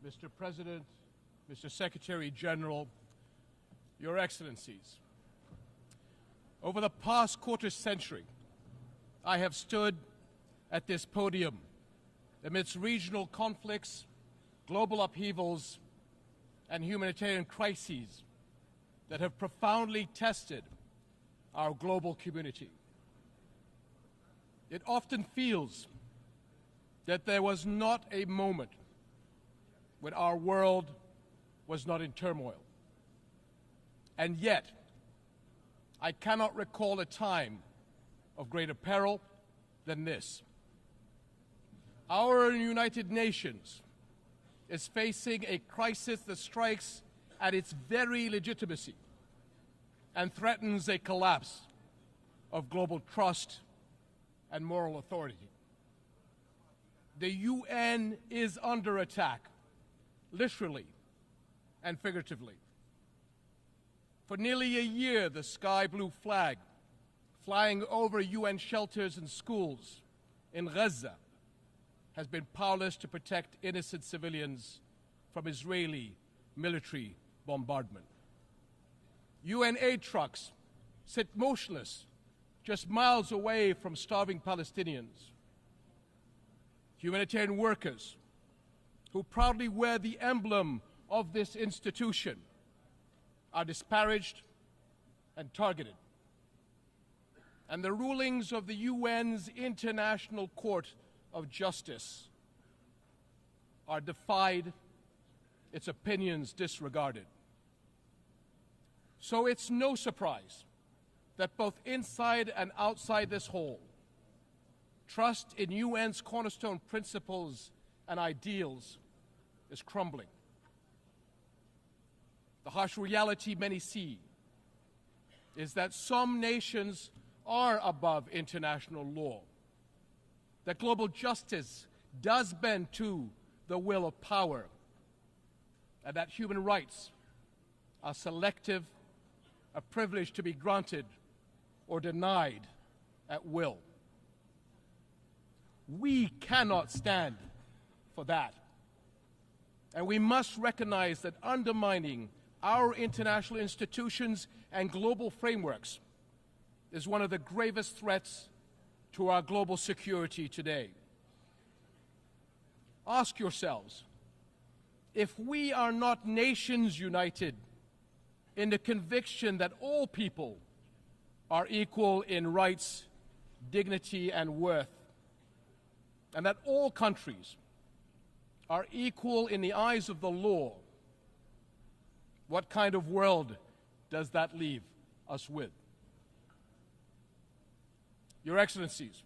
Mr. President, Mr. Secretary General, Your Excellencies, over the past quarter century, I have stood at this podium amidst regional conflicts, global upheavals, and humanitarian crises that have profoundly tested our global community. It often feels that there was not a moment when our world was not in turmoil. And yet, I cannot recall a time of greater peril than this. Our United Nations is facing a crisis that strikes at its very legitimacy and threatens a collapse of global trust and moral authority. The UN is under attack, literally and figuratively. For nearly a year, the sky blue flag flying over UN shelters and schools in Gaza has been powerless to protect innocent civilians from Israeli military bombardment. UN aid trucks sit motionless just miles away from starving Palestinians. Humanitarian workers who proudly wear the emblem of this institution are disparaged and targeted. And the rulings of the UN's International Court of Justice are defied, its opinions disregarded. So it's no surprise that both inside and outside this hall, trust in UN's cornerstone principles and ideals is crumbling. The harsh reality many see is that some nations are above international law, that global justice does bend to the will of power, and that human rights are selective, a privilege to be granted or denied at will. We cannot stand for that. And we must recognize that undermining our international institutions and global frameworks is one of the gravest threats to our global security today. Ask yourselves, if we are not nations united in the conviction that all people are equal in rights, dignity, and worth, and that all countries are equal in the eyes of the law, what kind of world does that leave us with? Your Excellencies,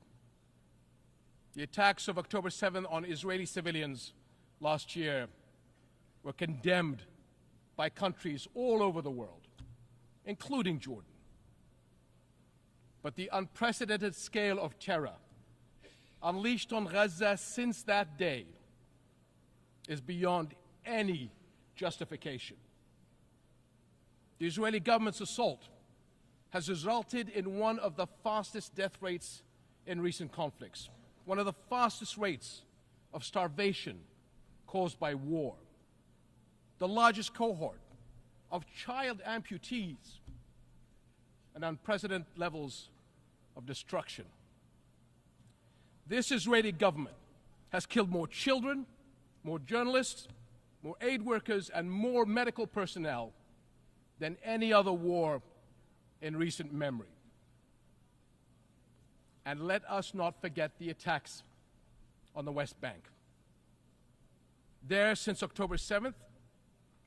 the attacks of October 7th on Israeli civilians last year were condemned by countries all over the world, including Jordan. But the unprecedented scale of terror unleashed on Gaza since that day is beyond any justification. The Israeli government's assault has resulted in one of the fastest death rates in recent conflicts, one of the fastest rates of starvation caused by war, the largest cohort of child amputees, and unprecedented levels of destruction. This Israeli government has killed more children, more journalists, more aid workers, and more medical personnel than any other war in recent memory. And let us not forget the attacks on the West Bank. There, since October 7th,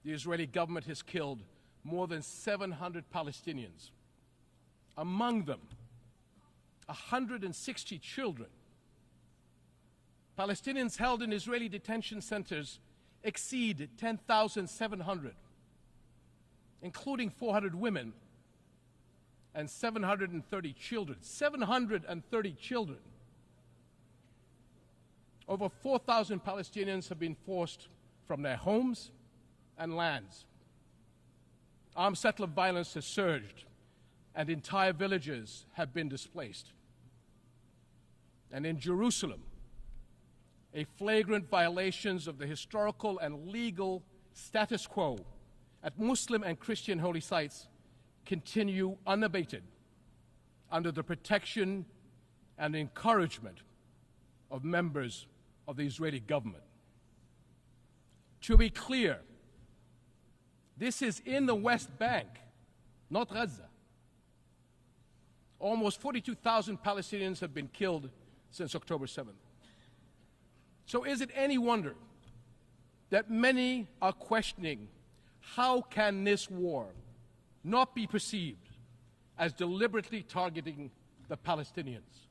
the Israeli government has killed more than 700 Palestinians, among them 160 children. Palestinians held in Israeli detention centers exceed 10,700, including 400 women and 730 children. 730 children. Over 4,000 Palestinians have been forced from their homes and lands. Armed settler violence has surged, and entire villages have been displaced. And in Jerusalem, a flagrant violations of the historical and legal status quo at Muslim and Christian holy sites continue unabated under the protection and encouragement of members of the Israeli government. To be clear, this is in the West Bank, not Gaza. Almost 42,000 Palestinians have been killed since October 7th. So is it any wonder that many are questioning how can this war not be perceived as deliberately targeting the Palestinians?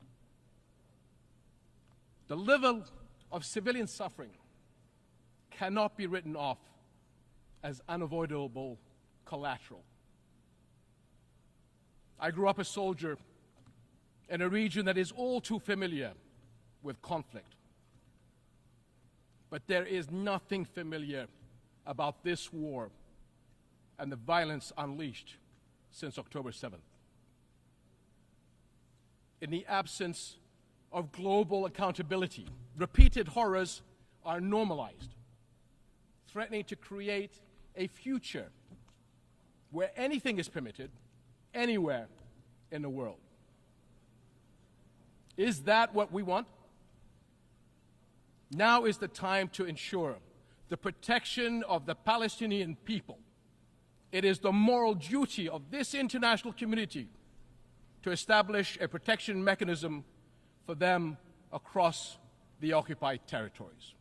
The level of civilian suffering cannot be written off as unavoidable collateral. I grew up a soldier in a region that is all too familiar with conflict. But there is nothing familiar about this war and the violence unleashed since October 7th. In the absence of global accountability, repeated horrors are normalized, threatening to create a future where anything is permitted, anywhere in the world. Is that what we want? Now is the time to ensure the protection of the Palestinian people. It is the moral duty of this international community to establish a protection mechanism for them across the occupied territories.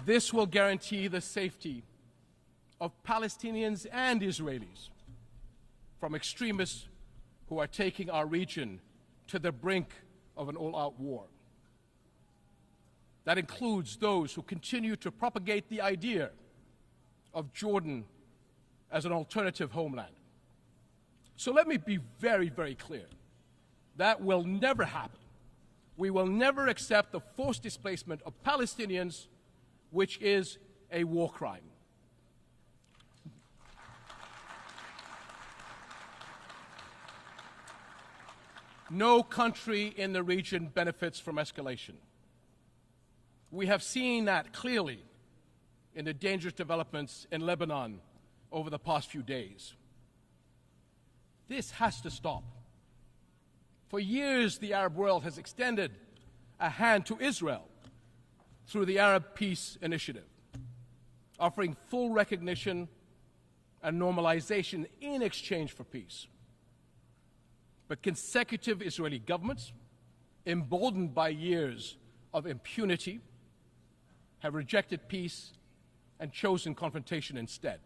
This will guarantee the safety of Palestinians and Israelis from extremists who are taking our region to the brink of an all-out war. That includes those who continue to propagate the idea of Jordan as an alternative homeland. So let me be very, very clear. That will never happen. We will never accept the forced displacement of Palestinians, which is a war crime. No country in the region benefits from escalation. We have seen that clearly in the dangerous developments in Lebanon over the past few days. This has to stop. For years, the Arab world has extended a hand to Israel through the Arab Peace Initiative, offering full recognition and normalization in exchange for peace. But consecutive Israeli governments, emboldened by years of impunity, have rejected peace and chosen confrontation instead.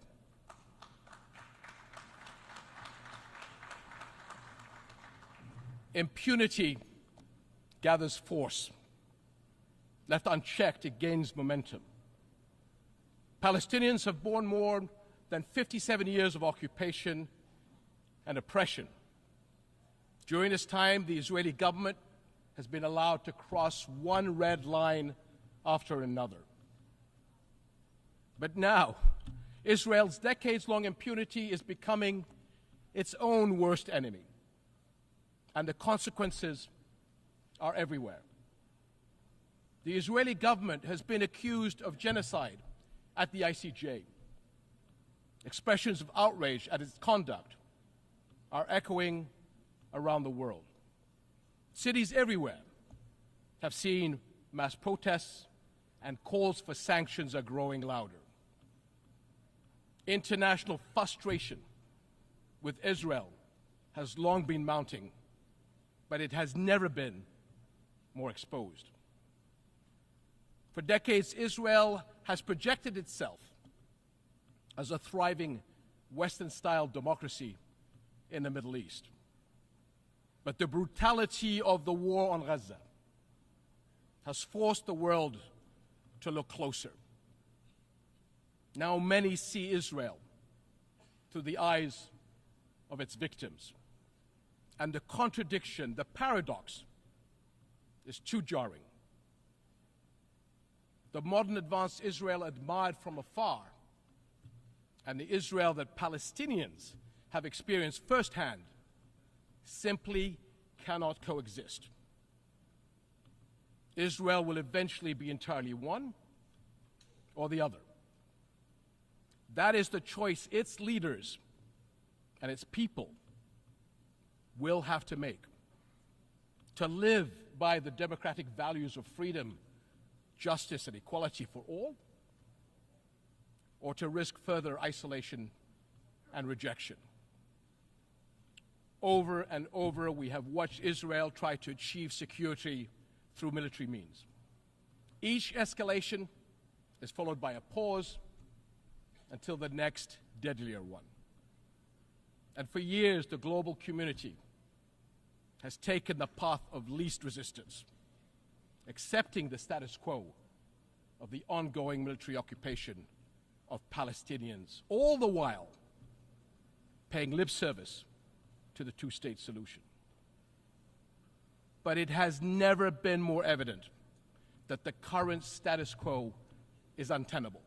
Impunity gathers force. Left unchecked, it gains momentum. Palestinians have borne more than 57 years of occupation and oppression. During this time, the Israeli government has been allowed to cross one red line after another. But now, Israel's decades-long impunity is becoming its own worst enemy, and the consequences are everywhere. The Israeli government has been accused of genocide at the ICJ. Expressions of outrage at its conduct are echoing around the world. Cities everywhere have seen mass protests, and calls for sanctions are growing louder. International frustration with Israel has long been mounting, but it has never been more exposed. For decades, Israel has projected itself as a thriving Western-style democracy in the Middle East. But the brutality of the war on Gaza has forced the world to look closer. Now many see Israel through the eyes of its victims. And the contradiction, the paradox, is too jarring. The modern advanced Israel admired from afar, and the Israel that Palestinians have experienced firsthand, simply cannot coexist. Israel will eventually be entirely one or the other. That is the choice its leaders and its people will have to make. To live by the democratic values of freedom, justice, and equality for all, or to risk further isolation and rejection. Over and over, we have watched Israel try to achieve security through military means. Each escalation is followed by a pause until the next deadlier one. And for years, the global community has taken the path of least resistance, accepting the status quo of the ongoing military occupation of Palestinians, all the while paying lip service to the two-state solution. But it has never been more evident that the current status quo is untenable.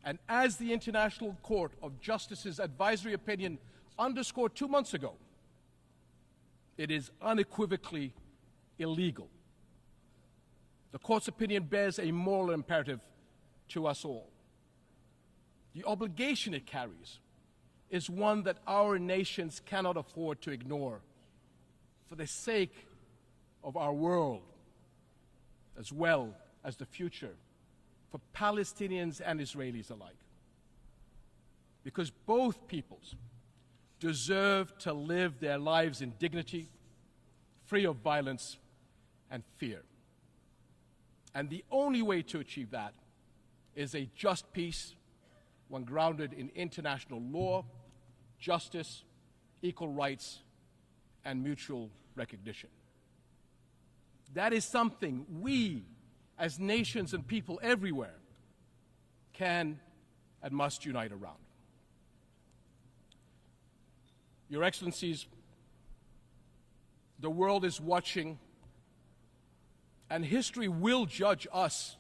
And as the International Court of Justice's advisory opinion underscored 2 months ago, it is unequivocally illegal. The Court's opinion bears a moral imperative to us all. The obligation it carries is one that our nations cannot afford to ignore for the sake of our world, as well as the future for Palestinians and Israelis alike. Because both peoples deserve to live their lives in dignity, free of violence and fear. And the only way to achieve that is a just peace, one grounded in international law, justice, equal rights, and mutual recognition. That is something we, as nations and people everywhere, can and must unite around. Your Excellencies, the world is watching, and history will judge us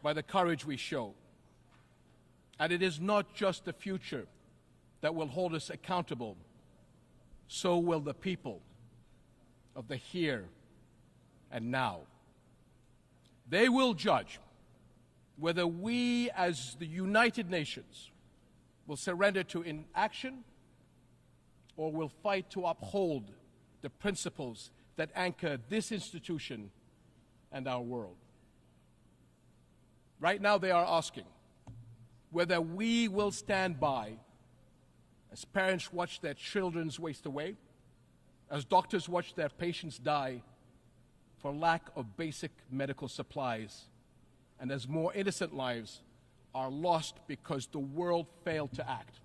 by the courage we show. And it is not just the future that will hold us accountable, so will the people of the here and now. They will judge whether we, as the United Nations, will surrender to inaction or will fight to uphold the principles that anchor this institution and our world. Right now, they are asking whether we will stand by as parents watch their children waste away, as doctors watch their patients die for lack of basic medical supplies, and as more innocent lives are lost because the world failed to act.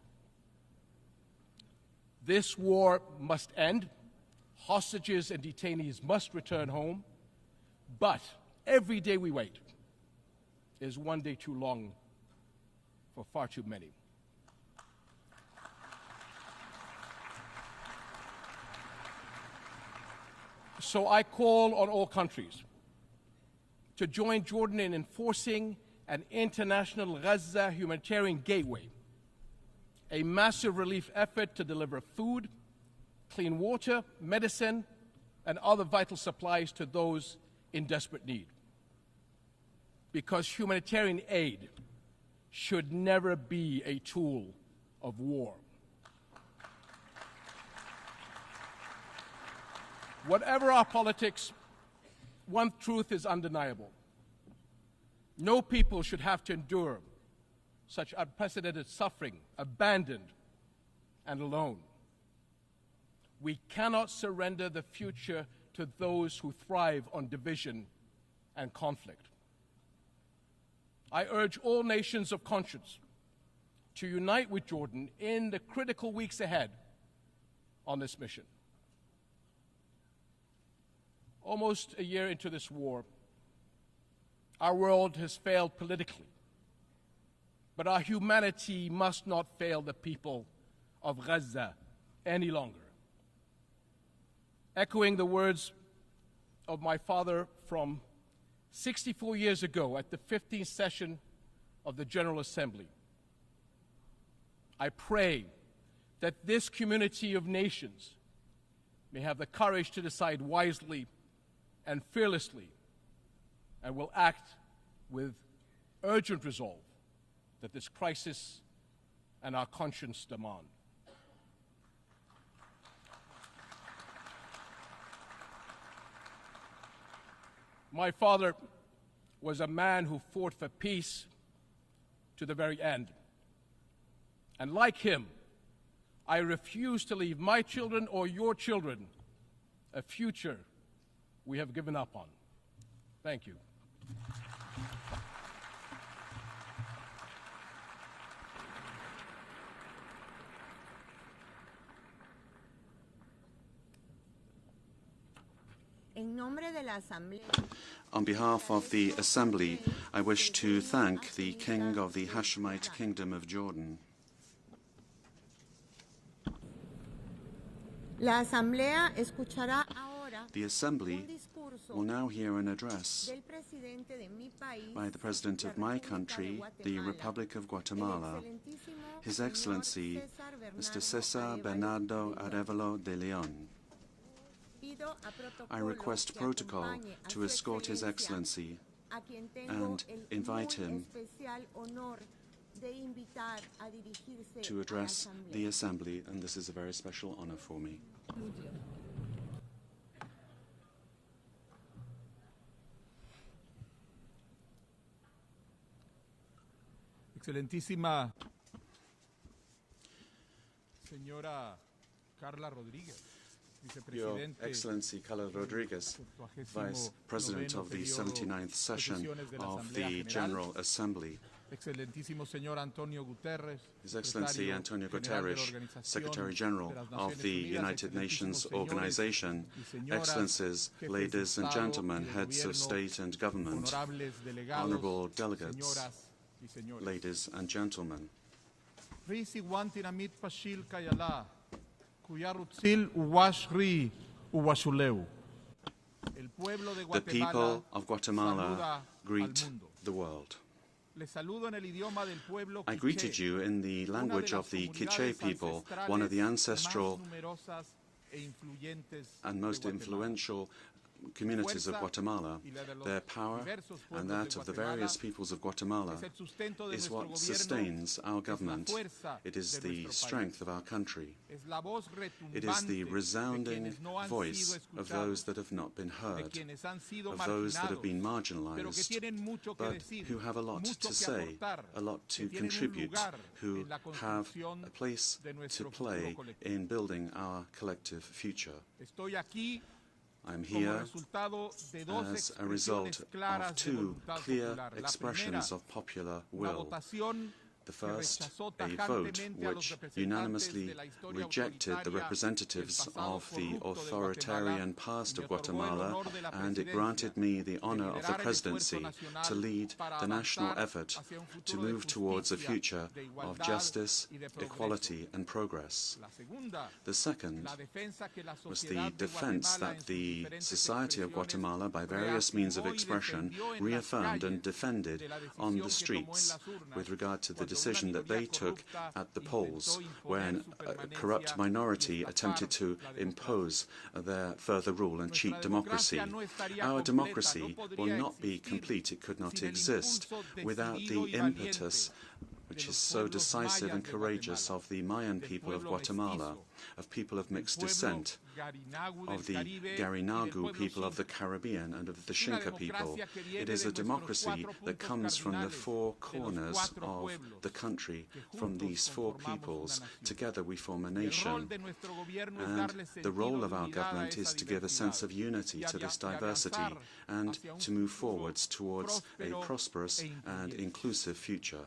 This war must end. Hostages and detainees must return home. But every day we wait is one day too long for far too many. So I call on all countries to join Jordan in enforcing an international Gaza humanitarian gateway, a massive relief effort to deliver food, clean water, medicine, and other vital supplies to those in desperate need. Because humanitarian aid should never be a tool of war. Whatever our politics, one truth is undeniable. No people should have to endure such unprecedented suffering, abandoned and alone. We cannot surrender the future to those who thrive on division and conflict. I urge all nations of conscience to unite with Jordan in the critical weeks ahead on this mission. Almost a year into this war, our world has failed politically, but our humanity must not fail the people of Gaza any longer. Echoing the words of my father from 64 years ago at the 15th session of the General Assembly, I pray that this community of nations may have the courage to decide wisely and fearlessly, and will act with urgent resolve that this crisis and our conscience demand. My father was a man who fought for peace to the very end. And like him, I refuse to leave my children or your children a future we have given up on. Thank you. On behalf of the Assembly, I wish to thank the King of the Hashemite Kingdom of Jordan. The Assembly will now hear an address by the President of my country, the Republic of Guatemala, His Excellency, Mr. César Bernardo Arévalo de León. I request protocol to escort His Excellency and invite him to address the Assembly, and this is a very special honor for me. Excelentísima Señora Carla Rodríguez, Your Excellency Carla Rodriguez, Vice President of the 79th session of the General Assembly. Excelentísimo Señor Antonio Guterres, His Excellency Antonio Guterres, Secretary General of the United Nations Organization, Excellencies, ladies and gentlemen, heads of state and government, honorable delegates, ladies and gentlemen. The people of Guatemala greet the world. I greeted you in the language of the Quiché people, one of the ancestral and most influential communities of Guatemala. Their power and that of the various peoples of Guatemala is what sustains our government. It is the strength of our country. It is the resounding voice of those that have not been heard, of those that have been marginalized, but who have a lot to say, a lot to contribute, who have a place to play in building our collective future. I'm here as a result of two clear expressions of popular will. The first, a vote which unanimously rejected the representatives of the authoritarian past of Guatemala, and it granted me the honor of the presidency to lead the national effort to move towards a future of justice, equality, and progress. The second was the defense that the society of Guatemala, by various means of expression, reaffirmed and defended on the streets with regard to the decision that they took at the polls when a corrupt minority attempted to impose their further rule and cheat democracy. Our democracy will not be complete, it could not exist, without the impetus which is so decisive and courageous of the Mayan people of Guatemala, of people of mixed descent, of the Garinagu people of the Caribbean, and of the Xinca people. It is a democracy that comes from the four corners of the country, from these four peoples. Together we form a nation, and the role of our government is to give a sense of unity to this diversity and to move forwards towards a prosperous and inclusive future.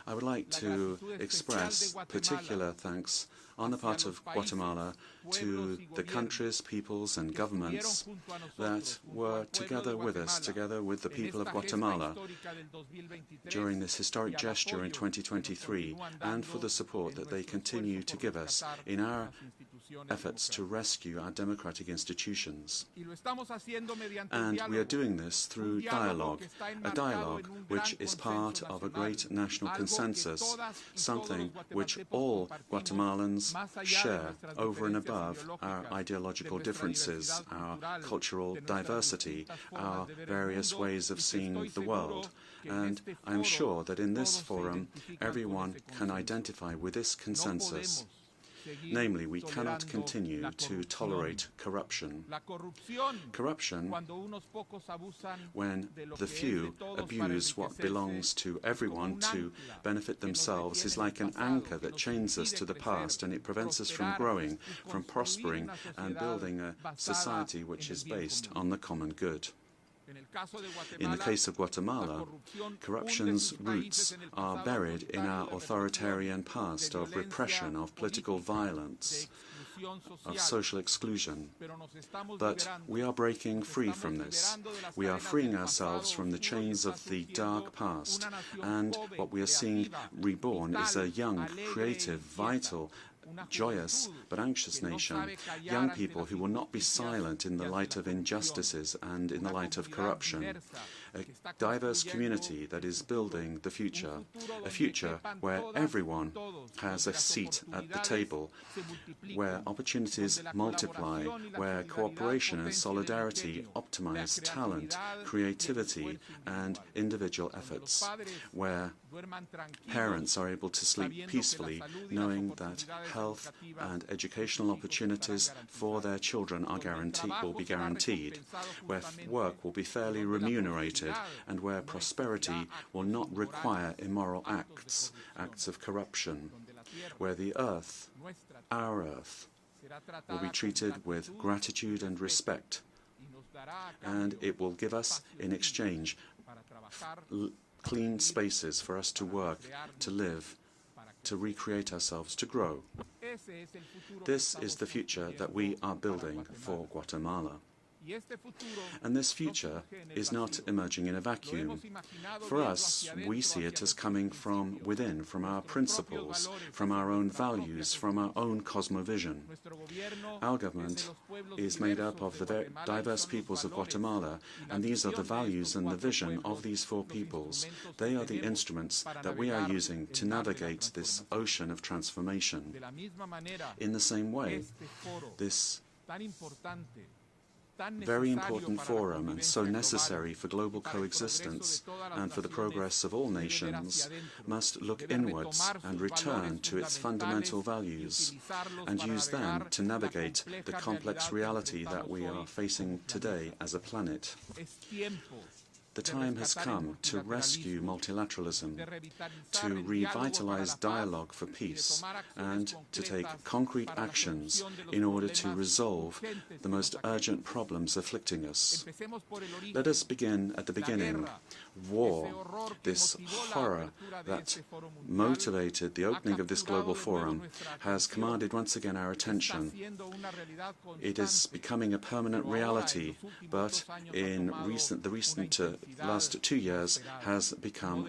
I would like to express particular thanks on the part of Guatemala to the countries, peoples and governments that were together with us, together with the people of Guatemala during this historic gesture in 2023, and for the support that they continue to give us in our efforts to rescue our democratic institutions. And we are doing this through dialogue, a dialogue which is part of a great national consensus, something which all Guatemalans share over and above our ideological differences, our cultural diversity, our various ways of seeing the world. And I am sure that in this forum, everyone can identify with this consensus. Namely, we cannot continue to tolerate corruption. Corruption, when the few abuse what belongs to everyone to benefit themselves, is like an anchor that chains us to the past, and it prevents us from growing, from prospering, and building a society which is based on the common good. In the case of Guatemala, corruption's roots are buried in our authoritarian past of repression, of political violence, of social exclusion. But we are breaking free from this. We are freeing ourselves from the chains of the dark past, and what we are seeing reborn is a young, creative, vital, joyous but anxious nation, young people who will not be silent in the light of injustices and in the light of corruption, a diverse community that is building the future, a future where everyone has a seat at the table, where opportunities multiply, where cooperation and solidarity optimize talent, creativity, and individual efforts, where parents are able to sleep peacefully, knowing that health and educational opportunities for their children are will be guaranteed, where work will be fairly remunerated, and where prosperity will not require immoral acts of corruption, where the earth, our earth, will be treated with gratitude and respect, and it will give us, in exchange, clean spaces for us to work, to live, to recreate ourselves, to grow. This is the future that we are building for Guatemala. And this future is not emerging in a vacuum. For us, we see it as coming from within, from our principles, from our own values, from our own cosmovision. Our government is made up of the diverse peoples of Guatemala, and these are the values and the vision of these four peoples. They are the instruments that we are using to navigate this ocean of transformation. In the same way, this very important forum, and so necessary for global coexistence and for the progress of all nations, must look inwards and return to its fundamental values and use them to navigate the complex reality that we are facing today as a planet. The time has come to rescue multilateralism, to revitalize dialogue for peace, and to take concrete actions in order to resolve the most urgent problems afflicting us. Let us begin at the beginning. War, this horror that motivated the opening of this global forum, has commanded once again our attention. It is becoming a permanent reality, but in the recent last 2 years has become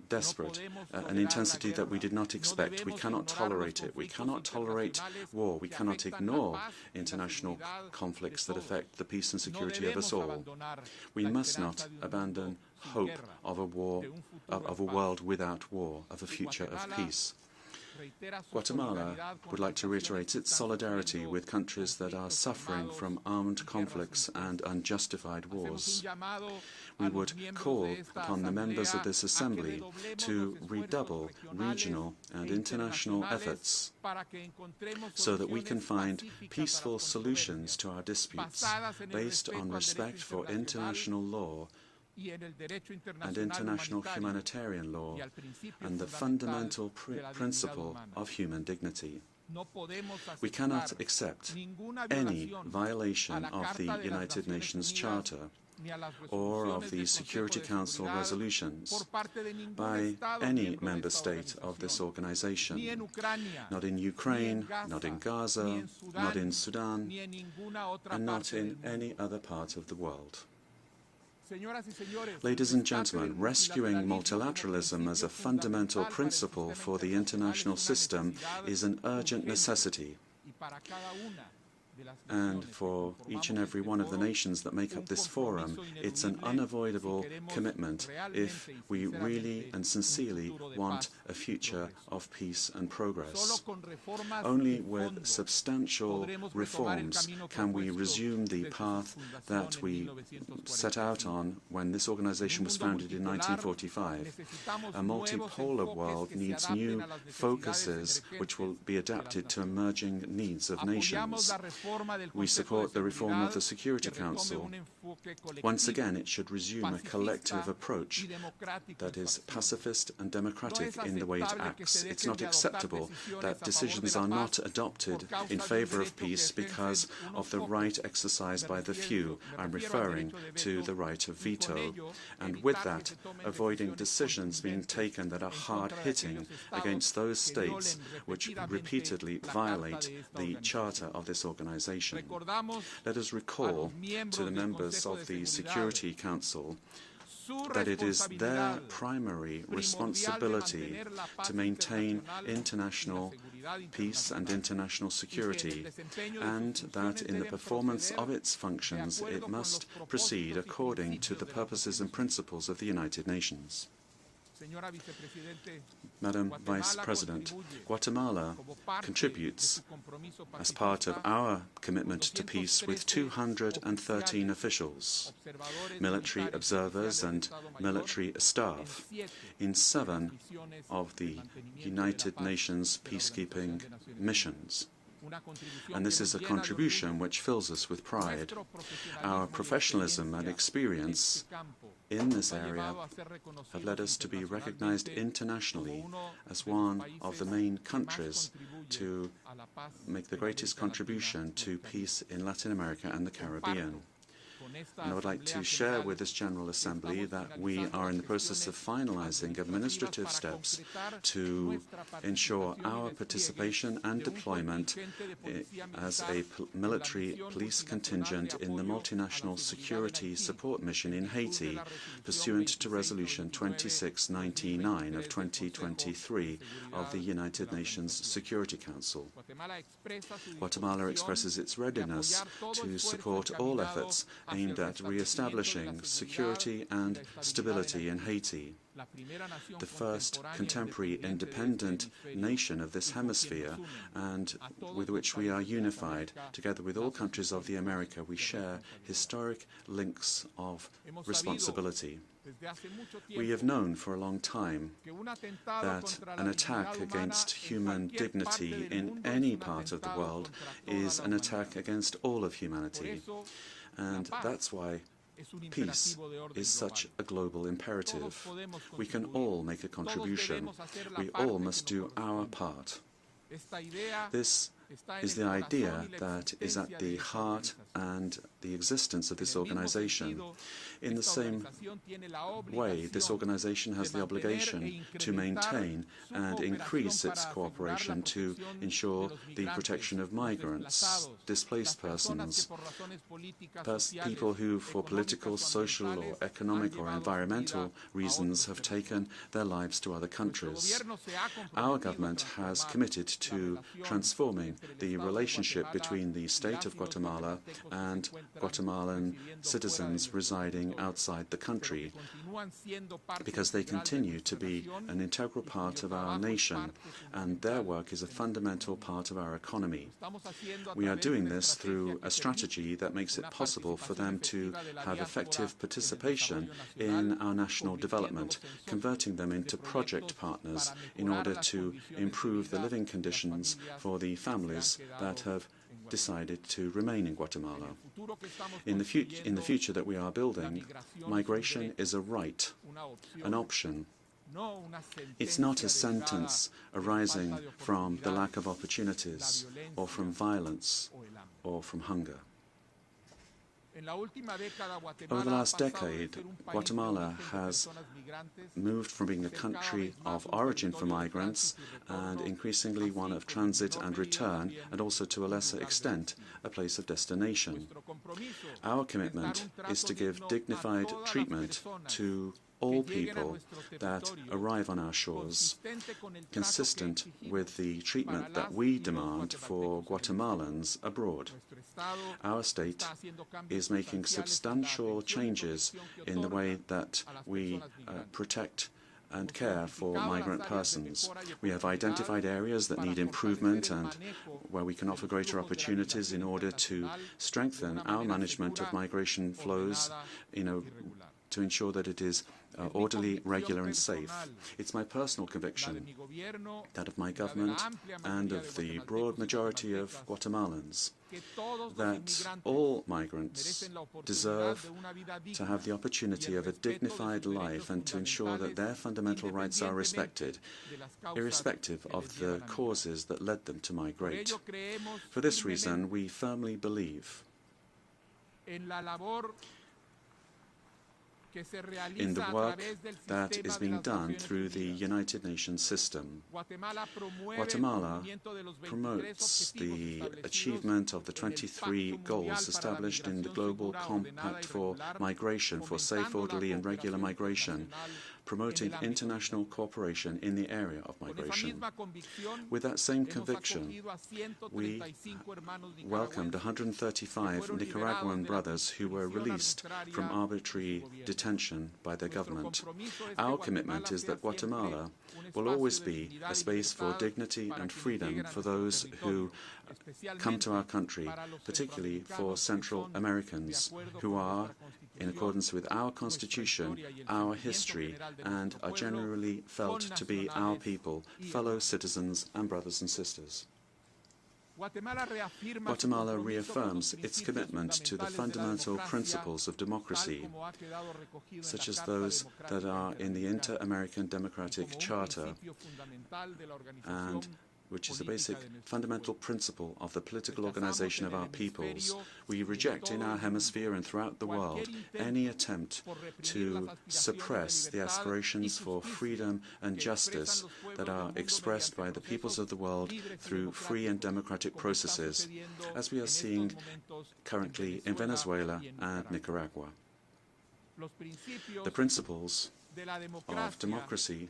desperate, an intensity that we did not expect. We cannot tolerate it. We cannot tolerate war. We cannot ignore international conflicts that affect the peace and security of us all. We must not abandon hope of a world without war, of a future of peace. Guatemala would like to reiterate its solidarity with countries that are suffering from armed conflicts and unjustified wars. We would call upon the members of this Assembly to redouble regional and international efforts so that we can find peaceful solutions to our disputes based on respect for international law and international humanitarian law and the fundamental principle of human dignity. We cannot accept any violation of the United Nations Charter or of the Security Council resolutions by any member state of this organization, not in Ukraine, not in Gaza, not in Sudan, and not in any other part of the world. Ladies and gentlemen, rescuing multilateralism as a fundamental principle for the international system is an urgent necessity. And for each and every one of the nations that make up this forum, it's an unavoidable commitment if we really and sincerely want a future of peace and progress. Only with substantial reforms can we resume the path that we set out on when this organization was founded in 1945. A multipolar world needs new focuses which will be adapted to emerging needs of nations. We support the reform of the Security Council. Once again, it should resume a collective approach that is pacifist and democratic in the way it acts. It's not acceptable that decisions are not adopted in favor of peace because of the right exercised by the few. I'm referring to the right of veto. And with that, avoiding decisions being taken that are hard-hitting against those states which repeatedly violate the charter of this organization. Let us recall to the members of the Security Council that it is their primary responsibility to maintain international peace and international security, and that in the performance of its functions it must proceed according to the purposes and principles of the United Nations. Madam Vice President, Guatemala contributes as part of our commitment to peace with 213 officials, military observers and military staff in 7 of the United Nations peacekeeping missions. And this is a contribution which fills us with pride. Our professionalism and experience in this area have led us to be recognized internationally as one of the main countries to make the greatest contribution to peace in Latin America and the Caribbean. And I would like to share with this General Assembly that we are in the process of finalizing administrative steps to ensure our participation and deployment as a military police contingent in the multinational security support mission in Haiti, pursuant to Resolution 2699 of 2023 of the United Nations Security Council. Guatemala expresses its readiness to support all efforts aimed at re-establishing security and stability in Haiti, the first contemporary independent nation of this hemisphere, and with which we are unified. Together with all countries of the America, we share historic links of responsibility. We have known for a long time that an attack against human dignity in any part of the world is an attack against all of humanity. And that's why peace is such a global imperative. We can all make a contribution. We all must do our part. This is the idea that is at the heart and the existence of this organization. In the same way, this organization has the obligation to maintain and increase its cooperation to ensure the protection of migrants, displaced persons, people who, for political, social, or economic or environmental reasons, have taken their lives to other countries. Our government has committed to transforming the relationship between the state of Guatemala and Guatemalan citizens residing outside the country, because they continue to be an integral part of our nation, and their work is a fundamental part of our economy. We are doing this through a strategy that makes it possible for them to have effective participation in our national development, converting them into project partners in order to improve the living conditions for the families that have decided to remain in Guatemala. In the future that we are building, migration is a right, an option. It's not a sentence arising from the lack of opportunities, or from violence, or from hunger. Over the last decade, Guatemala has moved from being a country of origin for migrants and increasingly one of transit and return, and also to a lesser extent, a place of destination. Our commitment is to give dignified treatment to all people that arrive on our shores, consistent with the treatment that we demand for Guatemalans abroad. Our state is making substantial changes in the way that we protect and care for migrant persons. We have identified areas that need improvement and where we can offer greater opportunities in order to strengthen our management of migration flows, to ensure that it is orderly, regular and safe. It's my personal conviction, that of my government and of the broad majority of Guatemalans, that all migrants deserve to have the opportunity of a dignified life and to ensure that their fundamental rights are respected, irrespective of the causes that led them to migrate. For this reason, we firmly believe in the work that is being done through the United Nations system. Guatemala promotes the achievement of the 23 goals established in the Global Compact for Migration, for safe, orderly and regular migration, promoting international cooperation in the area of migration. With that same conviction, we welcomed 135 Nicaraguan brothers who were released from arbitrary detention by their government. Our commitment is that Guatemala will always be a space for dignity and freedom for those who come to our country, particularly for Central Americans who are, in accordance with our Constitution, our history, and are generally felt to be our people, fellow citizens and brothers and sisters. Guatemala reaffirms its commitment to the fundamental principles of democracy, such as those that are in the Inter-American Democratic Charter, and which is a basic fundamental principle of the political organization of our peoples. We reject in our hemisphere and throughout the world any attempt to suppress the aspirations for freedom and justice that are expressed by the peoples of the world through free and democratic processes, as we are seeing currently in Venezuela and Nicaragua. The principles of democracy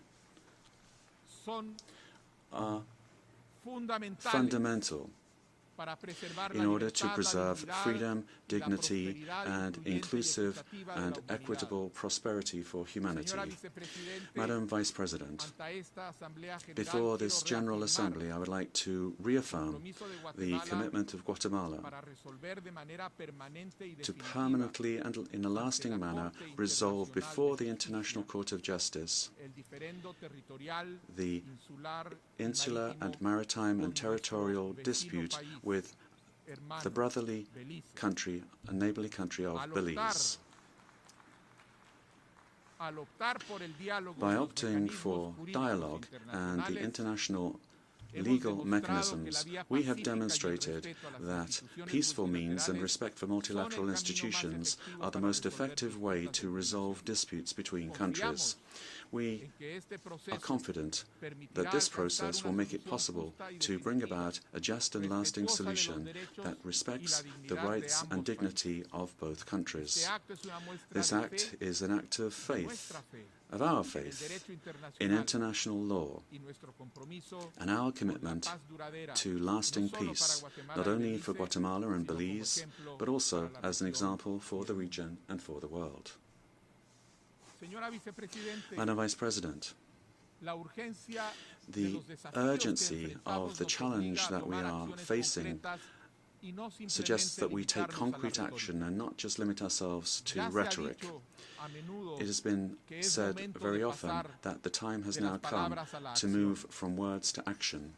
are fundamental in order to preserve freedom, dignity, and inclusive and equitable prosperity for humanity. Madam Vice President, before this General Assembly, I would like to reaffirm the commitment of Guatemala to permanently and in a lasting manner resolve before the International Court of Justice the insular and maritime and territorial dispute with the brotherly country and neighborly country of Belize. By opting for dialogue and the international legal mechanisms, we have demonstrated that peaceful means and respect for multilateral institutions are the most effective way to resolve disputes between countries. We are confident that this process will make it possible to bring about a just and lasting solution that respects the rights and dignity of both countries. This act is an act of faith, of our faith in international law and our commitment to lasting peace, not only for Guatemala and Belize, but also as an example for the region and for the world. Madam Vice President, the urgency of the challenge that we are facing suggests that we take concrete action and not just limit ourselves to rhetoric. It has been said very often that the time has now come to move from words to action.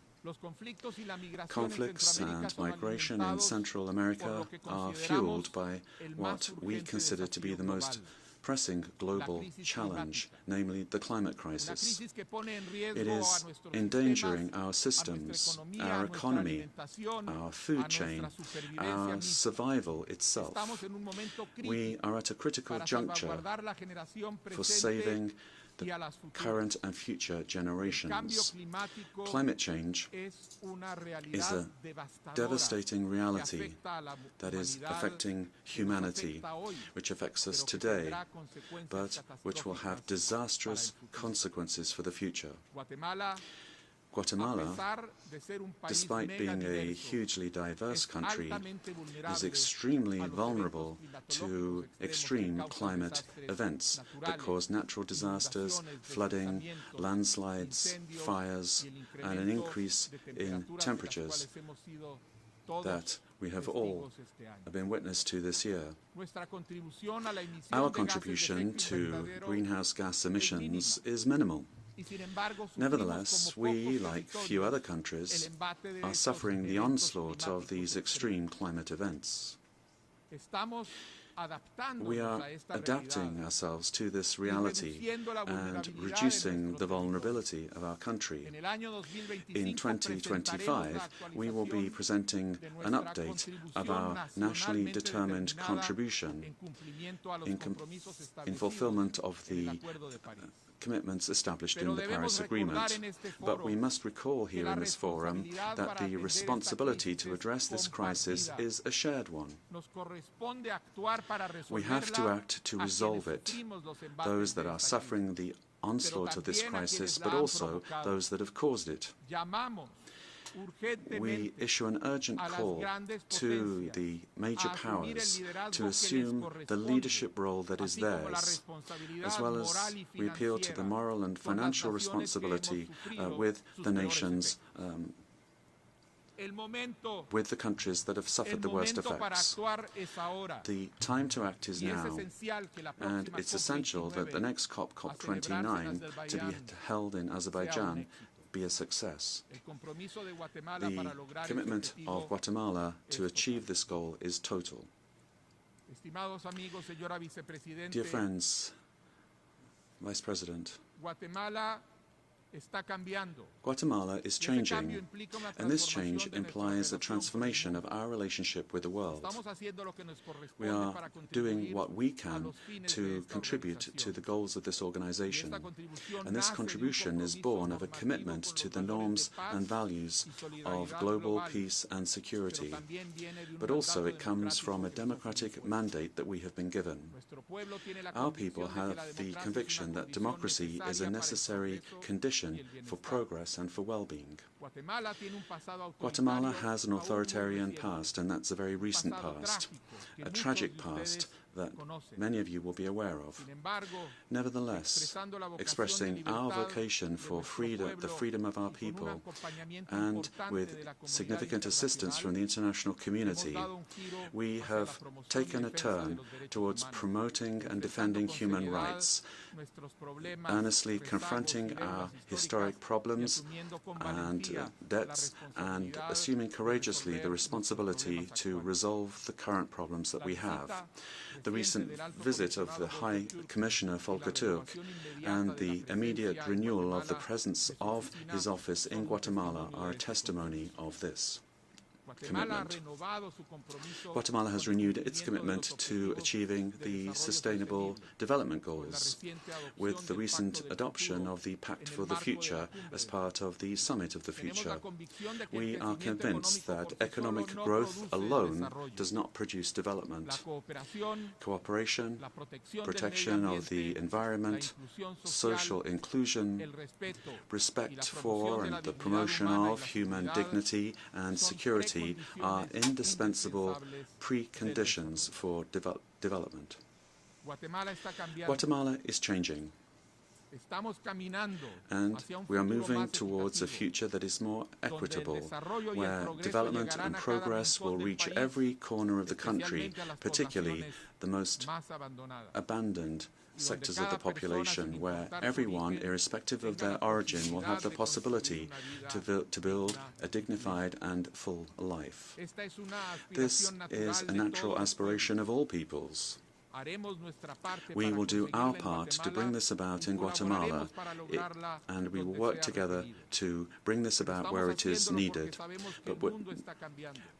Conflicts and migration in Central America are fueled by what we consider to be the most pressing global challenge, namely the climate crisis. It is endangering our systems, our economy, our food chain, our survival itself. We are at a critical juncture for saving the current and future generations. Climate change is a devastating reality that is affecting humanity, which affects us today, but which will have disastrous consequences for the future. Guatemala, despite being a hugely diverse country, is extremely vulnerable to extreme climate events that cause natural disasters, flooding, landslides, fires, and an increase in temperatures that we have all been witness to this year. Our contribution to greenhouse gas emissions is minimal. Nevertheless, we, like few other countries, are suffering the onslaught of these extreme climate events. We are adapting ourselves to this reality and reducing the vulnerability of our country. In 2025, we will be presenting an update of our nationally determined contribution in fulfillment of the commitments established in the Paris Agreement. But we must recall here in this forum that the responsibility to address this crisis is a shared one. We have to act to resolve it, those that are suffering the onslaught of this crisis, but also those that have caused it. We issue an urgent call to the major powers to assume the leadership role that is theirs, as well as we appeal to the moral and financial responsibility with the nations, with the countries that have suffered the worst effects. The time to act is now, and it's essential that the next COP29, to be held in Azerbaijan, be a success. The commitment of Guatemala to achieve this goal is total. Dear friends, Vice President, Guatemala is changing, and this change implies a transformation of our relationship with the world. We are doing what we can to contribute to the goals of this organization, and this contribution is born of a commitment to the norms and values of global peace and security, but also it comes from a democratic mandate that we have been given. Our people have the conviction that democracy is a necessary condition for progress and for well-being. Guatemala has an authoritarian past, and that's a very recent past, a tragic past that many of you will be aware of. Nevertheless, expressing our vocation for freedom, the freedom of our people, and with significant assistance from the international community, we have taken a turn towards promoting and defending human rights, earnestly confronting our historic problems and debts, and assuming courageously the responsibility to resolve the current problems that we have. The recent visit of the High Commissioner Volker Turk and the immediate renewal of the presence of his office in Guatemala are a testimony of this commitment. Guatemala has renewed its commitment to achieving the Sustainable Development Goals with the recent adoption of the Pact for the Future as part of the Summit of the Future. We are convinced that economic growth alone does not produce development. Cooperation, protection of the environment, social inclusion, respect for and the promotion of human dignity and security are indispensable preconditions for development. Guatemala is changing, and we are moving towards a future that is more equitable, where development and progress will reach every corner of the country, particularly the most abandoned sectors of the population, where everyone, irrespective of their origin, will have the possibility to build a dignified and full life. This is a natural aspiration of all peoples. We will do our part to bring this about in Guatemala, and we will work together to bring this about where it is needed.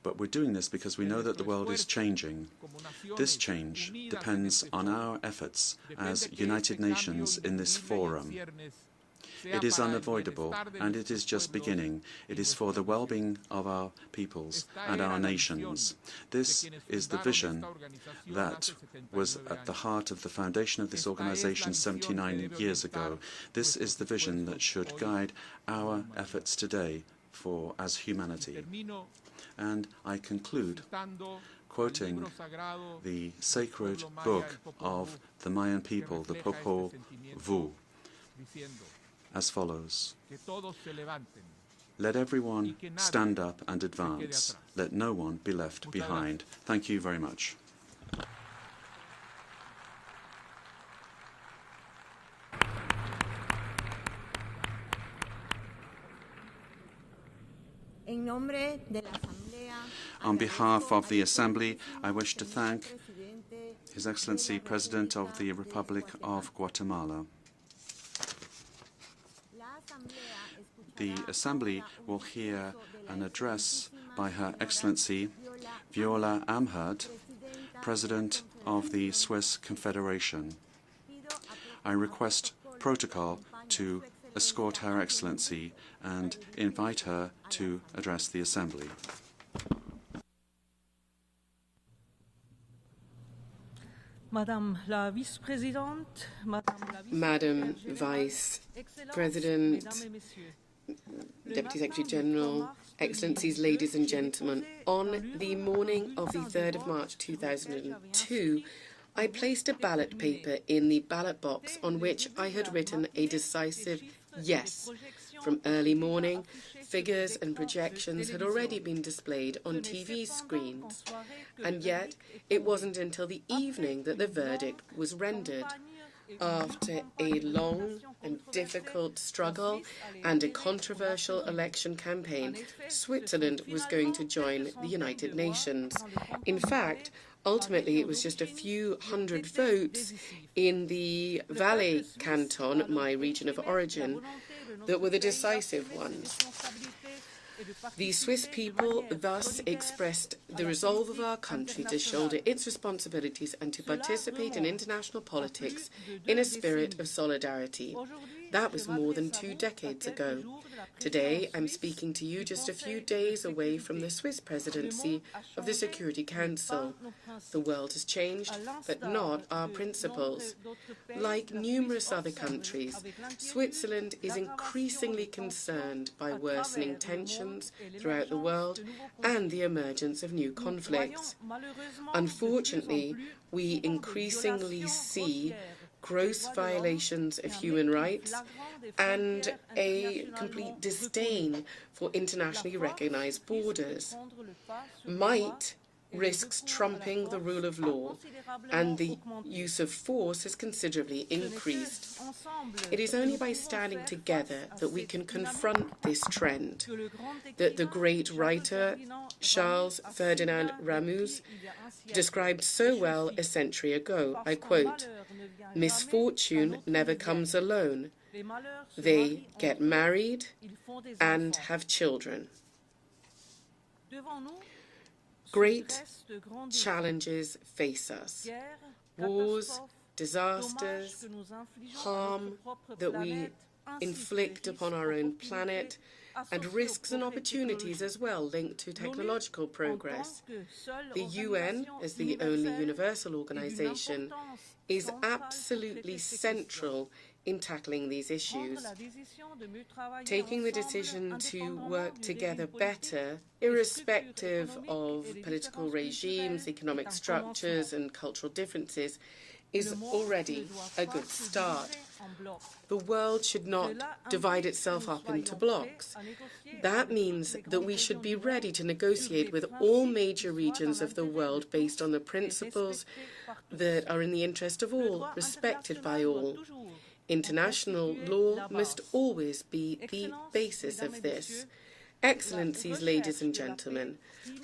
But we're doing this because we know that the world is changing. This change depends on our efforts as United Nations in this forum. It is unavoidable, and it is just beginning. It is for the well-being of our peoples and our nations. This is the vision that was at the heart of the foundation of this organization 79 years ago. This is the vision that should guide our efforts today as humanity. And I conclude quoting the sacred book of the Mayan people, the Popol Vuh, as follows: let everyone stand up and advance. Let no one be left behind. Thank you very much. On behalf of the Assembly, I wish to thank His Excellency President of the Republic of Guatemala. The Assembly will hear an address by Her Excellency Viola Amherd, President of the Swiss Confederation. I request protocol to escort Her Excellency and invite her to address the Assembly. Madame Vice President, Deputy Secretary General, Excellencies, ladies and gentlemen, on the morning of the 3rd of March 2002, I placed a ballot paper in the ballot box on which I had written a decisive yes. From early morning, figures and projections had already been displayed on TV screens, and yet it wasn't until the evening that the verdict was rendered. After a long and difficult struggle and a controversial election campaign, Switzerland was going to join the United Nations. In fact, ultimately, it was just a few hundred votes in the Valais canton, my region of origin, that were the decisive ones. The Swiss people thus expressed the resolve of our country to shoulder its responsibilities and to participate in international politics in a spirit of solidarity. That was more than 2 decades ago. Today, I'm speaking to you just a few days away from the Swiss presidency of the Security Council. The world has changed, but not our principles. Like numerous other countries, Switzerland is increasingly concerned by worsening tensions throughout the world and the emergence of new conflicts. Unfortunately, we increasingly see gross violations of human rights and a complete disdain for internationally recognized borders. Might risks trumping the rule of law, and the use of force has considerably increased. It is only by standing together that we can confront this trend, that the great writer Charles Ferdinand Ramus described so well a century ago. I quote, "Misfortune never comes alone. They get married and have children." Great challenges face us. Wars, disasters, harm that we inflict upon our own planet, and risks and opportunities as well linked to technological progress. The UN, as the only universal organization, is absolutely central in tackling these issues. Taking the decision to work together better, irrespective of political regimes, economic structures, and cultural differences, is already a good start. The world should not divide itself up into blocks. That means that we should be ready to negotiate with all major regions of the world based on the principles that are in the interest of all, respected by all. International law must always be the basis of this. Excellencies, ladies and gentlemen,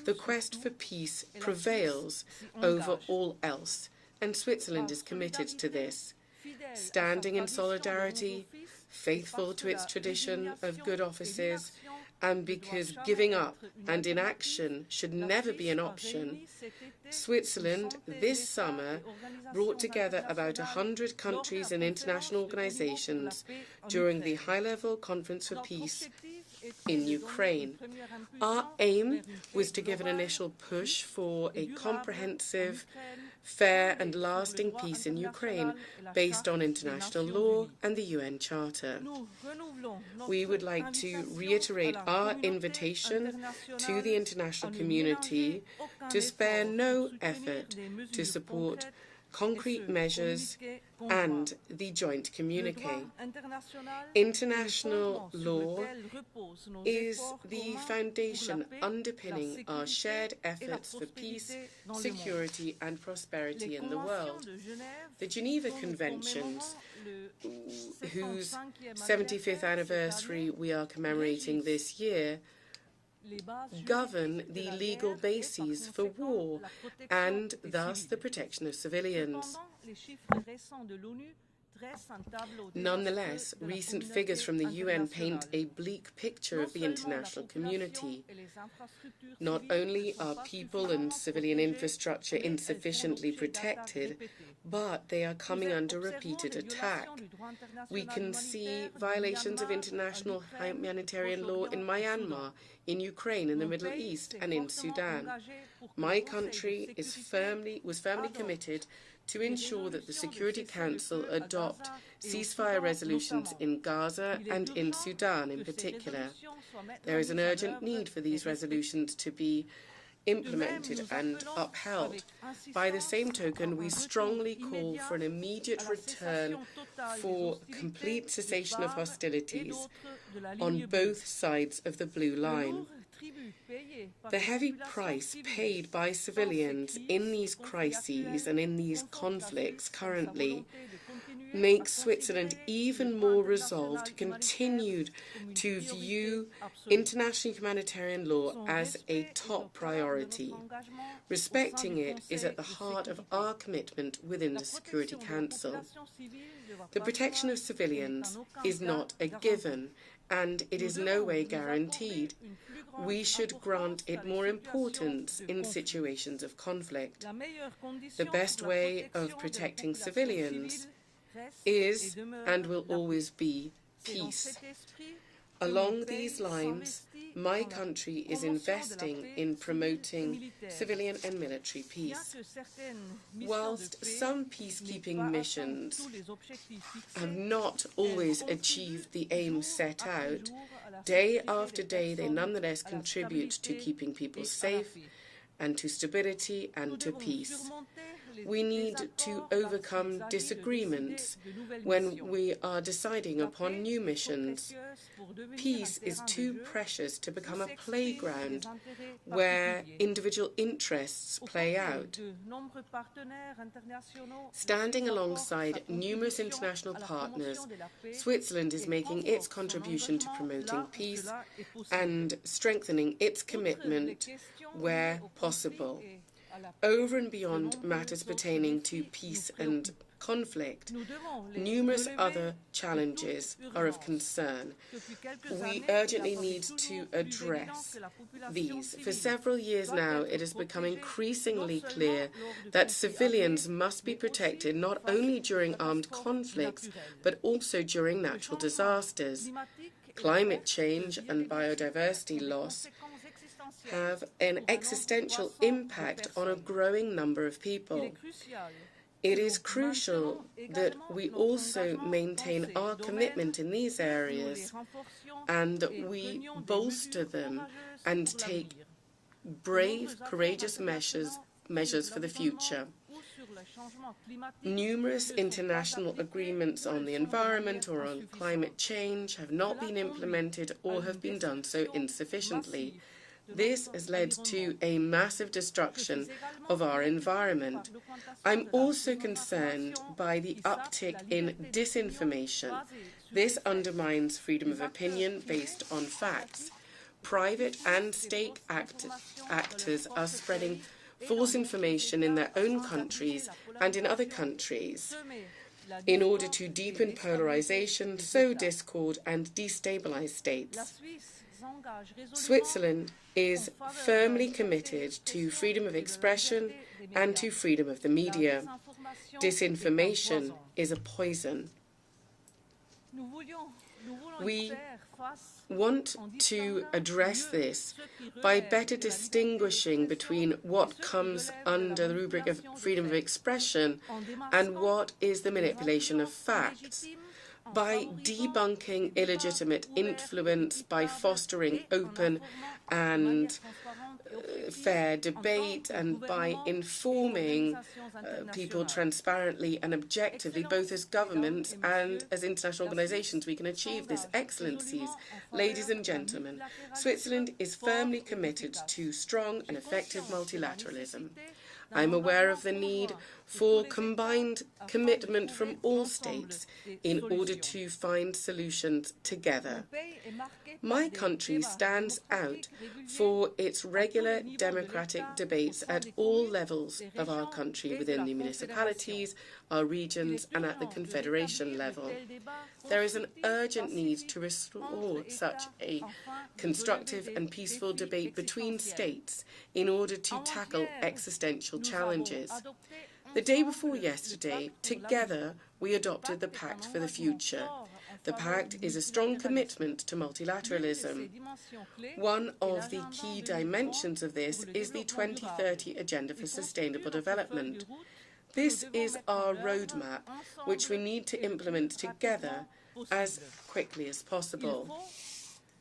the quest for peace prevails over all else. and Switzerland is committed to this, standing in solidarity, faithful to its tradition of good offices, and because giving up and inaction should never be an option, Switzerland this summer brought together about 100 countries and international organizations during the high-level Conference for Peace in Ukraine. Our aim was to give an initial push for a comprehensive, fair and lasting peace in Ukraine based on international law and the UN Charter. We would like to reiterate our invitation to the international community to spare no effort to support concrete measures and the joint communique. International law is the foundation underpinning our shared efforts for peace, security and prosperity in the world. The Geneva Conventions, whose 75th anniversary we are commemorating this year, govern the legal bases for war and thus the protection of civilians. Nonetheless, recent figures from the UN paint a bleak picture of the international community. Not only are people and civilian infrastructure insufficiently protected, but they are coming under repeated attack. We can see violations of international humanitarian law in Myanmar, in Ukraine, in the Middle East, and in Sudan. My country was firmly committed to ensure that the Security Council adopt ceasefire resolutions in Gaza and in Sudan in particular. There is an urgent need for these resolutions to be implemented and upheld. By the same token, we strongly call for an immediate return for complete cessation of hostilities on both sides of the blue line. The heavy price paid by civilians in these crises and in these conflicts currently makes Switzerland even more resolved to continue to view international humanitarian law as a top priority. Respecting it is at the heart of our commitment within the Security Council. The protection of civilians is not a given, and it is no way guaranteed. We should grant it more importance in situations of conflict. The best way of protecting civilians is and will always be peace. Along these lines, my country is investing in promoting civilian and military peace. Whilst some peacekeeping missions have not always achieved the aim set out, day after day they nonetheless contribute to keeping people safe and to stability and to peace. We need to overcome disagreements when we are deciding upon new missions. Peace is too precious to become a playground where individual interests play out. Standing alongside numerous international partners, Switzerland is making its contribution to promoting peace and strengthening its commitment where possible. Over and beyond matters pertaining to peace and conflict, numerous other challenges are of concern. We urgently need to address these. For several years now, it has become increasingly clear that civilians must be protected not only during armed conflicts, but also during natural disasters. Climate change and biodiversity loss have an existential impact on a growing number of people. It is crucial that we also maintain our commitment in these areas and that we bolster them and take brave, courageous measures for the future. Numerous international agreements on the environment or on climate change have not been implemented or have been done so insufficiently. This has led to a massive destruction of our environment. I'm also concerned by the uptick in disinformation. This undermines freedom of opinion based on facts. Private and state actors are spreading false information in their own countries and in other countries in order to deepen polarization, sow discord and destabilize states. Switzerland is firmly committed to freedom of expression and to freedom of the media. Disinformation is a poison. We want to address this by better distinguishing between what comes under the rubric of freedom of expression and what is the manipulation of facts, by debunking illegitimate influence, by fostering open and fair debate, and by informing people transparently and objectively, both as governments and as international organisations. We can achieve this. Excellencies, ladies and gentlemen, Switzerland is firmly committed to strong and effective multilateralism. I'm aware of the need for combined commitment from all states in order to find solutions together. My country stands out for its regular democratic debates at all levels of our country, within the municipalities, our regions, and at the confederation level. There is an urgent need to restore such a constructive and peaceful debate between states in order to tackle existential challenges. The day before yesterday, together, we adopted the Pact for the Future. The Pact is a strong commitment to multilateralism. One of the key dimensions of this is the 2030 Agenda for Sustainable Development. This is our roadmap, which we need to implement together as quickly as possible.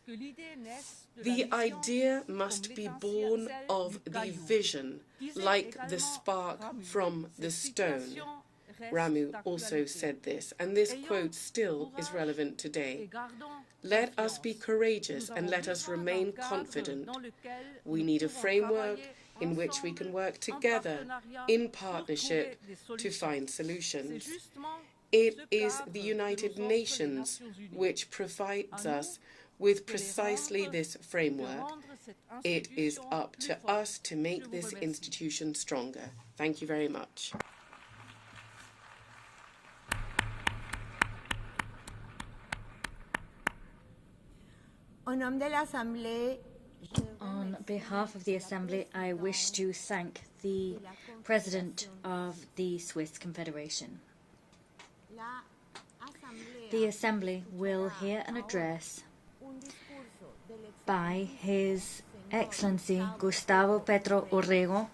The idea must be born of the vision, like the spark from the stone. Ramu also said this, and this quote still is relevant today. Let us be courageous and let us remain confident. We need a framework in which we can work together in partnership to find solutions. It is the United Nations which provides us with precisely this framework. It is up to us to make this institution stronger. Thank you very much. On behalf of the Assembly, I wish to thank the President of the Swiss Confederation. The Assembly will hear an address by His Excellency Gustavo Petro Urrego,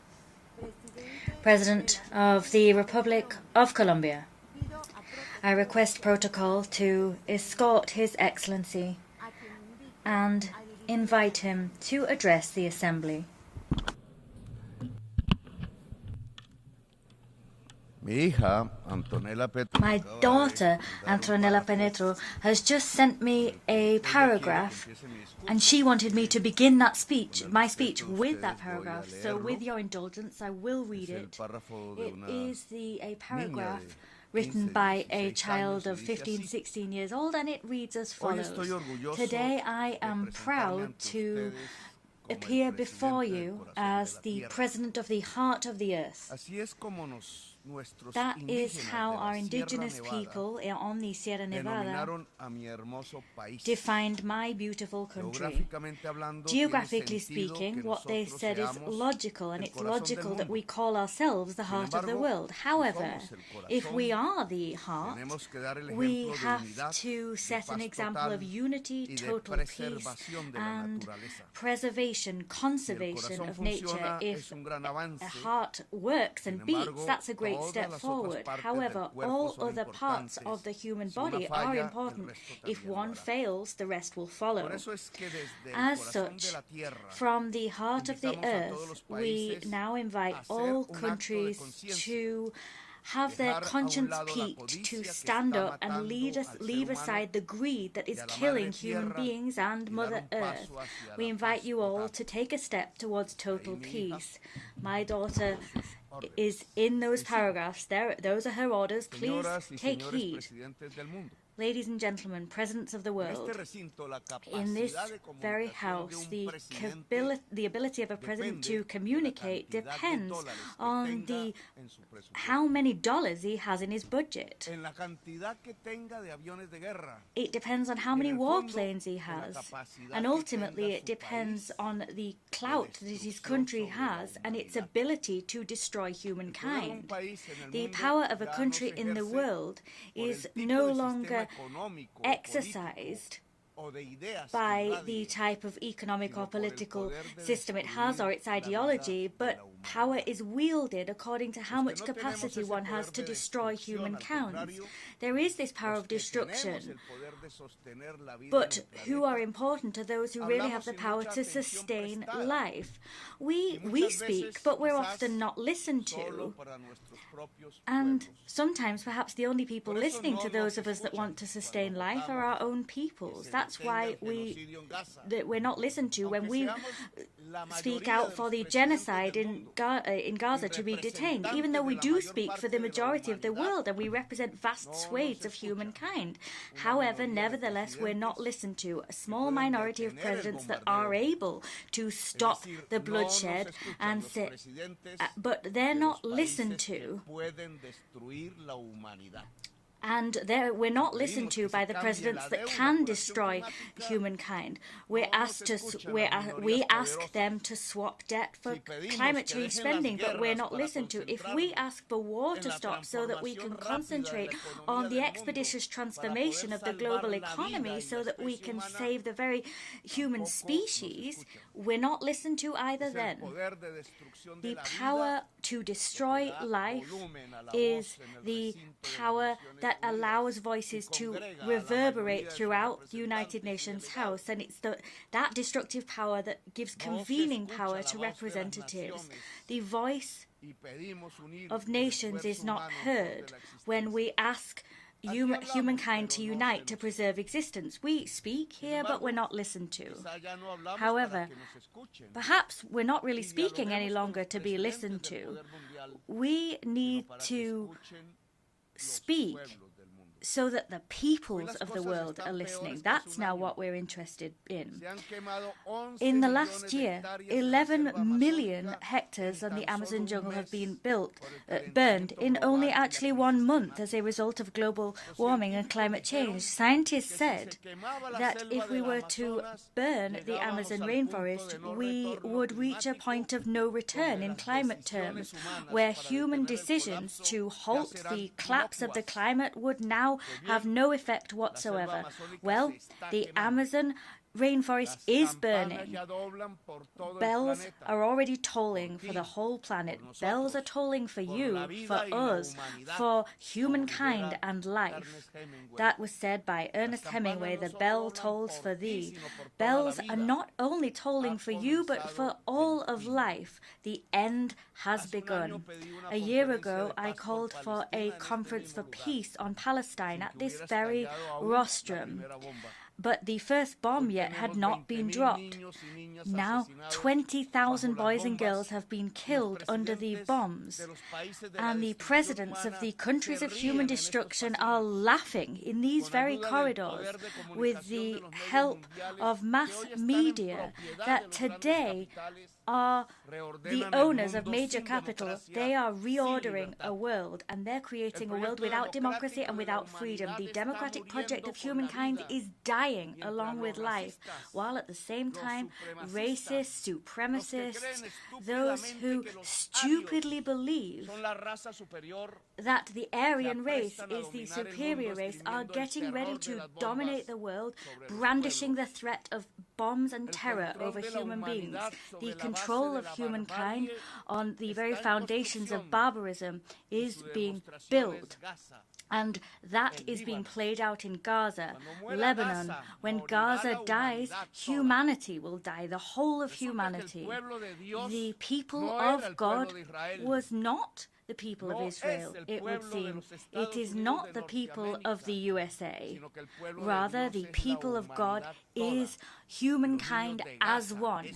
President of the Republic of Colombia. I request protocol to escort His Excellency and invite him to address the Assembly. My daughter, Antonella Penetro, has just sent me a paragraph, and she wanted me to begin my speech with that paragraph. So with your indulgence, I will read it. It is a paragraph written by a child of 15, 16 years old, and it reads as follows. Today I am proud to appear before you as the President of the Heart of the Earth. That is how our indigenous people on the Sierra Nevada defined my beautiful country. Geographically speaking, what they said is logical, and it's logical that we call ourselves the heart of the world. However, if we are the heart, we have to set an example of unity, total peace, and preservation, conservation of nature. If a heart works and beats, that's a great step forward. However, all other parts of the human body are important. If one fails, the rest will follow. As such, from the heart of the earth, we now invite all countries to have their conscience piqued, to stand up and leave aside the greed that is killing human beings and Mother Earth. We invite you all to take a step towards total peace. My daughter is in those paragraphs. Those are her orders. Please take heed. Ladies and gentlemen, presidents of the world, in this very house, the ability of a president to communicate depends on how many dollars he has in his budget. It depends on how many warplanes he has. And ultimately, it depends on the clout that his country has and its ability to destroy humankind. The power of a country in the world is no longer exercised by the type of economic or political system it has or its ideology, but power is wielded according to how much capacity one has to destroy humankind. There is this power of destruction, but who are important are those who really have the power to sustain life. We speak, but we're often not listened to. And sometimes perhaps the only people listening to those of us that want to sustain life are our own peoples. That's why we're not listened to when we speak out for the genocide in Gaza to be detained, even though we do speak for the majority of the world and we represent vast swathes of humankind. However, nevertheless, we're not listened to. A small minority of presidents that are able to stop the bloodshed and but they're not listened to. And we're not listened to by the presidents that can destroy humankind. We ask them to swap debt for climate change spending, but we're not listened to. If we ask for war to stop so that we can concentrate on the expeditious transformation of the global economy so that we can save the very human species, we're not listened to either then. The power to destroy life is the power that allows voices to reverberate throughout the United Nations House, and it's that destructive power that gives convening power to representatives. The voice of nations is not heard when we ask humankind to unite to preserve existence. We speak here, but we're not listened to. However, perhaps we're not really speaking any longer to be listened to. We need to speak so that the peoples of the world are listening. That's now what we're interested in. In the last year, 11 million hectares on the Amazon jungle have been burned in only actually 1 month as a result of global warming and climate change. Scientists said that if we were to burn the Amazon rainforest, we would reach a point of no return in climate terms, where human decisions to halt the collapse of the climate would now have no effect whatsoever. Well, the Amazon rainforest is burning. Bells are already tolling for the whole planet. Bells are tolling for you, for us, for humankind and life. That was said by Ernest Hemingway, "The bell tolls for thee." Bells are not only tolling for you, but for all of life. The end has begun. A year ago, I called for a conference for peace on Palestine at this very rostrum. But the first bomb yet had not been dropped. Now 20,000 boys and girls have been killed under the bombs. And the presidents of the countries of human destruction are laughing in these very corridors with the help of mass media that today are the owners of major capital. They are reordering a world, and they're creating a world without democracy and without freedom. The democratic project of humankind is dying along with life, while at the same time, racists, supremacists, those who stupidly believe that the Aryan race is the superior race are getting ready to dominate the world, brandishing the threat of bombs and terror over human beings. The control of humankind on the very foundations of barbarism is being built. And that is being played out in Gaza, Lebanon. When Gaza dies, humanity will die, the whole of humanity. The people of God was not the people of Israel, it would seem. It is not the people of the USA. Rather, the people of God is humankind as one.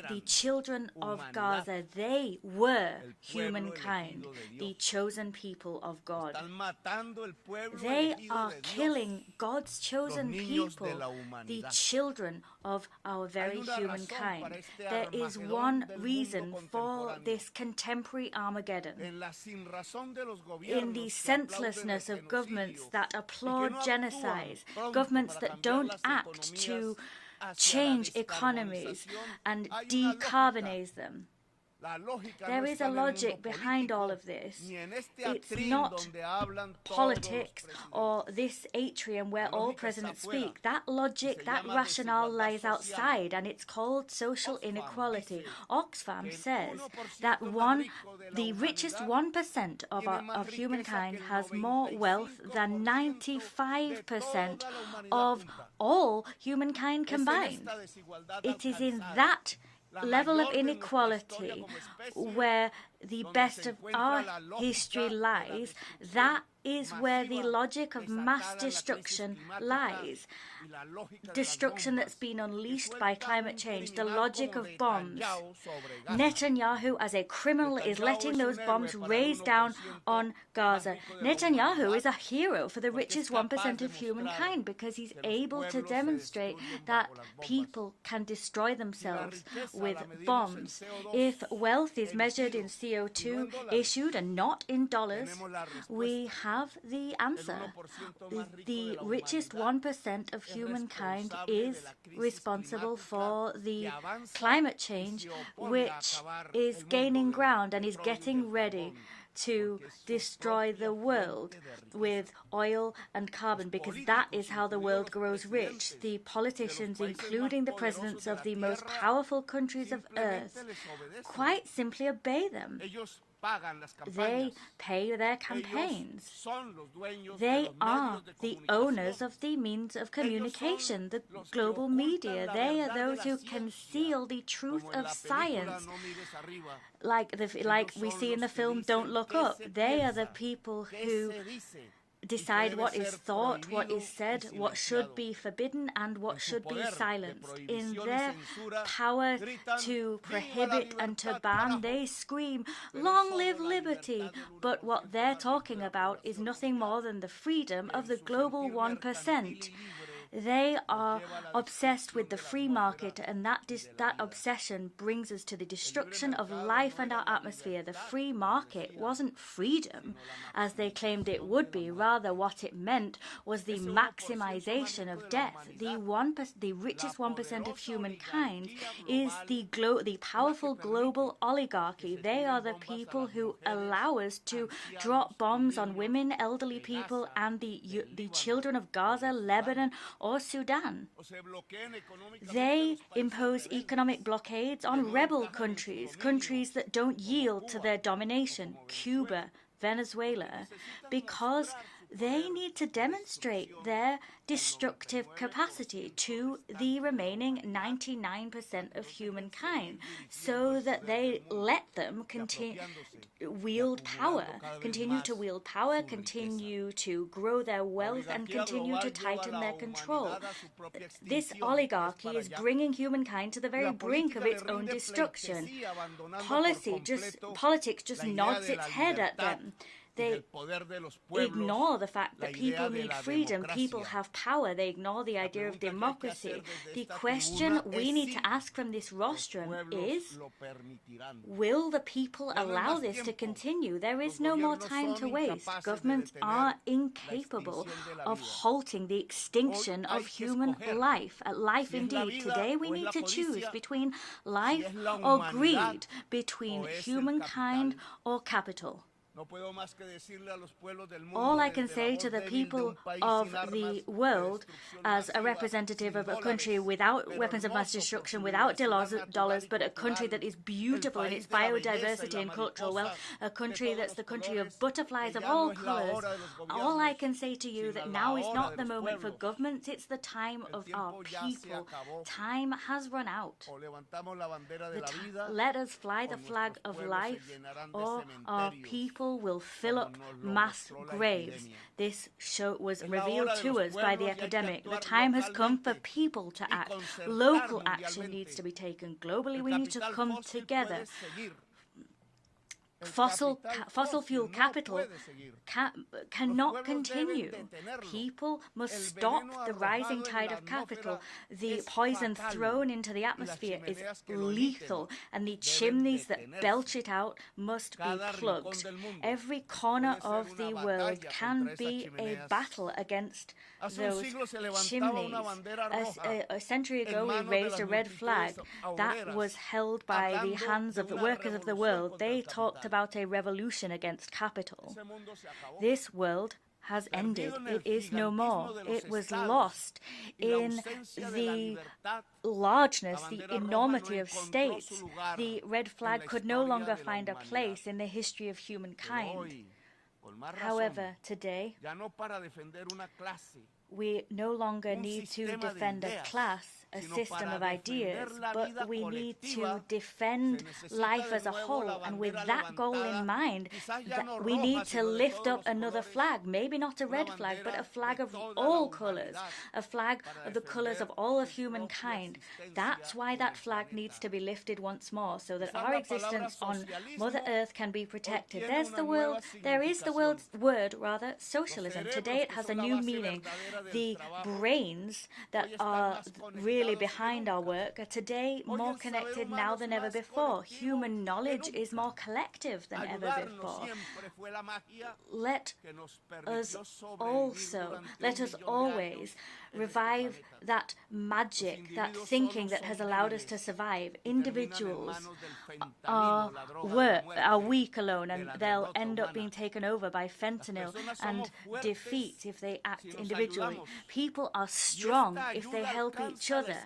The children of Gaza, they were humankind, the chosen people of God. They are killing God's chosen people, the children of our very humankind. There is one reason for this contemporary Armageddon. In the senselessness of governments that applaud genocide, governments that don't act to change economies and decarbonize them. There is a logic behind all of this. It's not politics or this atrium where all presidents speak. That logic, that rationale lies outside, and it's called social inequality. Oxfam says that the richest 1% of humankind has more wealth than 95% of all humankind combined. It is in that level of inequality where the best of our history lies. That is where the logic of mass destruction lies. Destruction that's been unleashed by climate change, the logic of bombs. Netanyahu, as a criminal, is letting those bombs raise down on Gaza. Netanyahu is a hero for the richest 1% of humankind because he's able to demonstrate that people can destroy themselves with bombs. If wealth is measured in CO2 issued and not in dollars, we have the answer. The richest 1% of humankind is responsible for the climate change, which is gaining ground and is getting ready to destroy the world with oil and carbon, because that is how the world grows rich. The politicians, including the presidents of the most powerful countries of earth, quite simply obey them. They pay their campaigns. They are the owners of the means of communication, the global media. They are those who conceal the truth of science. Like we see in the film Don't Look Up. They are the people who decide what is thought, what is said, what should be forbidden, and what should be silenced. In their power to prohibit and to ban, they scream, "Long live liberty!" But what they're talking about is nothing more than the freedom of the global 1%. They are obsessed with the free market, and that obsession brings us to the destruction of life and our atmosphere. The free market wasn't freedom, as they claimed it would be. Rather, what it meant was the maximization of death. The richest 1% of humankind is the powerful global oligarchy. They are the people who allow us to drop bombs on women, elderly people, and the children of Gaza, Lebanon, or Sudan. They impose economic blockades on rebel countries, countries that don't yield to their domination, Cuba, Venezuela, because they need to demonstrate their destructive capacity to the remaining 99% of humankind, so that they let them continue to wield power, continue to grow their wealth, and continue to tighten their control. This oligarchy is bringing humankind to the very brink of its own destruction. Politics just nods its head at them. They ignore the fact that people need freedom, people have power. They ignore the idea of democracy. The question we need to ask from this rostrum is, will the people allow this to continue? There is no more time to waste. Governments are incapable of halting the extinction of human life. Life indeed. Today we need to choose between life or greed, between humankind or capital. All I can say to the people of the world, as a representative of a country without weapons of mass destruction, without dollars, but a country that is beautiful in its biodiversity and cultural wealth, a country that's the country of butterflies of all colors, all I can say to you that now is not the moment for governments, it's the time of our people. Time has run out. Let us fly the flag of life, or our people people will fill up mass graves. This was revealed to us by the epidemic. The time has come for people to act. Local action needs to be taken. Globally, we need to come together. Fossil fuel capital cannot continue. People must stop the rising tide of capital. The poison thrown into the atmosphere is lethal, and the chimneys that belch it out must be plugged. Every corner of the world can be a battle against those chimneys. A century ago, we raised a red flag that was held by the hands of the workers of the world. They talked about a revolution against capital. This world has ended. It is no more. It was lost in the largeness, the enormity of states. The red flag could no longer find a place in the history of humankind. However, today, we no longer need to defend a class, a system of ideas, but we need to defend life as a whole. And with that goal in mind, we need to lift up another flag, maybe not a red flag, but a flag of all colours, a flag of the colours of all of humankind. That's why that flag needs to be lifted once more, so that our existence on Mother Earth can be protected. There is the word, socialism. Today it has a new meaning. The brains that are really behind our work are today more connected now than ever before. Human knowledge is more collective than ever before. Let us always revive that magic, that thinking that has allowed us to survive. Individuals are weak alone, and they'll end up being taken over by fentanyl and defeat if they act individually. People are strong if they help each other,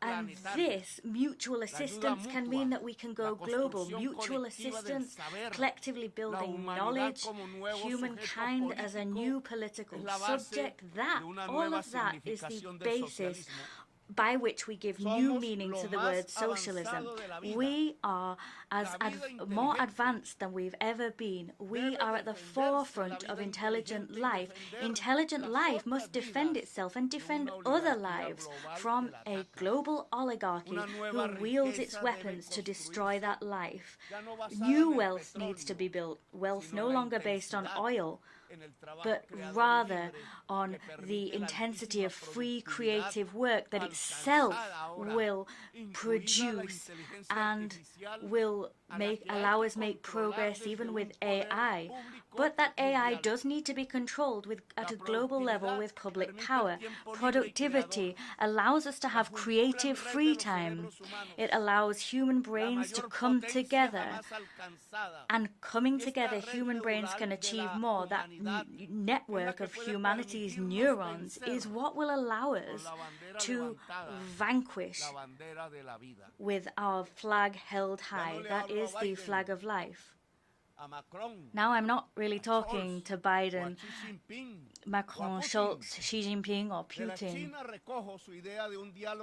and this mutual assistance can mean that we can go global. Mutual assistance, collectively building knowledge, humankind as a new political subject, all of that is the basis by which we give new meaning to the word socialism. We are more advanced than we've ever been. We are at the forefront of intelligent life. Intelligent life must defend itself and defend other lives from a global oligarchy who wields its weapons to destroy that life. New wealth needs to be built, wealth no longer based on oil, but rather on the intensity of free creative work that itself will produce and will allow us make progress even with AI. But that AI does need to be controlled at a global level with public power. Productivity allows us to have creative free time. It allows human brains to come together. And coming together, human brains can achieve more. That network of humanity's neurons is what will allow us to vanquish with our flag held high. That is the flag of life. Now, I'm not really talking to Biden, Macron, Schultz, Xi Jinping, or Putin.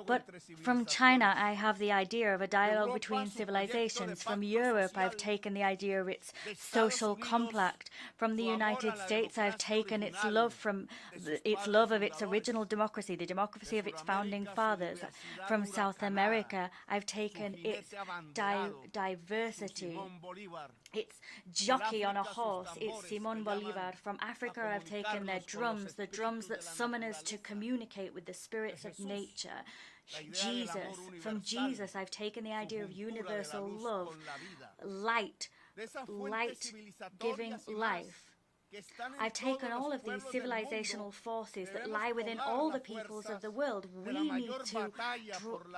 But from China, I have the idea of a dialogue between civilizations. From Europe, I've taken the idea of its social compact. From the United States, I've taken its love of its original democracy, the democracy of its founding fathers. From South America, I've taken its diversity, its jockey on a horse, it's Simón Bolívar. From Africa, I've taken their drums, the drums that summon us to communicate with the spirits of nature. Jesus. From Jesus, I've taken the idea of universal love, light giving life. I've taken all of these civilizational forces that lie within all the peoples of the world. We need to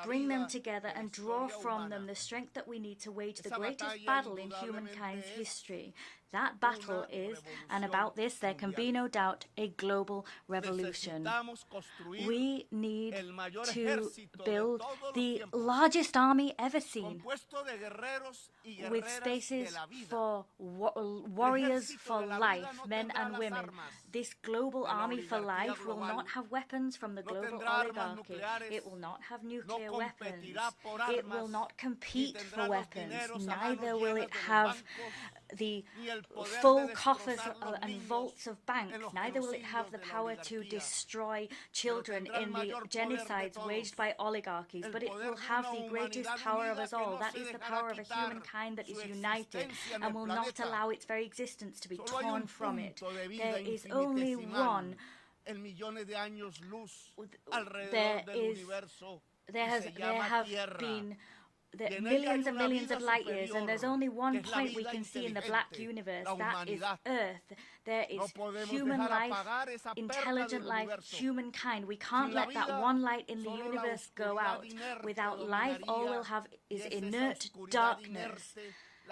bring them together and draw from them the strength that we need to wage the greatest battle in humankind's history. That battle is, and about this there can be no doubt, a global revolution. We need to build the largest army ever seen, with spaces for warriors for life, men and women. This global army for life will not have weapons from the global oligarchy. It will not have nuclear weapons. It will not compete for weapons. Neither will it have the full coffers and vaults of banks. Neither will it have the power to destroy children in the genocides waged by oligarchies, but it will have the greatest power of us all. That is the power of a humankind that is united and will not allow its very existence to be torn from it. There is only one. There have been millions and millions of light years, and there's only one point we can see in the black universe. That is Earth. There is human life, intelligent life, humankind. We can't let that one light in the universe go out. Without life, all we'll have is inert darkness.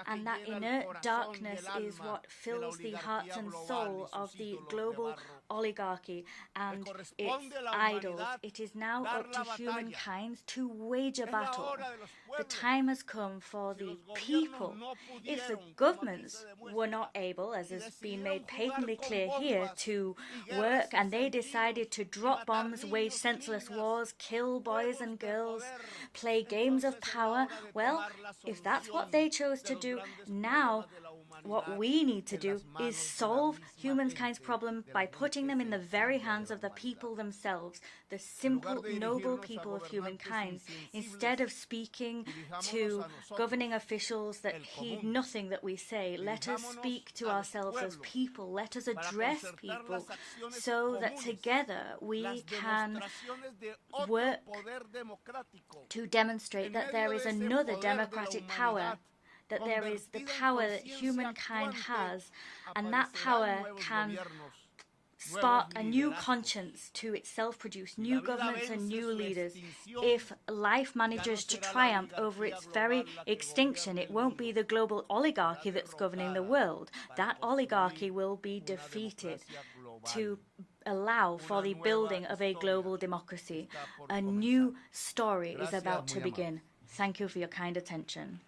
And that inert darkness is what fills the hearts and soul of the global oligarchy and its idols. It is now up to humankind to wage a battle. The time has come for the people. If the governments were not able, as has been made patently clear here, to work, and they decided to drop bombs, wage senseless wars, kill boys and girls, play games of power, well, if that's what they chose to do, now what we need to do is solve humankind's problem by putting them in the very hands of the people themselves, the simple, noble people of humankind. Instead of speaking to governing officials that heed nothing that we say, let us speak to ourselves as people. Let us address people so that together we can work to demonstrate that there is another democratic power, that there is the power that humankind has, and that power can spark a new conscience to itself, produce new governments and new leaders. If life manages to triumph over its very extinction, it won't be the global oligarchy that's governing the world. That oligarchy will be defeated to allow for the building of a global democracy. A new story is about to begin. Thank you for your kind attention.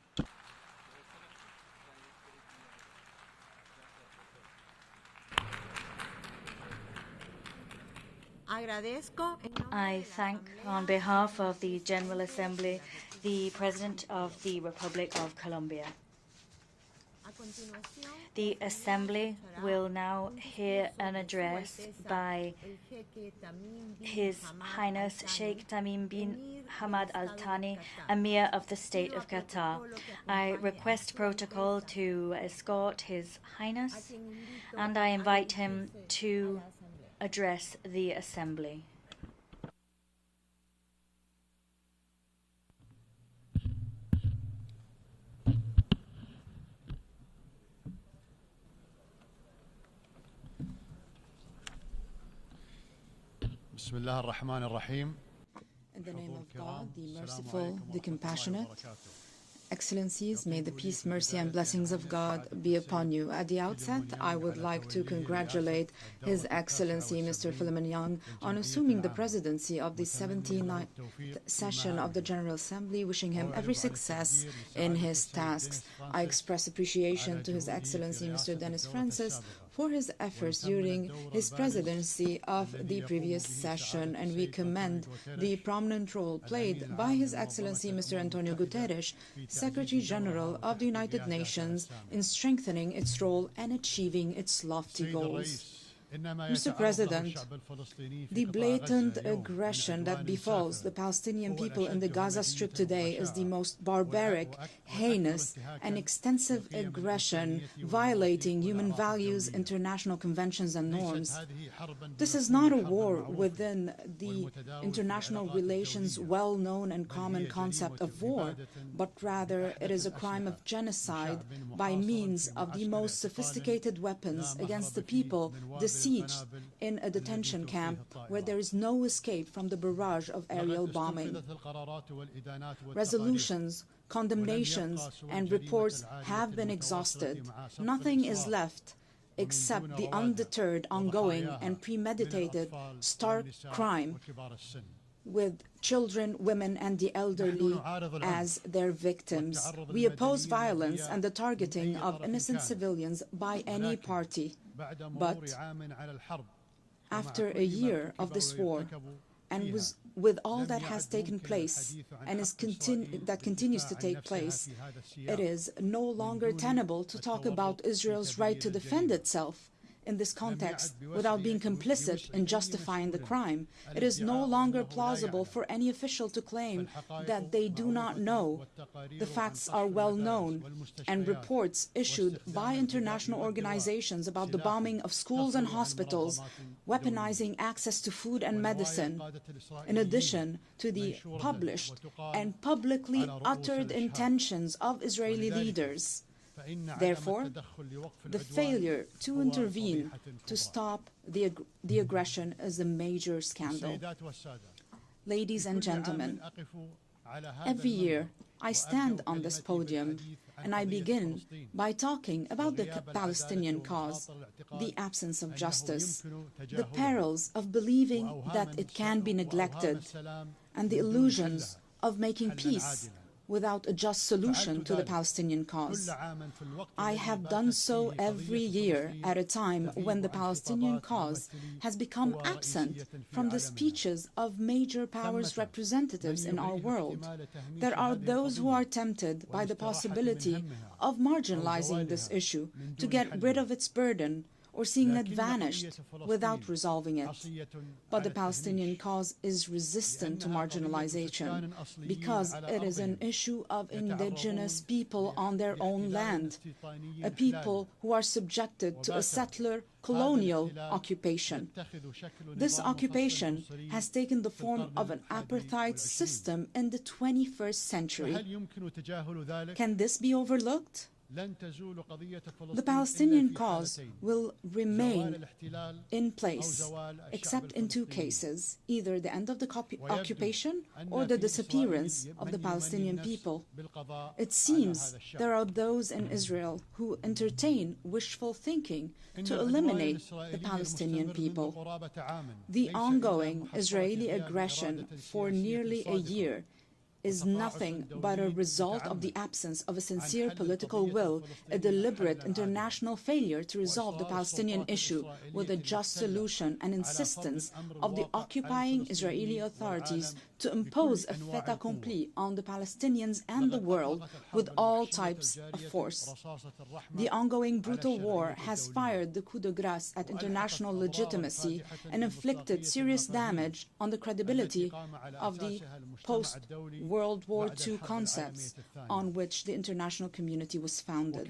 I thank, on behalf of the General Assembly, the President of the Republic of Colombia. The Assembly will now hear an address by His Highness Sheikh Tamim bin Hamad Al Thani, Emir of the State of Qatar. I request protocol to escort His Highness, and I invite him to address the Assembly. Bismillah ar-Rahman ar-Rahim. In the name of God, the merciful, the compassionate. Excellencies, may the peace, mercy, and blessings of God be upon you. At the outset, I would like to congratulate His Excellency Mr. Philemon Young on assuming the presidency of the 79th session of the General Assembly, wishing him every success in his tasks. I express appreciation to His Excellency Mr. Dennis Francis for his efforts during his presidency of the previous session, and we commend the prominent role played by His Excellency Mr. Antonio Guterres, Secretary General of the United Nations, in strengthening its role and achieving its lofty goals. Mr. President, the blatant aggression that befalls the Palestinian people in the Gaza Strip today is the most barbaric, heinous, and extensive aggression violating human values, international conventions, and norms. This is not a war within the international relations well-known and common concept of war, but rather it is a crime of genocide by means of the most sophisticated weapons against the people besieged in a detention camp where there is no escape from the barrage of aerial bombing. Resolutions, condemnations, and reports have been exhausted. Nothing is left except the undeterred, ongoing, and premeditated stark crime with children, women, and the elderly as their victims. We oppose violence and the targeting of innocent civilians by any party. But after a year of this war, And with all that has taken place and that continues to take place, it is no longer tenable to talk about Israel's right to defend itself in this context without being complicit in justifying the crime. It is no longer plausible for any official to claim that they do not know. The facts are well known, and reports issued by international organizations about the bombing of schools and hospitals, weaponizing access to food and medicine, in addition to the published and publicly uttered intentions of Israeli leaders. Therefore, the failure to intervene to stop the aggression is a major scandal. Ladies and gentlemen, every year I stand on this podium and I begin by talking about the Palestinian cause, the absence of justice, the perils of believing that it can be neglected, and the illusions of making peace without a just solution to the Palestinian cause. I have done so every year at a time when the Palestinian cause has become absent from the speeches of major powers' representatives in our world. There are those who are tempted by the possibility of marginalizing this issue to get rid of its burden, or seeing it vanished without resolving it. But the Palestinian cause is resistant to marginalization because it is an issue of indigenous people on their own land, a people who are subjected to a settler colonial occupation. This occupation has taken the form of an apartheid system in the 21st century. Can this be overlooked? The Palestinian cause will remain in place, except in two cases, either the end of the occupation or the disappearance of the Palestinian people. It seems there are those in Israel who entertain wishful thinking to eliminate the Palestinian people. The ongoing Israeli aggression for nearly a year is nothing but a result of the absence of a sincere political will, a deliberate international failure to resolve the Palestinian issue with a just solution, and insistence of the occupying Israeli authorities to impose a fait accompli on the Palestinians and the world with all types of force. The ongoing brutal war has fired the coup de grace at international legitimacy and inflicted serious damage on the credibility of the post-World War II concepts on which the international community was founded.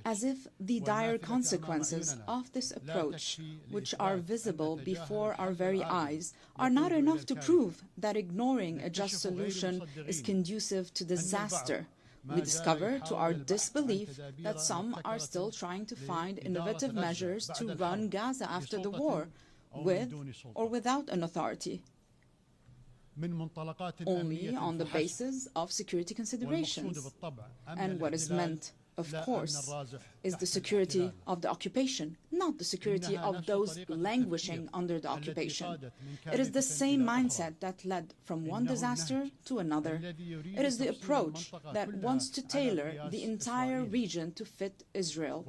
As if the dire consequences of this approach, which are visible before our very eyes, are not enough to prove that ignoring a just solution is conducive to disaster. We discover, to our disbelief, that some are still trying to find innovative measures to run Gaza after the war, with or without an authority, only on the basis of security considerations. And what is meant, of course, is the security of the occupation, not the security of those languishing under the occupation. It is the same mindset that led from one disaster to another. It is the approach that wants to tailor the entire region to fit Israel,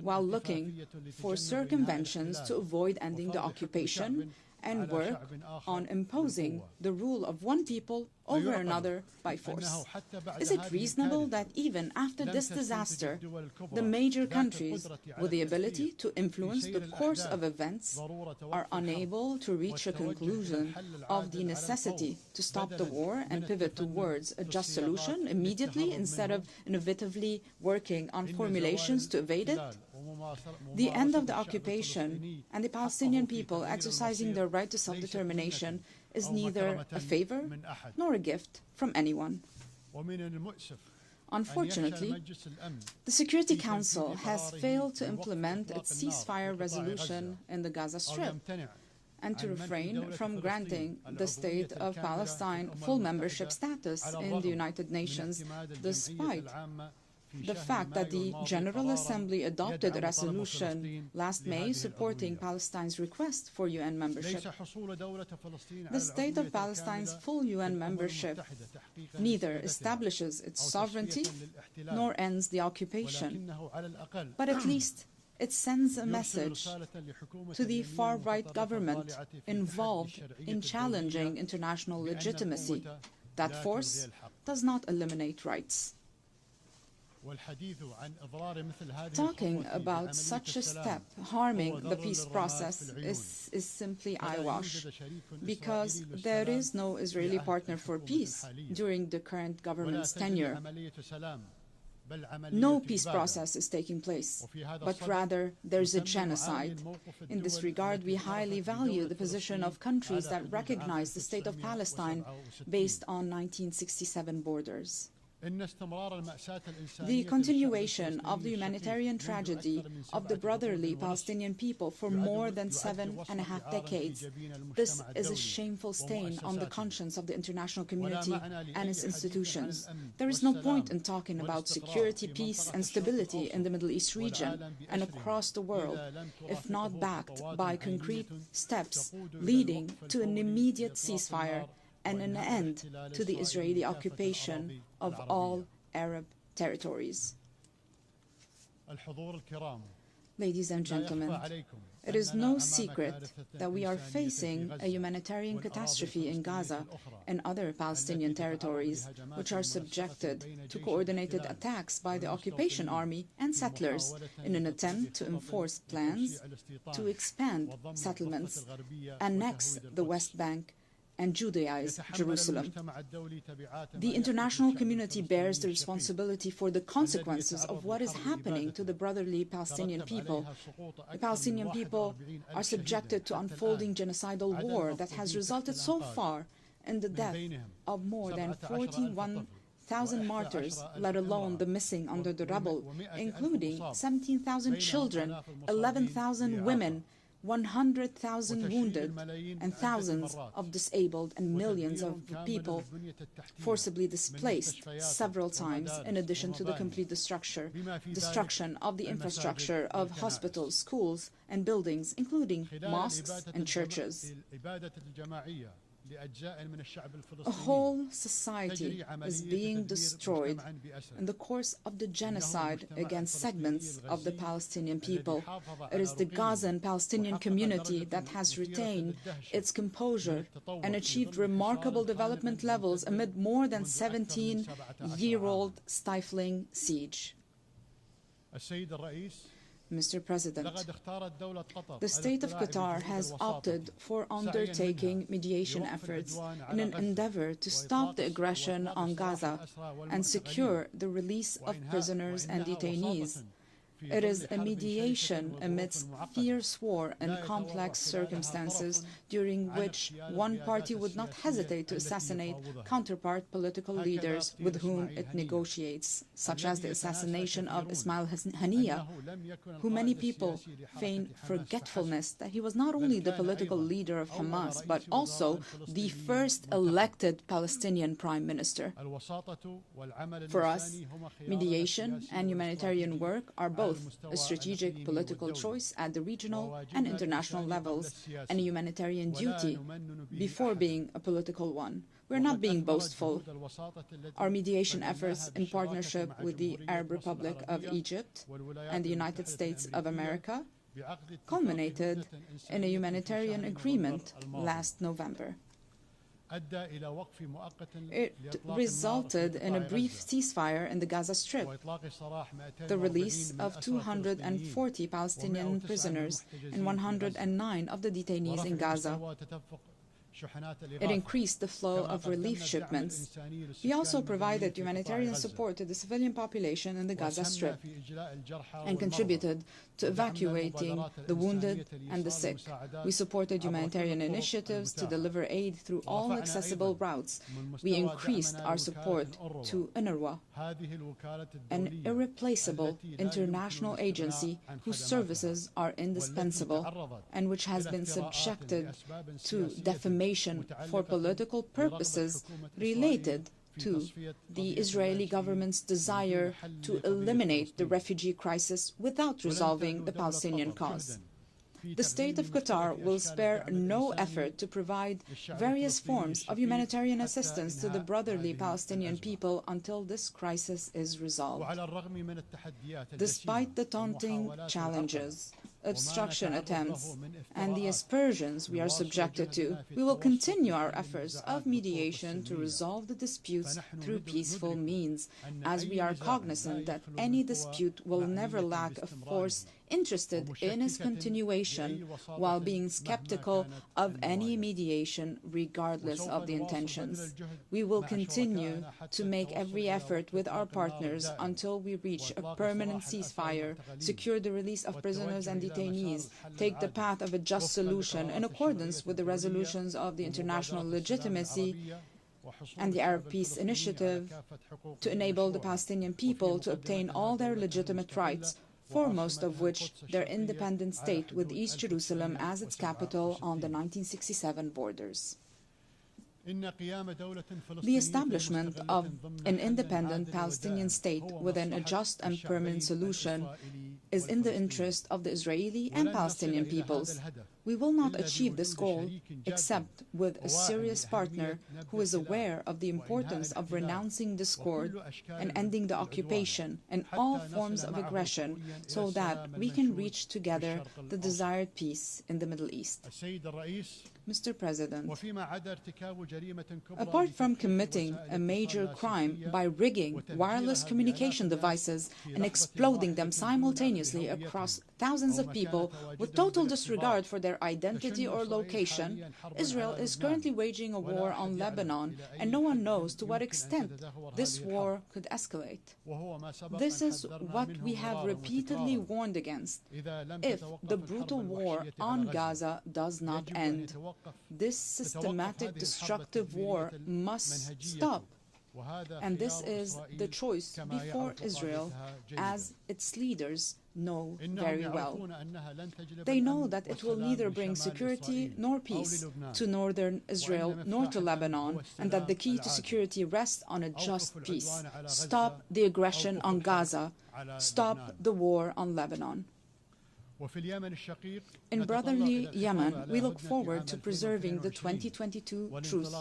while looking for circumventions to avoid ending the occupation and work on imposing the rule of one people over another by force. Is it reasonable that even after this disaster, the major countries with the ability to influence the course of events are unable to reach a conclusion of the necessity to stop the war and pivot towards a just solution immediately instead of innovatively working on formulations to evade it? The end of the occupation and the Palestinian people exercising their right to self-determination is neither a favor nor a gift from anyone. Unfortunately, the Security Council has failed to implement its ceasefire resolution in the Gaza Strip and to refrain from granting the State of Palestine full membership status in the United Nations, despite the fact that the General Assembly adopted a resolution last May supporting Palestine's request for UN membership. The State of Palestine's full UN membership neither establishes its sovereignty nor ends the occupation, but at least It sends a message to the far-right government involved in challenging international legitimacy that force does not eliminate rights. Talking about such a step harming the peace process is simply eyewash, because there is no Israeli partner for peace during the current government's tenure. No peace process is taking place, but rather there's a genocide. In this regard, we highly value the position of countries that recognize the state of Palestine based on 1967 borders. The continuation of the humanitarian tragedy of the brotherly Palestinian people for more than 7.5 decades. This is a shameful stain on the conscience of the international community and its institutions. There is no point in talking about security, peace and stability in the Middle East region and across the world if not backed by concrete steps leading to an immediate ceasefire and an end to the Israeli occupation of all Arab territories. Ladies and gentlemen, it is no secret that we are facing a humanitarian catastrophe in Gaza and other Palestinian territories, which are subjected to coordinated attacks by the occupation army and settlers in an attempt to enforce plans to expand settlements, annex the West Bank, and Judaize Jerusalem. The international community bears the responsibility for the consequences of what is happening to the brotherly Palestinian people. The Palestinian people are subjected to unfolding genocidal war that has resulted so far in the death of more than 41,000 martyrs, let alone the missing under the rubble, including 17,000 children, 11,000 women, 100,000 wounded, and thousands of disabled and millions of people forcibly displaced several times, in addition to the complete destruction of the infrastructure of hospitals, schools, and buildings, including mosques and churches. A whole society is being destroyed in the course of the genocide against segments of the Palestinian people. It is the Gazan Palestinian community that has retained its composure and achieved remarkable development levels amid more than 17-year-old stifling siege. Mr. President, the state of Qatar has opted for undertaking mediation efforts in an endeavor to stop the aggression on Gaza and secure the release of prisoners and detainees. It is a mediation amidst fierce war and complex circumstances during which one party would not hesitate to assassinate counterpart political leaders with whom it negotiates, such as the assassination of Ismail Haniyeh, who many people feign forgetfulness that he was not only the political leader of Hamas, but also the first elected Palestinian prime minister. For us, mediation and humanitarian work are both a strategic political choice at the regional and international levels and a humanitarian duty before being a political one. We're not being boastful. Our mediation efforts in partnership with the Arab Republic of Egypt and the United States of America culminated in a humanitarian agreement last November. It resulted in a brief ceasefire in the Gaza Strip, the release of 240 Palestinian prisoners and 109 of the detainees in Gaza. It increased the flow of relief shipments. We also provided humanitarian support to the civilian population in the Gaza Strip and contributed to evacuating the wounded and the sick. We supported humanitarian initiatives to deliver aid through all accessible routes. We increased our support to UNRWA, an irreplaceable international agency whose services are indispensable and which has been subjected to defamation for political purposes related to the Israeli government's desire to eliminate the refugee crisis without resolving the Palestinian cause. The state of Qatar will spare no effort to provide various forms of humanitarian assistance to the brotherly Palestinian people until this crisis is resolved. Despite the daunting challenges, obstruction attempts, and the aspersions we are subjected to, we will continue our efforts of mediation to resolve the disputes through peaceful means, as we are cognizant that any dispute will never lack a force interested in its continuation, while being skeptical of any mediation regardless of the intentions. We will continue to make every effort with our partners until we reach a permanent ceasefire, secure the release of prisoners and detainees, take the path of a just solution in accordance with the resolutions of the international legitimacy and the Arab Peace Initiative, to enable the Palestinian people to obtain all their legitimate rights, foremost of which their independent state with East Jerusalem as its capital on the 1967 borders. The establishment of an independent Palestinian state within a just and permanent solution is in the interest of the Israeli and Palestinian peoples. We will not achieve this goal except with a serious partner who is aware of the importance of renouncing discord and ending the occupation and all forms of aggression, so that we can reach together the desired peace in the Middle East. Mr. President, apart from committing a major crime by rigging wireless communication devices and exploding them simultaneously across thousands of people with total disregard for their identity or location, Israel is currently waging a war on Lebanon, and no one knows to what extent this war could escalate. This is what we have repeatedly warned against. If the brutal war on Gaza does not end, this systematic destructive war must stop. And this is the choice before Israel, as its leaders know very well. They know that it will neither bring security nor peace to northern Israel nor to Lebanon, and that the key to security rests on a just peace. Stop the aggression on Gaza. Stop the war on Lebanon. In brotherly Yemen, we look forward to preserving the 2022 truce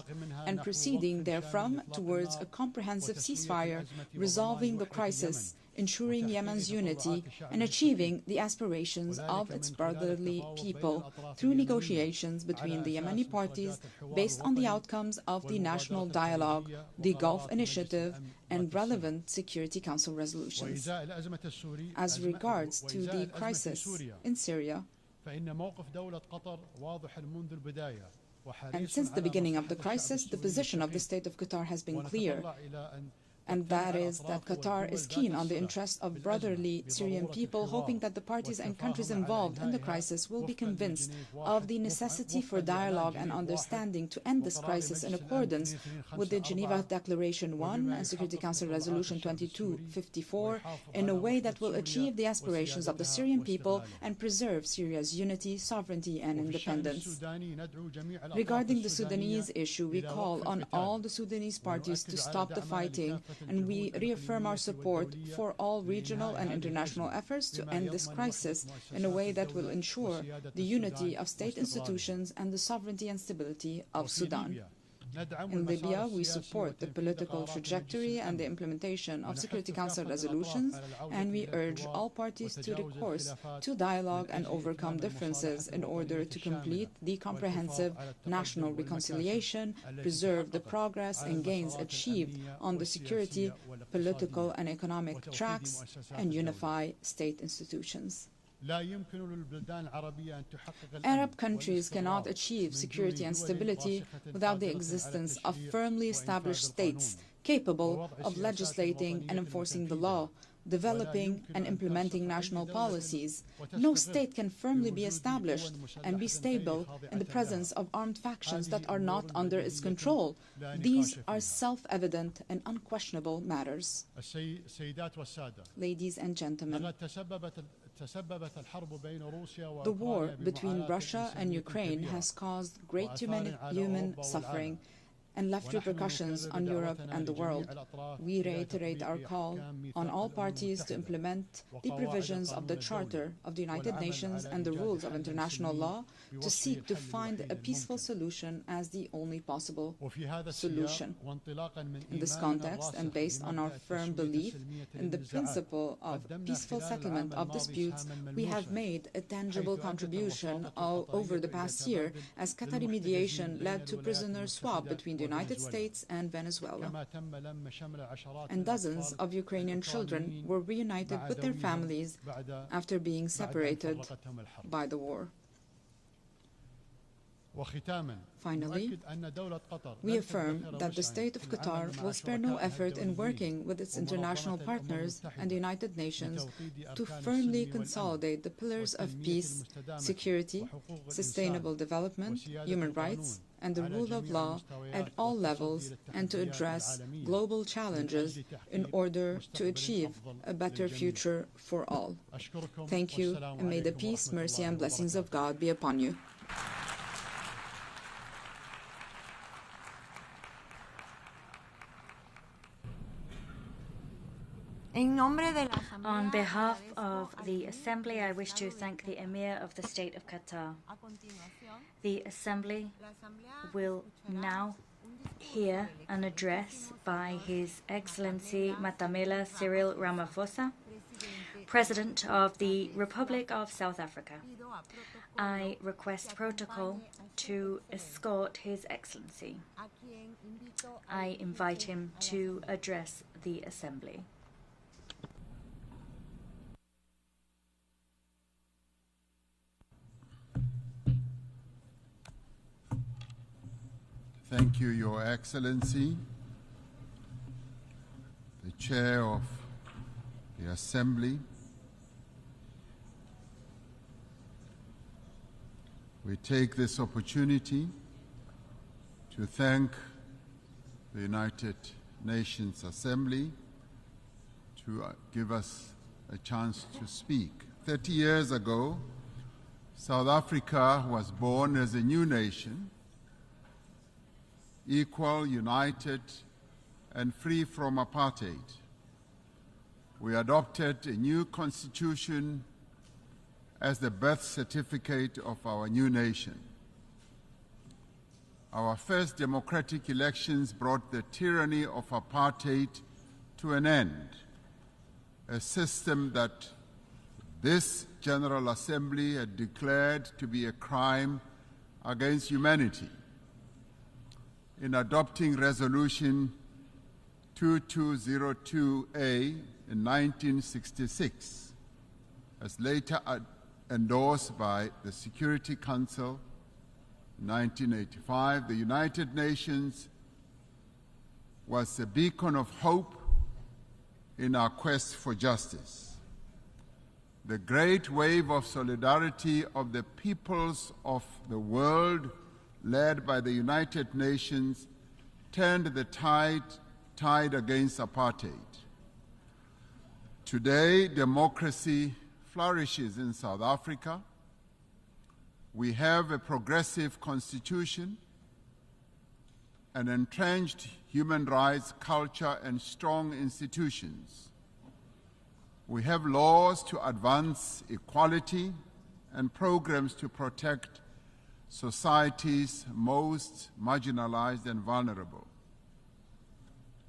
and proceeding therefrom towards a comprehensive ceasefire, resolving the crisis, ensuring Yemen's unity, and achieving the aspirations of its brotherly people through negotiations between the Yemeni parties based on the outcomes of the national dialogue, the Gulf Initiative, and relevant Security Council resolutions. As regards to the crisis in Syria, and since the beginning of the crisis, the position of the state of Qatar has been clear, and that is that Qatar is keen on the interests of brotherly Syrian people, hoping that the parties and countries involved in the crisis will be convinced of the necessity for dialogue and understanding to end this crisis in accordance with the Geneva Declaration 1 and Security Council Resolution 2254 in a way that will achieve the aspirations of the Syrian people and preserve Syria's unity, sovereignty, and independence. Regarding the Sudanese issue, we call on all the Sudanese parties to stop the fighting, and we reaffirm our support for all regional and international efforts to end this crisis in a way that will ensure the unity of state institutions and the sovereignty and stability of Sudan. In Libya, we support the political trajectory and the implementation of Security Council resolutions, and we urge all parties to recourse to dialogue and overcome differences in order to complete the comprehensive national reconciliation, preserve the progress and gains achieved on the security, political and economic tracks, and unify state institutions. Arab countries cannot achieve security and stability without the existence of firmly established states capable of legislating and enforcing the law, developing and implementing national policies. No state can firmly be established and be stable in the presence of armed factions that are not under its control. These are self-evident and unquestionable matters. Ladies and gentlemen, the war between Russia and Ukraine has caused great human suffering and left repercussions on Europe and the world. We reiterate our call on all parties to implement the provisions of the Charter of the United Nations and the rules of international law to seek to find a peaceful solution as the only possible solution. In this context, and based on our firm belief in the principle of peaceful settlement of disputes, we have made a tangible contribution over the past year as Qatari mediation led to prisoner swap between the United States and Venezuela. And dozens of Ukrainian children were reunited with their families after being separated by the war. Finally, we affirm that the State of Qatar will spare no effort in working with its international partners and the United Nations to firmly consolidate the pillars of peace, security, sustainable development, human rights, and the rule of law at all levels, and to address global challenges in order to achieve a better future for all. Thank you, and may the peace, mercy, and blessings of God be upon you. On behalf of the Assembly, I wish to thank the Emir of the State of Qatar. The Assembly will now hear an address by His Excellency Matamela Cyril Ramaphosa, President of the Republic of South Africa. I request protocol to escort His Excellency. I invite him to address the Assembly. Thank you, Your Excellency, the Chair of the Assembly. We take this opportunity to thank the United Nations Assembly to give us a chance to speak. 30 years ago, South Africa was born as a new nation, equal, united, and free from apartheid. We adopted a new constitution as the birth certificate of our new nation. Our first democratic elections brought the tyranny of apartheid to an end, a system that this General Assembly had declared to be a crime against humanity. In adopting Resolution 2202A in 1966, as later endorsed by the Security Council in 1985, the United Nations was a beacon of hope in our quest for justice. The great wave of solidarity of the peoples of the world, led by the United Nations, turned the tide against apartheid. Today, democracy flourishes in South Africa. We have a progressive constitution, an entrenched human rights culture, and strong institutions. We have laws to advance equality and programs to protect society's most marginalized and vulnerable.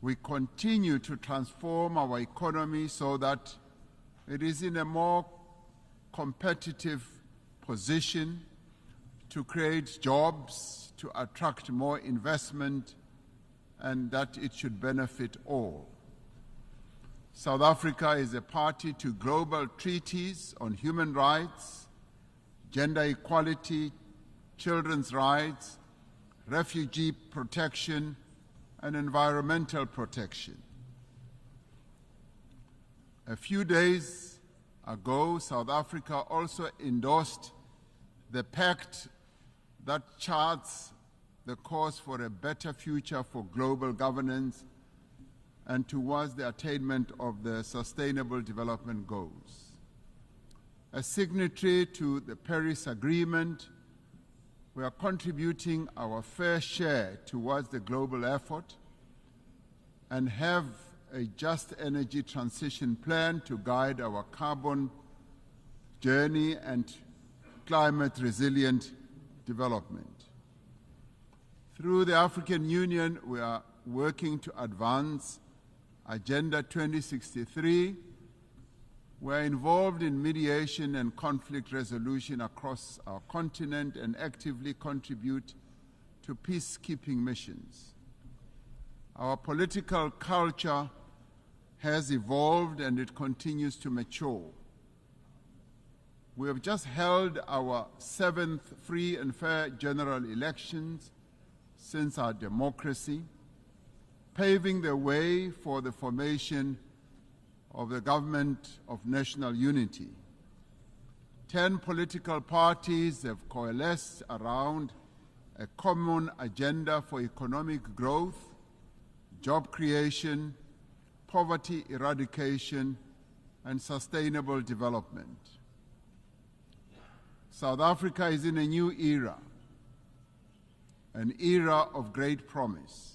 We continue to transform our economy so that it is in a more competitive position to create jobs, to attract more investment, and that it should benefit all. South Africa is a party to global treaties on human rights, gender equality, children's rights, refugee protection, and environmental protection. A few days ago, South Africa also endorsed the pact that charts the course for a better future for global governance and towards the attainment of the Sustainable Development Goals. As signatory to the Paris Agreement, We are contributing our fair share towards the global effort and have a just energy transition plan to guide our carbon journey and climate resilient development. Through the African Union, we are working to advance Agenda 2063. We are involved in mediation and conflict resolution across our continent and actively contribute to peacekeeping missions. Our political culture has evolved and it continues to mature. We have just held our 7th free and fair general elections since our democracy, paving the way for the formation of the government of national unity. 10 political parties have coalesced around a common agenda for economic growth, job creation, poverty eradication, and sustainable development. South Africa is in a new era, an era of great promise.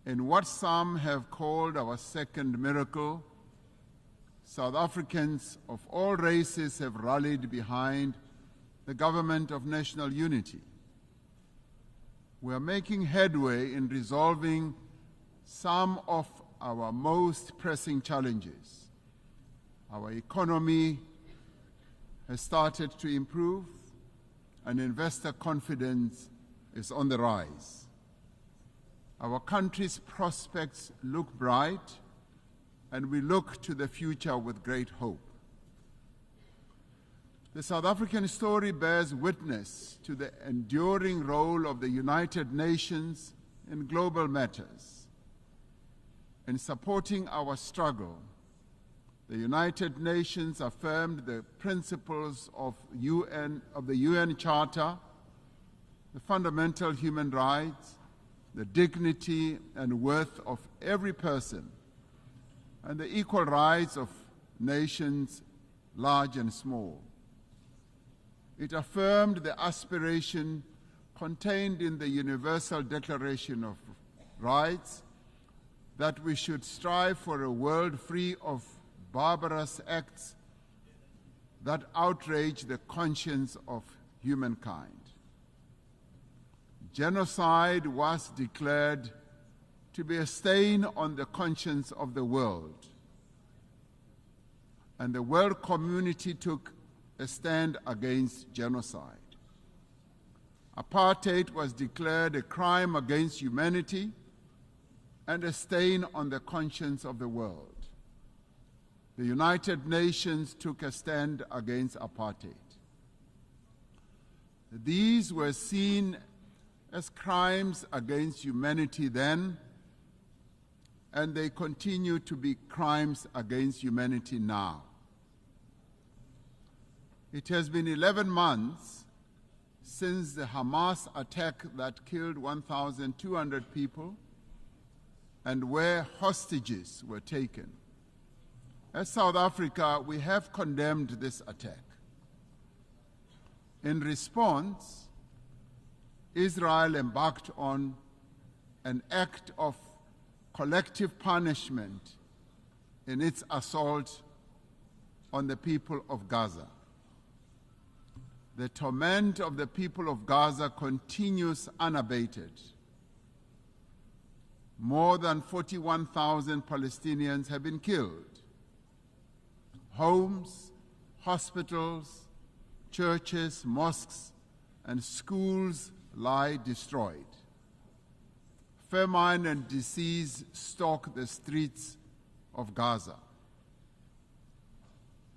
In what some have called our second miracle, South Africans of all races have rallied behind the government of national unity. We are making headway in resolving some of our most pressing challenges. Our economy has started to improve, and investor confidence is on the rise. Our country's prospects look bright, and we look to the future with great hope. The South African story bears witness to the enduring role of the United Nations in global matters. In supporting our struggle, the United Nations affirmed the principles of the UN Charter, the fundamental human rights, the dignity and worth of every person, and the equal rights of nations, large and small. It affirmed the aspiration contained in the Universal Declaration of Rights that we should strive for a world free of barbarous acts that outrage the conscience of humankind. Genocide was declared to be a stain on the conscience of the world, and the world community took a stand against genocide. Apartheid was declared a crime against humanity and a stain on the conscience of the world. The United Nations took a stand against apartheid. These were seen as crimes against humanity then, and they continue to be crimes against humanity now. It has been 11 months since the Hamas attack that killed 1,200 people and where hostages were taken. As South Africa, we have condemned this attack. In response, Israel embarked on an act of collective punishment in its assault on the people of Gaza. The torment of the people of Gaza continues unabated. More than 41,000 Palestinians have been killed. Homes, hospitals, churches, mosques, and schools lie destroyed. Famine and disease stalk the streets of Gaza.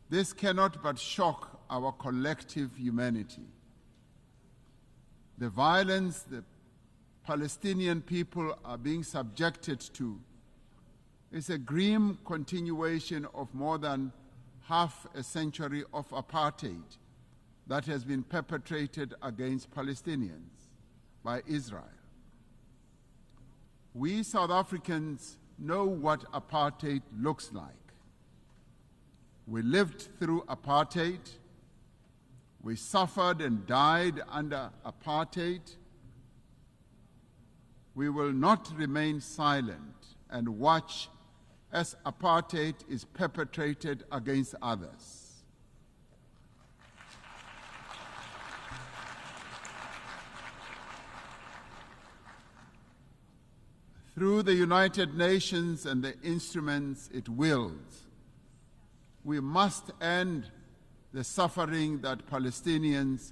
This cannot but shock our collective humanity. The violence the Palestinian people are being subjected to is a grim continuation of more than half a century of apartheid that has been perpetrated against Palestinians by Israel. We South Africans know what apartheid looks like. We lived through apartheid. We suffered and died under apartheid. We will not remain silent and watch as apartheid is perpetrated against others. Through the United Nations and the instruments it wields, we must end the suffering that Palestinians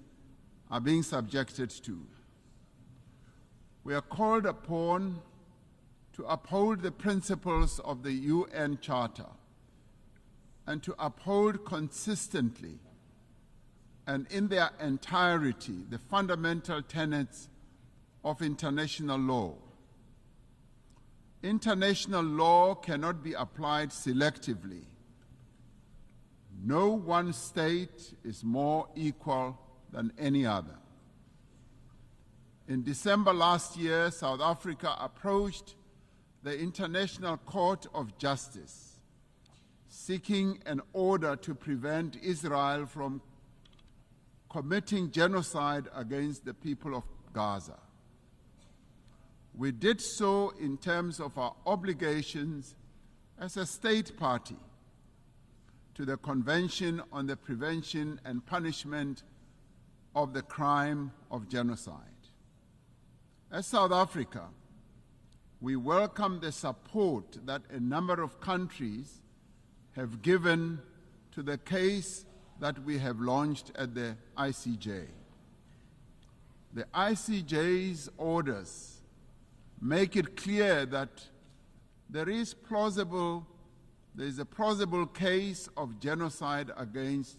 are being subjected to. We are called upon to uphold the principles of the UN Charter and to uphold consistently and in their entirety the fundamental tenets of international law. International law cannot be applied selectively. No one state is more equal than any other. In December last year, South Africa approached the International Court of Justice, seeking an order to prevent Israel from committing genocide against the people of Gaza. We did so in terms of our obligations as a state party to the Convention on the Prevention and Punishment of the Crime of Genocide. As South Africa, we welcome the support that a number of countries have given to the case that we have launched at the ICJ. The ICJ's orders make it clear that there is a plausible case of genocide against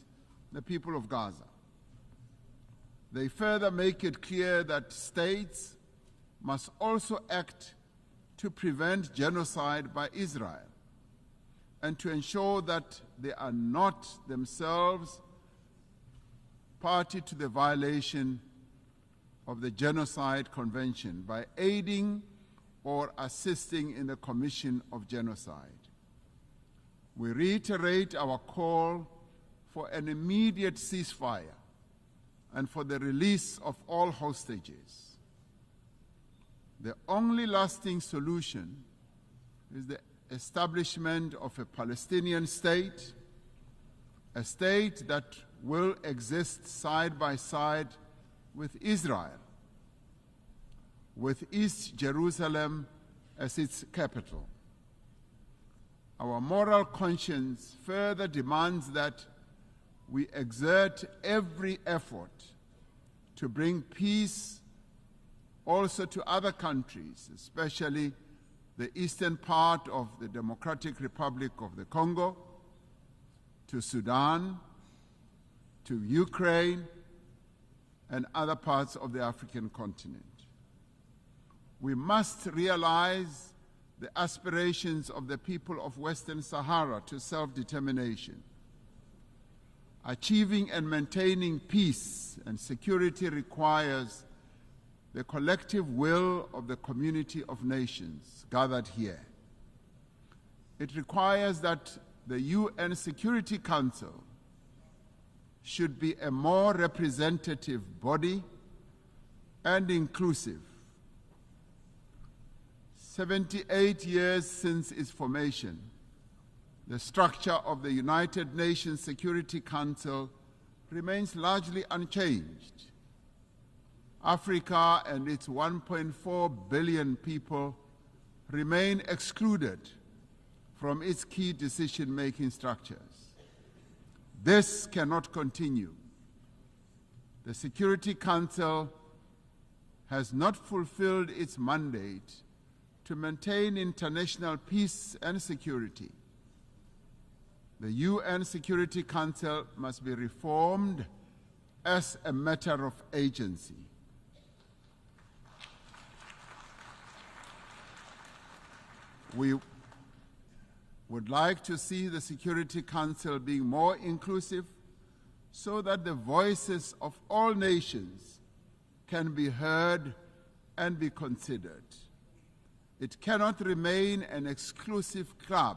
the people of Gaza. They further make it clear that states must also act to prevent genocide by Israel and to ensure that they are not themselves party to the violation of the Genocide Convention by aiding or assisting in the commission of genocide. We reiterate our call for an immediate ceasefire and for the release of all hostages. The only lasting solution is the establishment of a Palestinian state, a state that will exist side by side with Israel, with East Jerusalem as its capital. Our moral conscience further demands that we exert every effort to bring peace also to other countries, especially the eastern part of the Democratic Republic of the Congo, to Sudan, to Ukraine, and other parts of the African continent. We must realize the aspirations of the people of Western Sahara to self-determination. Achieving and maintaining peace and security requires the collective will of the community of nations gathered here. It requires that the UN Security Council should be a more representative body and inclusive. 78 years since its formation, the structure of the United Nations Security Council remains largely unchanged. Africa and its 1.4 billion people remain excluded from its key decision-making structures. This cannot continue. The Security Council has not fulfilled its mandate to maintain international peace and security. The UN Security Council must be reformed as a matter of agency. We would like to see the Security Council being more inclusive so that the voices of all nations can be heard and be considered. It cannot remain an exclusive club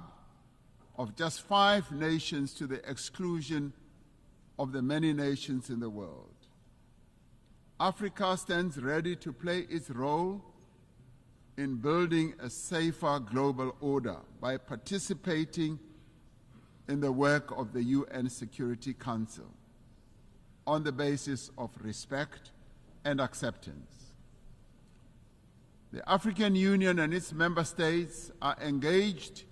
of just 5 nations to the exclusion of the many nations in the world. Africa stands ready to play its role in building a safer global order by participating in the work of the UN Security Council on the basis of respect and acceptance. The African Union and its member states are engaged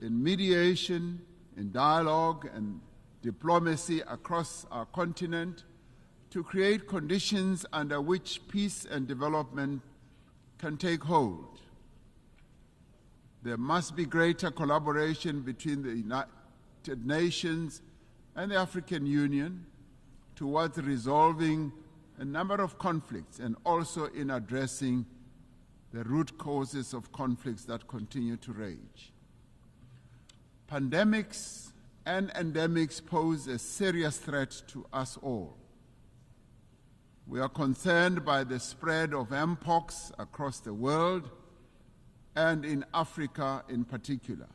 in mediation, in dialogue and diplomacy across our continent to create conditions under which peace and development can take hold. There must be greater collaboration between the United Nations and the African Union towards resolving a number of conflicts and also in addressing the root causes of conflicts that continue to rage. Pandemics and endemics pose a serious threat to us all. We are concerned by the spread of mpox across the world and in Africa in particular.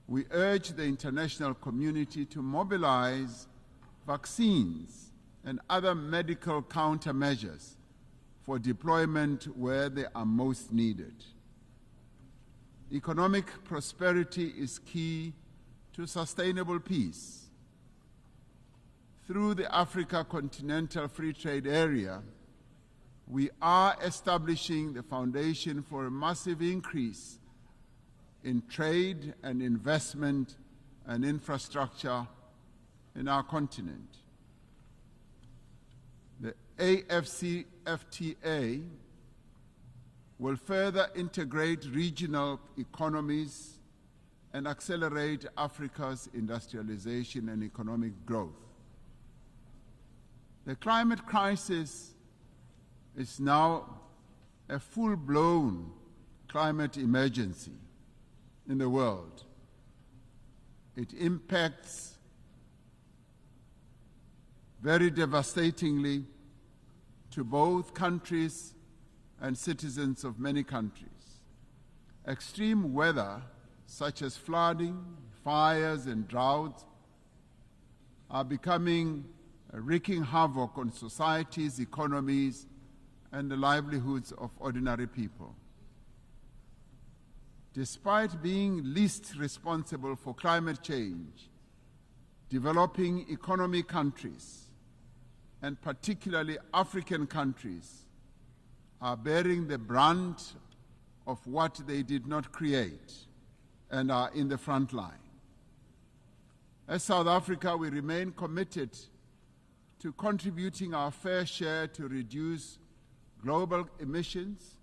We urge the international community to mobilize vaccines and other medical countermeasures for deployment where they are most needed. Economic prosperity is key to sustainable peace. Through the Africa Continental Free Trade Area, we are establishing the foundation for a massive increase in trade and investment and infrastructure in our continent. The AFCFTA will further integrate regional economies and accelerate Africa's industrialization and economic growth. The climate crisis is now a full-blown climate emergency in the world. It impacts very devastatingly to both countries and citizens of many countries. Extreme weather, such as flooding, fires, and droughts, are becoming wreaking havoc on societies, economies, and the livelihoods of ordinary people. Despite being least responsible for climate change, developing economy countries, and particularly African countries, are bearing the brunt of what they did not create and are in the front line. As South Africa, we remain committed to contributing our fair share to reduce global emissions,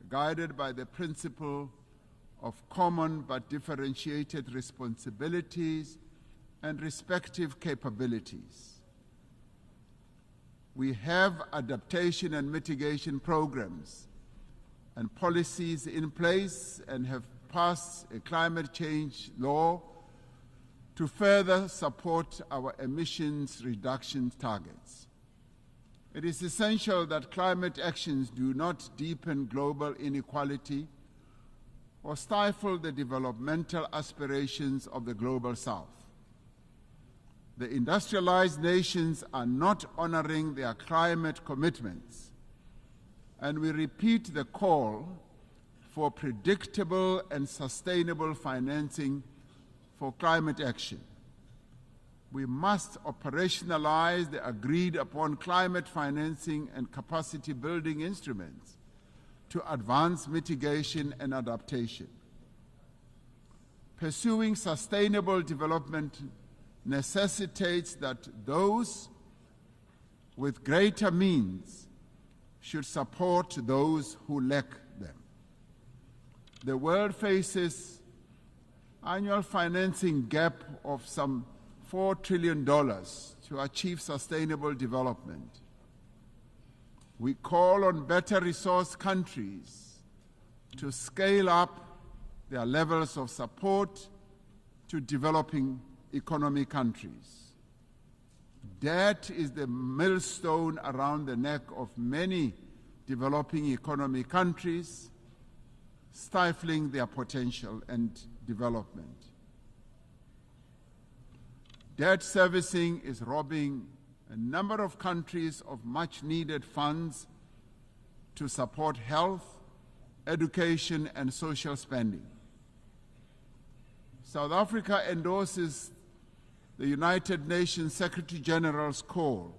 guided by the principle of common but differentiated responsibilities and respective capabilities. We have adaptation and mitigation programs and policies in place and have passed a climate change law to further support our emissions reduction targets. It is essential that climate actions do not deepen global inequality or stifle the developmental aspirations of the Global South. The industrialized nations are not honoring their climate commitments, and we repeat the call for predictable and sustainable financing for climate action. We must operationalize the agreed-upon climate financing and capacity-building instruments to advance mitigation and adaptation. Pursuing sustainable development necessitates that those with greater means should support those who lack them. The world faces annual financing gap of some $4 trillion to achieve sustainable development. We call on better resourced countries to scale up their levels of support to developing economy countries. Debt is the millstone around the neck of many developing economy countries, stifling their potential and development. Debt servicing is robbing a number of countries of much-needed funds to support health, education, and social spending. South Africa endorses the United Nations Secretary General's call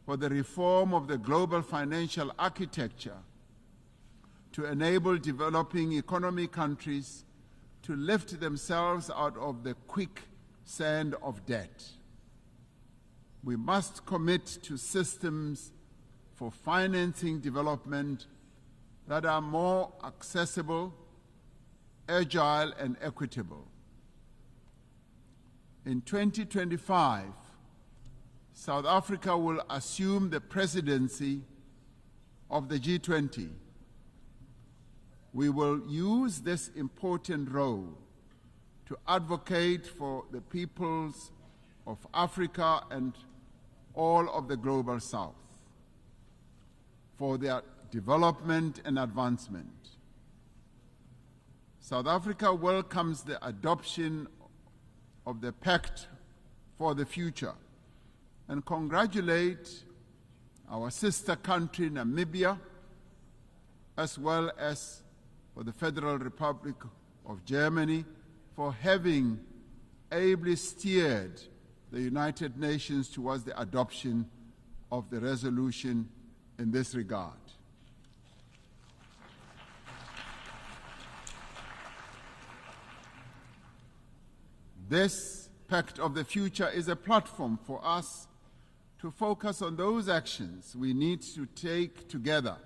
for the reform of the global financial architecture to enable developing economy countries to lift themselves out of the quicksand of debt. We must commit to systems for financing development that are more accessible, agile, and equitable. In 2025, South Africa will assume the presidency of the G20. We will use this important role to advocate for the peoples of Africa and all of the global South, for their development and advancement. South Africa welcomes the adoption of the Pact for the Future and congratulate our sister country, Namibia, as well as for the Federal Republic of Germany for having ably steered the United Nations towards the adoption of the resolution in this regard. This Pact of the Future is a platform for us to focus on those actions we need to take together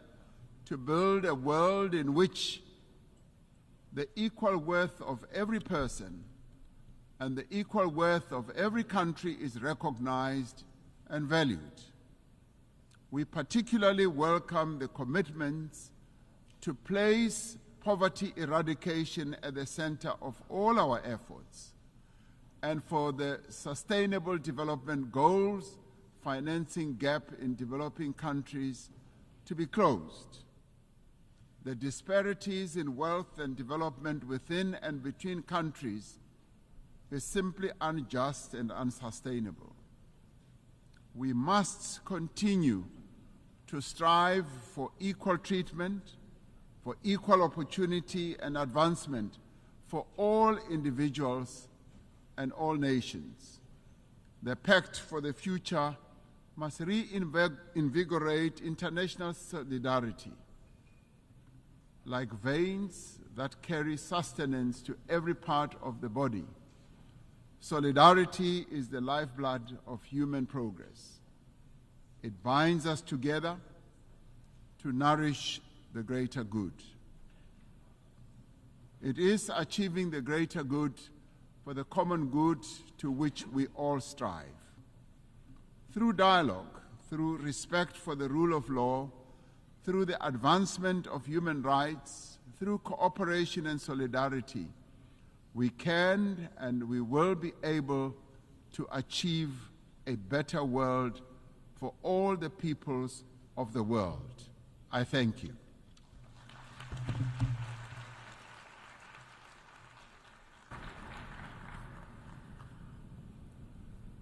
to build a world in which the equal worth of every person and the equal worth of every country is recognized and valued. We particularly welcome the commitments to place poverty eradication at the center of all our efforts, and for the Sustainable Development Goals financing gap in developing countries to be closed. The disparities in wealth and development within and between countries is simply unjust and unsustainable. We must continue to strive for equal treatment, for equal opportunity and advancement for all individuals and all nations. The Pact for the Future must reinvigorate international solidarity, like veins that carry sustenance to every part of the body. Solidarity is the lifeblood of human progress. It binds us together to nourish the greater good. It is achieving the greater good for the common good to which we all strive. Through dialogue, through respect for the rule of law, through the advancement of human rights, through cooperation and solidarity, we can and we will be able to achieve a better world for all the peoples of the world. I thank you.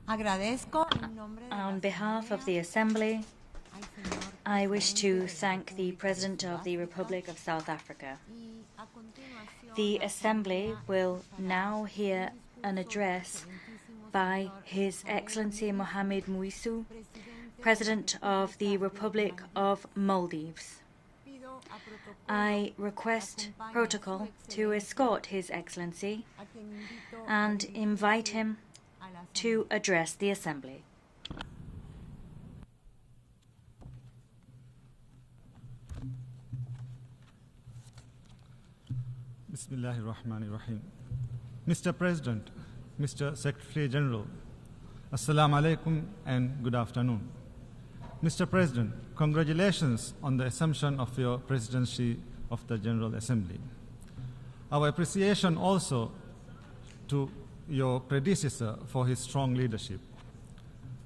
On behalf of the Assembly, I wish to thank the President of the Republic of South Africa. The Assembly will now hear an address by His Excellency Mohamed Muizu, President of the Republic of Maldives. I request protocol to escort His Excellency and invite him to address the Assembly. Bismillahirrahmanirrahim. Mr. President, Mr. Secretary General, Assalamu alaikum and good afternoon. Mr. President, congratulations on the assumption of your presidency of the General Assembly. Our appreciation also to your predecessor for his strong leadership.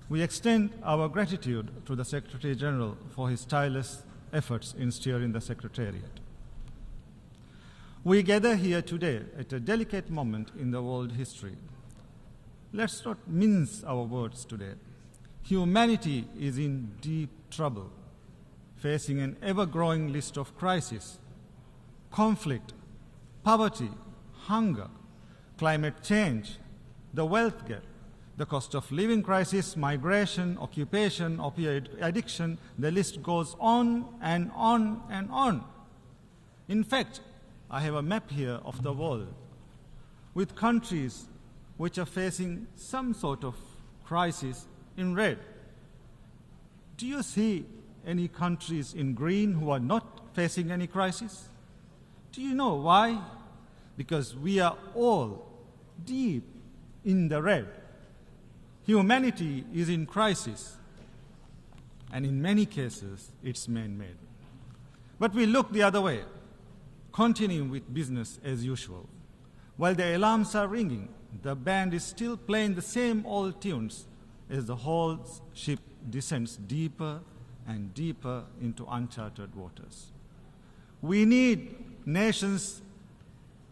We extend our gratitude to the Secretary General for his tireless efforts in steering the Secretariat. We gather here today at a delicate moment in the world history. Let's not mince our words today. Humanity is in deep trouble, facing an ever-growing list of crises: conflict, poverty, hunger, climate change, the wealth gap, the cost of living crisis, migration, occupation, opioid addiction. The list goes on and on and on. In fact, I have a map here of the world with countries which are facing some sort of crisis in red. Do you see any countries in green who are not facing any crisis? Do you know why? Because we are all deep in the red. Humanity is in crisis, and in many cases, it's man-made. But we look the other way, continuing with business as usual. While the alarms are ringing, the band is still playing the same old tunes as the whole ship descends deeper and deeper into uncharted waters. We need nations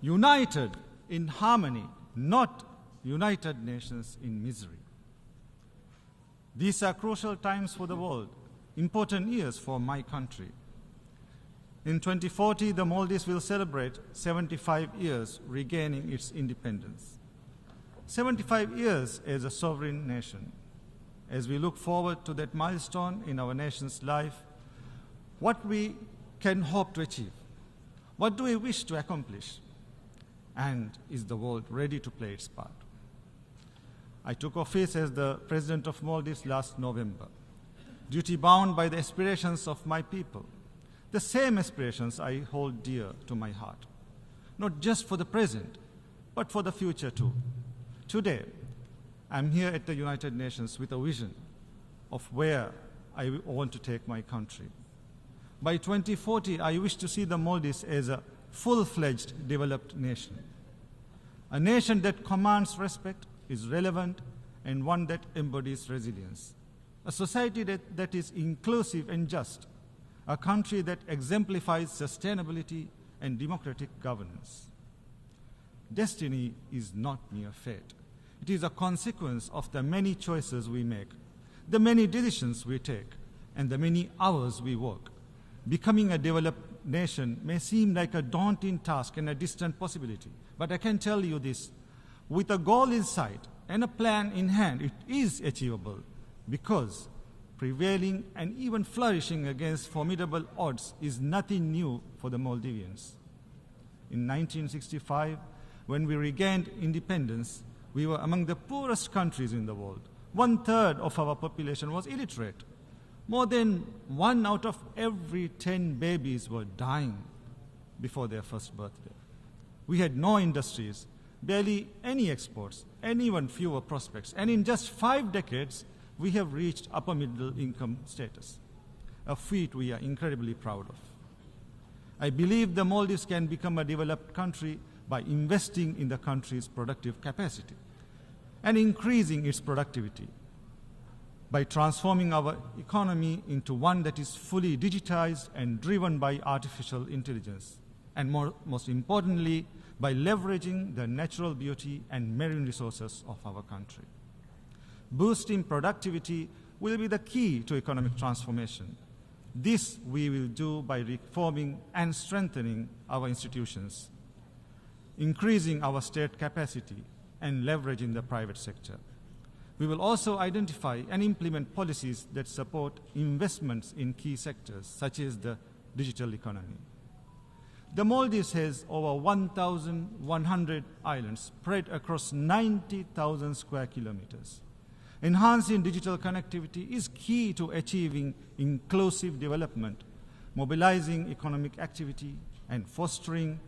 united in harmony, not United Nations in misery. These are crucial times for the world, important years for my country. In 2040, the Maldives will celebrate 75 years regaining its independence. 75 years as a sovereign nation. As we look forward to that milestone in our nation's life, what we can hope to achieve? What do we wish to accomplish? And is the world ready to play its part? I took office as the President of Maldives last November, duty-bound by the aspirations of my people, the same aspirations I hold dear to my heart, not just for the present, but for the future too. Today, I'm here at the United Nations with a vision of where I want to take my country. By 2040, I wish to see the Maldives as a full-fledged developed nation, a nation that commands respect, is relevant, and one that embodies resilience, a society that is inclusive and just, a country that exemplifies sustainability and democratic governance. Destiny is not mere fate. It is a consequence of the many choices we make, the many decisions we take, and the many hours we work. Becoming a developed nation may seem like a daunting task and a distant possibility, but I can tell you this: with a goal in sight and a plan in hand, it is achievable, because prevailing and even flourishing against formidable odds is nothing new for the Maldivians. In 1965, when we regained independence, we were among the poorest countries in the world. 1/3 of our population was illiterate. More than 1 out of every 10 babies were dying before their first birthday. We had no industries, barely any exports, and even fewer prospects. And in just 5 decades, we have reached upper middle income status, a feat we are incredibly proud of. I believe the Maldives can become a developed country by investing in the country's productive capacity and increasing its productivity, by transforming our economy into one that is fully digitized and driven by artificial intelligence, and most importantly, by leveraging the natural beauty and marine resources of our country. Boosting productivity will be the key to economic transformation. This we will do by reforming and strengthening our institutions, increasing our state capacity, and leveraging the private sector. We will also identify and implement policies that support investments in key sectors, such as the digital economy. The Maldives has over 1,100 islands spread across 90,000 square kilometers. Enhancing digital connectivity is key to achieving inclusive development, mobilizing economic activity, and fostering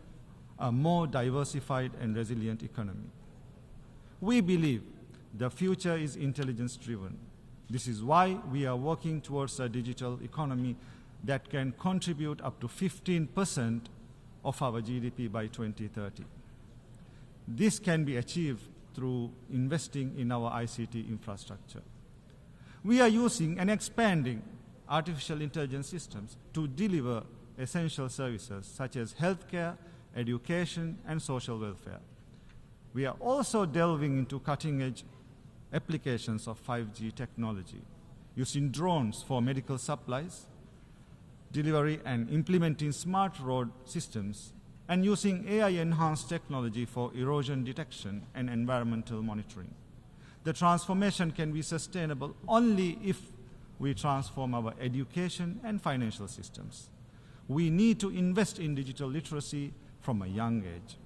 a more diversified and resilient economy. We believe the future is intelligence-driven. This is why we are working towards a digital economy that can contribute up to 15% of our GDP by 2030. This can be achieved through investing in our ICT infrastructure. We are using and expanding artificial intelligence systems to deliver essential services such as healthcare, education, and social welfare. We are also delving into cutting-edge applications of 5G technology, using drones for medical supplies, delivery and implementing smart road systems, and using AI-enhanced technology for erosion detection and environmental monitoring. The transformation can be sustainable only if we transform our education and financial systems. We need to invest in digital literacy from a young age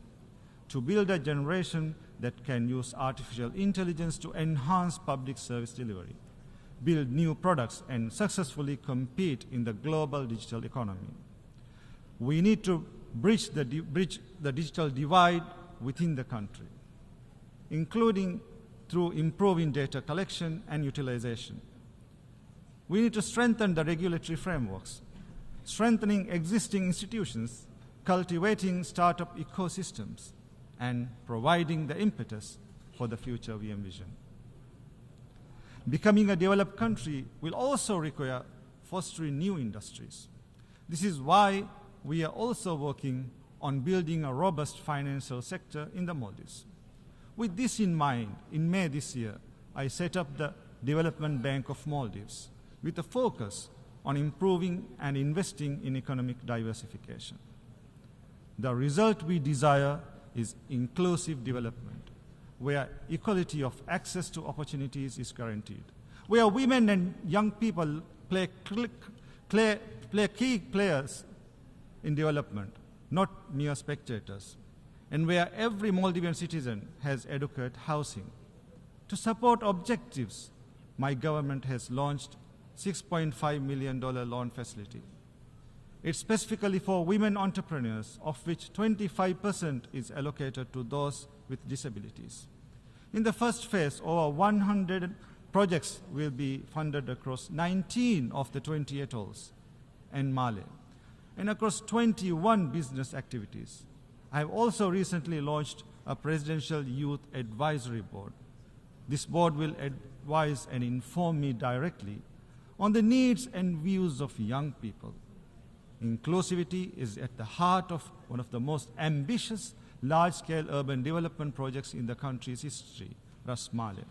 to build a generation that can use artificial intelligence to enhance public service delivery, build new products, and successfully compete in the global digital economy. We need to bridge the digital divide within the country, including through improving data collection and utilization. We need to strengthen the regulatory frameworks, strengthening existing institutions, cultivating startup ecosystems, and providing the impetus for the future we envision. Becoming a developed country will also require fostering new industries. This is why we are also working on building a robust financial sector in the Maldives. With this in mind, in May this year, I set up the Development Bank of Maldives with a focus on improving and investing in economic diversification. The result we desire is inclusive development, where equality of access to opportunities is guaranteed, where women and young people play key players in development, not mere spectators, and where every Maldivian citizen has adequate housing. To support objectives, my government has launched $6.5 million loan facility. It's specifically for women entrepreneurs, of which 25% is allocated to those with disabilities. In the first phase, over 100 projects will be funded across 19 of the 20 atolls and Male, and across 21 business activities. I have also recently launched a Presidential Youth Advisory Board. This board will advise and inform me directly on the needs and views of young people. Inclusivity is at the heart of one of the most ambitious large-scale urban development projects in the country's history, Ras Male.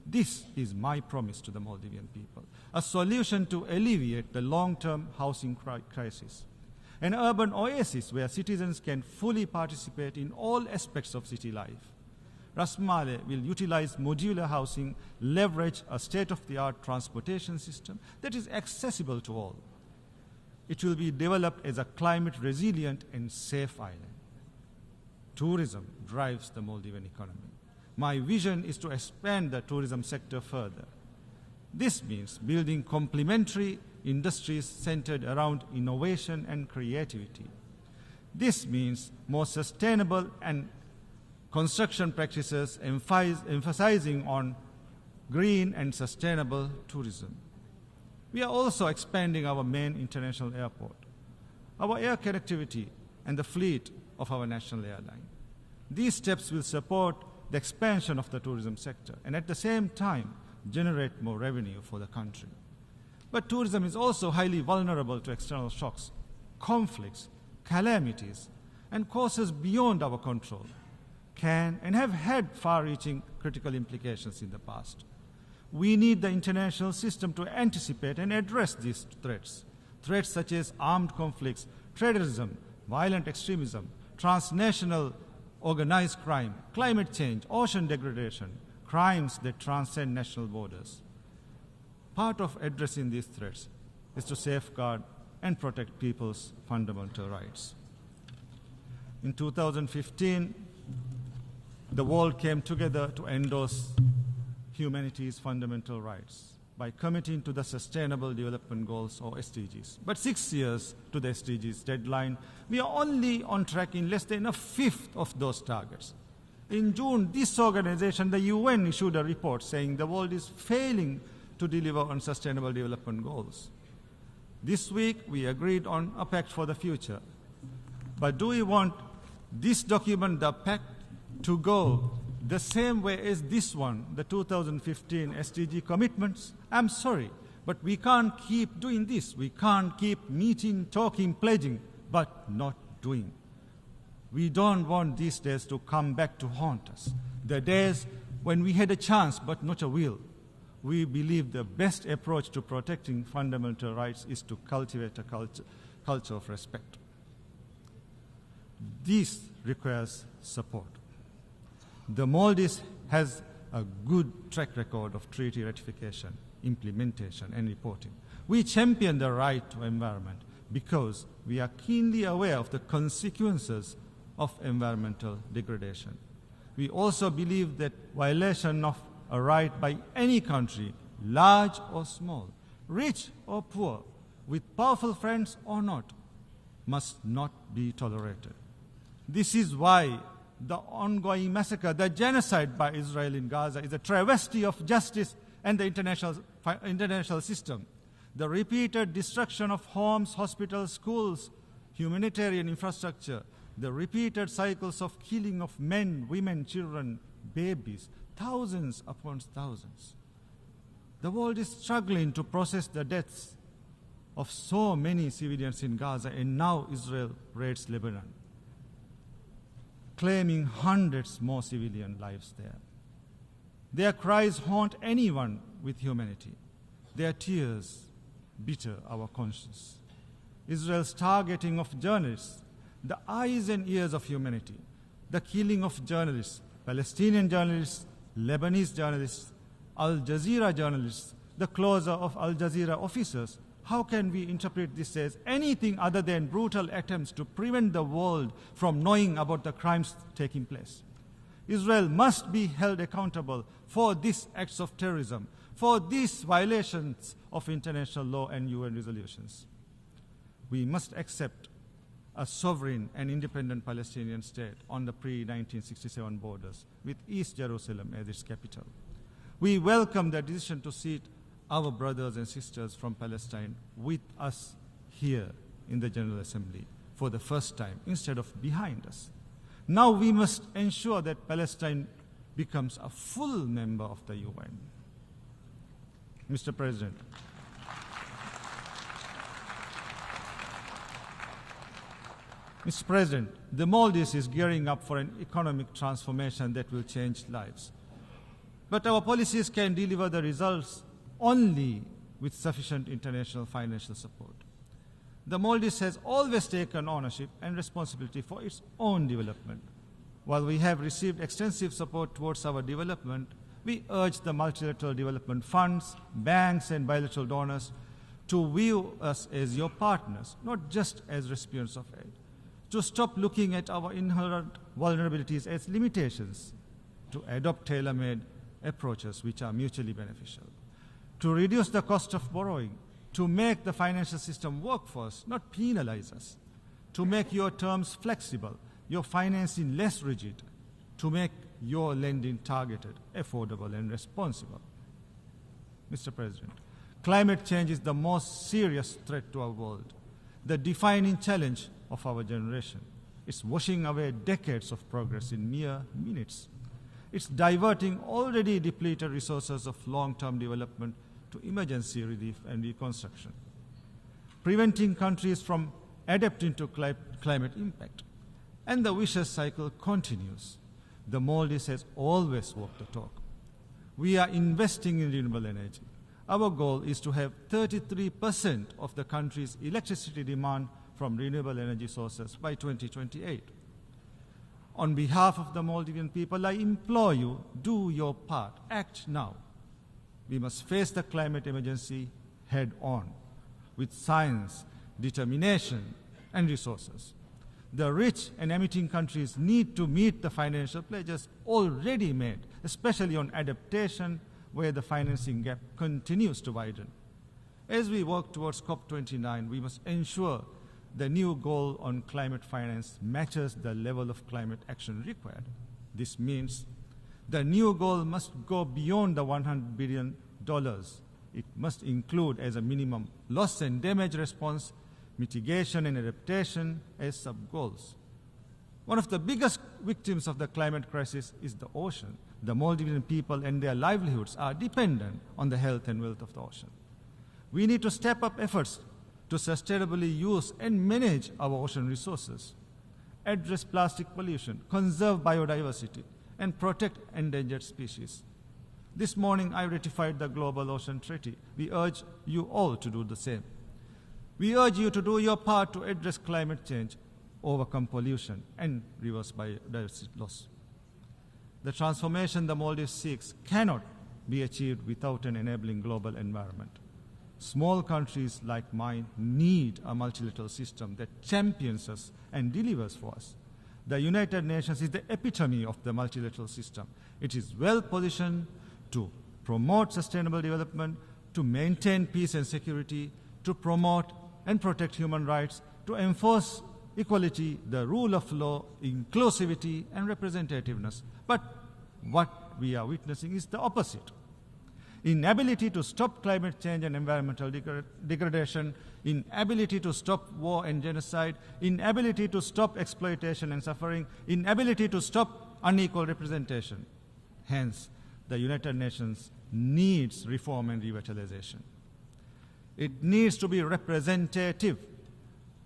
This is my promise to the Maldivian people, a solution to alleviate the long-term housing crisis, an urban oasis where citizens can fully participate in all aspects of city life. Ras Male will utilize modular housing, leverage a state-of-the-art transportation system that is accessible to all. It will be developed as a climate-resilient and safe island. Tourism drives the Maldivian economy. My vision is to expand the tourism sector further. This means building complementary industries centered around innovation and creativity. This means more sustainable and construction practices emphasizing on green and sustainable tourism. We are also expanding our main international airport, our air connectivity, and the fleet of our national airline. These steps will support the expansion of the tourism sector and at the same time generate more revenue for the country. But tourism is also highly vulnerable to external shocks, conflicts, calamities, and causes beyond our control, can and have had far-reaching critical implications in the past. We need the international system to anticipate and address these threats such as armed conflicts, terrorism, violent extremism, transnational organized crime, climate change, ocean degradation, crimes that transcend national borders. Part of addressing these threats is to safeguard and protect people's fundamental rights. In 2015, the world came together to endorse humanity's fundamental rights by committing to the Sustainable Development Goals, or SDGs. But 6 years to the SDGs deadline, we are only on track in less than a fifth of those targets. In June, this organization, the UN, issued a report saying the world is failing to deliver on Sustainable Development Goals. This week, we agreed on a pact for the future. But do we want this document, the pact, to go the same way as this one, the 2015 SDG commitments? I'm sorry, but we can't keep doing this. We can't keep meeting, talking, pledging, but not doing. We don't want these days to come back to haunt us. The days when we had a chance but not a will, we believe the best approach to protecting fundamental rights is to cultivate a culture of respect. This requires support. The Maldives has a good track record of treaty ratification, implementation, and reporting. We champion the right to environment because we are keenly aware of the consequences of environmental degradation. We also believe that violation of a right by any country, large or small, rich or poor, with powerful friends or not, must not be tolerated. This is why the ongoing massacre, the genocide by Israel in Gaza, is a travesty of justice and the international system. The repeated destruction of homes, hospitals, schools, humanitarian infrastructure, the repeated cycles of killing of men, women, children, babies, thousands upon thousands. The world is struggling to process the deaths of so many civilians in Gaza, and now Israel raids Lebanon, claiming hundreds more civilian lives there. Their cries haunt anyone with humanity. Their tears bitter our conscience. Israel's targeting of journalists, the eyes and ears of humanity, the killing of journalists, Palestinian journalists, Lebanese journalists, Al Jazeera journalists, the closure of Al Jazeera officers. How can we interpret this as anything other than brutal attempts to prevent the world from knowing about the crimes taking place? Israel must be held accountable for these acts of terrorism, for these violations of international law and UN resolutions. We must accept a sovereign and independent Palestinian state on the pre-1967 borders, with East Jerusalem as its capital. We welcome the decision to seat our brothers and sisters from Palestine with us here in the General Assembly for the first time, instead of behind us. Now we must ensure that Palestine becomes a full member of the UN. Mr. President, the Maldives is gearing up for an economic transformation that will change lives. But our policies can deliver the results only with sufficient international financial support. The Maldives has always taken ownership and responsibility for its own development. While we have received extensive support towards our development, we urge the multilateral development funds, banks, and bilateral donors to view us as your partners, not just as recipients of aid, to stop looking at our inherent vulnerabilities as limitations, to adopt tailor-made approaches which are mutually beneficial, to reduce the cost of borrowing, to make the financial system work for us, not penalize us, to make your terms flexible, your financing less rigid, to make your lending targeted, affordable, and responsible. Mr. President, climate change is the most serious threat to our world, the defining challenge of our generation. It's washing away decades of progress in mere minutes. It's diverting already depleted resources of long-term development to emergency relief and reconstruction, preventing countries from adapting to climate impact. And the vicious cycle continues. The Maldives has always walked the talk. We are investing in renewable energy. Our goal is to have 33% of the country's electricity demand from renewable energy sources by 2028. On behalf of the Maldivian people, I implore you, do your part, act now. We must face the climate emergency head on, with science, determination, and resources. The rich and emitting countries need to meet the financial pledges already made, especially on adaptation, where the financing gap continues to widen. As we work towards COP29, we must ensure the new goal on climate finance matches the level of climate action required. This means the new goal must go beyond the $100 billion. It must include, as a minimum, loss and damage response, mitigation and adaptation as sub-goals. One of the biggest victims of the climate crisis is the ocean. The Maldivian people and their livelihoods are dependent on the health and wealth of the ocean. We need to step up efforts to sustainably use and manage our ocean resources, address plastic pollution, conserve biodiversity, and protect endangered species. This morning, I ratified the Global Ocean Treaty. We urge you all to do the same. We urge you to do your part to address climate change, overcome pollution, and reverse biodiversity loss. The transformation the Maldives seeks cannot be achieved without an enabling global environment. Small countries like mine need a multilateral system that champions us and delivers for us. The United Nations is the epitome of the multilateral system. It is well positioned to promote sustainable development, to maintain peace and security, to promote and protect human rights, to enforce equality, the rule of law, inclusivity, and representativeness. But what we are witnessing is the opposite. Inability to stop climate change and environmental degradation, inability to stop war and genocide, inability to stop exploitation and suffering, inability to stop unequal representation. Hence, the United Nations needs reform and revitalization. It needs to be representative.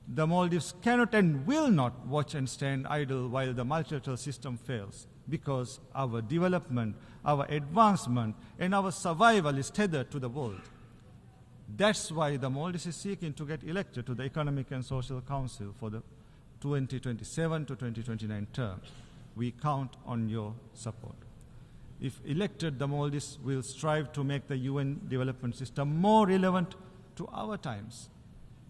The Maldives cannot and will not watch and stand idle while the multilateral system fails, because our development, our advancement, and our survival is tethered to the world. That's why the Maldives is seeking to get elected to the Economic and Social Council for the 2027 to 2029 term. We count on your support. If elected, the Maldives will strive to make the UN development system more relevant to our times,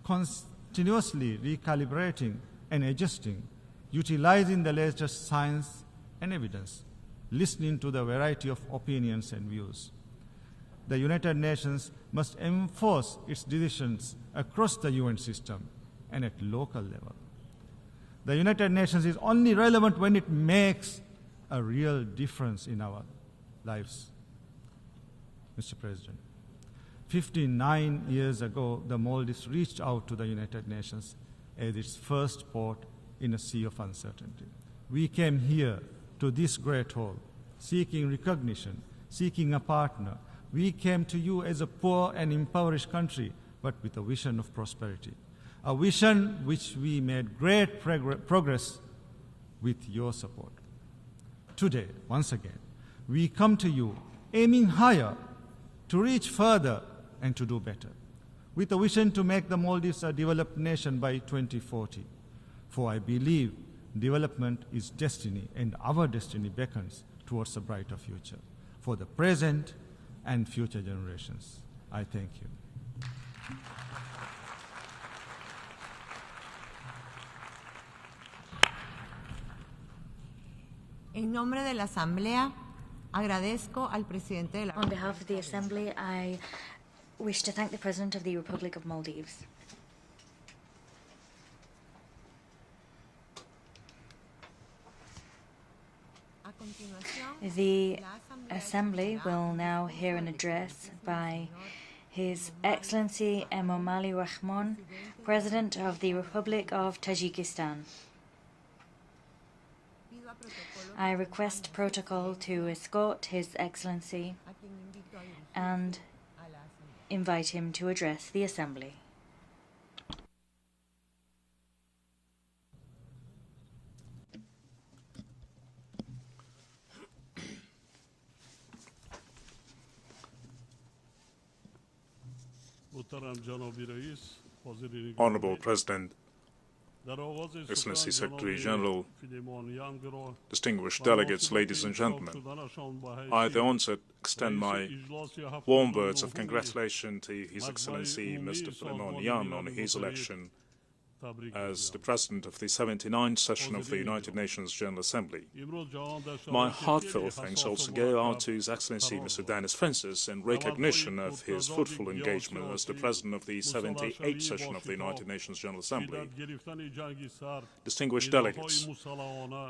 continuously recalibrating and adjusting, utilizing the latest science and evidence, listening to the variety of opinions and views. The United Nations must enforce its decisions across the UN system and at local level. The United Nations is only relevant when it makes a real difference in our lives. Mr. President, 59 years ago, the Maldives reached out to the United Nations as its first port in a sea of uncertainty. We came here to this great hall, seeking recognition, seeking a partner. We came to you as a poor and impoverished country, but with a vision of prosperity, a vision which we made great progress with your support. Today, once again, we come to you aiming higher, to reach further, and to do better, with a vision to make the Maldives a developed nation by 2040. For I believe development is destiny, and our destiny beckons towards a brighter future for the present and future generations. I thank you. En nombre de la Asamblea, agradezco al presidente de la... On behalf of the Assembly, I wish to thank the President of the Republic of Maldives. The Assembly will now hear an address by His Excellency Emomali Rahmon, President of the Republic of Tajikistan. I request protocol to escort His Excellency and invite him to address the Assembly. Honorable President, Excellency Secretary General, distinguished delegates, ladies and gentlemen, I at the onset extend my warm words of congratulation to His Excellency Mr. Philemon Yan on his election as the President of the 79th session of the United Nations General Assembly. My heartfelt thanks also go out to His Excellency Mr. Denis Francis in recognition of his fruitful engagement as the President of the 78th session of the United Nations General Assembly. Distinguished delegates,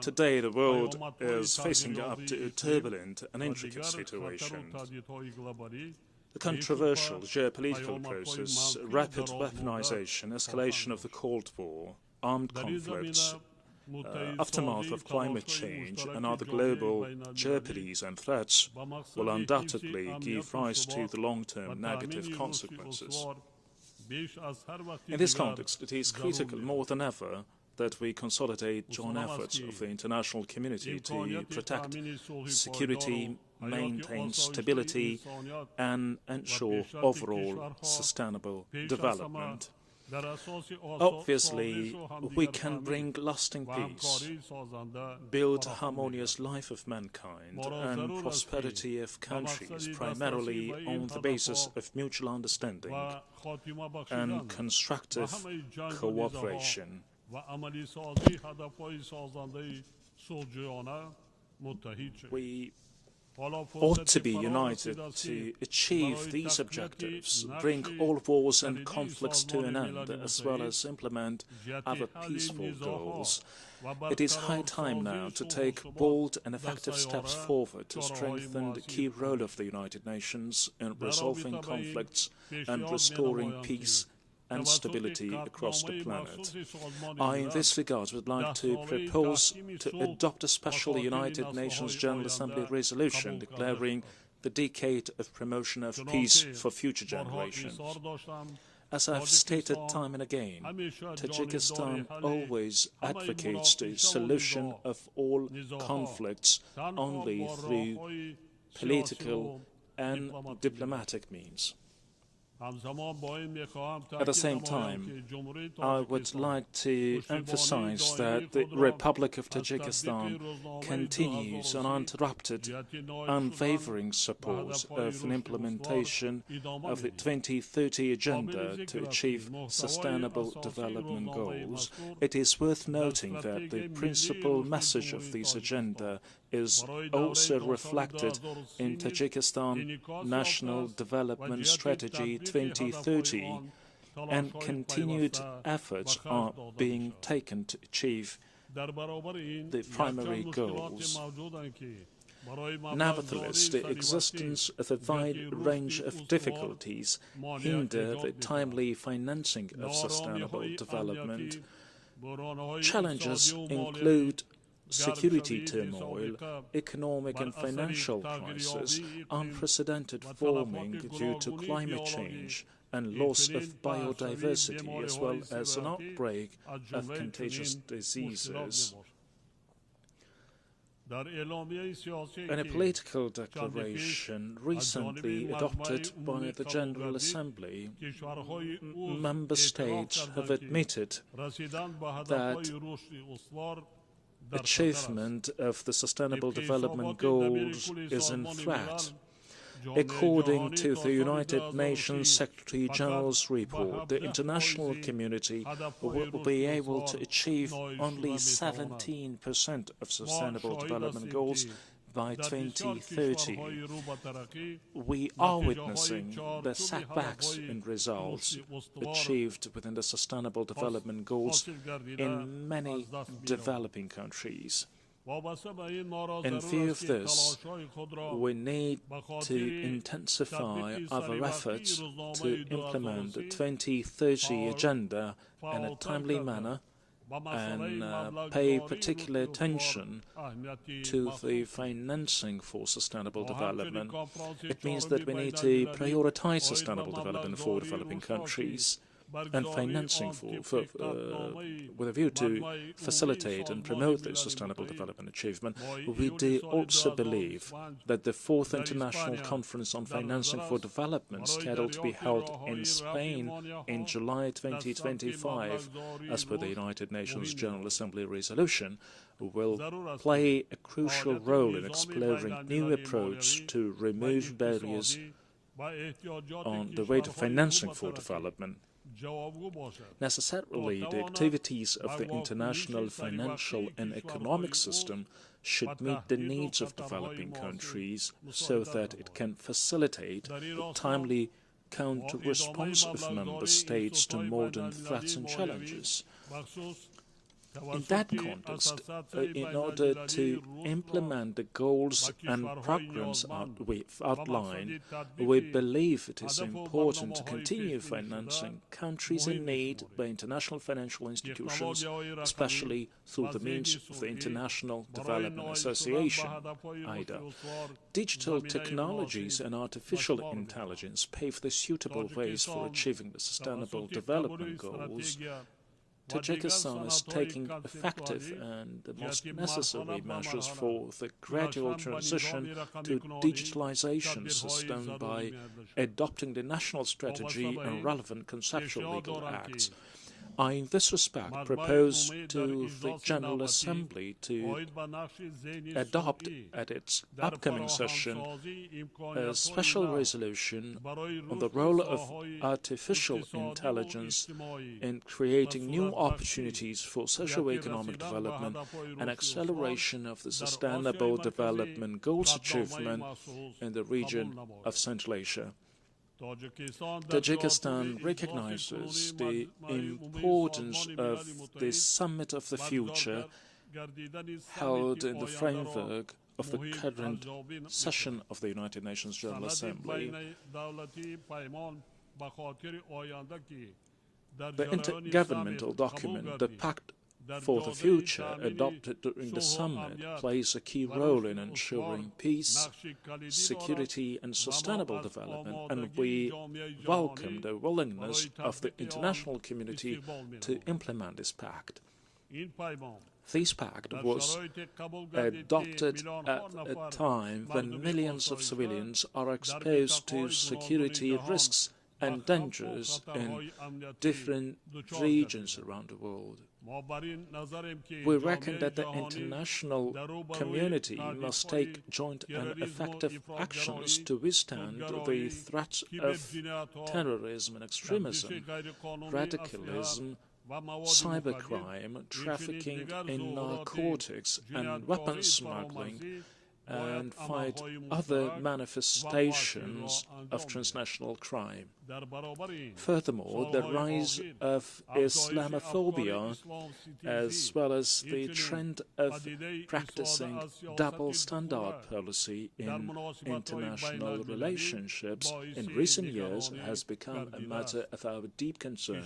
today the world is facing up to a turbulent and intricate situation. The controversial geopolitical process, rapid weaponization, escalation of the Cold War, armed conflicts, aftermath of climate change and other global jeopardies and threats will undoubtedly give rise to the long-term negative consequences. In this context, it is critical more than ever that we consolidate joint efforts of the international community to protect security, maintain stability, and ensure overall sustainable development. Obviously, we can bring lasting peace, build a harmonious life of mankind and prosperity of countries, primarily on the basis of mutual understanding and constructive cooperation. We ought to be united to achieve these objectives, bring all wars and conflicts to an end, as well as implement other peaceful goals. It is high time now to take bold and effective steps forward to strengthen the key role of the United Nations in resolving conflicts and restoring peace and stability across the planet. I, in this regard, would like to propose to adopt a special United Nations General Assembly resolution declaring the decade of promotion of peace for future generations. As I've stated time and again, Tajikistan always advocates the solution of all conflicts only through political and diplomatic means. At the same time, I would like to emphasize that the Republic of Tajikistan continues uninterrupted, unwavering support of an implementation of the 2030 Agenda to achieve sustainable development goals. It is worth noting that the principal message of this agenda is also reflected in Tajikistan National Development Strategy 2030, and continued efforts are being taken to achieve the primary goals. Nevertheless, the existence of a wide range of difficulties hinder the timely financing of sustainable development. Challenges include security turmoil, economic and financial crisis, unprecedented warming due to climate change, and loss of biodiversity, as well as an outbreak of contagious diseases. In a political declaration recently adopted by the General Assembly, member states have admitted that achievement of the Sustainable Development Goals is in threat. According to the United Nations Secretary General's report, the international community will be able to achieve only 17% of Sustainable Development Goals by 2030. We are witnessing the setbacks in results achieved within the Sustainable Development Goals in many developing countries. In view of this, we need to intensify our efforts to implement the 2030 Agenda in a timely manner and pay particular attention to the financing for sustainable development. It means that we need to prioritize sustainable development for developing countries and financing with a view to facilitate and promote this sustainable development achievement. We do also believe that the 4th International Conference on Financing for Development, scheduled to be held in Spain in July 2025, as per the United Nations General Assembly resolution, will play a crucial role in exploring new approaches to remove barriers on the way to financing for development. Necessarily, the activities of the international financial and economic system should meet the needs of developing countries so that it can facilitate the timely counter-response of member states to modern threats and challenges. In that context, in order to implement the goals and programs we've outlined, we believe it is important to continue financing countries in need by international financial institutions, especially through the means of the International Development Association, IDA. Digital technologies and artificial intelligence pave the suitable ways for achieving the Sustainable Development Goals. Tajikistan is taking effective and the most necessary measures for the gradual transition to digitalization system by adopting the national strategy and relevant conceptual legal acts. I, in this respect, propose to the General Assembly to adopt at its upcoming session a special resolution on the role of artificial intelligence in creating new opportunities for socio-economic development and acceleration of the Sustainable Development Goals achievement in the region of Central Asia. Tajikistan recognizes the importance of the Summit of the Future held in the framework of the current session of the United Nations General Assembly. The intergovernmental document, the Pact for the Future, adopted during the summit, plays a key role in ensuring peace, security and sustainable development, and we welcome the willingness of the international community to implement this pact. This pact was adopted at a time when millions of civilians are exposed to security risks and dangers in different regions around the world. We reckon that the international community must take joint and effective actions to withstand the threats of terrorism and extremism, radicalism, cybercrime, trafficking in narcotics and weapons smuggling, and fight other manifestations of transnational crime. Furthermore, the rise of Islamophobia, as well as the trend of practicing double standard policy in international relationships in recent years has become a matter of our deep concern.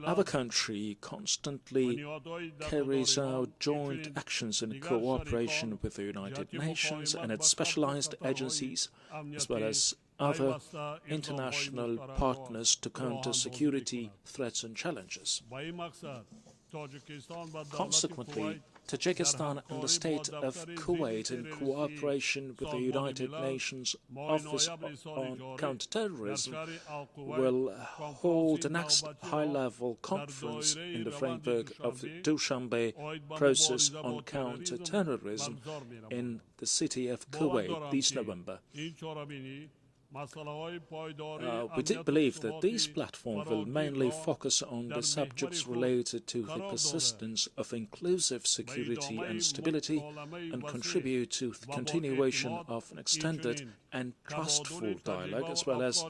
Our country constantly carries out joint actions in cooperation with the United Nations and its specialized agencies, as well as other international partners to counter security threats and challenges. Consequently, Tajikistan and the state of Kuwait, in cooperation with the United Nations Office on Counterterrorism, will hold the next high-level conference in the framework of the Dushanbe process on counterterrorism in the city of Kuwait this November. We did believe that this platform will mainly focus on the subjects related to the persistence of inclusive security and stability and contribute to the continuation of an extended and trustful dialogue, as well as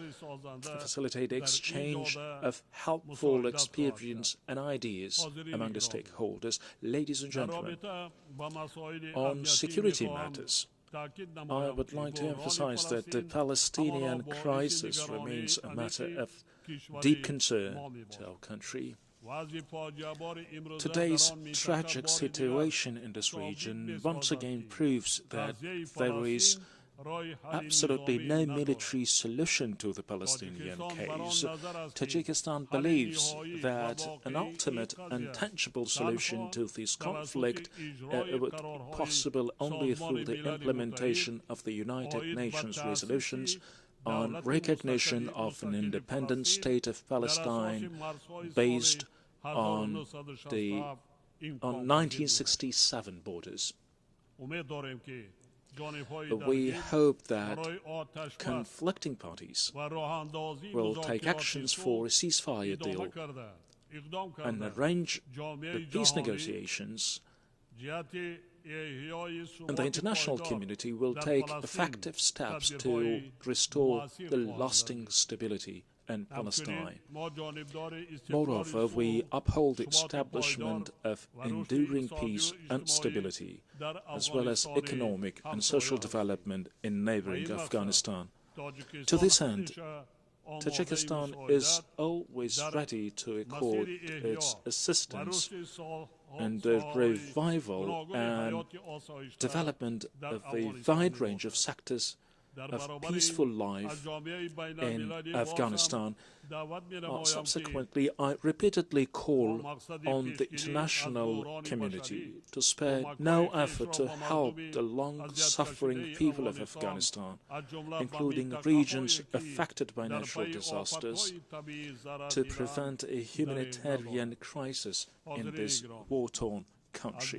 facilitate the exchange of helpful experience and ideas among the stakeholders. Ladies and gentlemen, on security matters, I would like to emphasize that the Palestinian crisis remains a matter of deep concern to our country. Today's tragic situation in this region once again proves that there is absolutely no military solution to the Palestinian case. Tajikistan believes that an ultimate and tangible solution to this conflict would be possible only through the implementation of the United Nations resolutions on recognition of an independent state of Palestine based on 1967 borders. We hope that conflicting parties will take actions for a ceasefire deal and arrange the peace negotiations, and the international community will take effective steps to restore the lasting stability in Palestine. Moreover, we uphold the establishment of enduring peace and stability, as well as economic and social development in neighboring Afghanistan. To this end, Tajikistan is always ready to accord its assistance in the revival and development of a wide range of sectors of peaceful life in Afghanistan. Subsequently, I repeatedly call on the international community to spare no effort to help the long-suffering people of Afghanistan, including regions affected by natural disasters, to prevent a humanitarian crisis in this war-torn country.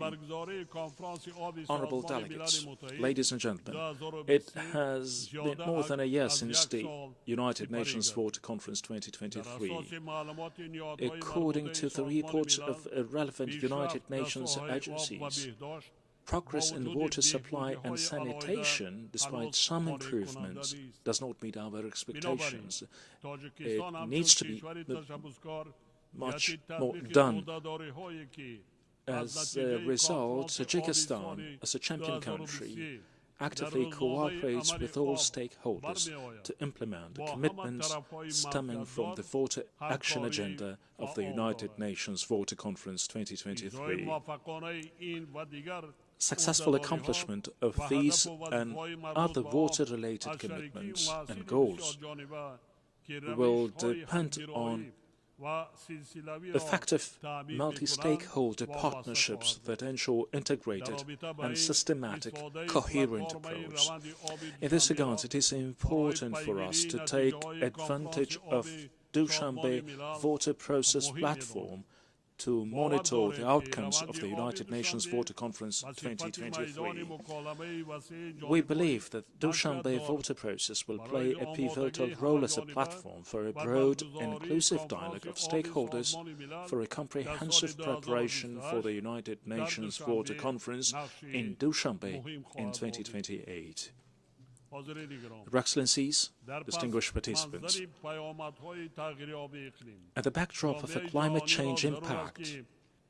Honourable delegates, ladies and gentlemen, it has been more than a year since the United Nations Water Conference 2023. According to the reports of relevant United Nations agencies, progress in water supply and sanitation, despite some improvements, does not meet our expectations. It needs to be much more done. As a result, Tajikistan, as a champion country, actively cooperates with all stakeholders to implement the commitments stemming from the Water Action Agenda of the United Nations Water Conference 2023. Successful accomplishment of these and other water-related commitments and goals will depend on effective multi-stakeholder partnerships that ensure integrated and systematic, coherent approach. In this regard, it is important for us to take advantage of Dushanbe Water Process Platform to monitor the outcomes of the United Nations Water Conference 2023. We believe that Dushanbe Water Process will play a pivotal role as a platform for a broad, inclusive dialogue of stakeholders for a comprehensive preparation for the United Nations Water Conference in Dushanbe in 2028. Your Excellencies, distinguished participants, at the backdrop of a climate change impact,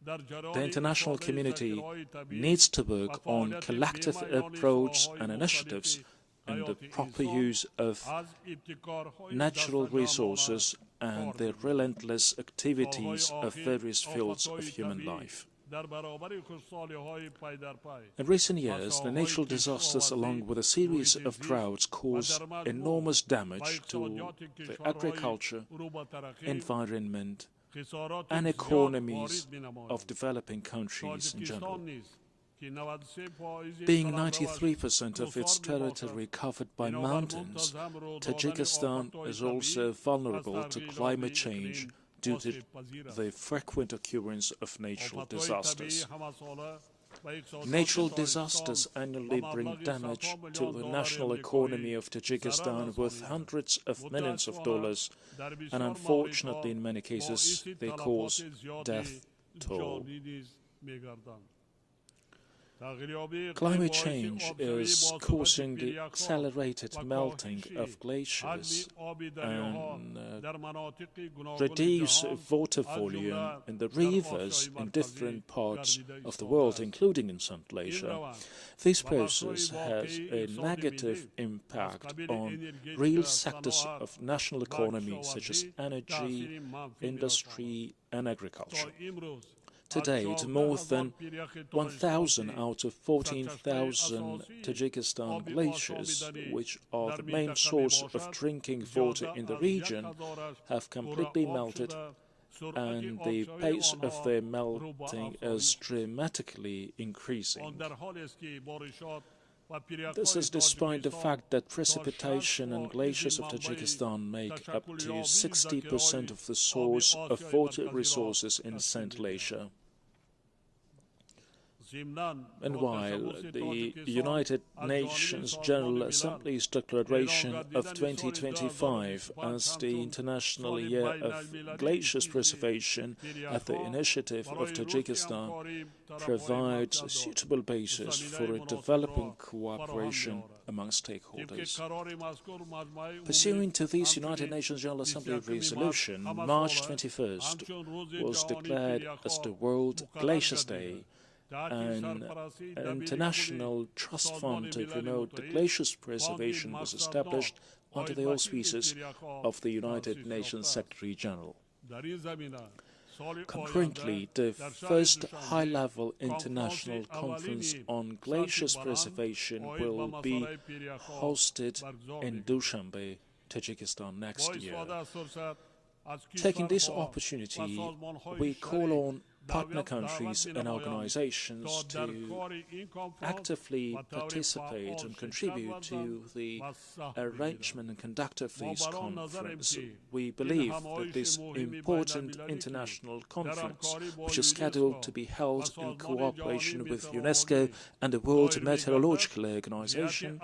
the international community needs to work on collective approach and initiatives and the proper use of natural resources and the relentless activities of various fields of human life. In recent years, the natural disasters along with a series of droughts cause enormous damage to the agriculture, environment and economies of developing countries in general. Being 93% of its territory covered by mountains, Tajikistan is also vulnerable to climate change due to the frequent occurrence of natural disasters. Natural disasters annually bring damage to the national economy of Tajikistan worth hundreds of millions of dollars, and unfortunately in many cases they cause death toll. Climate change is causing the accelerated melting of glaciers and reduced water volume in the rivers in different parts of the world, including in Central Asia. This process has a negative impact on real sectors of national economy such as energy, industry and agriculture. To date, more than 1,000 out of 14,000 Tajikistan glaciers, which are the main source of drinking water in the region, have completely melted, and the pace of their melting is dramatically increasing. This is despite the fact that precipitation and glaciers of Tajikistan make up to 60% of the source of water resources in Central Asia. And while the United Nations General Assembly's declaration of 2025 as the International Year of Glaciers Preservation at the initiative of Tajikistan provides a suitable basis for a developing cooperation among stakeholders. Pursuant to this United Nations General Assembly resolution, March 21st was declared as the World Glaciers Day, an international trust fund to promote the glaciers preservation was established under the auspices of the United Nations Secretary General. Concurrently, the first high-level international conference on glaciers preservation will be hosted in Dushanbe, Tajikistan next year. Taking this opportunity, we call on partner countries and organizations to actively participate and contribute to the arrangement and conduct of this conference. We believe that this important international conference, which is scheduled to be held in cooperation with UNESCO and the World Meteorological Organization,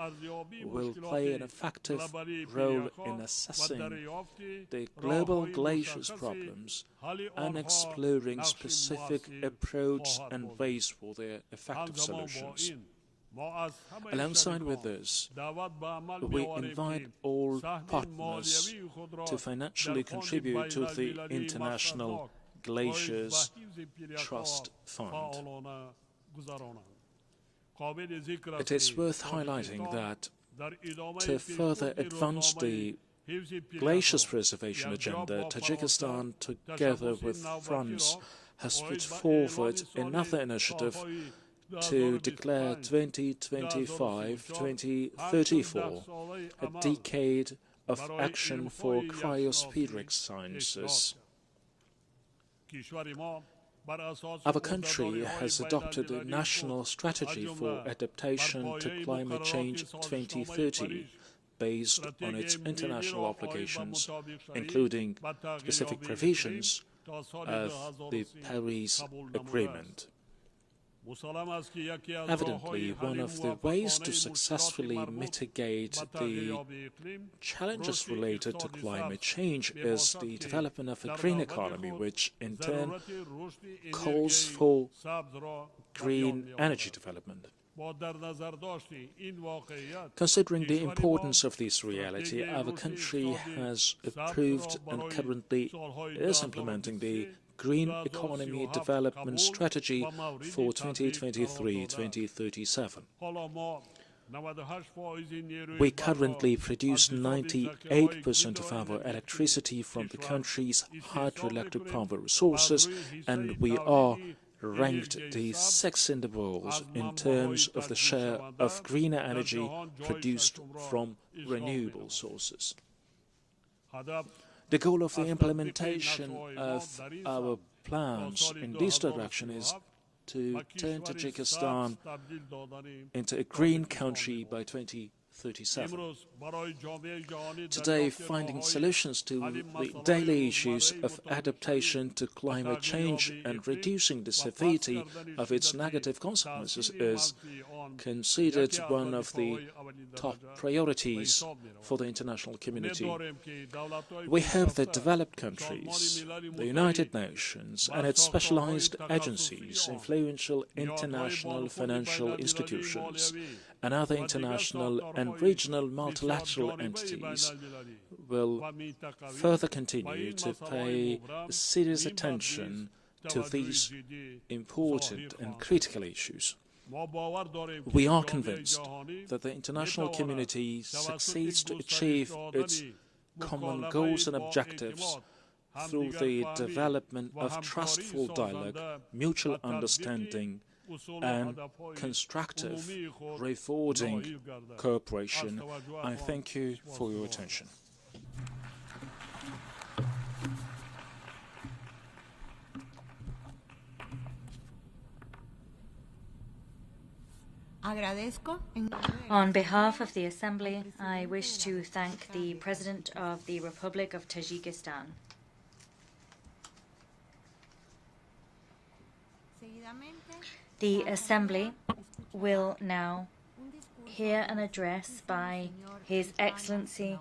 will play an effective role in assessing the global glaciers problems and exploring specific approach and ways for their effective solutions. Alongside with this, we invite all partners to financially contribute to the International Glaciers Trust Fund. It is worth highlighting that to further advance the glaciers preservation agenda, Tajikistan, together with France, has put forward another initiative to declare 2025-2034 a decade of action for cryospheric sciences. Our country has adopted a national strategy for adaptation to climate change 2030, based on its international obligations, including specific provisions of the Paris Agreement. Evidently, one of the ways to successfully mitigate the challenges related to climate change is the development of a green economy, which in turn calls for green energy development. Considering the importance of this reality, our country has approved and currently is implementing the Green Economy Development Strategy for 2023-2037. We currently produce 98% of our electricity from the country's hydroelectric power resources, and we are ranked the 6th in the world in terms of the share of greener energy produced from renewable sources. The goal of the implementation of our plans in this direction is to turn Tajikistan into a green country by 2037. Today, finding solutions to the daily issues of adaptation to climate change and reducing the severity of its negative consequences is considered one of the top priorities for the international community. We hope that developed countries, the United Nations and its specialized agencies, influential international financial institutions, and other international and regional multilateral entities will further continue to pay serious attention to these important and critical issues. We are convinced that the international community succeeds to achieve its common goals and objectives through the development of trustful dialogue, mutual understanding, and constructive, rewarding cooperation. I thank you for your attention. On behalf of the Assembly, I wish to thank the President of the Republic of Tajikistan. The Assembly will now hear an address by His Excellency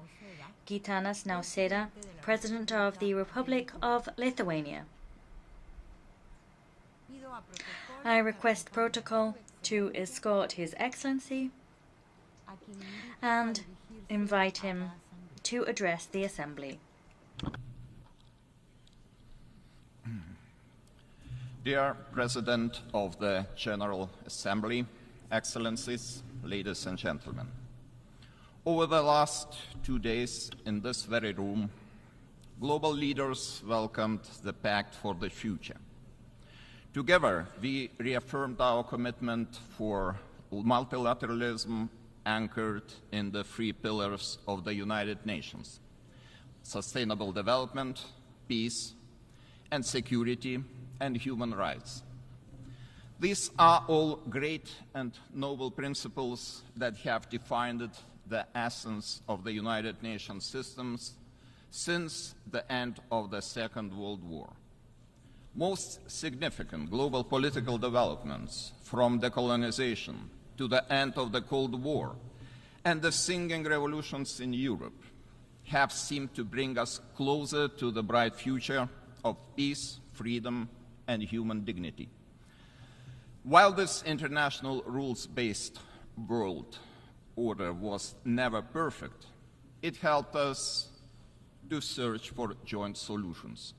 Gitanas Nausėda, President of the Republic of Lithuania. I request protocol to escort His Excellency and invite him to address the Assembly. Dear President of the General Assembly, Excellencies, ladies and gentlemen, over the last 2 days in this very room, global leaders welcomed the Pact for the Future. Together, we reaffirmed our commitment for multilateralism anchored in the three pillars of the United Nations: sustainable development, peace, and security, and human rights. These are all great and noble principles that have defined the essence of the United Nations systems since the end of the Second World War. Most significant global political developments, from decolonization to the end of the Cold War and the singing revolutions in Europe, have seemed to bring us closer to the bright future of peace, freedom, and human dignity. While this international rules-based world order was never perfect, it helped us to search for joint solutions.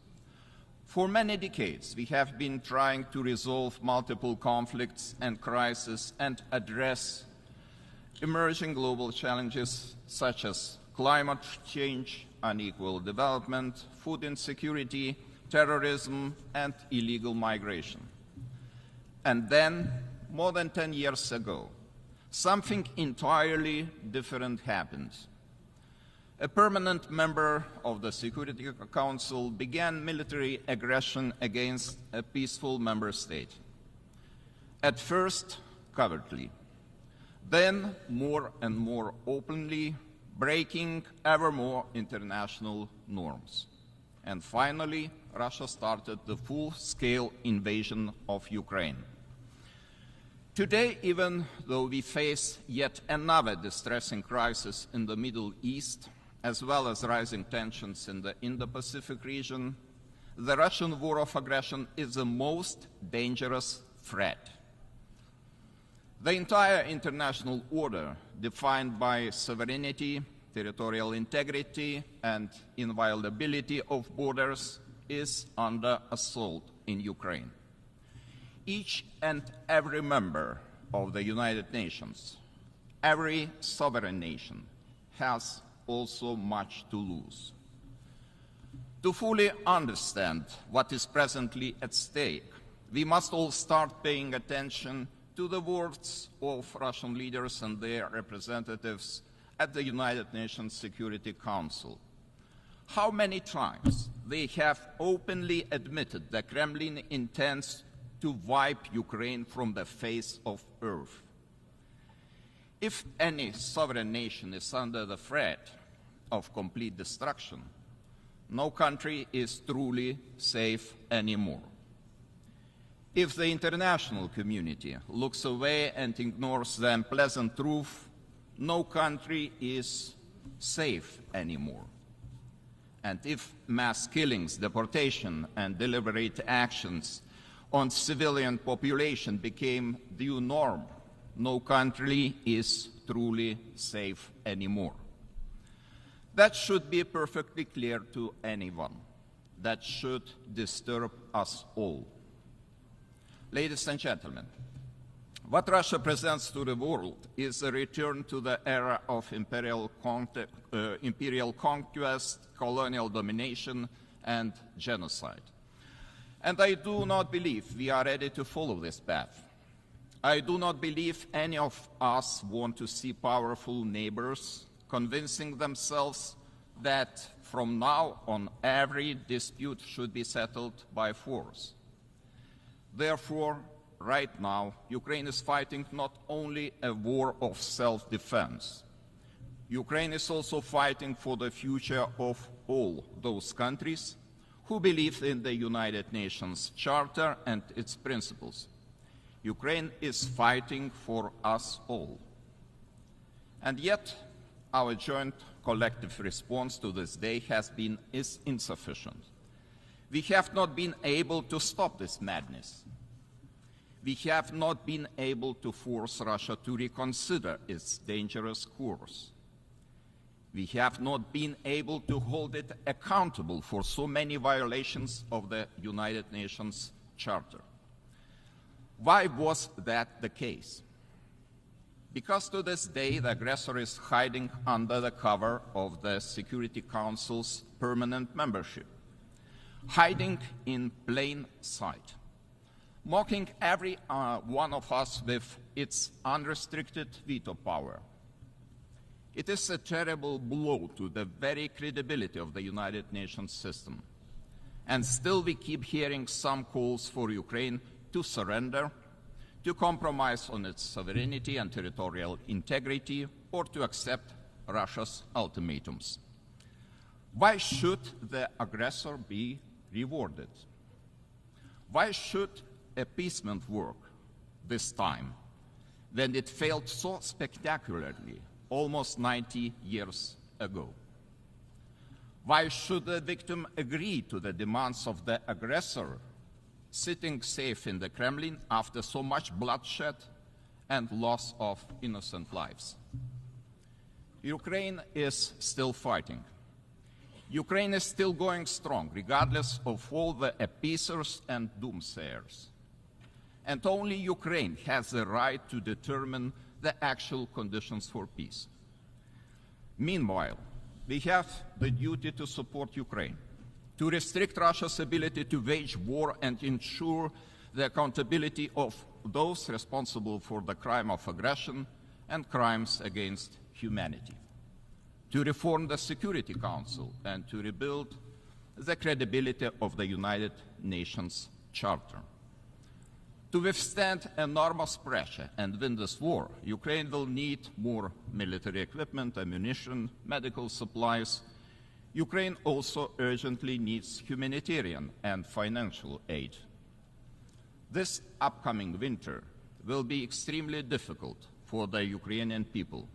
For many decades, we have been trying to resolve multiple conflicts and crises and address emerging global challenges such as climate change, unequal development, food insecurity, terrorism, and illegal migration. And then, more than 10 years ago, something entirely different happened. A permanent member of the Security Council began military aggression against a peaceful member state. At first, covertly, then more and more openly, breaking ever more international norms. And finally, Russia started the full-scale invasion of Ukraine. Today, even though we face yet another distressing crisis in the Middle East, as well as rising tensions in the Indo-Pacific region, the Russian war of aggression is the most dangerous threat. The entire international order, defined by sovereignty, territorial integrity, and inviolability of borders, is under assault in Ukraine. Each and every member of the United Nations, every sovereign nation, has also much to lose. To fully understand what is presently at stake, we must all start paying attention to the words of Russian leaders and their representatives at the United Nations Security Council. How many times they have openly admitted the Kremlin intends to wipe Ukraine from the face of earth. If any sovereign nation is under the threat of complete destruction, no country is truly safe anymore. If the international community looks away and ignores the unpleasant truth, no country is safe anymore. And if mass killings, deportation, and deliberate actions on civilian population became the new norm, no country is truly safe anymore. That should be perfectly clear to anyone. That should disturb us all. Ladies and gentlemen, what Russia presents to the world is a return to the era of imperial conquest, colonial domination, and genocide. And I do not believe we are ready to follow this path. I do not believe any of us want to see powerful neighbors convincing themselves that from now on every dispute should be settled by force. Therefore, right now, Ukraine is fighting not only a war of self-defense. Ukraine is also fighting for the future of all those countries who believe in the United Nations Charter and its principles. Ukraine is fighting for us all. And yet, our joint collective response to this day is insufficient. We have not been able to stop this madness. We have not been able to force Russia to reconsider its dangerous course. We have not been able to hold it accountable for so many violations of the United Nations Charter. Why was that the case? Because to this day, the aggressor is hiding under the cover of the Security Council's permanent membership, hiding in plain sight, mocking every one of us with its unrestricted veto power. It is a terrible blow to the very credibility of the United Nations system. And still we keep hearing some calls for Ukraine to surrender, to compromise on its sovereignty and territorial integrity, or to accept Russia's ultimatums. Why should the aggressor be rewarded? Why should appeasement work this time when it failed so spectacularly almost 90 years ago? Why should the victim agree to the demands of the aggressor, sitting safe in the Kremlin after so much bloodshed and loss of innocent lives? Ukraine is still fighting. Ukraine is still going strong, regardless of all the appeasers and doomsayers. And only Ukraine has the right to determine the actual conditions for peace. Meanwhile, we have the duty to support Ukraine, to restrict Russia's ability to wage war and ensure the accountability of those responsible for the crime of aggression and crimes against humanity, to reform the Security Council and to rebuild the credibility of the United Nations Charter. To withstand enormous pressure and win this war, Ukraine will need more military equipment, ammunition, medical supplies. Ukraine also urgently needs humanitarian and financial aid. This upcoming winter will be extremely difficult for the Ukrainian people.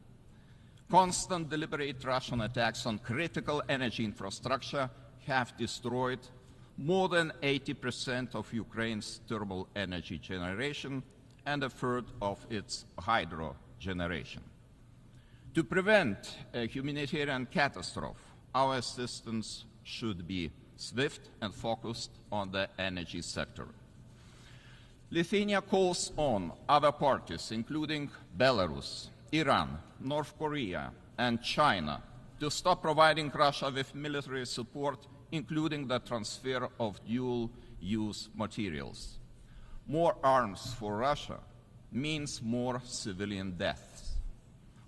Constant deliberate Russian attacks on critical energy infrastructure have destroyed more than 80% of Ukraine's thermal energy generation and a third of its hydro generation. To prevent a humanitarian catastrophe, our assistance should be swift and focused on the energy sector. Lithuania calls on other parties, including Belarus, Iran, North Korea, and China, to stop providing Russia with military support, including the transfer of dual-use materials. More arms for Russia means more civilian deaths,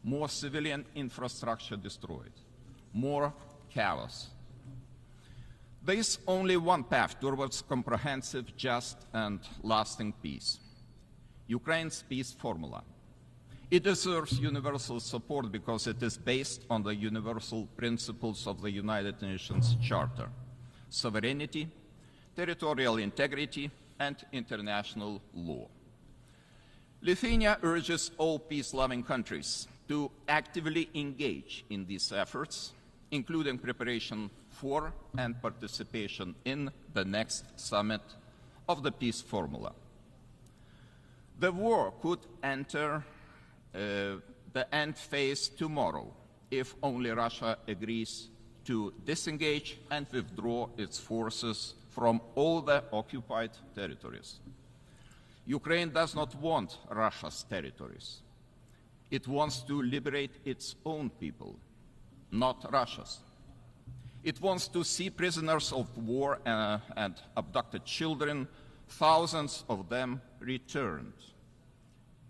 more civilian infrastructure destroyed, more chaos. There is only one path towards comprehensive, just, and lasting peace: Ukraine's peace formula. It deserves universal support because it is based on the universal principles of the United Nations Charter: sovereignty, territorial integrity, and international law. Lithuania urges all peace-loving countries to actively engage in these efforts, including preparation for and participation in the next summit of the peace formula. The war could enter the end phase tomorrow if only Russia agrees to disengage and withdraw its forces from all the occupied territories. Ukraine does not want Russia's territories. It wants to liberate its own people, not Russia's. It wants to see prisoners of war and abducted children, thousands of them, returned.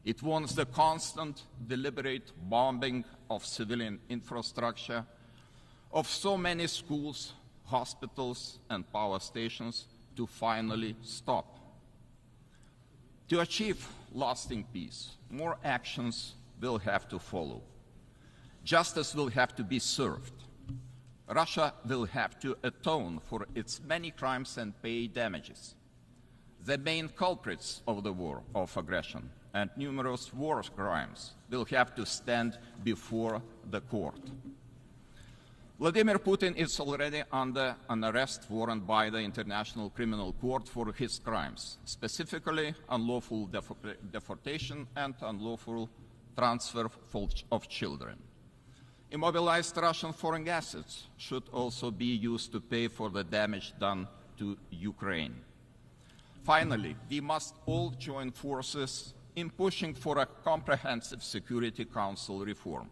It wants the constant, deliberate bombing of civilian infrastructure, of so many schools, hospitals, and power stations to finally stop. To achieve lasting peace, more actions will have to follow. Justice will have to be served. Russia will have to atone for its many crimes and pay damages. The main culprits of the war of aggression and numerous war crimes will have to stand before the court. Vladimir Putin is already under an arrest warrant by the International Criminal Court for his crimes, specifically unlawful deportation and unlawful transfer of children. Immobilized Russian foreign assets should also be used to pay for the damage done to Ukraine. Finally, we must all join forces in pushing for a comprehensive Security Council reform.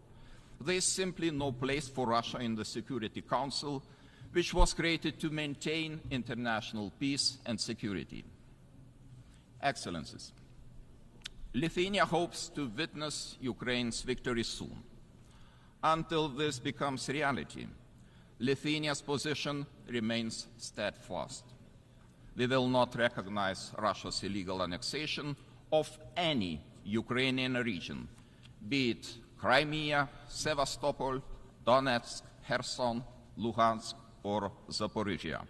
There is simply no place for Russia in the Security Council, which was created to maintain international peace and security. Excellencies, Lithuania hopes to witness Ukraine's victory soon. Until this becomes reality, Lithuania's position remains steadfast. We will not recognize Russia's illegal annexation of any Ukrainian region, be it Crimea, Sevastopol, Donetsk, Kherson, Luhansk, or Zaporizhia.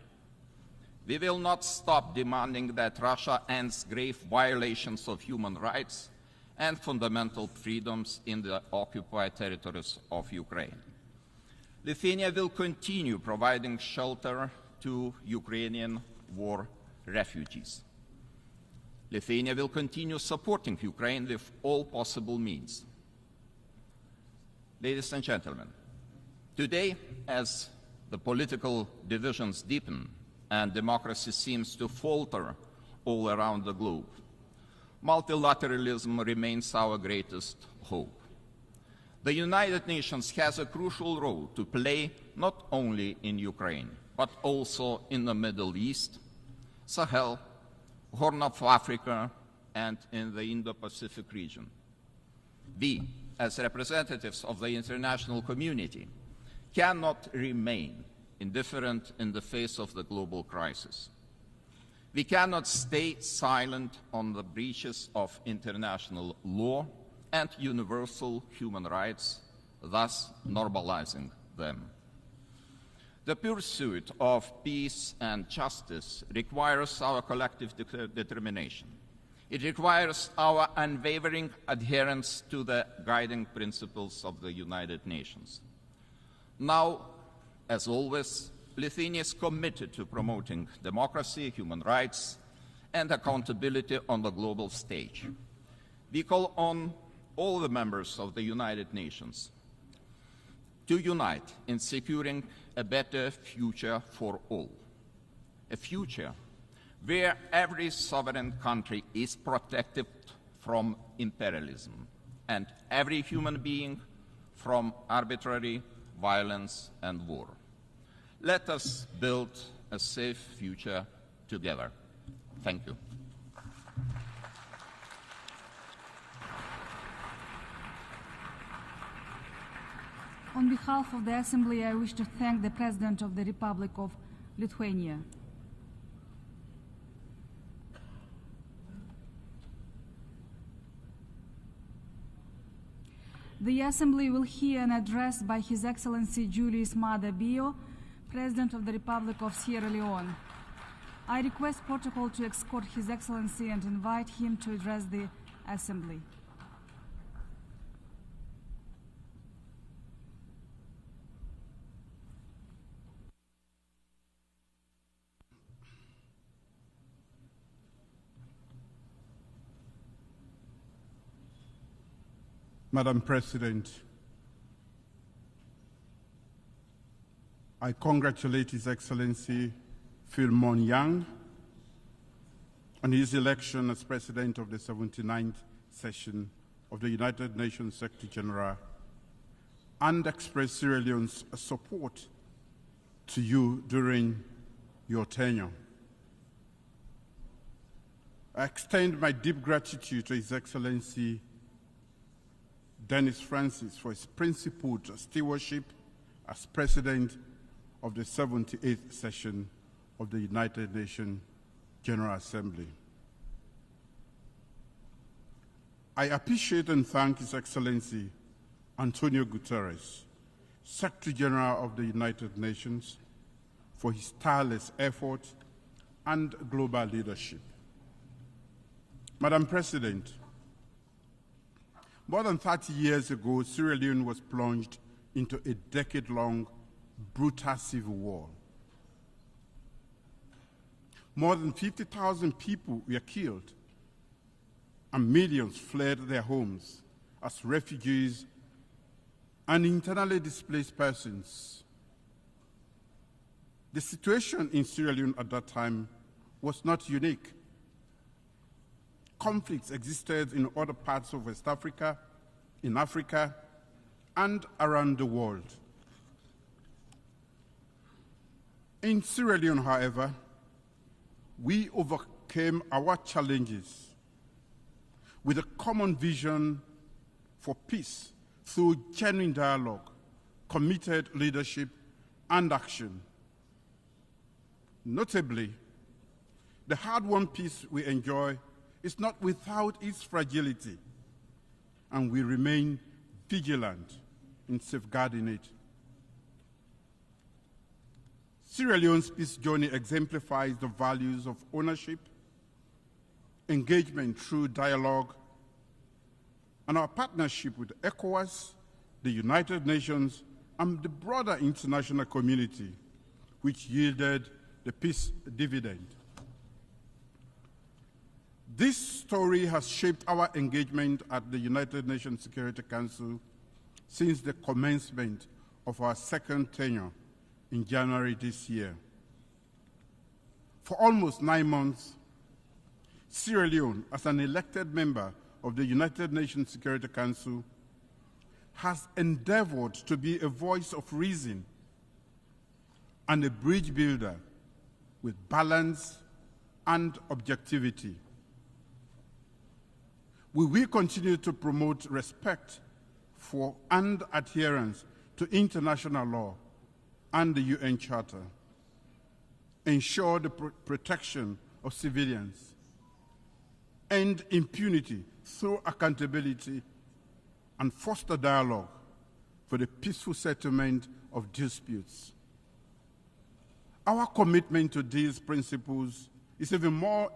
We will not stop demanding that Russia ends grave violations of human rights and fundamental freedoms in the occupied territories of Ukraine. Lithuania will continue providing shelter to Ukrainian war refugees. Lithuania will continue supporting Ukraine with all possible means. Ladies and gentlemen, today, as the political divisions deepen and democracy seems to falter all around the globe, multilateralism remains our greatest hope. The United Nations has a crucial role to play not only in Ukraine, but also in the Middle East, Sahel, Horn of Africa, and in the Indo-Pacific region. We, as representatives of the international community, cannot remain indifferent in the face of the global crisis. We cannot stay silent on the breaches of international law and universal human rights, thus normalizing them. The pursuit of peace and justice requires our collective determination. It requires our unwavering adherence to the guiding principles of the United Nations. Now, as always, Lithuania is committed to promoting democracy, human rights, and accountability on the global stage. We call on all the members of the United Nations to unite in securing a better future for all, a future where every sovereign country is protected from imperialism and every human being from arbitrary violence and war. Let us build a safe future together. Thank you. On behalf of the Assembly, I wish to thank the President of the Republic of Lithuania. The Assembly will hear an address by His Excellency Julius Maada Bio, President of the Republic of Sierra Leone. I request protocol to escort His Excellency and invite him to address the Assembly. Madam President, I congratulate His Excellency Philmon Yang on his election as President of the 79th session of the United Nations Secretary General and express Sierra Leone's support to you during your tenure. I extend my deep gratitude to His Excellency Dennis Francis for his principled stewardship as President of the 78th session of the United Nations General Assembly. I appreciate and thank His Excellency Antonio Guterres, Secretary General of the United Nations, for his tireless effort and global leadership. Madam President, more than 30 years ago, Sierra Leone was plunged into a decade-long brutal civil war. More than 50,000 people were killed, and millions fled their homes as refugees and internally displaced persons. The situation in Sierra Leone at that time was not unique. conflicts existed in other parts of West Africa, in Africa, and around the world. In Sierra Leone, however, we overcame our challenges with a common vision for peace through genuine dialogue, committed leadership, and action. Notably, the hard-won peace we enjoy is not without its fragility, and we remain vigilant in safeguarding it. Sierra Leone's peace journey exemplifies the values of ownership, engagement through dialogue, and our partnership with ECOWAS, the United Nations, and the broader international community, which yielded the peace dividend. This story has shaped our engagement at the United Nations Security Council since the commencement of our second tenure in January this year. For almost 9 months, Sierra Leone, as an elected member of the United Nations Security Council, has endeavored to be a voice of reason and a bridge builder with balance and objectivity. We will continue to promote respect for and adherence to international law and the UN Charter, ensure the protection of civilians, end impunity through accountability, and foster dialogue for the peaceful settlement of disputes. Our commitment to these principles is even more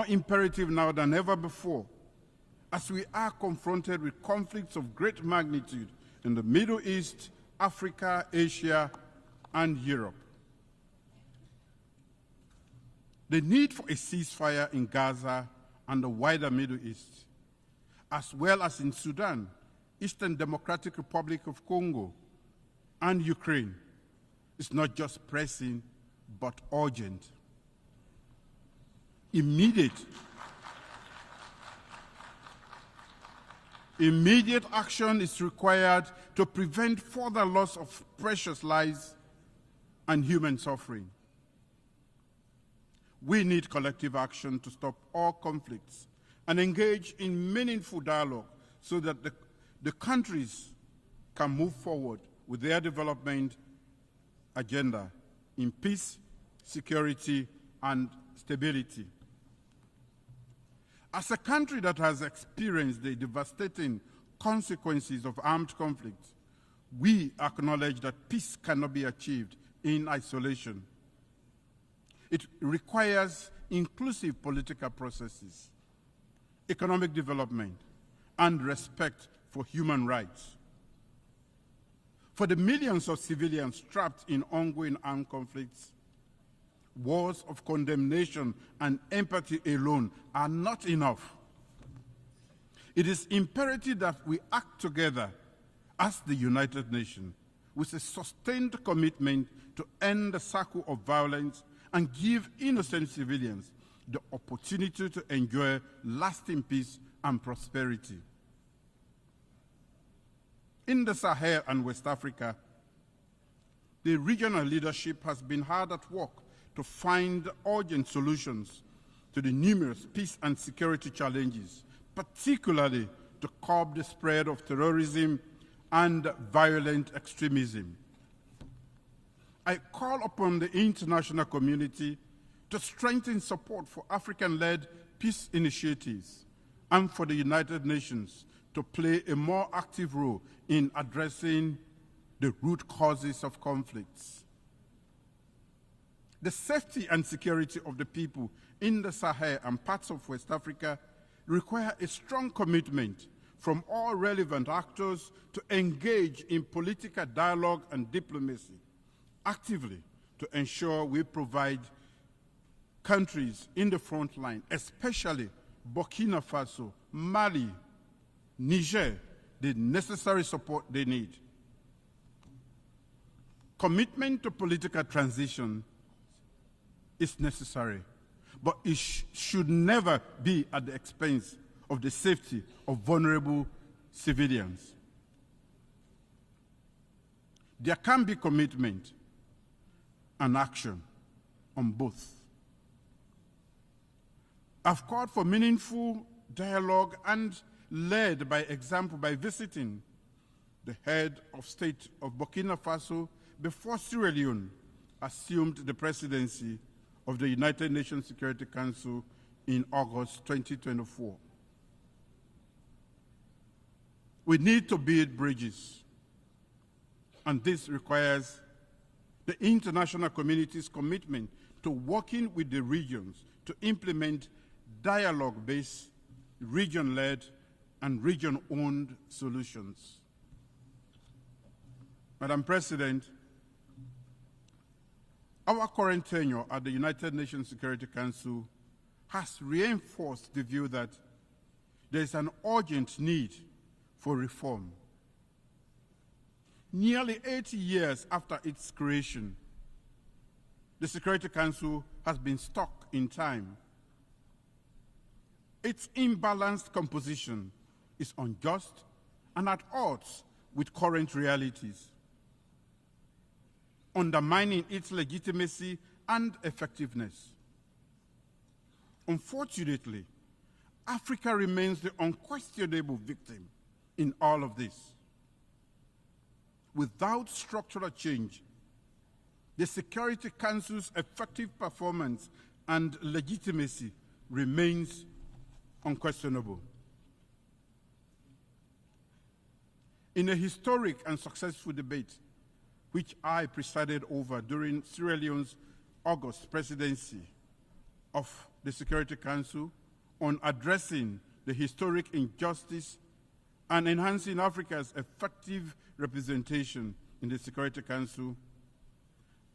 imperative now than ever before, as we are confronted with conflicts of great magnitude in the Middle East, Africa, Asia, and Europe. The need for a ceasefire in Gaza and the wider Middle East, as well as in Sudan, Eastern Democratic Republic of Congo, and Ukraine, is not just pressing, but urgent. Immediate action is required to prevent further loss of precious lives and human suffering. We need collective action to stop all conflicts and engage in meaningful dialogue so that the countries can move forward with their development agenda in peace, security, and stability. As a country that has experienced the devastating consequences of armed conflict, we acknowledge that peace cannot be achieved in isolation. It requires inclusive political processes, economic development, and respect for human rights. For the millions of civilians trapped in ongoing armed conflicts, words of condemnation and empathy alone are not enough. It is imperative that we act together as the United Nations with a sustained commitment to end the cycle of violence and give innocent civilians the opportunity to enjoy lasting peace and prosperity. In the Sahel and West Africa, the regional leadership has been hard at work to find urgent solutions to the numerous peace and security challenges, particularly to curb the spread of terrorism and violent extremism. I call upon the international community to strengthen support for African-led peace initiatives and for the United Nations to play a more active role in addressing the root causes of conflicts. The safety and security of the people in the Sahel and parts of West Africa require a strong commitment from all relevant actors to engage in political dialogue and diplomacy actively to ensure we provide countries in the front line, especially Burkina Faso, Mali, Niger, the necessary support they need. Commitment to political transition is necessary, but it should never be at the expense of the safety of vulnerable civilians. There can be commitment and action on both. I've called for meaningful dialogue and led by example by visiting the head of state of Burkina Faso before Sierra Leone assumed the presidency of the United Nations Security Council in August 2024. We need to build bridges, and this requires the international community's commitment to working with the regions to implement dialogue-based, region-led, and region-owned solutions. Madam President, our current tenure at the United Nations Security Council has reinforced the view that there is an urgent need for reform. Nearly 80 years after its creation, the Security Council has been stuck in time. Its imbalanced composition is unjust and at odds with current realities, undermining its legitimacy and effectiveness. Unfortunately, Africa remains the unquestionable victim in all of this. Without structural change, the Security Council's effective performance and legitimacy remains unquestionable. In a historic and successful debate, which I presided over during Sierra Leone's August presidency of the Security Council on addressing the historic injustice and enhancing Africa's effective representation in the Security Council,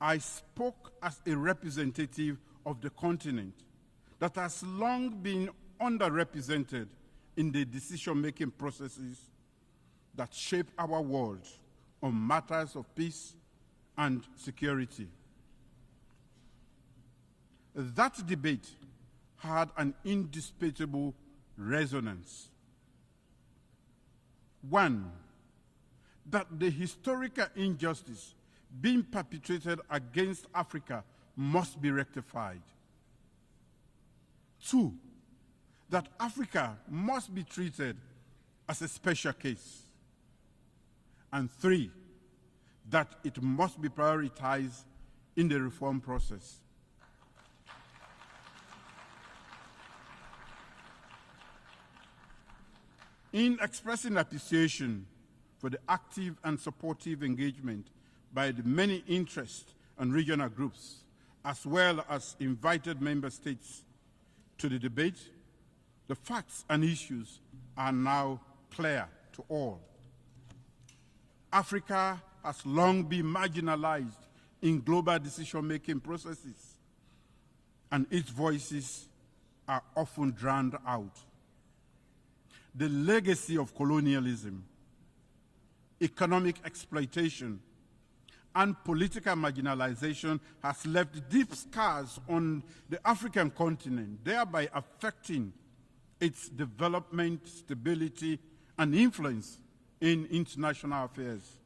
I spoke as a representative of the continent that has long been underrepresented in the decision-making processes that shape our world on matters of peace and security. That debate had an indisputable resonance. One, that the historical injustice being perpetrated against Africa must be rectified. Two, that Africa must be treated as a special case. And three, that it must be prioritized in the reform process. In expressing appreciation for the active and supportive engagement by the many interest and regional groups, as well as invited member states to the debate, the facts and issues are now clear to all. Africa has long been marginalized in global decision-making processes, and its voices are often drowned out. The legacy of colonialism, economic exploitation, and political marginalization has left deep scars on the African continent, thereby affecting its development, stability, and influence in international affairs.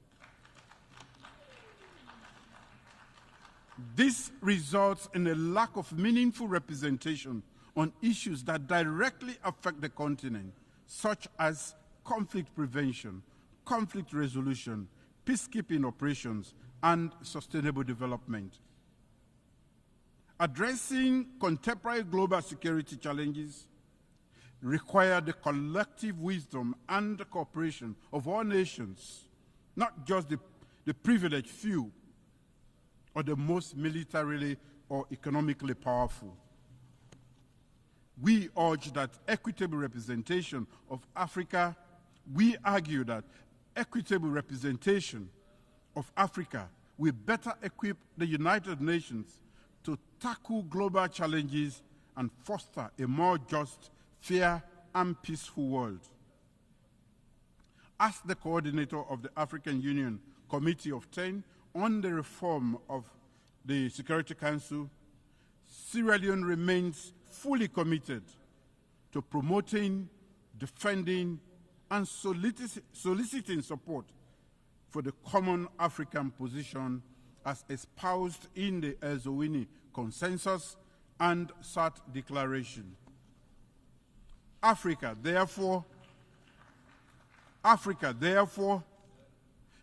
This results in a lack of meaningful representation on issues that directly affect the continent, such as conflict prevention, conflict resolution, peacekeeping operations, and sustainable development. Addressing contemporary global security challenges require the collective wisdom and the cooperation of all nations, not just the privileged few or the most militarily or economically powerful. We urge that equitable representation of Africa, we argue that equitable representation of Africa will better equip the United Nations to tackle global challenges and foster a more just, fair, and peaceful world. As the coordinator of the African Union Committee of 10 on the reform of the Security Council, Sierra Leone remains fully committed to promoting, defending, and soliciting support for the common African position as espoused in the Ezowini Consensus and SAT Declaration. Africa, therefore,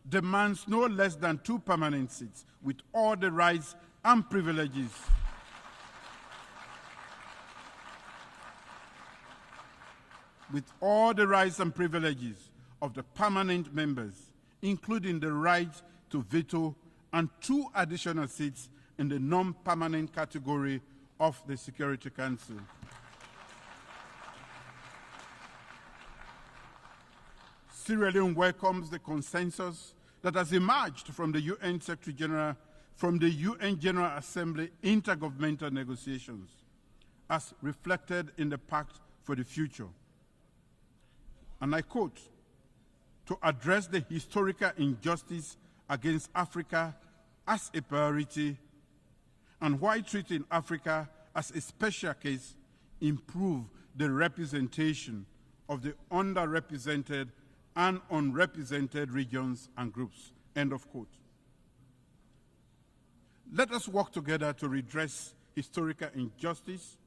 demands no less than 2 permanent seats with all the rights and privileges of the permanent members, including the right to veto and 2 additional seats in the non-permanent category of the Security Council. Sierra Leone welcomes the consensus that has emerged from the UN General Assembly intergovernmental negotiations, as reflected in the Pact for the Future. And I quote, "To address the historical injustice against Africa as a priority, and while treating Africa as a special case, improve the representation of the underrepresented and unrepresented regions and groups." End of quote. Let us work together to redress historical injustice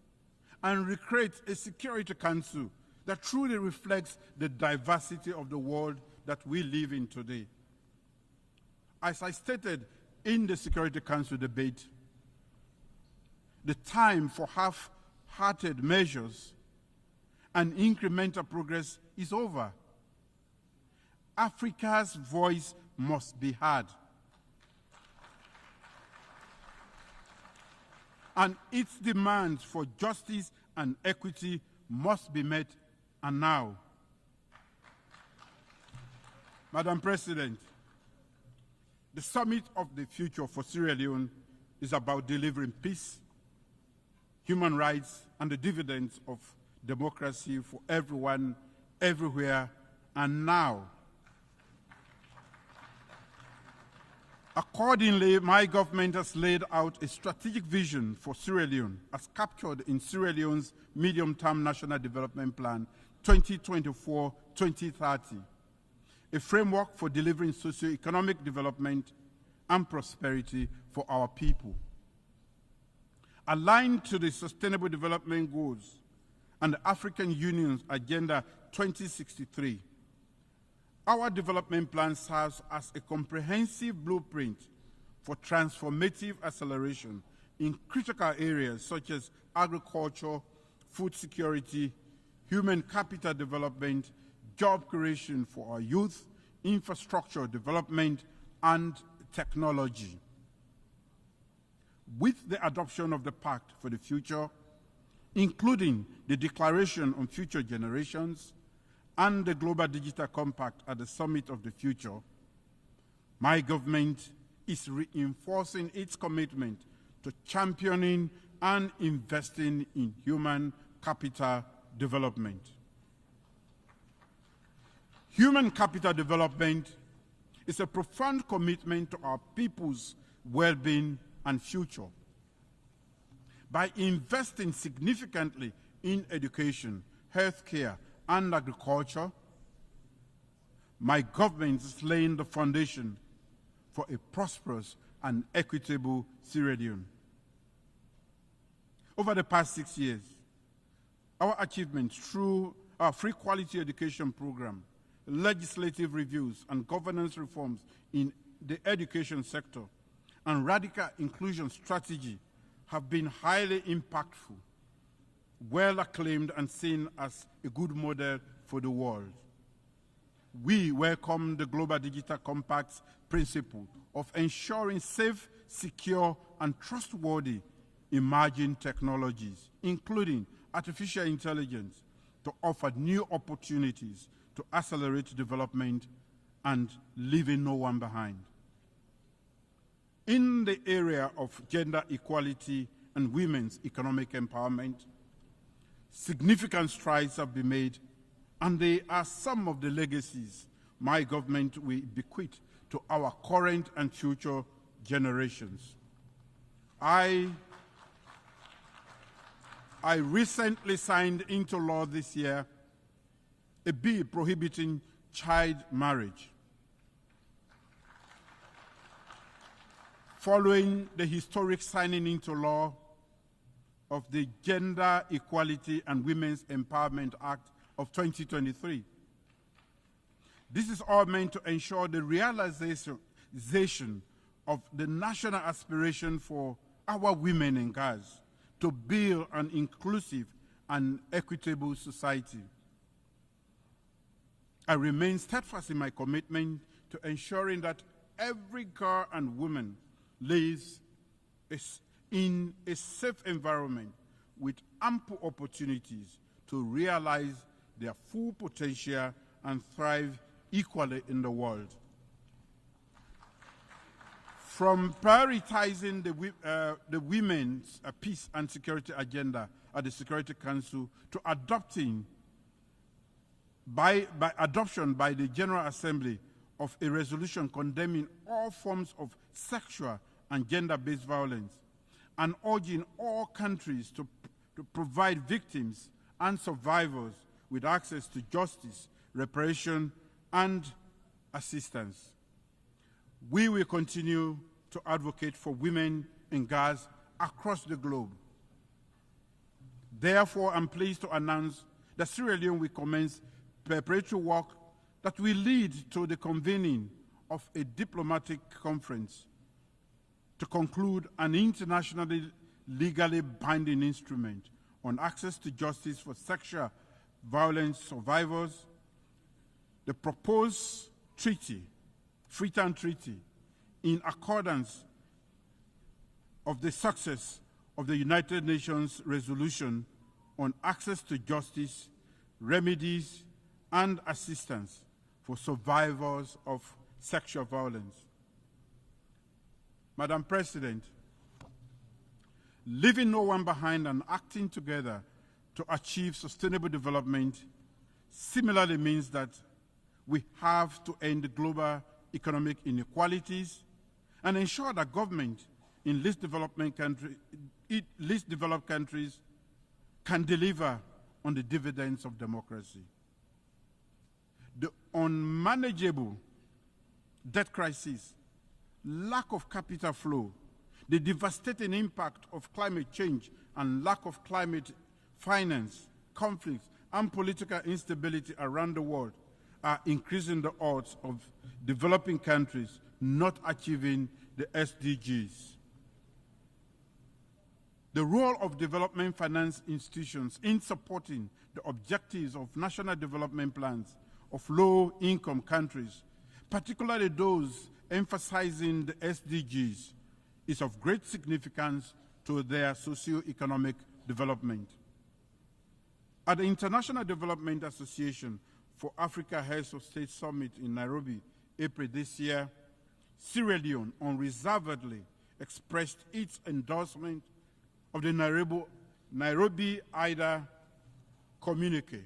and recreate a Security Council that truly reflects the diversity of the world that we live in today. As I stated in the Security Council debate, the time for half-hearted measures and incremental progress is over. Africa's voice must be heard, and its demands for justice and equity must be met, and now. Madam President, the Summit of the Future for Sierra Leone is about delivering peace, human rights, and the dividends of democracy for everyone, everywhere, and now. Accordingly, my government has laid out a strategic vision for Sierra Leone as captured in Sierra Leone's Medium-Term National Development Plan 2024-2030, a framework for delivering socio-economic development and prosperity for our people. Aligned to the Sustainable Development Goals and the African Union's Agenda 2063, our development plan serves as a comprehensive blueprint for transformative acceleration in critical areas such as agriculture, food security, human capital development, job creation for our youth, infrastructure development, and technology. With the adoption of the Pact for the Future, including the Declaration on Future Generations and the Global Digital Compact at the Summit of the Future, my government is reinforcing its commitment to championing and investing in human capital development. Human capital development is a profound commitment to our people's well-being and future. By investing significantly in education, healthcare, and agriculture, my government is laying the foundation for a prosperous and equitable Sierra Leone. Over the past 6 years, our achievements through our free quality education program, legislative reviews, and governance reforms in the education sector, and radical inclusion strategy have been highly impactful, well acclaimed, and seen as a good model for the world. We welcome the Global Digital Compact's principle of ensuring safe, secure, and trustworthy emerging technologies, including artificial intelligence, to offer new opportunities to accelerate development and leaving no one behind. In the area of gender equality and women's economic empowerment, significant strides have been made, and they are some of the legacies my government will bequeath to our current and future generations. I I recently signed into law this year a bill prohibiting child marriage. Following the historic signing into law of the Gender Equality and Women's Empowerment Act of 2023. This is all meant to ensure the realization of the national aspiration for our women in Gaza to build an inclusive and equitable society. I remain steadfast in my commitment to ensuring that every girl and woman lives in a safe environment with ample opportunities to realize their full potential and thrive equally in the world. From prioritizing the women's peace and security agenda at the Security Council to adoption by the General Assembly of a resolution condemning all forms of sexual and gender-based violence, and urging all countries to provide victims and survivors with access to justice, reparation, and assistance. We will continue to advocate for women in Gaza across the globe. Therefore, I'm pleased to announce that Sierra Leone will commence preparatory work that will lead to the convening of a diplomatic conference to conclude an internationally legally binding instrument on access to justice for sexual violence survivors. The proposed treaty, Freetown Treaty, in accordance of the success of the United Nations resolution on access to justice, remedies, and assistance for survivors of sexual violence. Madam President, leaving no one behind and acting together to achieve sustainable development similarly means that we have to end global economic inequalities and ensure that government in least developed countries can deliver on the dividends of democracy. The unmanageable debt crisis, lack of capital flow, the devastating impact of climate change and lack of climate finance, conflicts, and political instability around the world are increasing the odds of developing countries not achieving the SDGs. The role of development finance institutions in supporting the objectives of national development plans of low-income countries, particularly those emphasizing the SDGs, is of great significance to their socio-economic development. At the International Development Association for Africa Heads of State Summit in Nairobi, April this year, Sierra Leone unreservedly expressed its endorsement of the Nairobi IDA communique.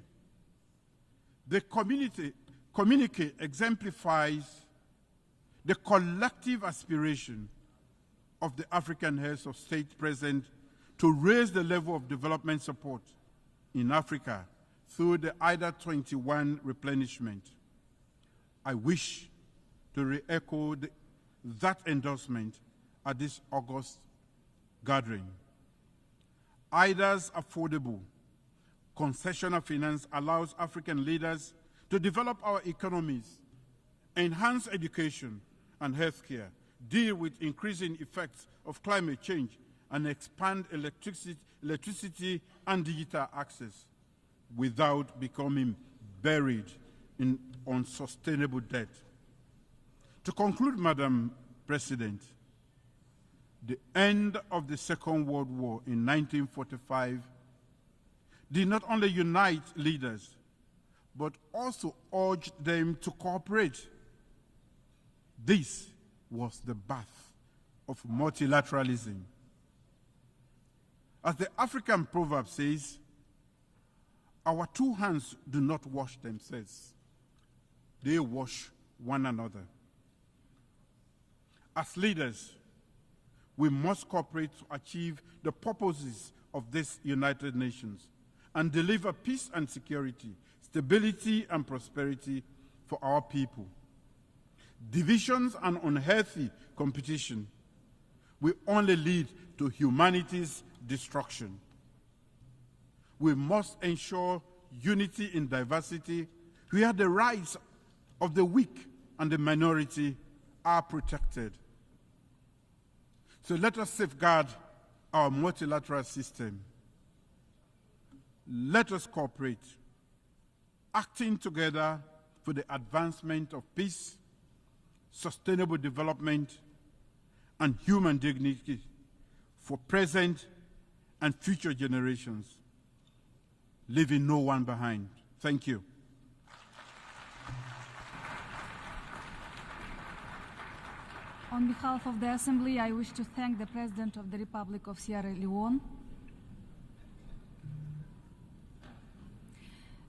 The communique exemplifies the collective aspiration of the African heads of state present to raise the level of development support in Africa through the IDA 21 replenishment. I wish to re-echo that endorsement at this August gathering. IDA's affordable concessional finance allows African leaders to develop our economies, enhance education and healthcare, deal with increasing effects of climate change, and expand electricity and digital access without becoming buried in unsustainable debt. To conclude, Madam President, the end of the Second World War in 1945 did not only unite leaders, but also urged them to cooperate. This was the birth of multilateralism. As the African proverb says, our two hands do not wash themselves, they wash one another. As leaders, we must cooperate to achieve the purposes of this United Nations and deliver peace and security, stability and prosperity for our people. Divisions and unhealthy competition will only lead to humanity's destruction. We must ensure unity in diversity, where the rights of the weak and the minority are protected. So let us safeguard our multilateral system. Let us cooperate, acting together for the advancement of peace, sustainable development, and human dignity for present and future generations, leaving no one behind. Thank you. On behalf of the Assembly, I wish to thank the President of the Republic of Sierra Leone.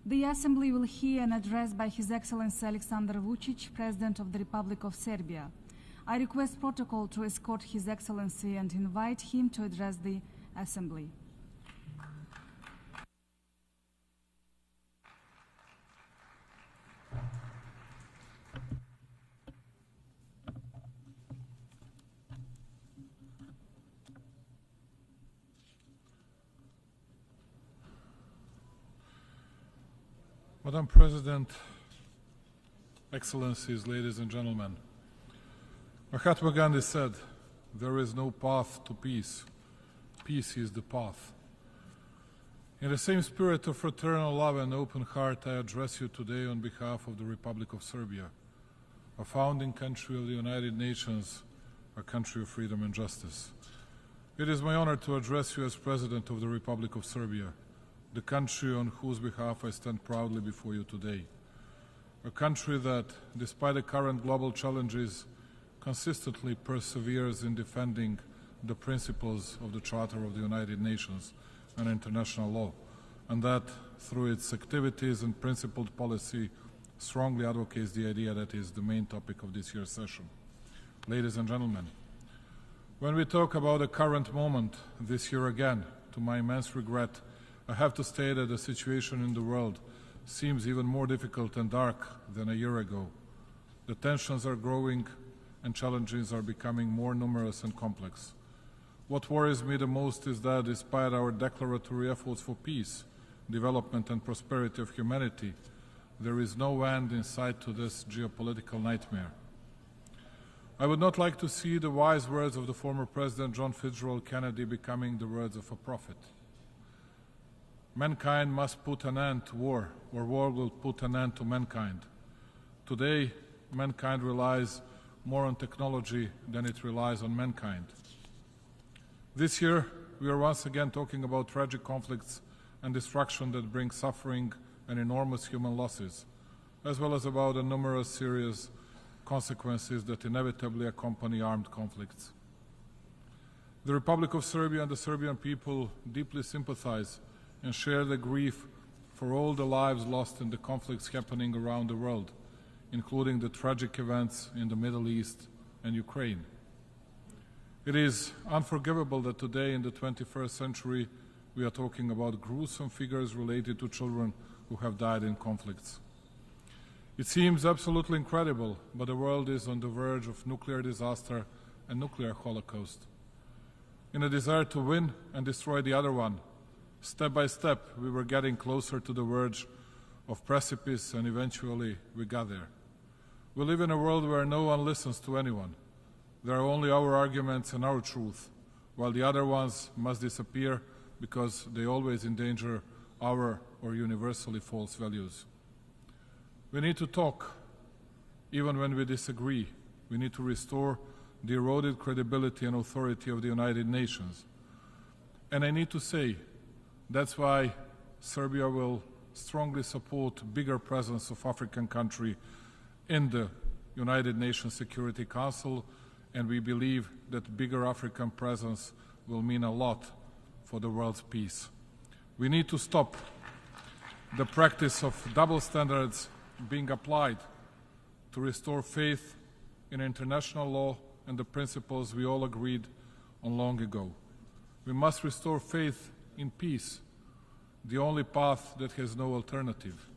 The Assembly will hear an address by His Excellency Alexander Vučić, President of the Republic of Serbia. I request protocol to escort His Excellency and invite him to address the Assembly. Madam President, Excellencies, ladies and gentlemen, Mahatma Gandhi said, "There is no path to peace. Peace is the path." In the same spirit of fraternal love and open heart, I address you today on behalf of the Republic of Serbia, a founding country of the United Nations, a country of freedom and justice. It is my honor to address you as President of the Republic of Serbia, the country on whose behalf I stand proudly before you today. A country that, despite the current global challenges, consistently perseveres in defending the principles of the Charter of the United Nations and international law, and that, through its activities and principled policy, strongly advocates the idea that is the main topic of this year's session. Ladies and gentlemen, when we talk about the current moment this year again, to my immense regret, I have to state that the situation in the world seems even more difficult and dark than a year ago. The tensions are growing and challenges are becoming more numerous and complex. What worries me the most is that despite our declaratory efforts for peace, development and prosperity of humanity, there is no end in sight to this geopolitical nightmare. I would not like to see the wise words of the former President John Fitzgerald Kennedy becoming the words of a prophet. Mankind must put an end to war, or war will put an end to mankind. Today, mankind relies more on technology than it relies on mankind. This year, we are once again talking about tragic conflicts and destruction that bring suffering and enormous human losses, as well as about the numerous serious consequences that inevitably accompany armed conflicts. The Republic of Serbia and the Serbian people deeply sympathize and share the grief for all the lives lost in the conflicts happening around the world, including the tragic events in the Middle East and Ukraine. It is unforgivable that today, in the 21st century, we are talking about gruesome figures related to children who have died in conflicts. It seems absolutely incredible, but the world is on the verge of nuclear disaster and nuclear holocaust. In a desire to win and destroy the other one, step by step, we were getting closer to the verge of precipice, and eventually we got there. We live in a world where no one listens to anyone. There are only our arguments and our truth, while the other ones must disappear because they always endanger our or universally false values. We need to talk, even when we disagree. We need to restore the eroded credibility and authority of the United Nations. And I need to say, that's why Serbia will strongly support bigger presence of African country in the United Nations Security Council, and we believe that bigger African presence will mean a lot for the world's peace. We need to stop the practice of double standards being applied to restore faith in international law and the principles we all agreed on long ago. We must restore faith in peace, the only path that has no alternative.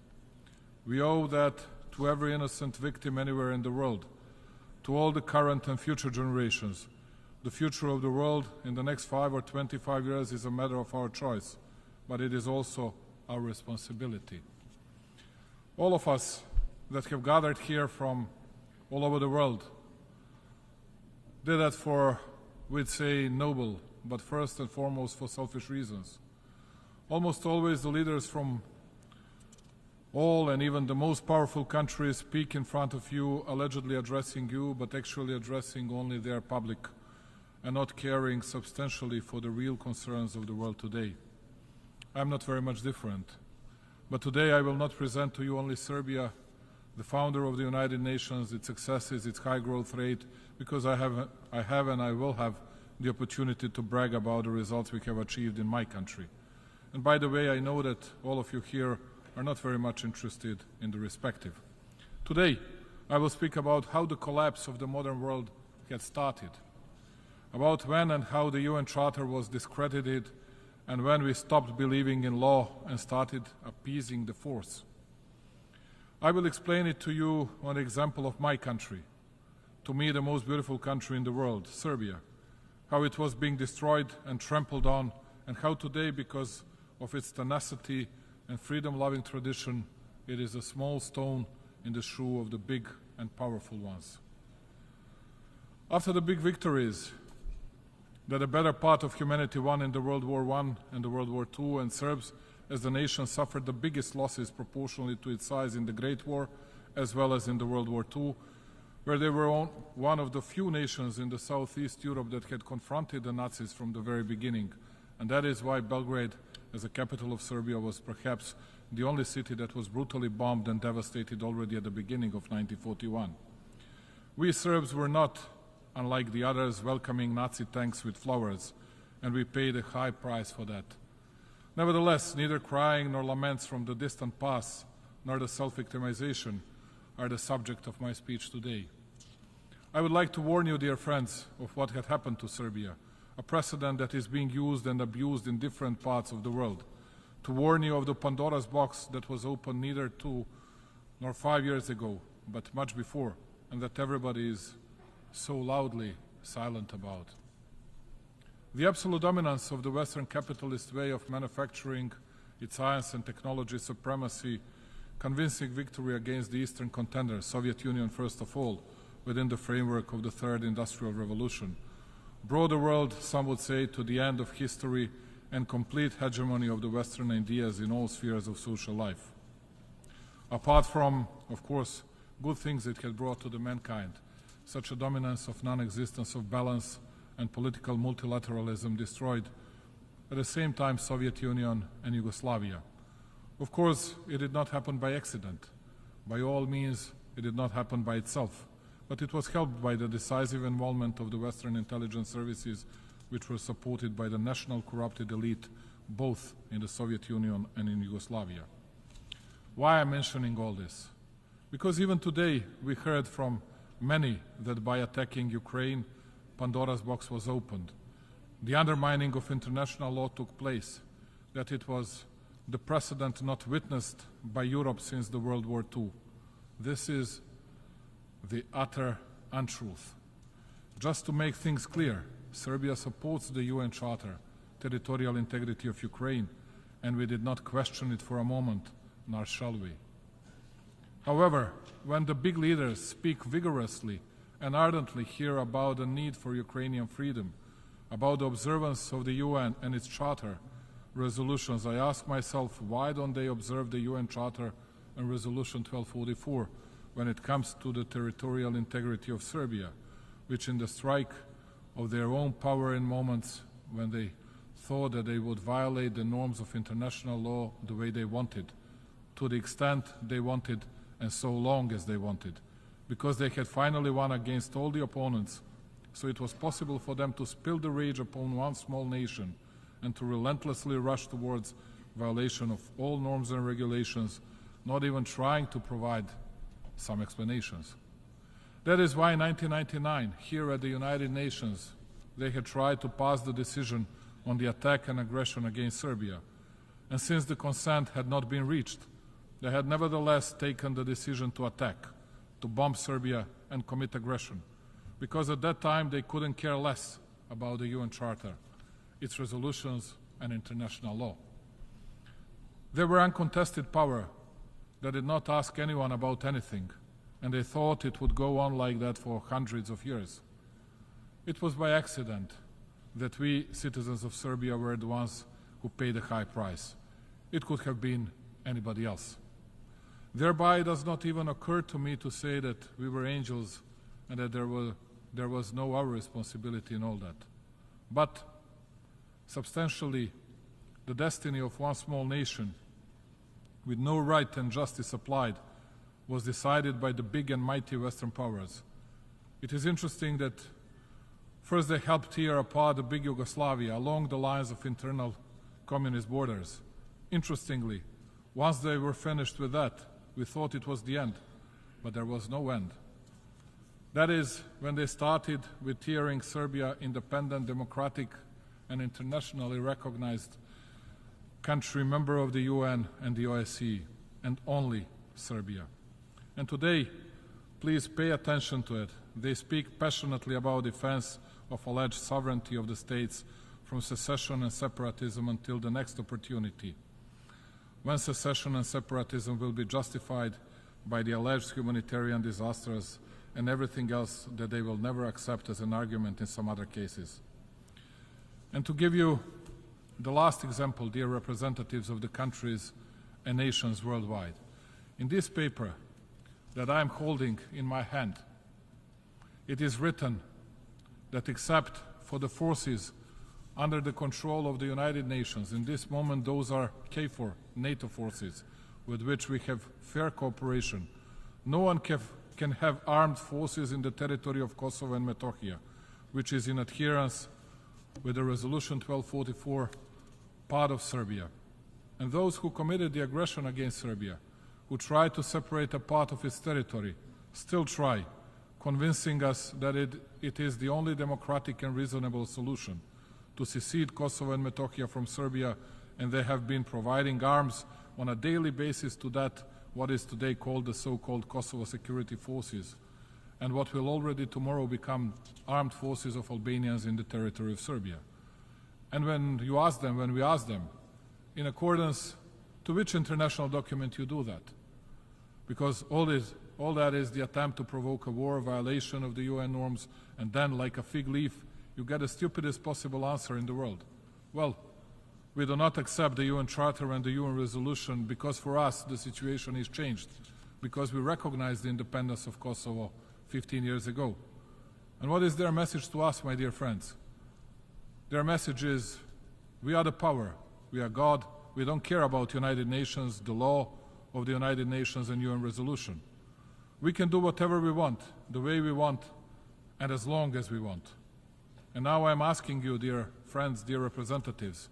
We owe that to every innocent victim anywhere in the world, to all the current and future generations. The future of the world in the next 5 or 25 years is a matter of our choice, but it is also our responsibility. All of us that have gathered here from all over the world did that for, we'd say, noble, but first and foremost for selfish reasons. Almost always the leaders from all and even the most powerful countries speak in front of you, allegedly addressing you, but actually addressing only their public and not caring substantially for the real concerns of the world today. I'm not very much different. But today I will not present to you only Serbia, the founder of the United Nations, its successes, its high growth rate, because I have and I will have the opportunity to brag about the results we have achieved in my country. And by the way, I know that all of you here are not very much interested in the respective. Today, I will speak about how the collapse of the modern world had started, about when and how the UN Charter was discredited, and when we stopped believing in law and started appeasing the force. I will explain it to you on the example of my country, to me the most beautiful country in the world, Serbia, how it was being destroyed and trampled on, and how today, because of its tenacity and freedom-loving tradition, it is a small stone in the shoe of the big and powerful ones. After the big victories that a better part of humanity won in the World War I and the World War II, and Serbs as the nation suffered the biggest losses proportionally to its size in the Great War as well as in the World War II, where they were one of the few nations in the Southeast Europe that had confronted the Nazis from the very beginning. And that is why Belgrade, as the capital of Serbia, was perhaps the only city that was brutally bombed and devastated already at the beginning of 1941. We Serbs were not, unlike the others, welcoming Nazi tanks with flowers, and we paid a high price for that. Nevertheless, neither crying nor laments from the distant past, nor the self-victimization are the subject of my speech today. I would like to warn you, dear friends, of what had happened to Serbia, a precedent that is being used and abused in different parts of the world, to warn you of the Pandora's box that was opened neither 2 nor 5 years ago, but much before, and that everybody is so loudly silent about. The absolute dominance of the Western capitalist way of manufacturing, its science and technology supremacy, convincing victory against the Eastern contenders, Soviet Union first of all, within the framework of the Third Industrial Revolution, brought the world, some would say, to the end of history and complete hegemony of the Western ideas in all spheres of social life. Apart from, of course, good things it had brought to the mankind, such a dominance of non-existence of balance and political multilateralism destroyed at the same time Soviet Union and Yugoslavia. Of course, it did not happen by accident. By all means, it did not happen by itself, but it was helped by the decisive involvement of the Western intelligence services, which were supported by the national corrupted elite, both in the Soviet Union and in Yugoslavia. Why am I mentioning all this? Because even today we heard from many that by attacking Ukraine, Pandora's box was opened. The undermining of international law took place, that it was the precedent not witnessed by Europe since the World War II. This is the utter untruth. Just to make things clear, Serbia supports the UN Charter, territorial integrity of Ukraine, and we did not question it for a moment, nor shall we. However, when the big leaders speak vigorously and ardently here about the need for Ukrainian freedom, about the observance of the UN and its Charter resolutions, I ask myself, why don't they observe the UN Charter and Resolution 1244 when it comes to the territorial integrity of Serbia, which in the strike of their own power in moments when they thought that they would violate the norms of international law the way they wanted, to the extent they wanted and so long as they wanted, because they had finally won against all the opponents, so it was possible for them to spill the rage upon one small nation and to relentlessly rush towards violation of all norms and regulations, not even trying to provide some explanations. That is why in 1999, here at the United Nations, they had tried to pass the decision on the attack and aggression against Serbia. And since the consent had not been reached, they had nevertheless taken the decision to attack, to bomb Serbia and commit aggression, because at that time they couldn't care less about the UN Charter, its resolutions and international law. They were uncontested power that did not ask anyone about anything, and they thought it would go on like that for hundreds of years. It was by accident that we, citizens of Serbia, were the ones who paid a high price. It could have been anybody else. Thereby, it does not even occur to me to say that we were angels and that there was no our responsibility in all that. But substantially, the destiny of one small nation with no right and justice applied was decided by the big and mighty Western powers. It is interesting that first they helped tear apart the big Yugoslavia along the lines of internal communist borders. Interestingly, once they were finished with that, we thought it was the end, but there was no end. That is when they started with tearing Serbia independent, democratic, and internationally recognized country, member of the UN and the OSCE, and only Serbia. And today, please pay attention to it. They speak passionately about defense of alleged sovereignty of the states from secession and separatism until the next opportunity, when secession and separatism will be justified by the alleged humanitarian disasters and everything else that they will never accept as an argument in some other cases. And to give you the last example, dear representatives of the countries and nations worldwide, in this paper that I am holding in my hand, it is written that except for the forces under the control of the United Nations, in this moment those are KFOR, NATO forces, with which we have fair cooperation, no one can have armed forces in the territory of Kosovo and Metohija, which is in adherence with the Resolution 1244, part of Serbia. And those who committed the aggression against Serbia, who tried to separate a part of its territory, still try, convincing us that it is the only democratic and reasonable solution to secede Kosovo and Metohija from Serbia, and they have been providing arms on a daily basis to that what is today called the so-called Kosovo security forces, and what will already tomorrow become armed forces of Albanians in the territory of Serbia. And when we ask them, in accordance to which international document you do that? Because all that is the attempt to provoke a war, violation of the UN norms, and then, like a fig leaf, you get the stupidest possible answer in the world. Well, we do not accept the UN Charter and the UN resolution because for us the situation is changed, because we recognize the independence of Kosovo 15 years ago. And what is their message to us, my dear friends? Their message is, we are the power, we are God, we don't care about United Nations, the law of the United Nations and UN resolution. We can do whatever we want, the way we want, and as long as we want. And now I'm asking you, dear friends, dear representatives,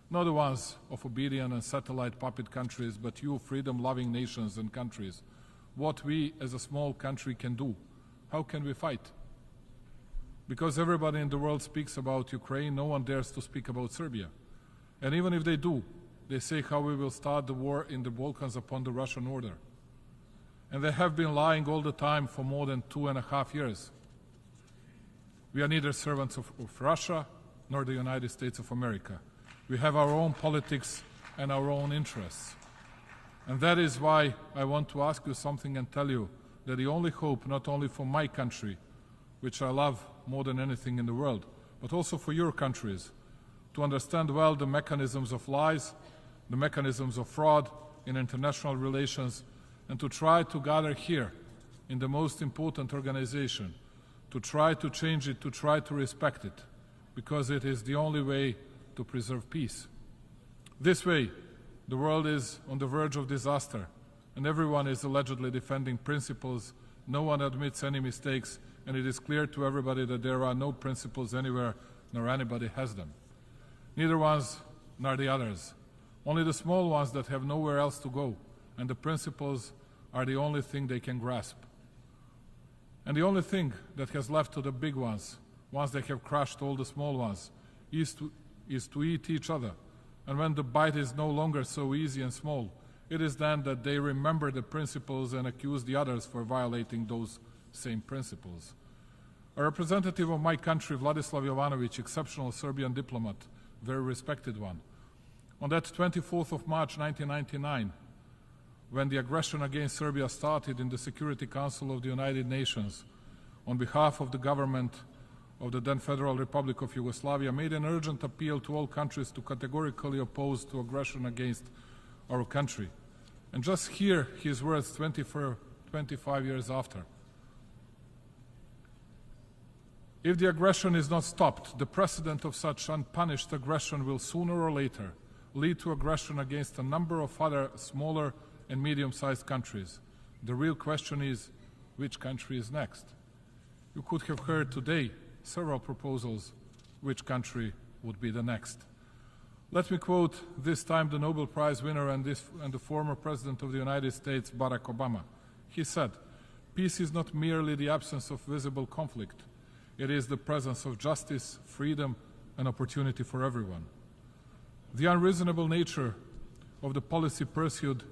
not the ones of obedient and satellite puppet countries, but you freedom-loving nations and countries, what we as a small country can do. How can we fight? Because everybody in the world speaks about Ukraine, no one dares to speak about Serbia. And even if they do, they say how we will start the war in the Balkans upon the Russian order. And they have been lying all the time for more than 2.5 years. We are neither servants of Russia nor the United States of America. We have our own politics and our own interests. And that is why I want to ask you something and tell you that the only hope, not only for my country, which I love more than anything in the world, but also for your countries, to understand well the mechanisms of lies, the mechanisms of fraud in international relations, and to try to gather here in the most important organization, to try to change it, to try to respect it, because it is the only way to preserve peace. This way, the world is on the verge of disaster, and everyone is allegedly defending principles. No one admits any mistakes, and it is clear to everybody that there are no principles anywhere, nor anybody has them. Neither ones nor the others. Only the small ones that have nowhere else to go, and the principles are the only thing they can grasp. And the only thing that has left to the big ones, once they have crushed all the small ones, is is to eat each other. And when the bite is no longer so easy and small, it is then that they remember the principles and accuse the others for violating those same principles. A representative of my country, Vladislav Jovanovic, exceptional Serbian diplomat, very respected one, on that 24th of March 1999, when the aggression against Serbia started in the Security Council of the United Nations, on behalf of the government of the then Federal Republic of Yugoslavia, made an urgent appeal to all countries to categorically oppose to aggression against our country. And just hear his words 25 years after. If the aggression is not stopped, the precedent of such unpunished aggression will sooner or later lead to aggression against a number of other smaller and medium-sized countries. The real question is, which country is next? You could have heard today several proposals which country would be the next. Let me quote this time the Nobel Prize winner and the former President of the United States, Barack Obama. He said, "Peace is not merely the absence of visible conflict. It is the presence of justice, freedom, and opportunity for everyone." The unreasonable nature of the policy pursued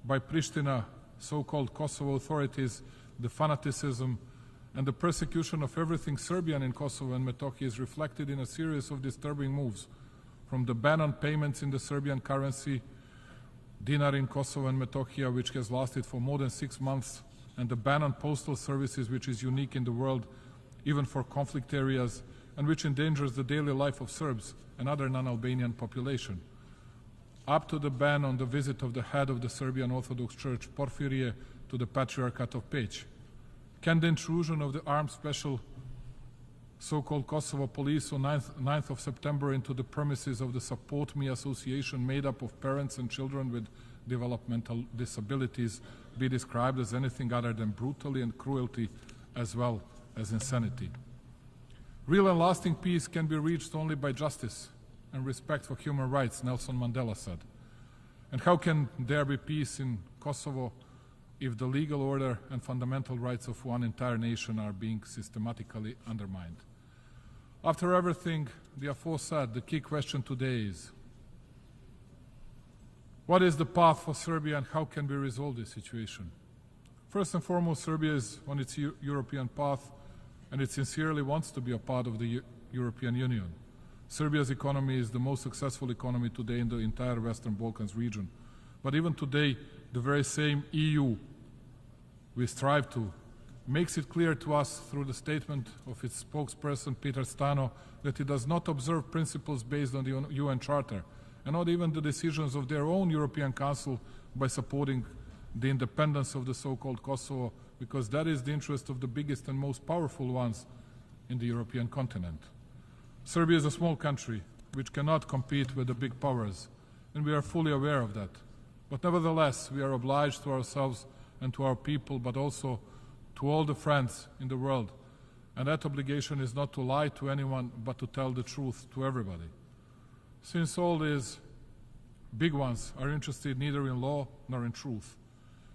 by Pristina, so-called Kosovo authorities, the fanaticism and the persecution of everything Serbian in Kosovo and Metohija is reflected in a series of disturbing moves, from the ban on payments in the Serbian currency, dinar in Kosovo and Metohija, which has lasted for more than 6 months, and the ban on postal services, which is unique in the world, even for conflict areas, and which endangers the daily life of Serbs and other non-Albanian population, up to the ban on the visit of the head of the Serbian Orthodox Church, Porfirije, to the Patriarchate of Peć. Can the intrusion of the armed special so-called Kosovo police on 9th of September into the premises of the Support Me Association, made up of parents and children with developmental disabilities, be described as anything other than brutality and cruelty, as well as insanity? Real and lasting peace can be reached only by justice and respect for human rights, Nelson Mandela said. And how can there be peace in Kosovo if the legal order and fundamental rights of one entire nation are being systematically undermined? After everything the aforesaid, the key question today is, what is the path for Serbia and how can we resolve this situation? First and foremost, Serbia is on its European path and it sincerely wants to be a part of the European Union. Serbia's economy is the most successful economy today in the entire Western Balkans region. But even today, the very same EU we strive to makes it clear to us through the statement of its spokesperson, Peter Stano, that it does not observe principles based on the UN Charter, and not even the decisions of their own European Council by supporting the independence of the so-called Kosovo, because that is the interest of the biggest and most powerful ones in the European continent. Serbia is a small country which cannot compete with the big powers, and we are fully aware of that. But nevertheless, we are obliged to ourselves and to our people, but also to all the friends in the world. And that obligation is not to lie to anyone, but to tell the truth to everybody. Since all these big ones are interested neither in law nor in truth,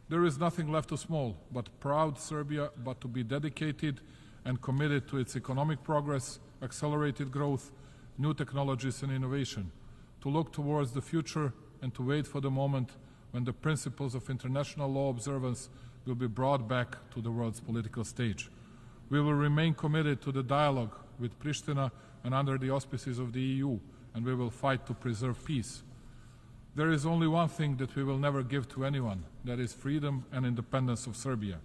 there is nothing left to small but proud Serbia, but to be dedicated and committed to its economic progress, accelerated growth, new technologies and innovation, to look towards the future and to wait for the moment when the principles of international law observance will be brought back to the world's political stage. We will remain committed to the dialogue with Pristina and under the auspices of the EU, and we will fight to preserve peace. There is only one thing that we will never give to anyone, that is freedom and independence of Serbia.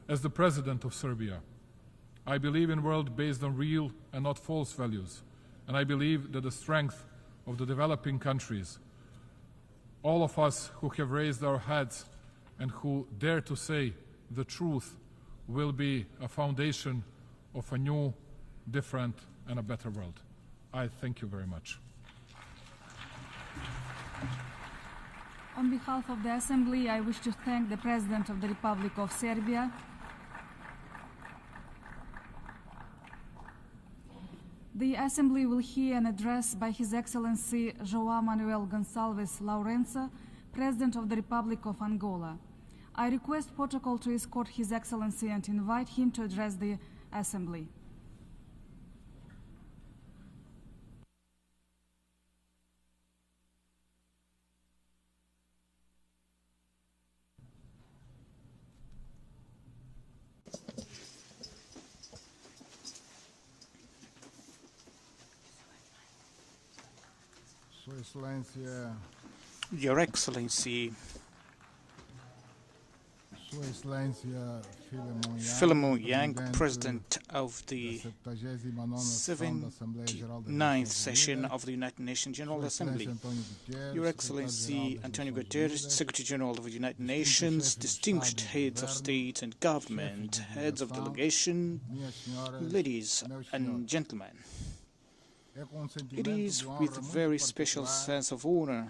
As the President of Serbia, I believe in a world based on real and not false values, and I believe that the strength of the developing countries, all of us who have raised our heads and who dare to say the truth, will be a foundation of a new, different, and a better world. I thank you very much. On behalf of the Assembly, I wish to thank the President of the Republic of Serbia, The Assembly will hear an address by His Excellency João Manuel Gonçalves Lourenço, President of the Republic of Angola. I request protocol to escort His Excellency and invite him to address the Assembly. Your Excellency, Philemon Yang, President of the 79th session of the United Nations General Assembly, Your Excellency Antonio Guterres, Secretary General of the United Nations, distinguished heads of state and government, heads of delegation, ladies and gentlemen. It is with a very special sense of honor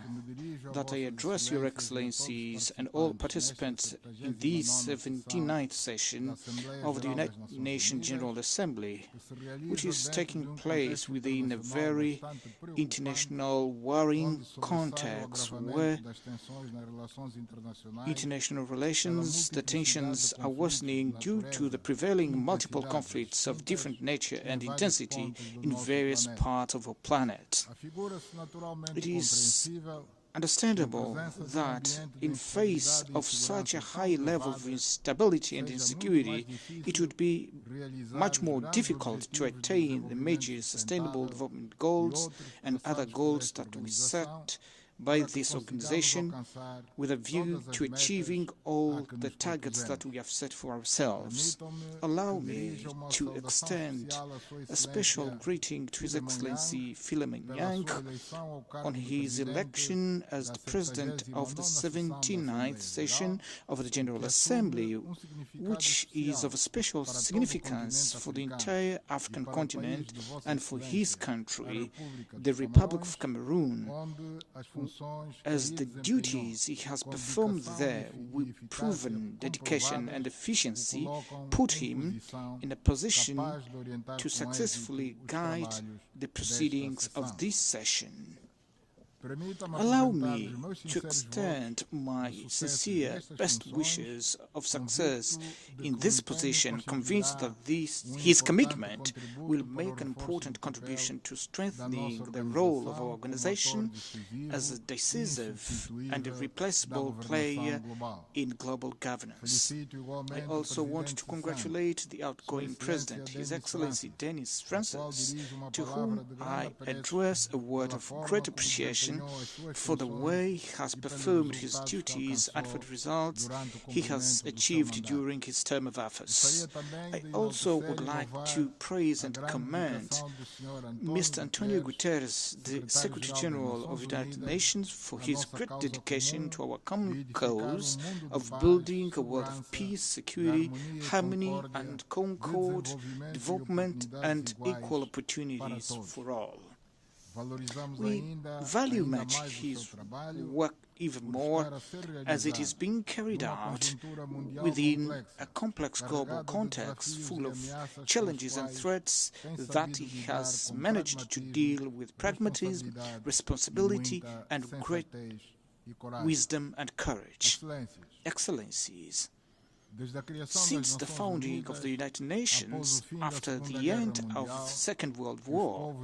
that I address Your Excellencies and all participants in the 79th session of the United Nations General Assembly, which is taking place within a very international worrying context where international relations, the tensions are worsening due to the prevailing multiple conflicts of different nature and intensity in various parts of our planet. It is understandable that in face of such a high level of instability and insecurity, it would be much more difficult to attain the major sustainable development goals and other goals that we set by this organization with a view to achieving all the targets that we have set for ourselves. Allow me to extend a special greeting to His Excellency Philemon Yang on his election as the President of the 79th session of the General Assembly, which is of a special significance for the entire African continent and for his country, the Republic of Cameroon, as the duties he has performed there with proven dedication and efficiency put him in a position to successfully guide the proceedings of this session. Allow me to extend my sincere best wishes of success in this position, convinced that his commitment will make an important contribution to strengthening the role of our organization as a decisive and irreplaceable player in global governance. I also want to congratulate the outgoing President, His Excellency Denis Francis, to whom I address a word of great appreciation for the way he has performed his duties and for the results he has achieved during his term of office. I also would like to praise and commend Mr. Antonio Guterres, the Secretary General of the United Nations, for his great dedication to our common cause of building a world of peace, security, harmony and concord, development and equal opportunities for all. We value much his work even more as it is being carried out within a complex global context full of challenges and threats that he has managed to deal with pragmatism, responsibility and great wisdom and courage. Excellencies, since the founding of the United Nations, after the end of the Second World War,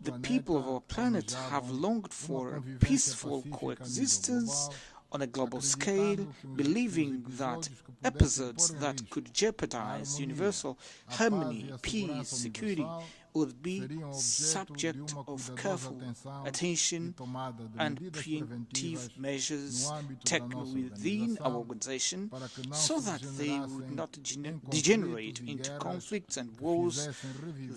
the people of our planet have longed for peaceful coexistence on a global scale, believing that episodes that could jeopardize universal harmony, peace, security would be subject of careful attention and preemptive measures taken within our organization so that they would not degenerate into conflicts and wars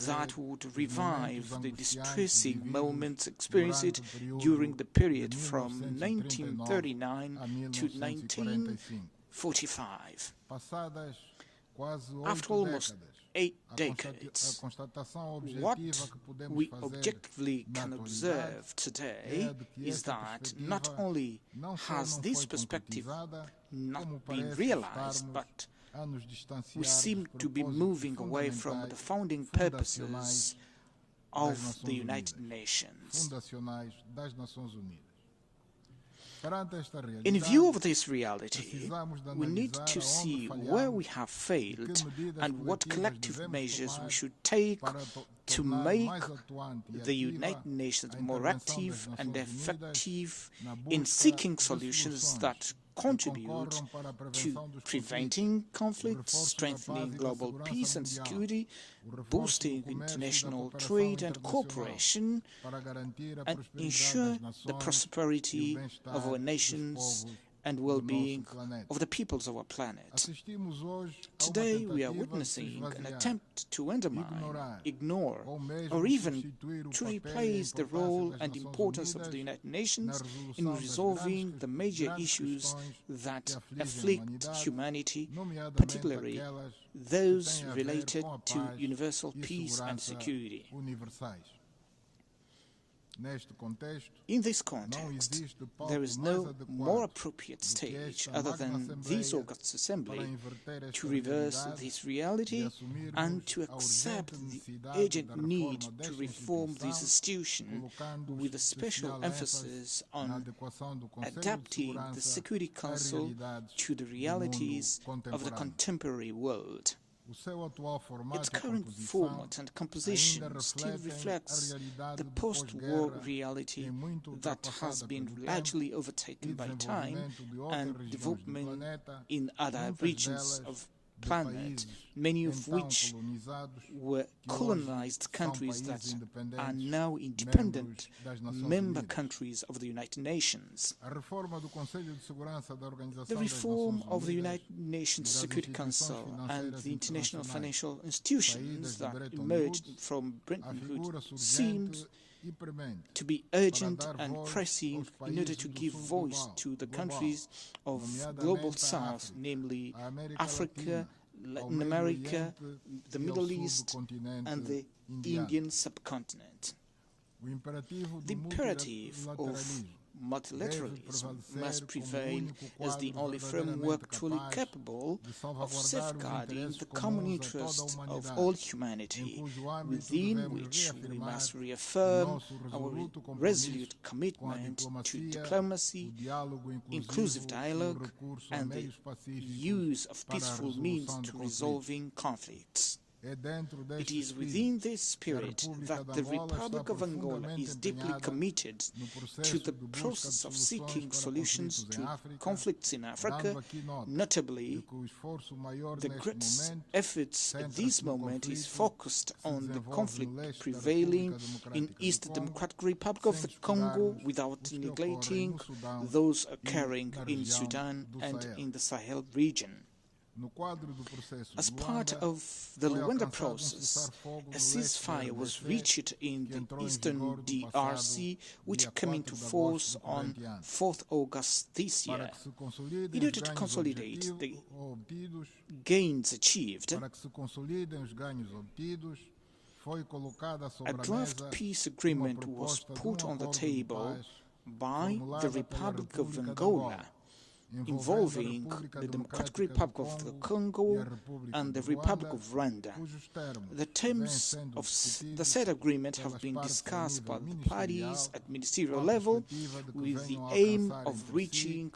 that would revive the distressing moments experienced during the period from 1939 to 1945. After almost 8 decades, what we objectively can observe today is that not only has this perspective not been realized, but we seem to be moving away from the founding purposes of the United Nations. In view of this reality, we need to see where we have failed and what collective measures we should take to make the United Nations more active and effective in seeking solutions that contribute to preventing conflicts, strengthening global peace and security, boosting international trade and cooperation, and ensure the prosperity of our nations and well-being of the peoples of our planet. Today we are witnessing an attempt to undermine, ignore, or even to replace the role and importance of the United Nations in resolving the major issues that afflict humanity, particularly those related to universal peace and security. In this context, there is no more appropriate stage other than this August Assembly to reverse this reality and to accept the urgent need to reform this institution with a special emphasis on adapting the Security Council to the realities of the contemporary world. Its current format and composition still reflects the post-war reality that has been largely overtaken by time and development in other regions of the planet, many of which were colonized countries that are now independent member countries of the United Nations. The reform of the United Nations Security Council and the international financial institutions that emerged from Bretton Woods seems to be urgent and pressing in order to give voice to the countries of Global South, namely Africa, Latin America, the Middle East, and the Indian subcontinent. The imperative of multilateralism must prevail as the only framework truly capable of safeguarding the common interest of all humanity, within which we must reaffirm our resolute commitment to diplomacy, inclusive dialogue, and the use of peaceful means to resolving conflicts. It is within this spirit that the Republic of Angola is deeply committed to the process of seeking solutions to conflicts in Africa. Notably, the greatest efforts at this moment is focused on the conflict prevailing in East Democratic Republic of the Congo without neglecting those occurring in Sudan and in the Sahel region. As part of the Luanda process, a ceasefire was reached in the eastern DRC, which came into force on 4th August this year. In order to consolidate the gains achieved, a draft peace agreement was put on the table by the Republic of Angola, involving the Democratic Republic of the Congo and the Republic of Rwanda. The terms of the said agreement have been discussed by the parties at ministerial level with the aim of reaching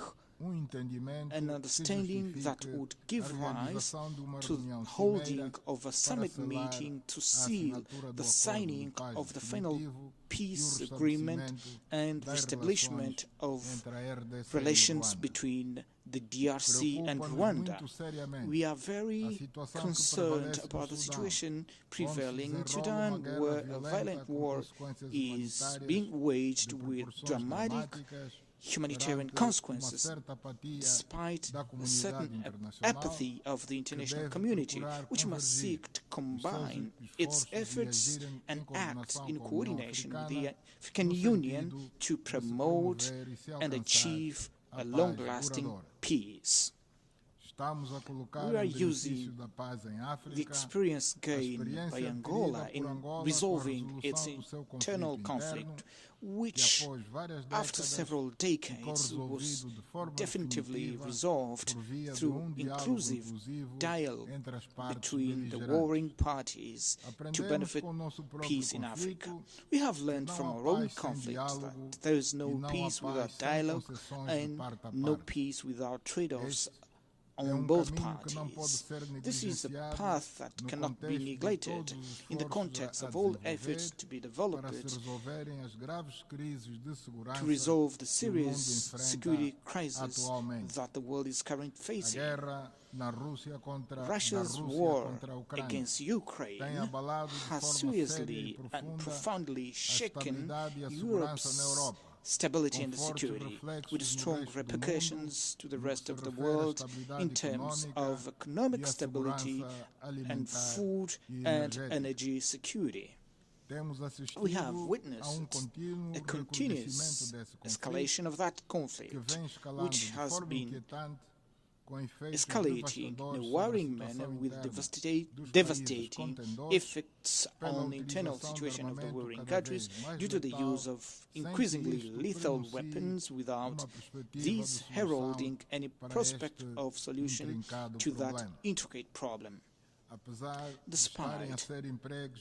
an understanding that would give rise to the holding of a summit meeting to seal the signing of the final peace agreement and the establishment of relations between the DRC and Rwanda. We are very concerned about the situation prevailing in Sudan, where a violent war is being waged with dramatic humanitarian consequences, despite a certain apathy of the international community, which must seek to combine its efforts and act in coordination with the African Union to promote and achieve a long-lasting peace. We are using the experience gained by Angola in resolving its internal conflict, which, after several decades, was definitively resolved through inclusive dialogue between the warring parties to benefit peace in Africa. We have learned from our own conflicts that there is no peace without dialogue and no peace without trade-offs on both parties. This is a path that cannot be neglected in the context of all efforts to be developed to resolve the serious security crisis that the world is currently facing. Russia's war against Ukraine has seriously and profoundly shaken Europe's stability and security, with strong repercussions to the rest of the world in terms of economic stability and food and energy security. We have witnessed a continuous escalation of that conflict, which has been escalating in a worrying manner with devastating effects on the internal situation of the warring countries due to the use of increasingly lethal weapons, without these heralding any prospect of solution to that intricate problem. Despite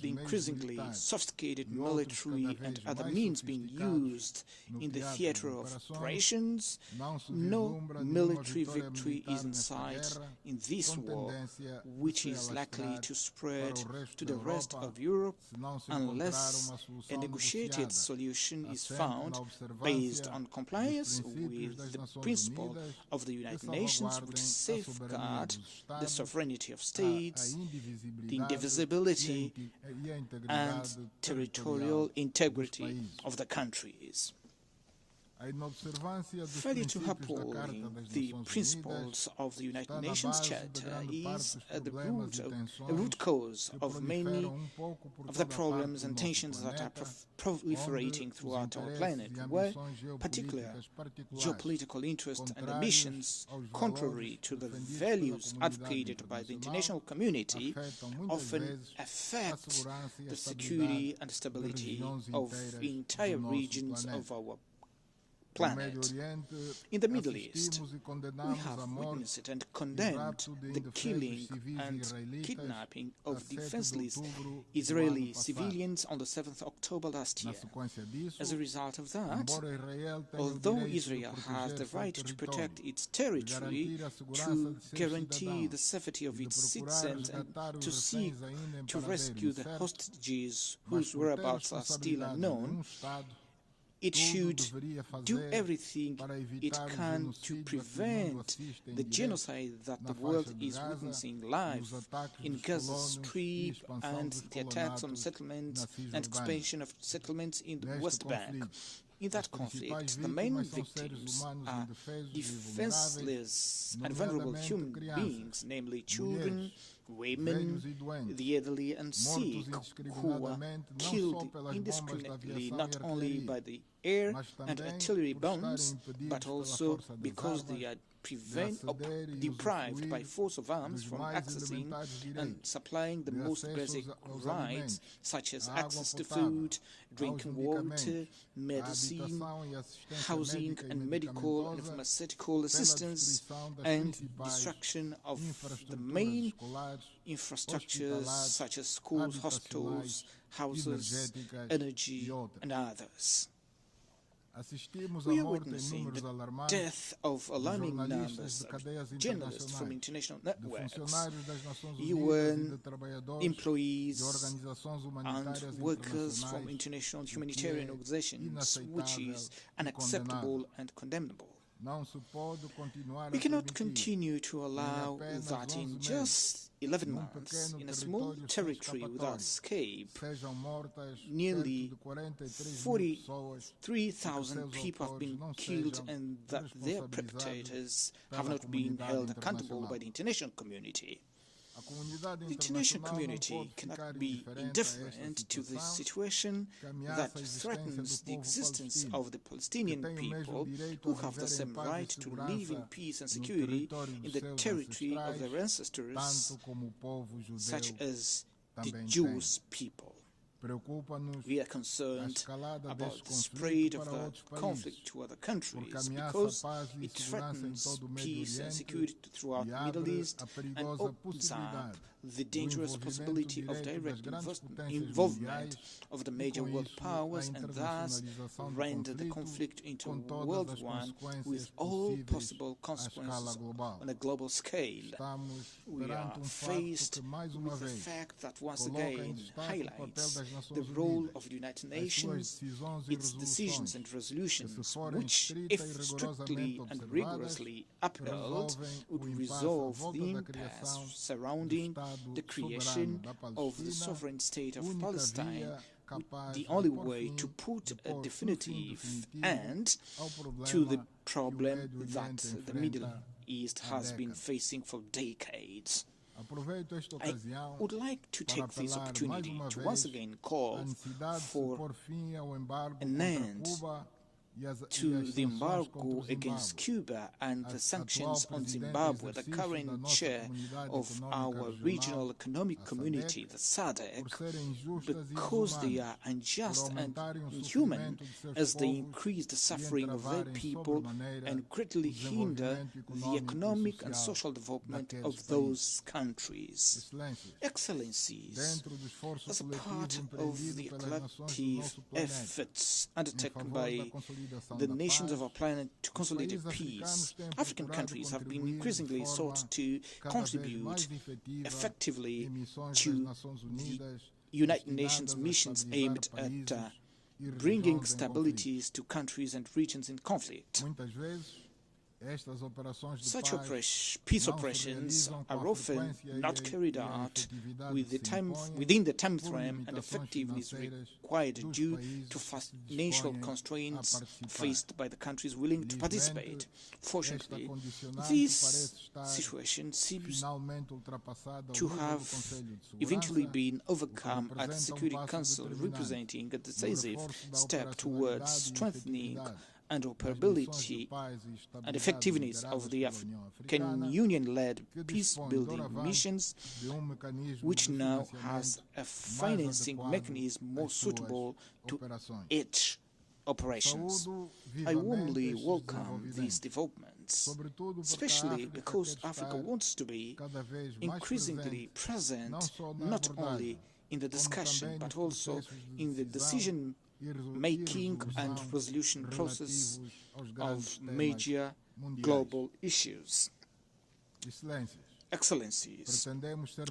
the increasingly sophisticated military and other means being used in the theater of operations, no military victory is in sight in this war, which is likely to spread to the rest of Europe unless a negotiated solution is found based on compliance with the principle of the United Nations, which safeguard the sovereignty of states, the indivisibility and territorial integrity of the countries. Failure to uphold the principles of the United Nations Charter is at the root cause of many of the problems and tensions that are proliferating throughout our planet, where particular geopolitical interests and ambitions, contrary to the values advocated by the international community, often affect the security and stability of entire regions of our planet. In the Middle East, we have witnessed and condemned the killing and kidnapping of defenseless Israeli civilians on the 7th of October last year. As a result of that, although Israel has the right to protect its territory, to guarantee the safety of its citizens, and to seek to rescue the hostages whose whereabouts are still unknown, it should do everything it can to prevent the genocide that the world is witnessing live in Gaza Strip and the attacks on settlements and expansion of settlements in the West Bank. In that conflict, the main victims are defenseless and vulnerable human beings, namely children, women, the elderly and sick, who were killed indiscriminately not only by the air and artillery bombs, but also because they are deprived by force of arms from accessing and supplying the most basic rights, such as access to food, drinking water, medicine, housing and medical and pharmaceutical assistance, and destruction of the main infrastructures such as schools, hospitals, houses, energy and others. We are witnessing the death of alarming numbers of journalists from international networks, UN employees and workers from international humanitarian organizations, which is unacceptable and condemnable. We cannot continue to allow that in just 11 months, in a small territory without escape, nearly 43,000 people have been killed and that their perpetrators have not been held accountable by the international community. The international community cannot be indifferent to this situation that threatens the existence of the Palestinian people, who have the same right to live in peace and security in the territory of their ancestors, such as the Jewish people. We are concerned about the spread of the conflict to other countries because it threatens peace and security throughout the Middle East and opens up the dangerous possibility of direct involvement of the major world powers and thus render the conflict into World War with all possible consequences on a global scale. We are faced with the fact that once again highlights the role of the United Nations, its decisions and resolutions, which, if strictly and rigorously upheld, would resolve the impasse surrounding the creation of the sovereign state of Palestine, the only way to put a definitive end to the problem that the Middle East has been facing for decades. I would like to take this opportunity to once again call for an end to the embargo against Cuba and the sanctions on Zimbabwe, the current chair of our regional economic community, the SADC, because they are unjust and inhuman as they increase the suffering of their people and greatly hinder the economic and social development of those countries. Excellencies, as a part of the collective efforts undertaken by the nations of our planet to consolidate peace, African countries have been increasingly sought to contribute effectively to the United Nations missions aimed at bringing stabilities to countries and regions in conflict. Such peace operations are often not carried out within the time frame and effectiveness required due to financial constraints faced by the countries willing to participate. Fortunately, this situation seems to have eventually been overcome at the Security Council, representing a decisive step towards strengthening and operability and effectiveness of the African Union-led peace-building missions, which now has a financing mechanism more suitable to its operations. I warmly welcome these developments, especially because Africa wants to be increasingly present not only in the discussion but also in the decision-making and resolution process of major global issues. Excellencies,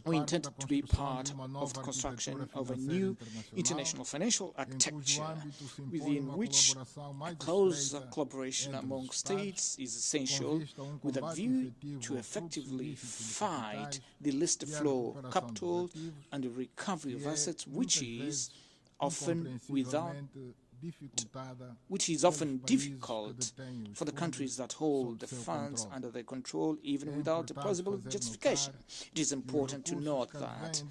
we intend to be part of the construction of a new international financial architecture within which a close collaboration among states is essential with a view to effectively fight the illicit flow of capital and the recovery of assets, which is often difficult for the countries that hold the funds under their control, even without a plausible justification. It is important to note that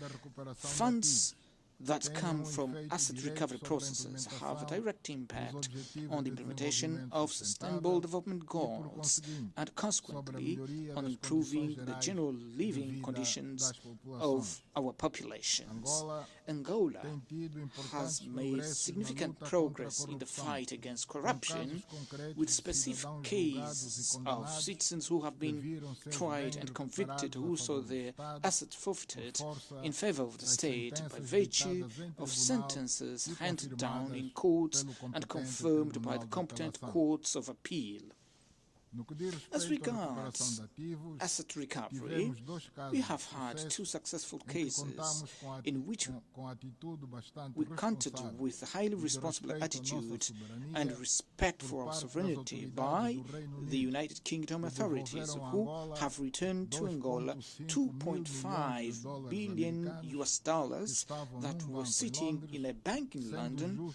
funds that come from asset recovery processes have a direct impact on the implementation of sustainable development goals and consequently on improving the general living conditions of our populations. Angola has made significant progress in the fight against corruption, with specific cases of citizens who have been tried and convicted who saw their assets forfeited in favor of the state by virtue of sentences handed down in courts and confirmed by the competent courts of appeal. As regards asset recovery, we have had two successful cases in which we counted with a highly responsible attitude and respect for our sovereignty by the United Kingdom authorities, who have returned to Angola $2.5 billion that were sitting in a bank in London,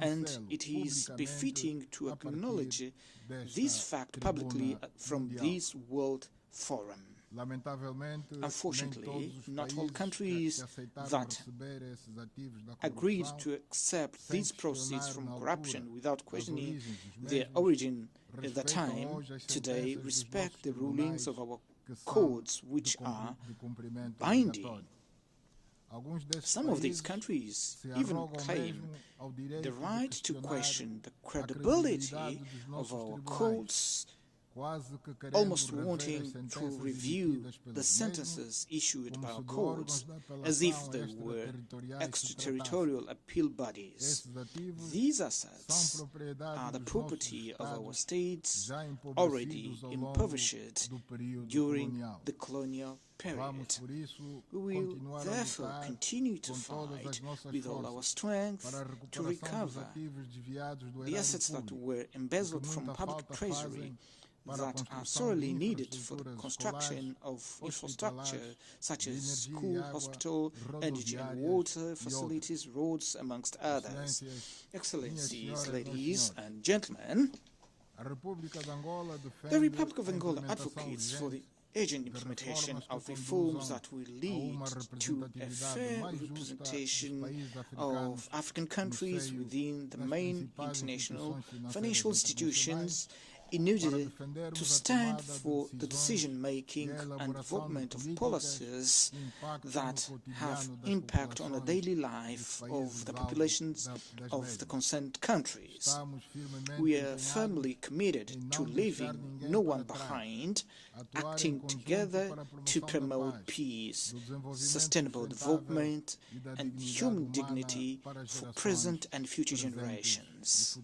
and it is befitting to acknowledge this fact publicly from this World Forum. Unfortunately, not all countries that agreed to accept these proceeds from corruption without questioning their origin at the time today respect the rulings of our codes, which are binding. Some of these countries even claim the right to question the credibility of our codes almost wanting to review the sentences issued by our courts as if they were extraterritorial appeal bodies. These assets are the property of our states already impoverished during the colonial period. We will therefore continue to fight with all our strength to recover the assets that were embezzled from public treasury that are sorely needed for the construction of infrastructure such as school, hospital, energy and water facilities, roads, amongst others. Excellencies, ladies and gentlemen, the Republic of Angola advocates for the urgent implementation of reforms that will lead to a fair representation of African countries within the main international financial institutions in order to stand for the decision-making and development of policies that have impact on the daily life of the populations of the concerned countries. We are firmly committed to leaving no one behind, acting together to promote peace, sustainable development, and human dignity for present and future generations.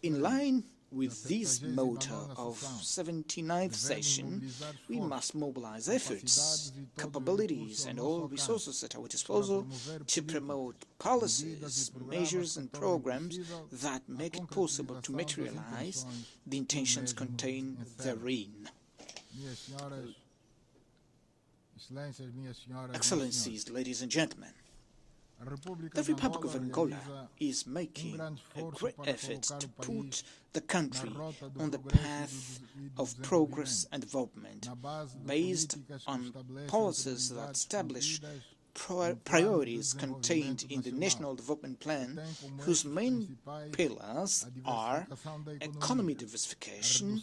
In line with this motto of 79th session, we must mobilize efforts, capabilities and all resources at our disposal to promote policies, measures and programs that make it possible to materialize the intentions contained therein. Excellencies, ladies and gentlemen, the Republic of Angola is making a great effort to put the country on the path of progress and development based on policies that establish priorities contained in the National Development Plan, whose main pillars are economy diversification,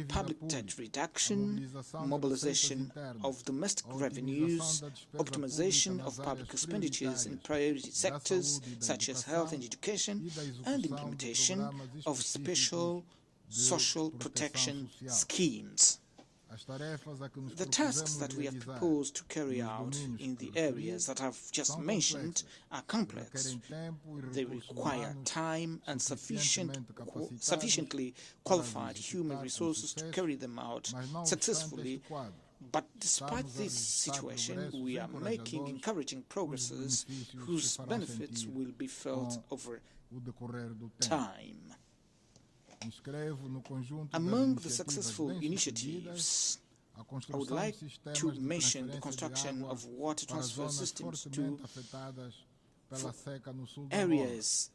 public debt reduction, mobilization of domestic revenues, optimization of public expenditures in priority sectors such as health and education, and implementation of special social protection schemes. The tasks that we have proposed to carry out in the areas that I've just mentioned are complex. They require time and sufficiently qualified human resources to carry them out successfully. But despite this situation, we are making encouraging progresses whose benefits will be felt over time. Among the successful initiatives, I would like to mention the construction of water transfer systems to areas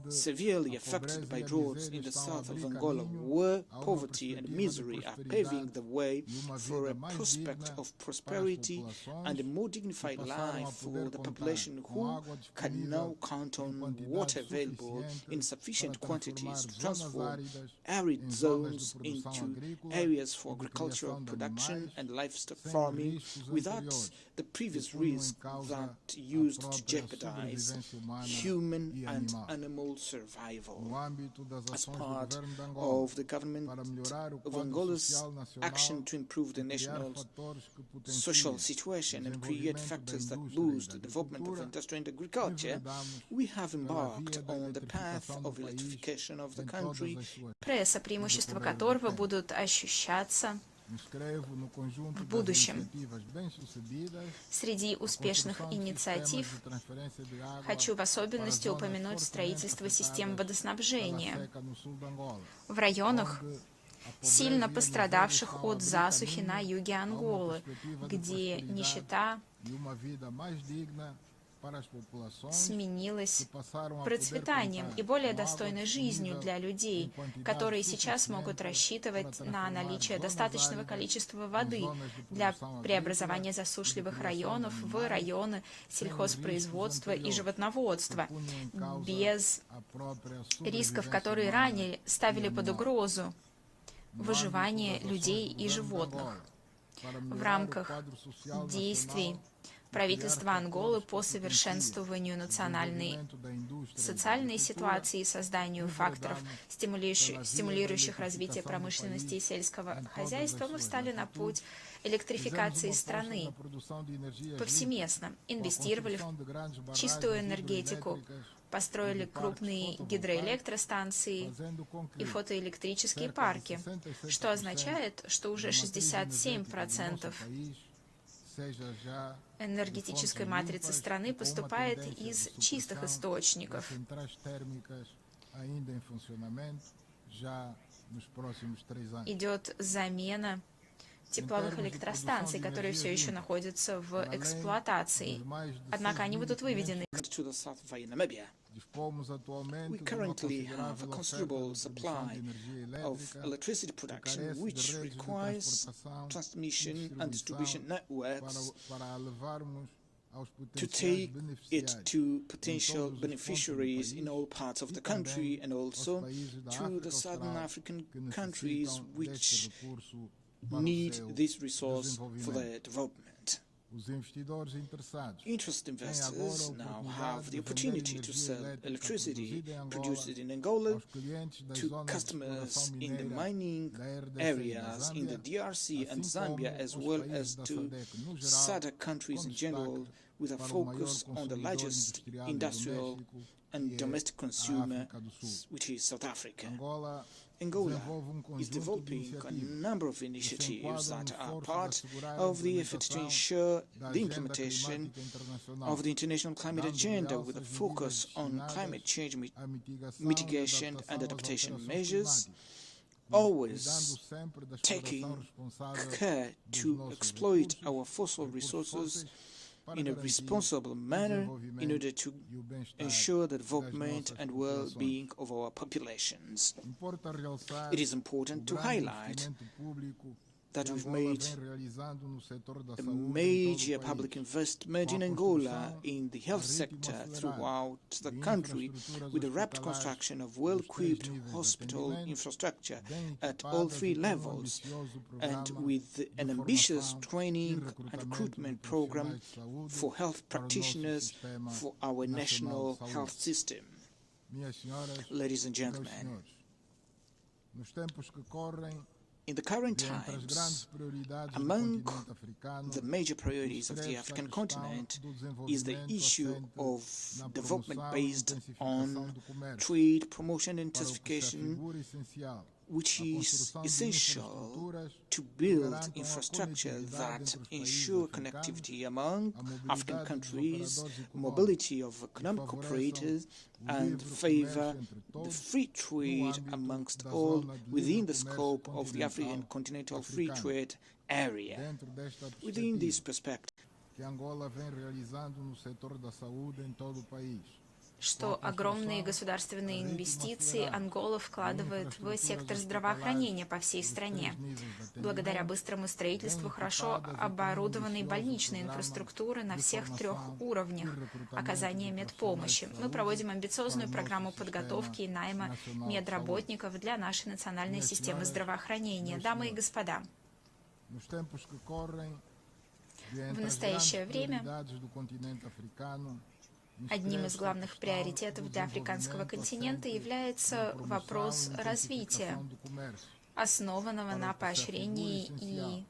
severely affected by droughts in the south of Angola, where poverty and misery are paving the way for a prospect of prosperity and a more dignified life for the population, who can now count on water available in sufficient quantities to transform arid zones into areas for agricultural production and livestock farming without the previous risk that used to jeopardize human and animal survival. As part of the government of Angola's action to improve the national social situation and create factors that boost the development of industry and agriculture, we have embarked on the path of electrification of the country. Пресса, преимущества которого будут ощущаться в будущем. Среди успешных инициатив хочу в особенности упомянуть строительство систем водоснабжения в районах, сильно пострадавших от засухи на юге Анголы, где нищета сменилась процветанием и более достойной жизнью для людей, которые сейчас могут рассчитывать на наличие достаточного количества воды для преобразования засушливых районов в районы сельхозпроизводства и животноводства, без рисков, которые ранее ставили под угрозу выживание людей и животных. В рамках действий правительства Анголы по совершенствованию национальной социальной ситуации и созданию факторов, стимулирующих развитие промышленности и сельского хозяйства, мы встали на путь электрификации страны повсеместно, инвестировали в чистую энергетику, построили крупные гидроэлектростанции и фотоэлектрические парки, что означает, что уже 67% энергетической матрицы страны поступает из чистых источников. Идет замена тепловых электростанций, которые все еще находятся в эксплуатации. Однако они будут выведены. We currently have a considerable supply of electricity production, which requires transmission and distribution networks to take it to potential beneficiaries in all parts of the country and also to the southern African countries which need this resource for their development. Interested investors now have the opportunity to sell electricity produced in Angola to customers in the mining areas in the DRC and Zambia, as well as to SADC countries in general, with a focus on the largest industrial and domestic consumer, which is South Africa. Angola is developing a number of initiatives that are part of the effort to ensure the implementation of the international climate agenda with a focus on climate change mitigation and adaptation measures, always taking care to exploit our fossil resources in a responsible manner in order to ensure the development and well-being of our populations. It is important to highlight that we've made a major public investment in Angola in the health sector throughout the country, with the rapid construction of well-equipped hospital infrastructure at all three levels, and with an ambitious training and recruitment program for health practitioners for our national health system. Ladies and gentlemen, in the current times, among the major priorities of the African continent is the issue of development based on trade, promotion and intensification, which is essential to build infrastructure that ensure connectivity among African countries, mobility of economic operators, and favor the free trade amongst all within the scope of the African Continental Free Trade Area. Within this perspective, что огромные государственные инвестиции Ангола вкладывает в сектор здравоохранения по всей стране. Благодаря быстрому строительству хорошо оборудованной больничной инфраструктуры на всех 3 уровнях оказания медпомощи. Мы проводим амбициозную программу подготовки и найма медработников для нашей национальной системы здравоохранения. Дамы и господа, в настоящее время одним из главных приоритетов для африканского континента является вопрос развития, основанного на поощрении и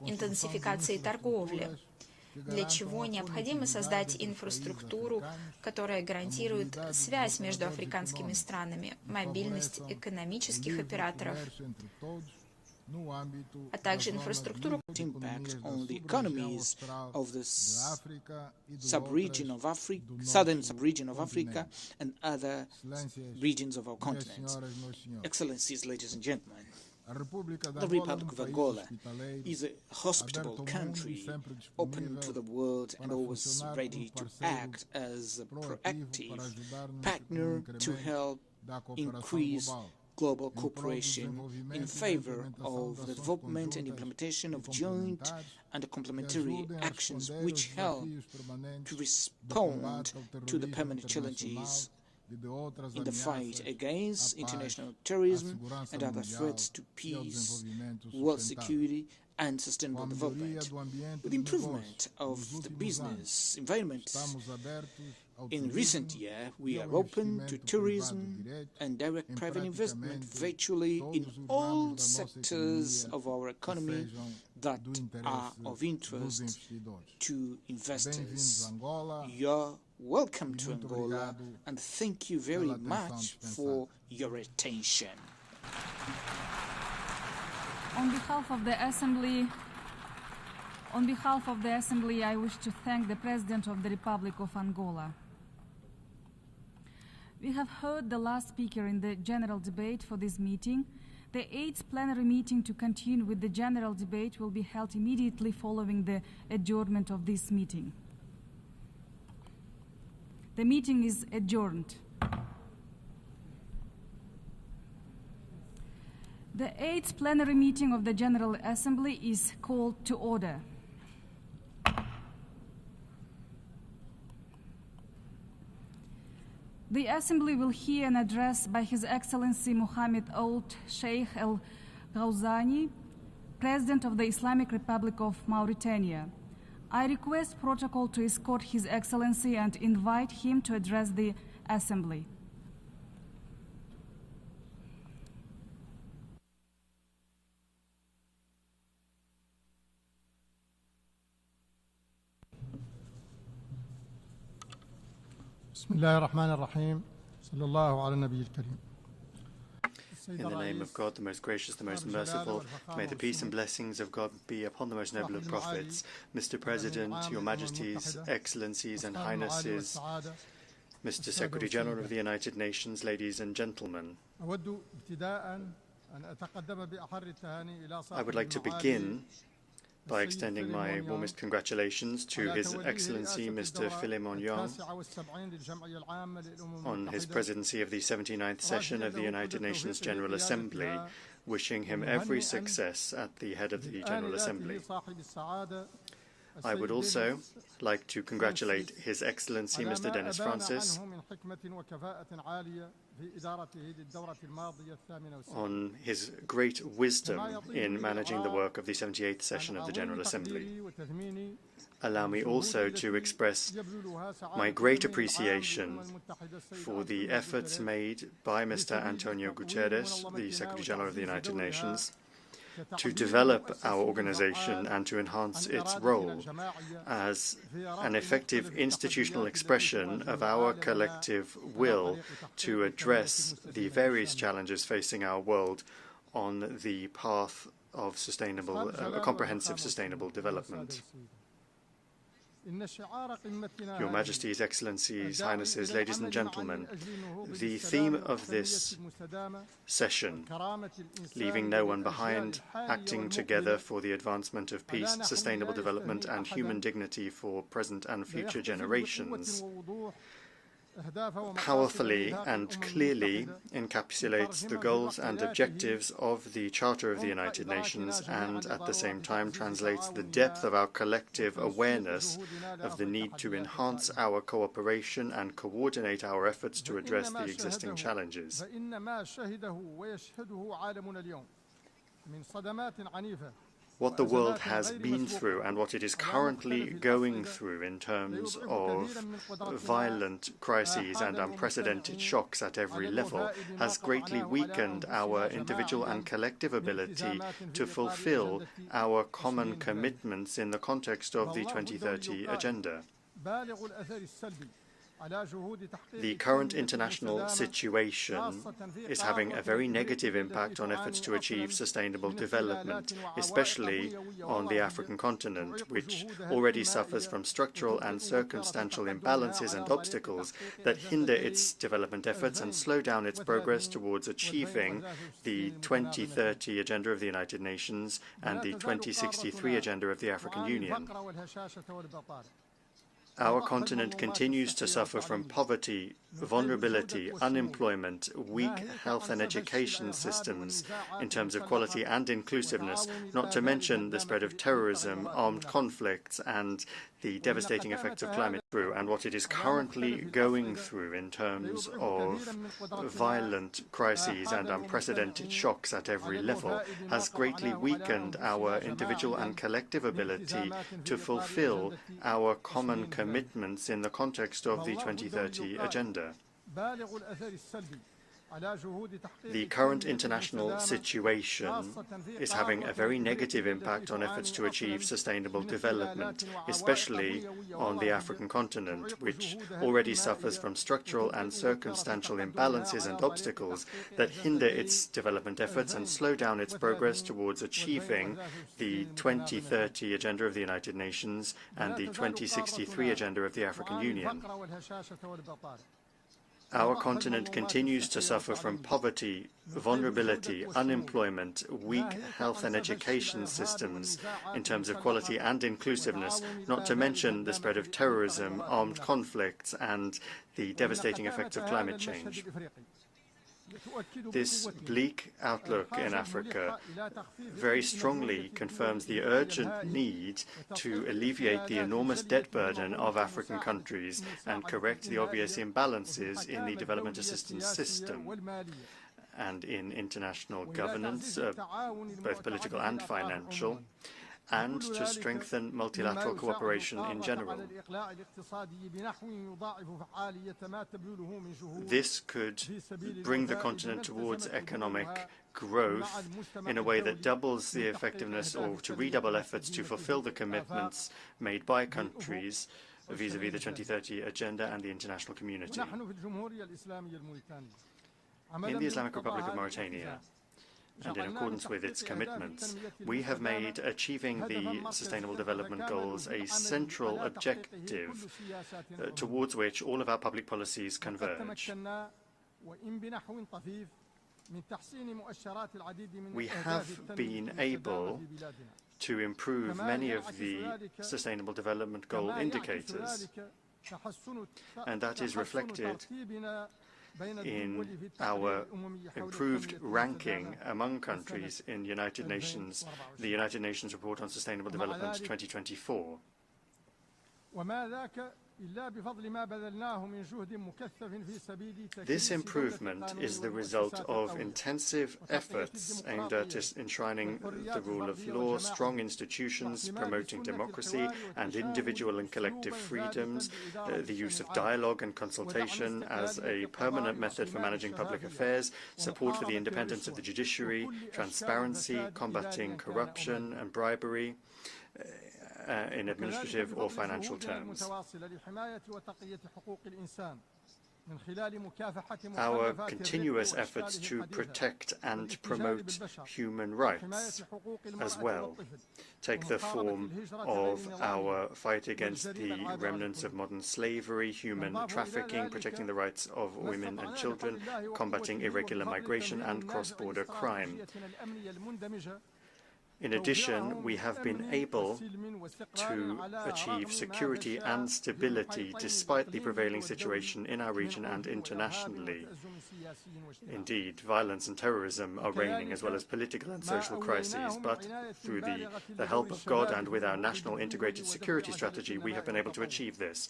интенсификации торговли, для чего необходимо создать инфраструктуру, которая гарантирует связь между африканскими странами, мобильность экономических операторов, а также инфраструктуру impact on the economies of the southern sub-region of Africa and other regions of our continent. Excellencies, ladies and gentlemen, the Republic of Angola is a hospitable country, open to the world and always ready to act as a proactive partner to help increase global cooperation in favor of the development and implementation of joint and complementary actions which help to respond to the permanent challenges in the fight against international terrorism and other threats to peace, world security, and sustainable development. With the improvement of the business environment in recent years, we are open to tourism and direct private investment virtually in all sectors of our economy that are of interest to investors. You're welcome to Angola, and thank you very much for your attention. On behalf of the Assembly, I wish to thank the President of the Republic of Angola. We have heard the last speaker in the general debate for this meeting. The 8th plenary meeting to continue with the general debate will be held immediately following the adjournment of this meeting. The meeting is adjourned. The 8th plenary meeting of the General Assembly is called to order. The Assembly will hear an address by His Excellency Mohammed Ould Sheikh Al Ghazouani, President of the Islamic Republic of Mauritania. I request protocol to escort His Excellency and invite him to address the Assembly. In the name of God, the most gracious, the most merciful, may the peace and blessings of God be upon the most noble of prophets. Mr. President, Your Majesties, Excellencies and Highnesses, Mr. Secretary General of the United Nations, ladies and gentlemen, I would like to begin by extending my warmest congratulations to His Excellency Mr. Philemon Young on his presidency of the 79th session of the United Nations General Assembly, wishing him every success at the head of the General Assembly. I would also like to congratulate His Excellency Mr. Denis Francis on his great wisdom in managing the work of the 78th session of the General Assembly. Allow me also to express my great appreciation for the efforts made by Mr. Antonio Guterres, the Secretary General of the United Nations, to develop our organization and to enhance its role as an effective institutional expression of our collective will to address the various challenges facing our world on the path of comprehensive sustainable development. Your Majesties, Excellencies, Highnesses, ladies and gentlemen, the theme of this session, leaving no one behind, acting together for the advancement of peace, sustainable development and human dignity for present and future generations, powerfully and clearly encapsulates the goals and objectives of the Charter of the United Nations and at the same time translates the depth of our collective awareness of the need to enhance our cooperation and coordinate our efforts to address the existing challenges. What the world has been through and what it is currently going through in terms of violent crises and unprecedented shocks at every level has greatly weakened our individual and collective ability to fulfill our common commitments in the context of the 2030 Agenda. The current international situation is having a very negative impact on efforts to achieve sustainable development, especially on the African continent, which already suffers from structural and circumstantial imbalances and obstacles that hinder its development efforts and slow down its progress towards achieving the 2030 Agenda of the United Nations and the 2063 Agenda of the African Union. Our continent continues to suffer from poverty, vulnerability, unemployment, weak health and education systems in terms of quality and inclusiveness, not to mention the spread of terrorism, armed conflicts, and the devastating effects of climate change, and what it is currently going through in terms of violent crises and unprecedented shocks at every level has greatly weakened our individual and collective ability to fulfill our common commitments in the context of the 2030 Agenda. The current international situation is having a very negative impact on efforts to achieve sustainable development, especially on the African continent, which already suffers from structural and circumstantial imbalances and obstacles that hinder its development efforts and slow down its progress towards achieving the 2030 Agenda of the United Nations and the 2063 Agenda of the African Union. Our continent continues to suffer from poverty, vulnerability, unemployment, weak health and education systems in terms of quality and inclusiveness, not to mention the spread of terrorism, armed conflicts, and the devastating effects of climate change. This bleak outlook in Africa very strongly confirms the urgent need to alleviate the enormous debt burden of African countries and correct the obvious imbalances in the development assistance system and in international governance, both political and financial, and to strengthen multilateral cooperation in general. This could bring the continent towards economic growth in a way that doubles the effectiveness, or to redouble efforts to fulfill the commitments made by countries vis-à-vis the 2030 Agenda and the international community. In the Islamic Republic of Mauritania, and in accordance with its commitments, we have made achieving the Sustainable Development Goals a central objective towards which all of our public policies converge. We have been able to improve many of the Sustainable Development Goal indicators, and that is reflected in our improved ranking among countries in the United Nations Report on Sustainable Development 2024. This improvement is the result of intensive efforts aimed at enshrining the rule of law, strong institutions, promoting democracy and individual and collective freedoms, the use of dialogue and consultation as a permanent method for managing public affairs, support for the independence of the judiciary, transparency, combating corruption and bribery, in administrative or financial terms. Our continuous efforts to protect and promote human rights as well take the form of our fight against the remnants of modern slavery, human trafficking, protecting the rights of women and children, combating irregular migration and cross-border crime. In addition, we have been able to achieve security and stability despite the prevailing situation in our region and internationally. Indeed, violence and terrorism are reigning, as well as political and social crises, but through the help of God and with our national integrated security strategy, we have been able to achieve this.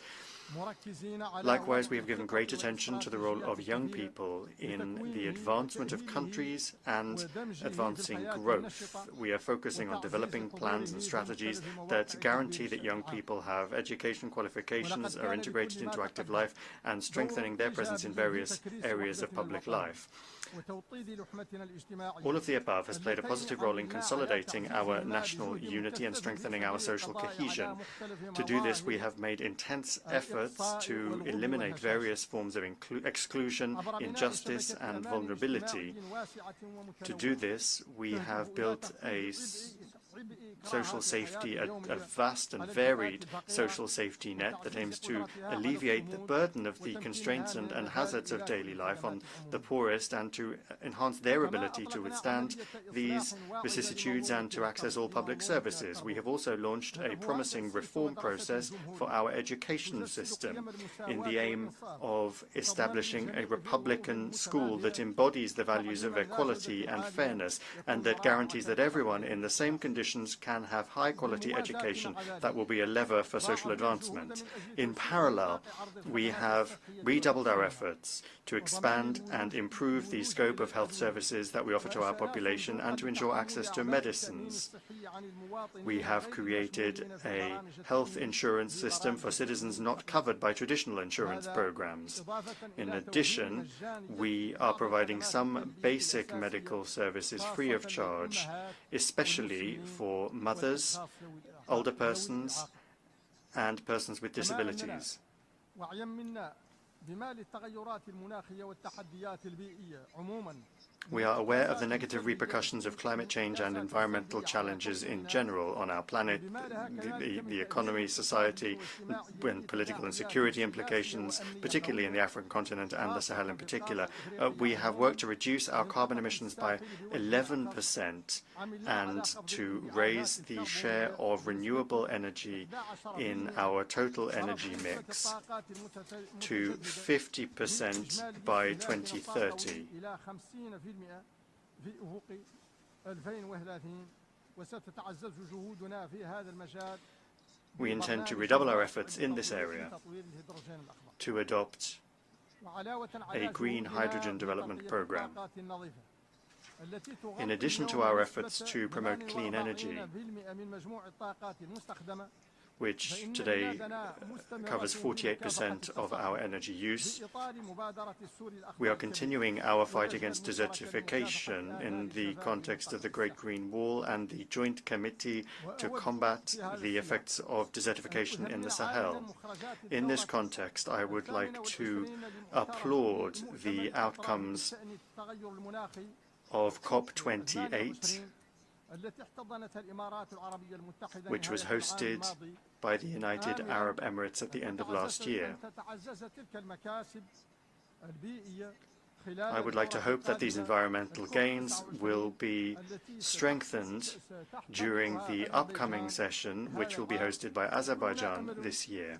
Likewise, we have given great attention to the role of young people in the advancement of countries and advancing growth. We are focusing on developing plans and strategies that guarantee that young people have education qualifications, are integrated into active life, and strengthening their presence in various areas of public life. All of the above has played a positive role in consolidating our national unity and strengthening our social cohesion. To do this, we have made intense efforts to eliminate various forms of exclusion, injustice, and vulnerability. To do this, we have built a social safety, a vast and varied social safety net that aims to alleviate the burden of the constraints and hazards of daily life on the poorest and to enhance their ability to withstand these vicissitudes and to access all public services. We have also launched a promising reform process for our education system in the aim of establishing a Republican school that embodies the values of equality and fairness and that guarantees that everyone in the same conditions can have high-quality education that will be a lever for social advancement. In parallel, we have redoubled our efforts to expand and improve the scope of health services that we offer to our population and to ensure access to medicines. We have created a health insurance system for citizens not covered by traditional insurance programs. In addition, we are providing some basic medical services free of charge, especially for mothers, older persons, and persons with disabilities. We are aware of the negative repercussions of climate change and environmental challenges in general on our planet, the economy, society, and political and security implications, particularly in the African continent and the Sahel in particular. We have worked to reduce our carbon emissions by 11% and to raise the share of renewable energy in our total energy mix to 50% by 2030. We intend to redouble our efforts in this area to adopt a green hydrogen development program. In addition to our efforts to promote clean energy, which today covers 48% of our energy use, we are continuing our fight against desertification in the context of the Great Green Wall and the Joint Committee to combat the effects of desertification in the Sahel. In this context, I would like to applaud the outcomes of COP28, which was hosted by the United Arab Emirates at the end of last year. I would like to hope that these environmental gains will be strengthened during the upcoming session, which will be hosted by Azerbaijan this year.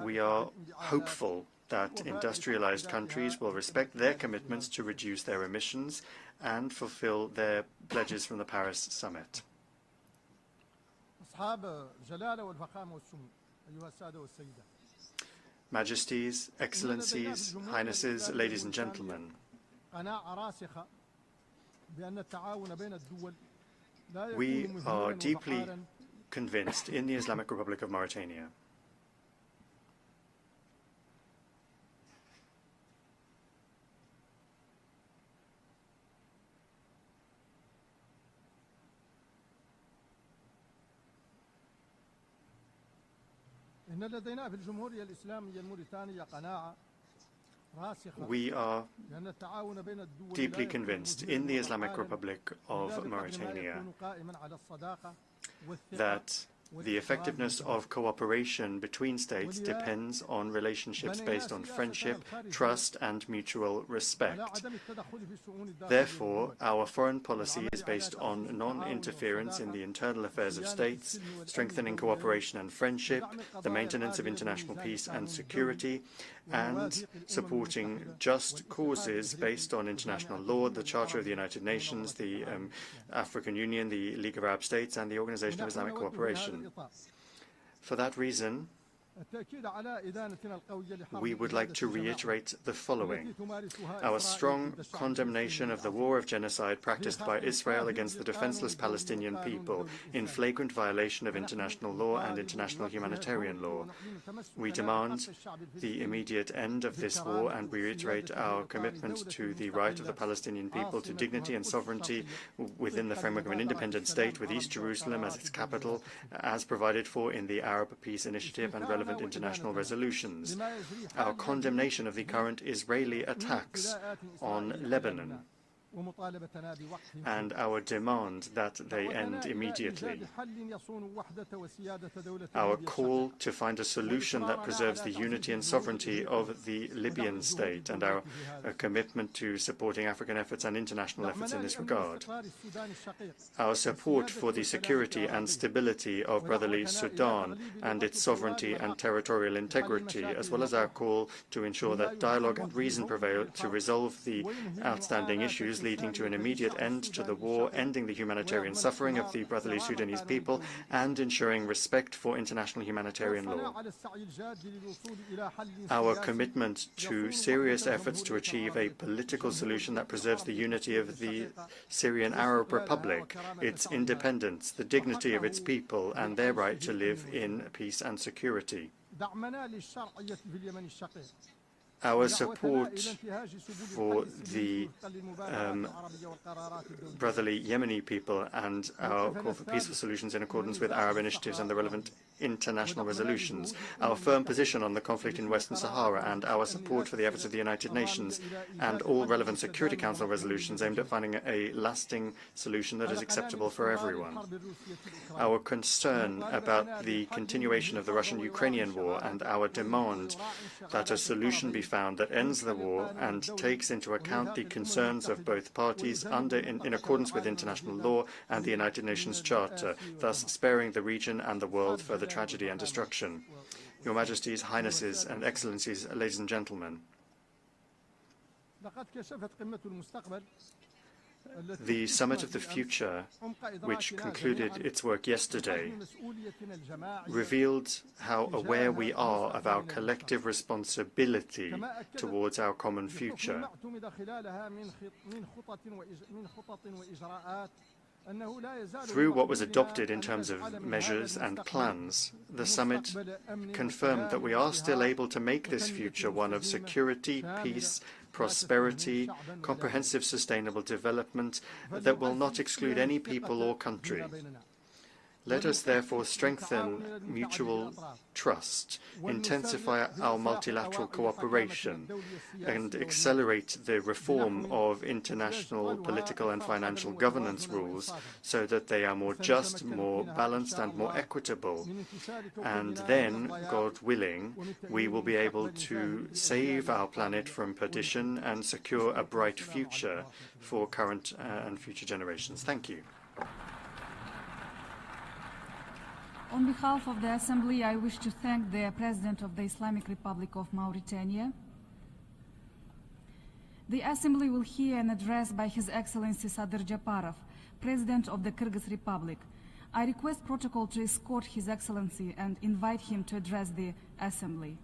We are hopeful that industrialized countries will respect their commitments to reduce their emissions and fulfill their pledges from the Paris summit. Majesties, Excellencies, Highnesses, ladies and gentlemen, we are deeply convinced in the Islamic Republic of Mauritania we are deeply convinced in the Islamic Republic of Mauritania that the effectiveness of cooperation between states depends on relationships based on friendship, trust, and mutual respect. Therefore, our foreign policy is based on non-interference in the internal affairs of states, strengthening cooperation and friendship, the maintenance of international peace and security, and supporting just causes based on international law, the Charter of the United Nations, the African Union, the League of Arab States, and the Organization of Islamic Cooperation. For that reason, we would like to reiterate the following. Our strong condemnation of the war of genocide practiced by Israel against the defenseless Palestinian people in flagrant violation of international law and international humanitarian law. We demand the immediate end of this war and reiterate our commitment to the right of the Palestinian people to dignity and sovereignty within the framework of an independent state with East Jerusalem as its capital, as provided for in the Arab Peace Initiative and relevant international resolutions. Our condemnation of the current Israeli attacks on Lebanon and our demand that they end immediately. Our call to find a solution that preserves the unity and sovereignty of the Libyan state, and our commitment to supporting African efforts and international efforts in this regard. Our support for the security and stability of brotherly Sudan and its sovereignty and territorial integrity, as well as our call to ensure that dialogue and reason prevail to resolve the outstanding issues leading to an immediate end to the war, ending the humanitarian suffering of the brotherly Sudanese people, and ensuring respect for international humanitarian law. Our commitment to serious efforts to achieve a political solution that preserves the unity of the Syrian Arab Republic, its independence, the dignity of its people, and their right to live in peace and security. Our support for the brotherly Yemeni people and our call for peaceful solutions in accordance with Arab initiatives and the relevant international resolutions, our firm position on the conflict in Western Sahara, and our support for the efforts of the United Nations and all relevant Security Council resolutions aimed at finding a lasting solution that is acceptable for everyone. Our concern about the continuation of the Russian-Ukrainian war and our demand that a solution be found that ends the war and takes into account the concerns of both parties in accordance with international law and the United Nations Charter, thus sparing the region and the world further tragedy and destruction. Your Majesties, Highnesses, and Excellencies, ladies and gentlemen, the Summit of the Future, which concluded its work yesterday, revealed how aware we are of our collective responsibility towards our common future. Through what was adopted in terms of measures and plans, the summit confirmed that we are still able to make this future one of security, peace, prosperity, comprehensive sustainable development that will not exclude any people or country. Let us therefore strengthen mutual trust, intensify our multilateral cooperation, and accelerate the reform of international political and financial governance rules so that they are more just, more balanced, and more equitable. And then, God willing, we will be able to save our planet from perdition and secure a bright future for current and future generations. Thank you. On behalf of the Assembly, I wish to thank the President of the Islamic Republic of Mauritania. The Assembly will hear an address by His Excellency Sadir Japarov, President of the Kyrgyz Republic. I request protocol to escort His Excellency and invite him to address the Assembly.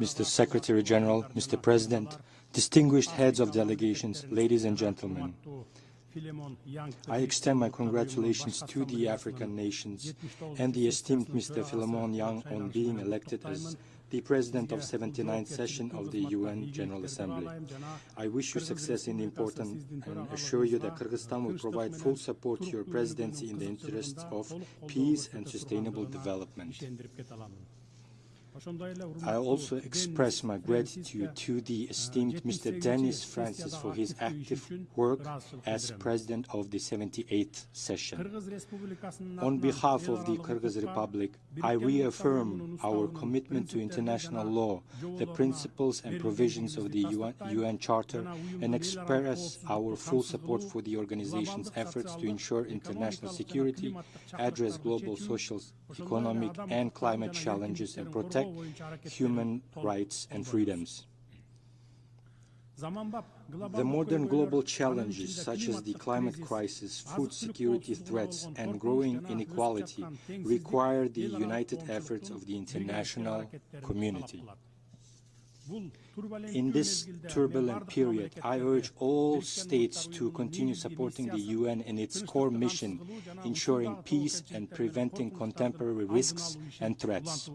Mr. Secretary General, Mr. President, distinguished heads of delegations, ladies and gentlemen, I extend my congratulations to the African nations and the esteemed Mr. Philemon Yang on being elected as the President of the 79th session of the UN General Assembly. I wish you success in the important and assure you that Kyrgyzstan will provide full support to your presidency in the interests of peace and sustainable development. I also express my gratitude to the esteemed Mr. Denis Francis for his active work as President of the 78th session. On behalf of the Kyrgyz Republic, I reaffirm our commitment to international law, the principles and provisions of the UN Charter, and express our full support for the organization's efforts to ensure international security, address global social, economic, and climate challenges, and protect human rights and freedoms. The modern global challenges, such as the climate crisis, food security threats, and growing inequality, require the united efforts of the international community. In this turbulent period, I urge all states to continue supporting the UN in its core mission, ensuring peace and preventing contemporary risks and threats.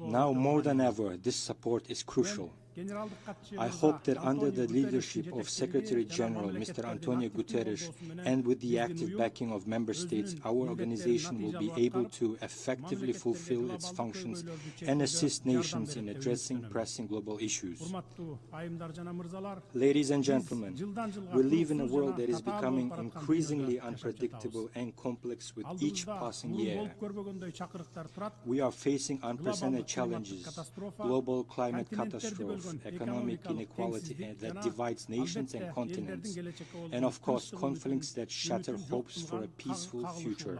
Now more than ever, this support is crucial. I hope that under the leadership of Secretary General Mr. Antonio Guterres and with the active backing of Member States, our organization will be able to effectively fulfill its functions and assist nations in addressing pressing global issues. Ladies and gentlemen, we live in a world that is becoming increasingly unpredictable and complex with each passing year. We are facing unprecedented challenges, global climate catastrophe, economic inequality that divides nations and continents, and of course conflicts that shatter hopes for a peaceful future.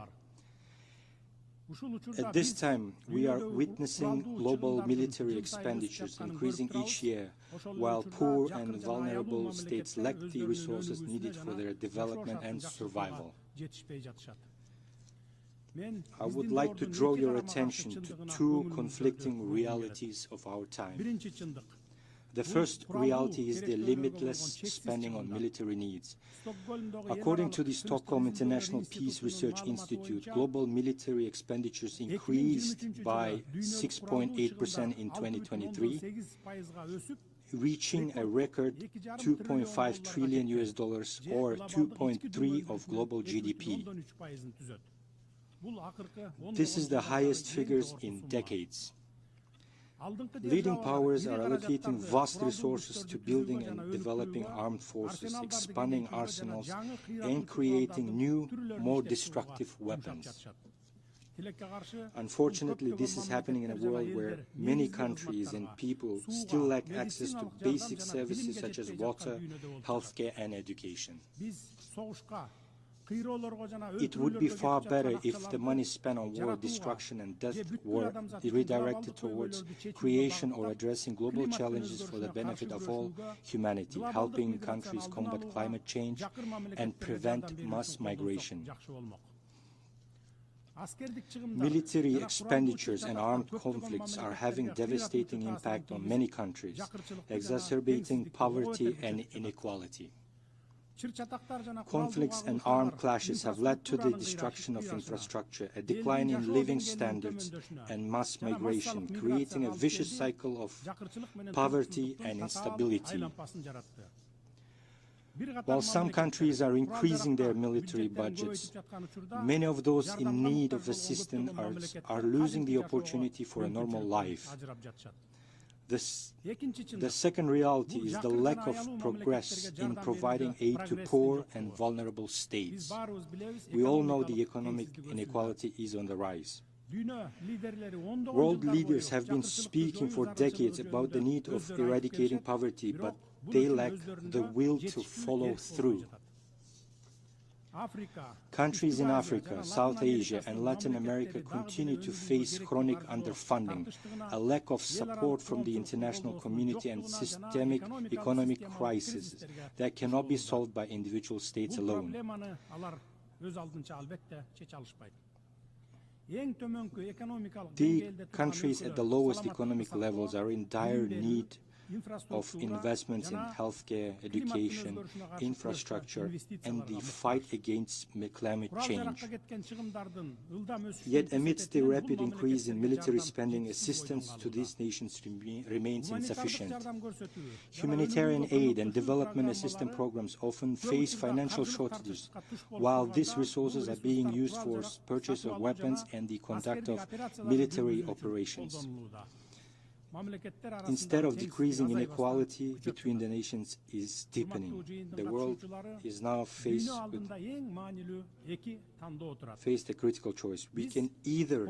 At this time, we are witnessing global military expenditures increasing each year, while poor and vulnerable states lack the resources needed for their development and survival. I would like to draw your attention to two conflicting realities of our time. The first reality is the limitless spending on military needs. According to the Stockholm International Peace Research Institute, global military expenditures increased by 6.8% in 2023, reaching a record $2.5 trillion or 2.3% of global GDP. This is the highest figures in decades. Leading powers are allocating vast resources to building and developing armed forces, expanding arsenals, and creating new, more destructive weapons. Unfortunately, this is happening in a world where many countries and people still lack access to basic services such as water, healthcare, and education. It would be far better if the money spent on war, destruction, and death were redirected towards creation or addressing global challenges for the benefit of all humanity, helping countries combat climate change and prevent mass migration. Military expenditures and armed conflicts are having devastating impact on many countries, exacerbating poverty and inequality. Conflicts and armed clashes have led to the destruction of infrastructure, a decline in living standards, and mass migration, creating a vicious cycle of poverty and instability. While some countries are increasing their military budgets, many of those in need of assistance are losing the opportunity for a normal life. The second reality is the lack of progress in providing aid to poor and vulnerable states. We all know the economic inequality is on the rise. World leaders have been speaking for decades about the need of eradicating poverty, but they lack the will to follow through. Countries in Africa, South Asia, and Latin America continue to face chronic underfunding, a lack of support from the international community, and systemic economic crises that cannot be solved by individual states alone. The countries at the lowest economic levels are in dire need of investments in healthcare, education, infrastructure, and the fight against climate change. Yet amidst the rapid increase in military spending, assistance to these nations remains insufficient. Humanitarian aid and development assistance programs often face financial shortages, while these resources are being used for purchase of weapons and the conduct of military operations. Instead of decreasing, inequality between the nations is deepening. The world is now faced a critical choice. We can either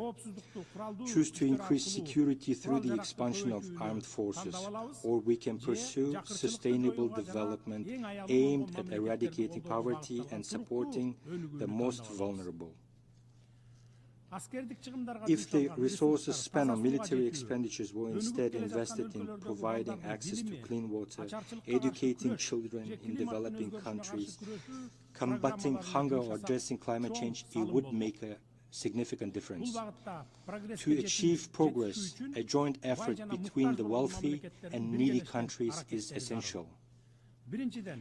choose to increase security through the expansion of armed forces, or we can pursue sustainable development aimed at eradicating poverty and supporting the most vulnerable. If the resources spent on military expenditures were instead invested in providing access to clean water, educating children in developing countries, combating hunger or addressing climate change, it would make a significant difference. To achieve progress, a joint effort between the wealthy and needy countries is essential.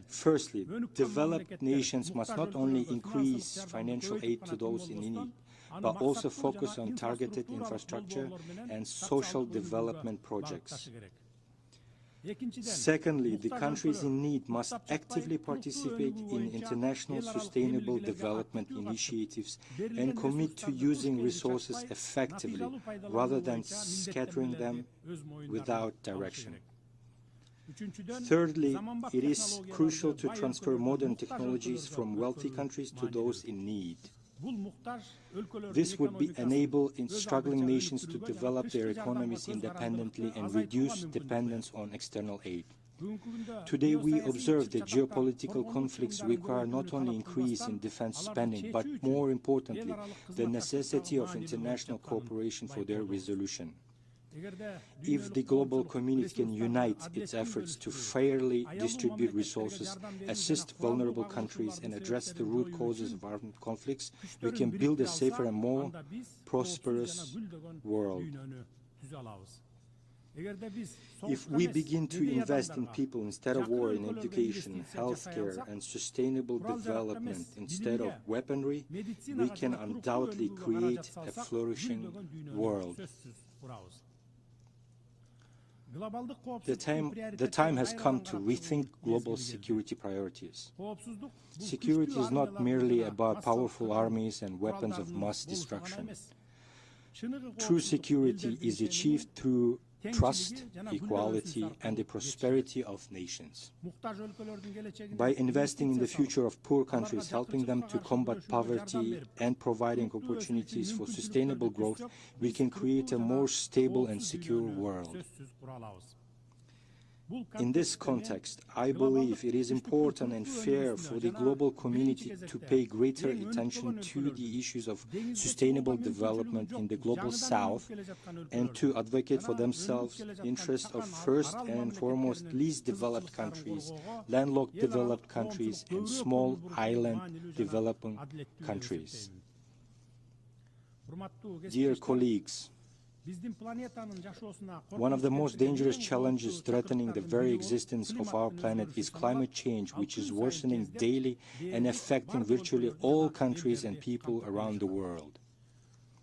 Firstly, developed nations must not only increase financial aid to those in need, but also focus on targeted infrastructure and social development projects. Secondly, the countries in need must actively participate in international sustainable development initiatives and commit to using resources effectively rather than scattering them without direction. Thirdly, it is crucial to transfer modern technologies from wealthy countries to those in need. This would enable struggling nations to develop their economies independently and reduce dependence on external aid. Today we observe that geopolitical conflicts require not only increase in defense spending, but more importantly, the necessity of international cooperation for their resolution. If the global community can unite its efforts to fairly distribute resources, assist vulnerable countries, and address the root causes of armed conflicts, we can build a safer and more prosperous world. If we begin to invest in people instead of war, in education, healthcare, and sustainable development instead of weaponry, we can undoubtedly create a flourishing world. The time has come to rethink global security priorities. Security is not merely about powerful armies and weapons of mass destruction. True security is achieved through trust, equality, and the prosperity of nations. By investing in the future of poor countries, helping them to combat poverty, and providing opportunities for sustainable growth, we can create a more stable and secure world. In this context, I believe it is important and fair for the global community to pay greater attention to the issues of sustainable development in the global south and to advocate for themselves interests of first and foremost least developed countries, landlocked developed countries, and small island developing countries. Dear colleagues, one of the most dangerous challenges threatening the very existence of our planet is climate change, which is worsening daily and affecting virtually all countries and people around the world.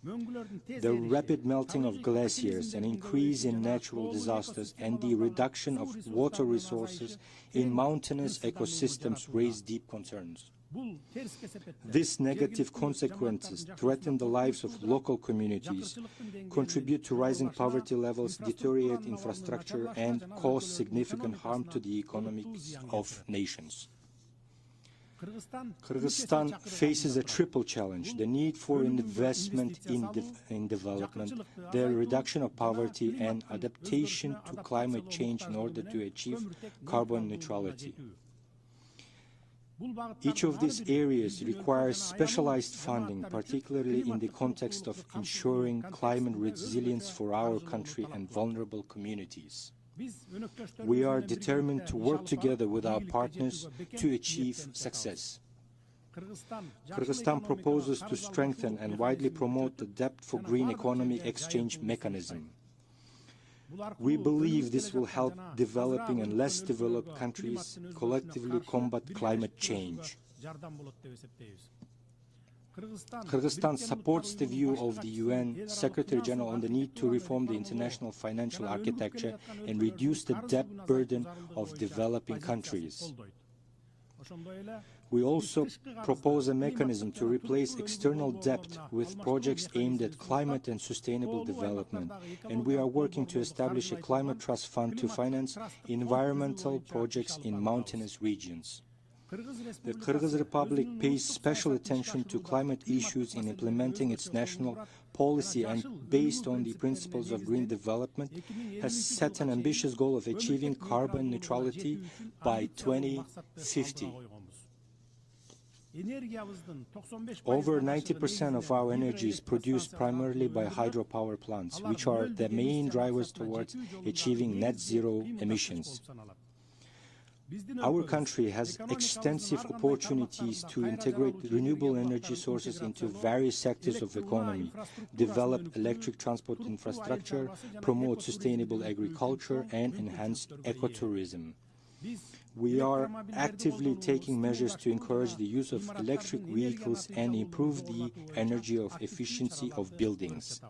The rapid melting of glaciers, an increase in natural disasters, and the reduction of water resources in mountainous ecosystems raise deep concerns. These negative consequences threaten the lives of local communities, contribute to rising poverty levels, deteriorate infrastructure, and cause significant harm to the economies of nations. Kyrgyzstan faces a triple challenge: the need for investment in development, the reduction of poverty, and adaptation to climate change in order to achieve carbon neutrality. Each of these areas requires specialized funding, particularly in the context of ensuring climate resilience for our country and vulnerable communities. We are determined to work together with our partners to achieve success. Kyrgyzstan proposes to strengthen and widely promote the Debt for Green Economy exchange mechanism. We believe this will help developing and less developed countries collectively combat climate change. Kyrgyzstan supports the view of the UN Secretary-General on the need to reform the international financial architecture and reduce the debt burden of developing countries. We also propose a mechanism to replace external debt with projects aimed at climate and sustainable development, and we are working to establish a climate trust fund to finance environmental projects in mountainous regions. The Kyrgyz Republic pays special attention to climate issues in implementing its national policy and, based on the principles of green development, has set an ambitious goal of achieving carbon neutrality by 2050. Over 90% of our energy is produced primarily by hydropower plants, which are the main drivers towards achieving net zero emissions. Our country has extensive opportunities to integrate renewable energy sources into various sectors of the economy, develop electric transport infrastructure, promote sustainable agriculture, and enhance ecotourism. We are actively taking measures to encourage the use of electric vehicles and improve the energy efficiency of buildings.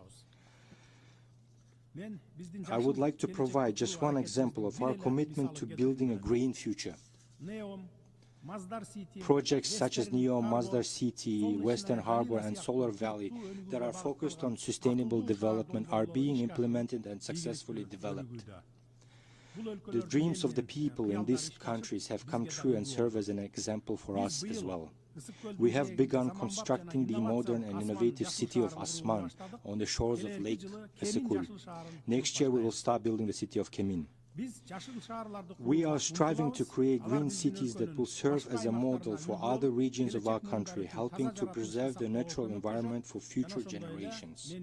I would like to provide just one example of our commitment to building a green future. Projects such as NEOM, Masdar City, Western Harbor, and Solar Valley that are focused on sustainable development are being implemented and successfully developed. The dreams of the people in these countries have come true and serve as an example for us as well. We have begun constructing the modern and innovative city of Asman on the shores of Lake Essekool. Next year, we will start building the city of Kemin. We are striving to create green cities that will serve as a model for other regions of our country, helping to preserve the natural environment for future generations.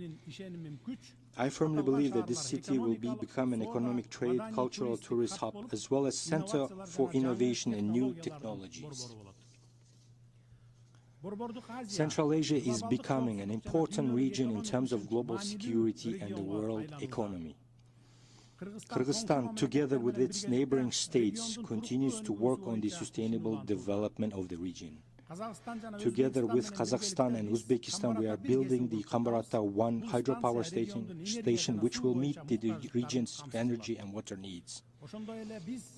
I firmly believe that this city will become an economic, trade, cultural, tourist hub, as well as center for innovation and new technologies. Central Asia is becoming an important region in terms of global security and the world economy. Kyrgyzstan, together with its neighboring states, continues to work on the sustainable development of the region. Together with Kazakhstan and Uzbekistan, we are building the Kambarata 1 hydropower station, which will meet the region's energy and water needs.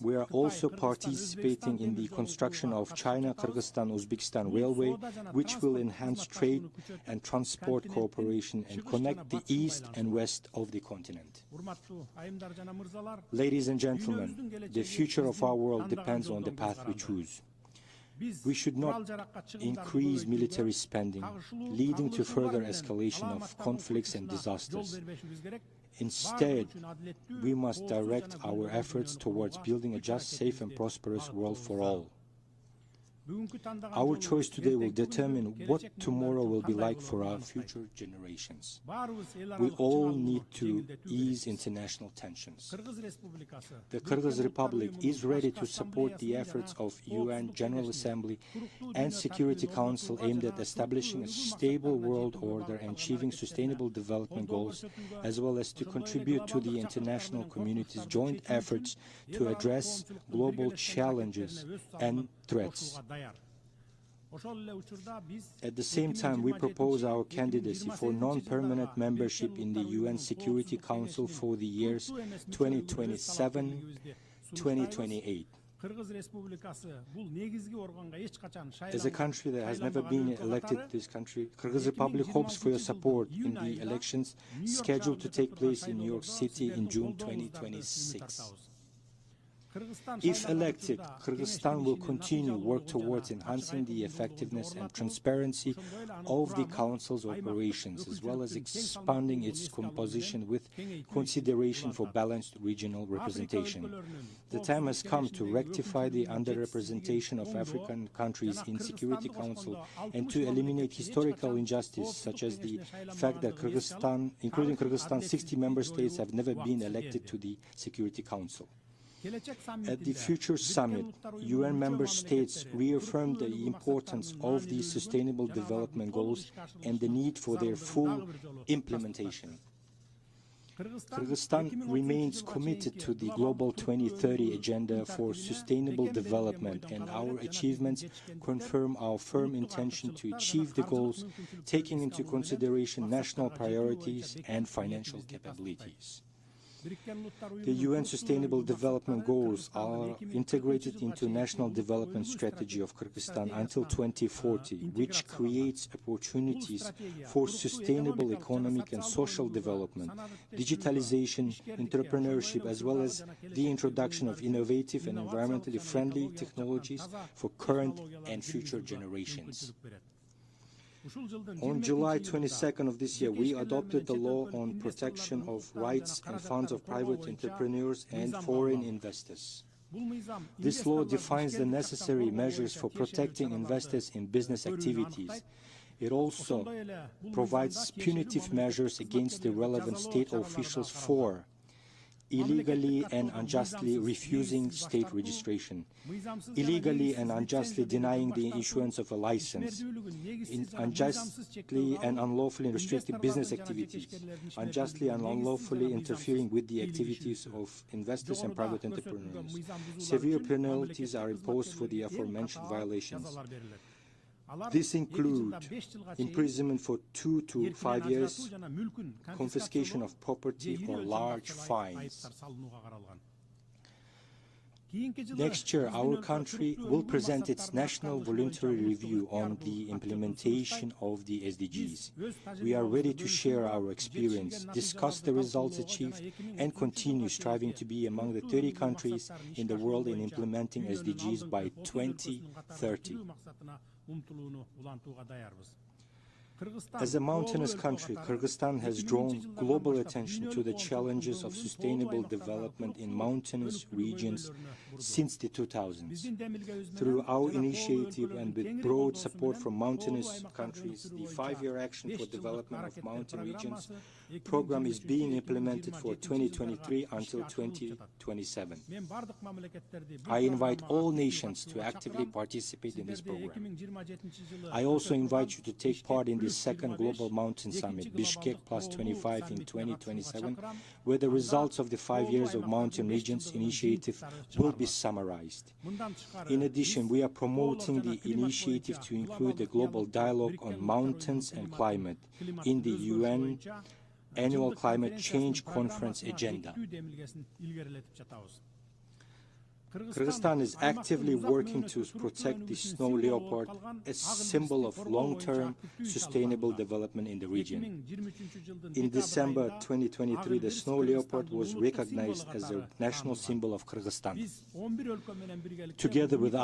We are also participating in the construction of China-Kyrgyzstan-Uzbekistan Railway, which will enhance trade and transport cooperation and connect the east and west of the continent. Ladies and gentlemen, the future of our world depends on the path we choose. We should not increase military spending, leading to further escalation of conflicts and disasters. Instead, we must direct our efforts towards building a just, safe, and prosperous world for all. Our choice today will determine what tomorrow will be like for our future generations. We all need to ease international tensions. The Kyrgyz Republic is ready to support the efforts of UN General Assembly and Security Council aimed at establishing a stable world order and achieving sustainable development goals, as well as to contribute to the international community's joint efforts to address global challenges and threats. At the same time, we propose our candidacy for non-permanent membership in the UN Security Council for the years 2027-2028. As a country that has never been elected to this country, Kyrgyz Republic hopes for your support in the elections scheduled to take place in New York City in June 2026. If elected, Kyrgyzstan will continue work towards enhancing the effectiveness and transparency of the Council's operations, as well as expanding its composition with consideration for balanced regional representation. The time has come to rectify the underrepresentation of African countries in Security Council and to eliminate historical injustice, such as the fact that Kyrgyzstan, including Kyrgyzstan, 60 member states have never been elected to the Security Council. At the future summit, UN member states reaffirmed the importance of these sustainable development goals and the need for their full implementation. Kyrgyzstan remains committed to the Global 2030 Agenda for Sustainable Development, and our achievements confirm our firm intention to achieve the goals, taking into consideration national priorities and financial capabilities. The UN Sustainable Development Goals are integrated into National Development Strategy of Kyrgyzstan until 2040, which creates opportunities for sustainable economic and social development, digitalization, entrepreneurship, as well as the introduction of innovative and environmentally friendly technologies for current and future generations. On July 22nd of this year, we adopted the law on protection of rights and funds of private entrepreneurs and foreign investors. This law defines the necessary measures for protecting investors in business activities. It also provides punitive measures against the relevant state officials for illegally and unjustly refusing state registration, illegally and unjustly denying the issuance of a license, unjustly and unlawfully restricting business activities, unjustly and unlawfully interfering with the activities of investors and private entrepreneurs. Severe penalties are imposed for the aforementioned violations. This includes imprisonment for 2 to 5 years, confiscation of property, or large fines. Next year, our country will present its national voluntary review on the implementation of the SDGs. We are ready to share our experience, discuss the results achieved, and continue striving to be among the 30 countries in the world in implementing SDGs by 2030. As a mountainous country, Kyrgyzstan has drawn global attention to the challenges of sustainable development in mountainous regions since the 2000s. Through our initiative and with broad support from mountainous countries, the 5-year Action for Development of Mountain Regions program is being implemented for 2023 until 2027. I invite all nations to actively participate in this program. I also invite you to take part in the second Global Mountain Summit, Bishkek +25 in 2027, where the results of the 5 years of Mountain Regions initiative will be summarized. In addition, we are promoting the initiative to include the global dialogue on mountains and climate in the UN Annual Climate Change Conference agenda. Kyrgyzstan is actively working to protect the snow leopard, a symbol of long-term sustainable development in the region. In December 2023, the snow leopard was recognized as a national symbol of Kyrgyzstan. Together with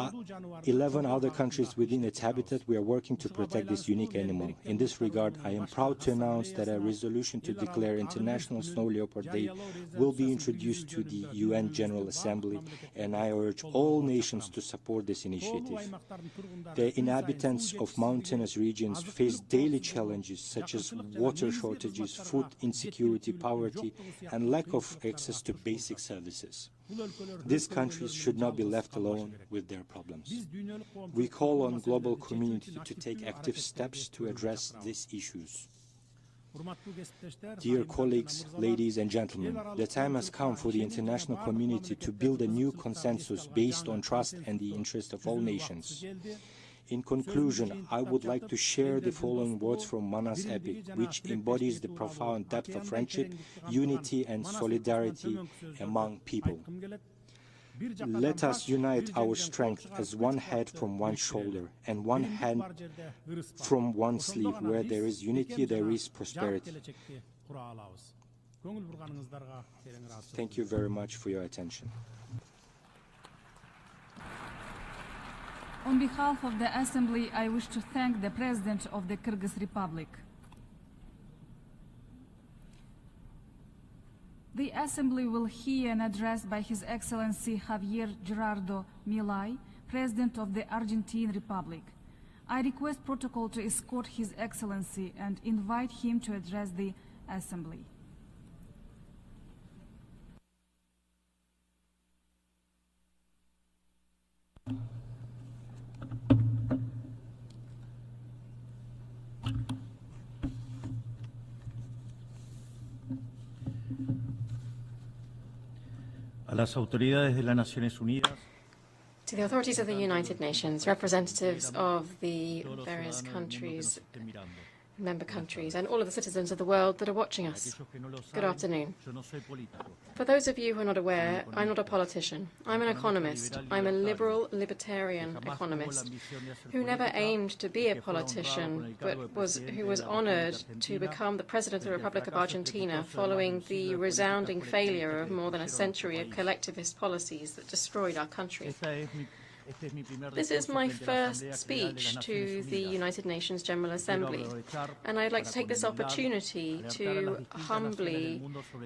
11 other countries within its habitat, we are working to protect this unique animal. In this regard, I am proud to announce that a resolution to declare International Snow Leopard Day will be introduced to the UN General Assembly, and I urge all nations to support this initiative. The inhabitants of mountainous regions face daily challenges such as water shortages, food insecurity, poverty, and lack of access to basic services. These countries should not be left alone with their problems. We call on the global community to take active steps to address these issues. Dear colleagues, ladies and gentlemen, the time has come for the international community to build a new consensus based on trust and the interest of all nations. In conclusion, I would like to share the following words from Manas epic, which embodies the profound depth of friendship, unity and solidarity among people. Let us unite our strength as one head from one shoulder and one hand from one sleeve. Where there is unity, there is prosperity. Thank you very much for your attention. On behalf of the Assembly, I wish to thank the President of the Kyrgyz Republic. The Assembly will hear an address by His Excellency Javier Gerardo Milei, President of the Argentine Republic. I request protocol to escort His Excellency and invite him to address the Assembly. A las autoridades de las Naciones Unidas, to the authorities of the United Nations, representatives of the various countries, member countries, and all of the citizens of the world that are watching us. Good afternoon. For those of you who are not aware, I'm not a politician. I'm an economist. I'm a liberal, libertarian economist who never aimed to be a politician, but who was honored to become the President of the Republic of Argentina following the resounding failure of more than a century of collectivist policies that destroyed our country. This is my first speech to the United Nations General Assembly, and I'd like to take this opportunity to humbly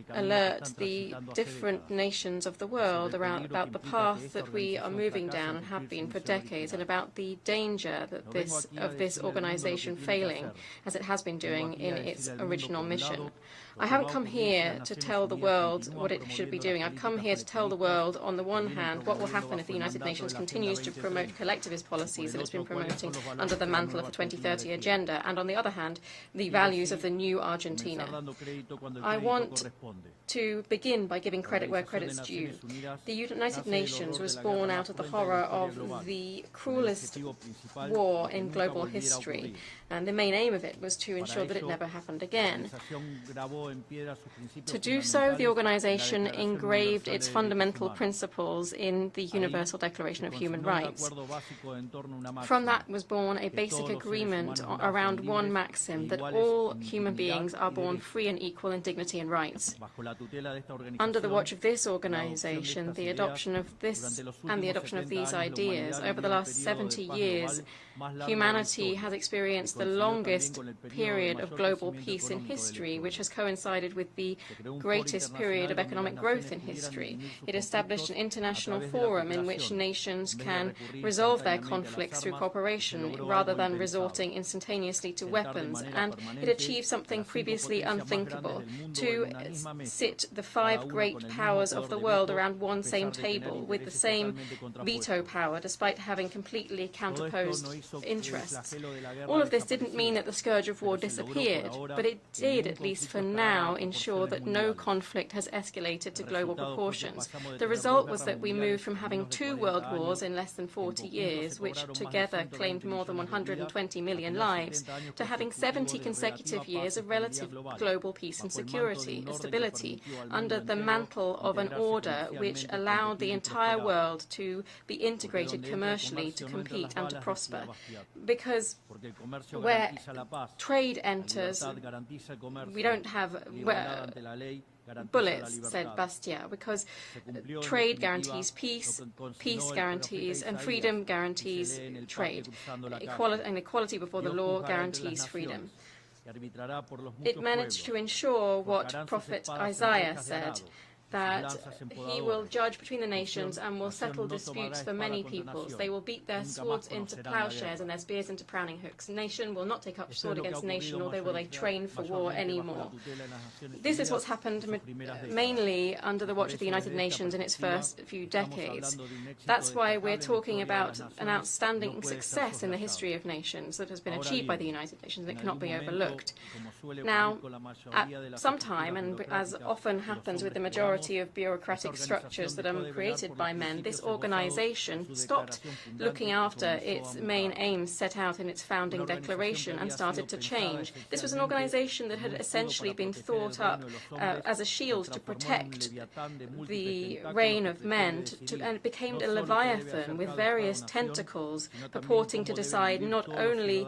alert the different nations of the world about the path that we are moving down and have been for decades, and about the danger that of this organization failing, as it has been doing in its original mission. I haven't come here to tell the world what it should be doing. I've come here to tell the world, on the one hand, what will happen if the United Nations continues to promote collectivist policies that it's been promoting under the mantle of the 2030 Agenda, and on the other hand, the values of the new Argentina. I want to begin by giving credit where credit's due. The United Nations was born out of the horror of the cruelest war in global history, and the main aim of it was to ensure that it never happened again. To do so, the organization engraved its fundamental principles in the Universal Declaration of Human Rights. From that was born a basic agreement around one maxim, that all human beings are born free and equal in dignity and rights. Under the watch of this organization, the adoption of this and the adoption of these ideas, over the last 70 years, humanity has experienced the longest period of global peace in history, which has coincided with the greatest period of economic growth in history. It established an international forum in which nations can resolve their conflicts through cooperation rather than resorting instantaneously to weapons, and it achieved something previously unthinkable, to sit the 5 great powers of the world around one same table with the same veto power, despite having completely counterposed interests. All of this didn't mean that the scourge of war disappeared, but it did, at least for now, ensure that no conflict has escalated to global proportions. The result was that we moved from having 2 world wars in less than 40 years, which together claimed more than 120 million lives, to having 70 consecutive years of relative global peace and security, stability, under the mantle of an order which allowed the entire world to be integrated commercially, to compete and to prosper. Because where trade enters, we don't have bullets, said Bastia, because trade guarantees peace, peace guarantees, and freedom guarantees trade. And equality before the law guarantees freedom. It managed to ensure what Prophet Isaiah said, that he will judge between the nations and will settle disputes for many peoples. They will beat their swords into plowshares and their spears into pruning hooks. Nation will not take up sword against nation, nor will they train for war anymore. This is what's happened mainly under the watch of the United Nations in its first few decades. That's why we're talking about an outstanding success in the history of nations that has been achieved by the United Nations, and it cannot be overlooked. Now, at some time, and as often happens with the majority of bureaucratic structures that are created by men, this organization stopped looking after its main aims set out in its founding declaration and started to change. This was an organization that had essentially been thought up as a shield to protect the reign of men, and it became a leviathan with various tentacles purporting to decide not only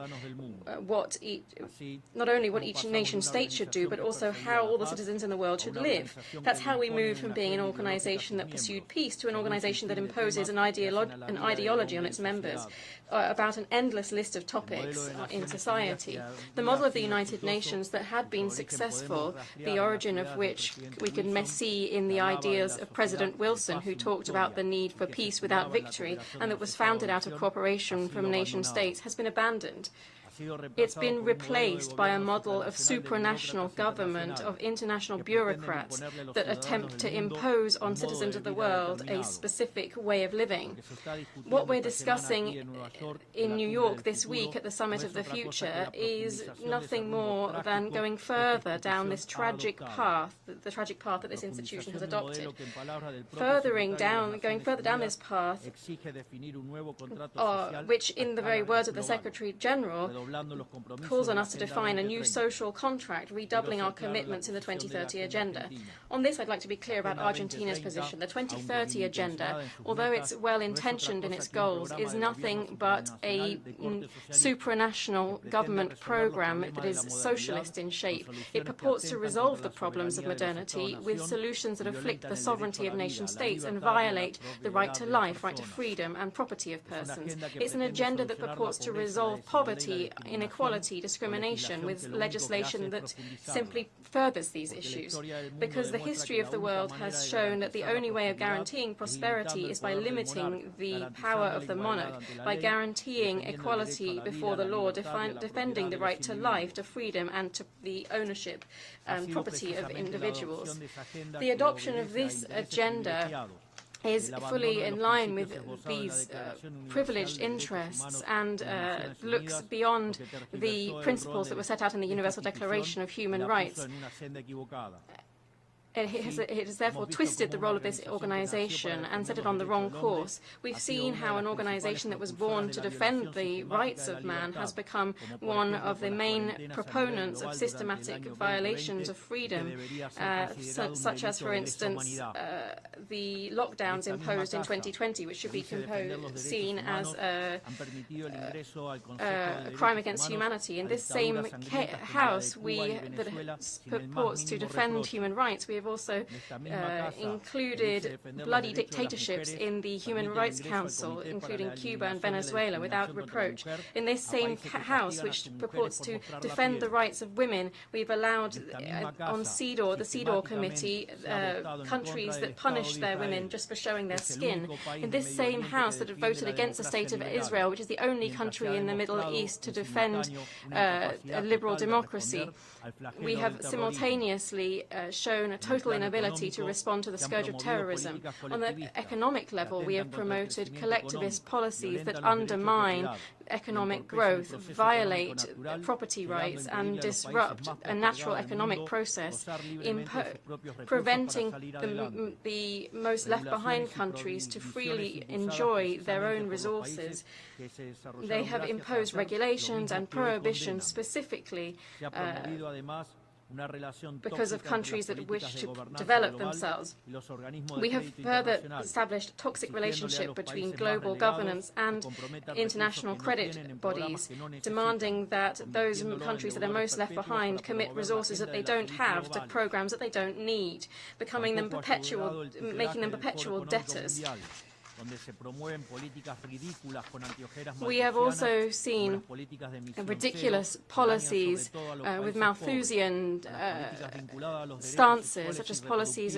what each nation state should do, but also how all the citizens in the world should live. That's how we move from being an organization that pursued peace to an organization that imposes an ideology on its members about an endless list of topics in society. The model of the United Nations that had been successful, the origin of which we can see in the ideas of President Wilson, who talked about the need for peace without victory, and that was founded out of cooperation from nation states, has been abandoned. It's been replaced by a model of supranational government, of international bureaucrats that attempt to impose on citizens of the world a specific way of living. What we're discussing in New York this week at the Summit of the Future is nothing more than going further down this tragic path, the tragic path that this institution has adopted. Going further down this path, which in the very words of the Secretary General, calls on us to define a new social contract, redoubling our commitments in the 2030 Agenda. On this, I'd like to be clear about Argentina's position. The 2030 Agenda, although it's well-intentioned in its goals, is nothing but a supranational government program that is socialist in shape. It purports to resolve the problems of modernity with solutions that afflict the sovereignty of nation-states and violate the right to life, right to freedom, and property of persons. It's an agenda that purports to resolve poverty inequality, discrimination, with legislation that simply furthers these issues. Because the history of the world has shown that the only way of guaranteeing prosperity is by limiting the power of the monarch, by guaranteeing equality before the law, defending the right to life, to freedom, and to the ownership and property of individuals. The adoption of this agenda is fully in line with these privileged interests and looks beyond the principles that were set out in the Universal Declaration of Human Rights. It has therefore twisted the role of this organization and set it on the wrong course. We've seen how an organization that was born to defend the rights of man has become one of the main proponents of systematic violations of freedom, such as, for instance, the lockdowns imposed in 2020, which should be seen as a crime against humanity. In this same House, that purports to defend human rights, we have also included bloody dictatorships in the Human Rights Council, including Cuba and Venezuela, without reproach. In this same House, which purports to defend the rights of women, we've allowed on CEDAW, the CEDAW Committee, countries that punish their women just for showing their skin. In this same House that had voted against the State of Israel, which is the only country in the Middle East to defend a liberal democracy, we have simultaneously shown a total inability to respond to the scourge of terrorism. On the economic level, we have promoted collectivist policies that undermine economic growth, violate property rights, and disrupt a natural economic process, preventing the most left-behind countries to freely enjoy their own resources. They have imposed regulations and prohibitions specifically because of countries that wish to develop themselves. We have further established a toxic relationship between global governance and international credit bodies, demanding that those countries that are most left behind commit resources that they don't have to programs that they don't need, making them perpetual debtors. We have also seen ridiculous policies with Malthusian stances, such as policies,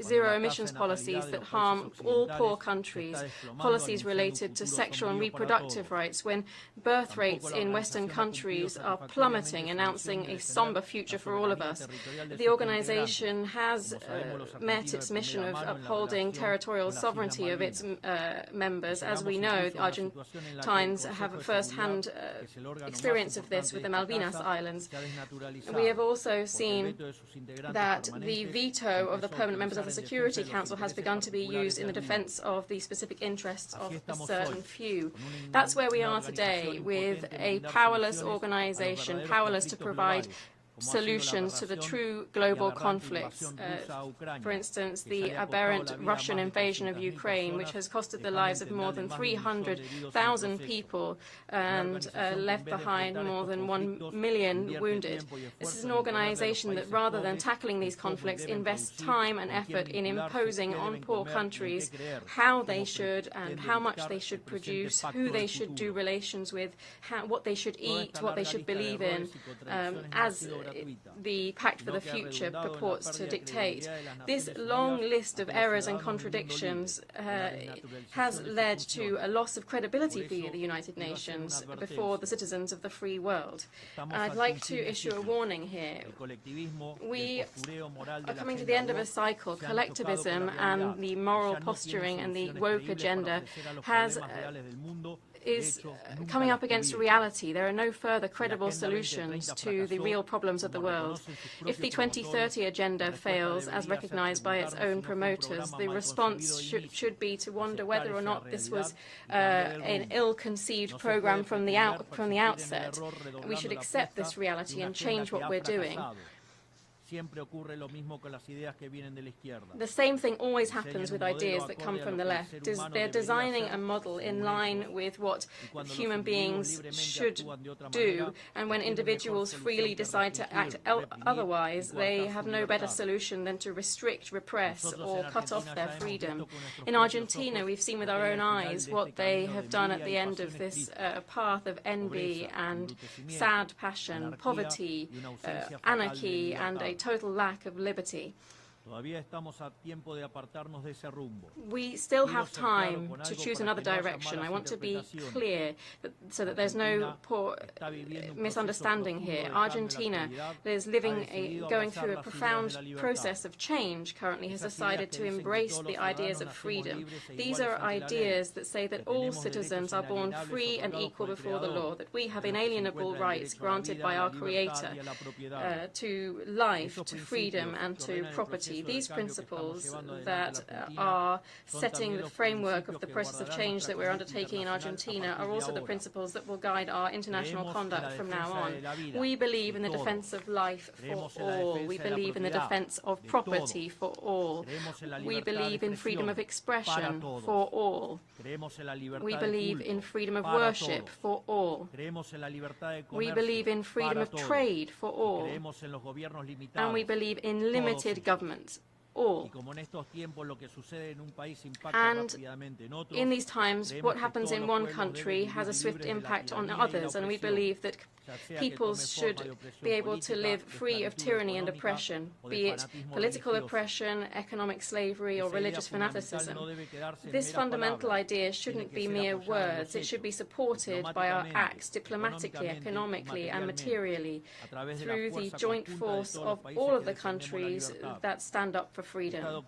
zero emissions policies that harm all poor countries, policies related to sexual and reproductive rights, when birth rates in Western countries are plummeting, announcing a somber future for all of us. The organization has met its mission of upholding territorial sovereignty of its members. As we know, the Argentines have a first-hand experience of this with the Malvinas Islands. We have also seen that the veto of the permanent members of the Security Council has begun to be used in the defense of the specific interests of a certain few. That's where we are today, with a powerless organization, powerless to provide solutions to the true global conflicts. For instance, the aberrant Russian invasion of Ukraine, which has costed the lives of more than 300,000 people and left behind more than 1 million wounded. This is an organization that, rather than tackling these conflicts, invests time and effort in imposing on poor countries how they should and how much they should produce, who they should do relations with, what they should eat, what they should believe in, as the Pact for the Future purports to dictate. This long list of errors and contradictions has led to a loss of credibility for the United Nations before the citizens of the free world. I'd like to issue a warning here. We are coming to the end of a cycle. Collectivism and the moral posturing and the woke agenda is coming up against reality. There are no further credible solutions to the real problems of the world. If the 2030 agenda fails, as recognized by its own promoters, the response should be to wonder whether or not this was an ill-conceived program from the outset. We should accept this reality and change what we're doing. The same thing always happens with ideas that come from the left. They're designing a model in line with what human beings should do, and when individuals freely decide to act otherwise, they have no better solution than to restrict, repress, or cut off their freedom. In Argentina, we've seen with our own eyes what they have done at the end of this path of envy and sad passion, poverty, anarchy, and a total lack of liberty. We still have time to choose another direction. I want to be clear so that there's no poor misunderstanding here. Argentina is going through a profound process of change currently, has decided to embrace the ideas of freedom. These are ideas that say that all citizens are born free and equal before the law, that we have inalienable rights granted by our Creator to life, to freedom, and to property. These principles that are setting the framework of the process of change that we're undertaking in Argentina are also the principles that will guide our international conduct from now on. We believe in the defense of life for all. We believe in the defense of property for all. We believe in freedom of expression for all. We believe in freedom of worship for all. We believe in freedom of trade for all. And we believe in limited government. All. And in these times, what happens in one country has a swift impact on others, and we believe that peoples should be able to live free of tyranny and oppression, be it political oppression, economic slavery, or religious fanaticism. This fundamental idea shouldn't be mere words. It should be supported by our acts, diplomatically, economically, and materially, through the joint force of all of the countries that stand up for freedom.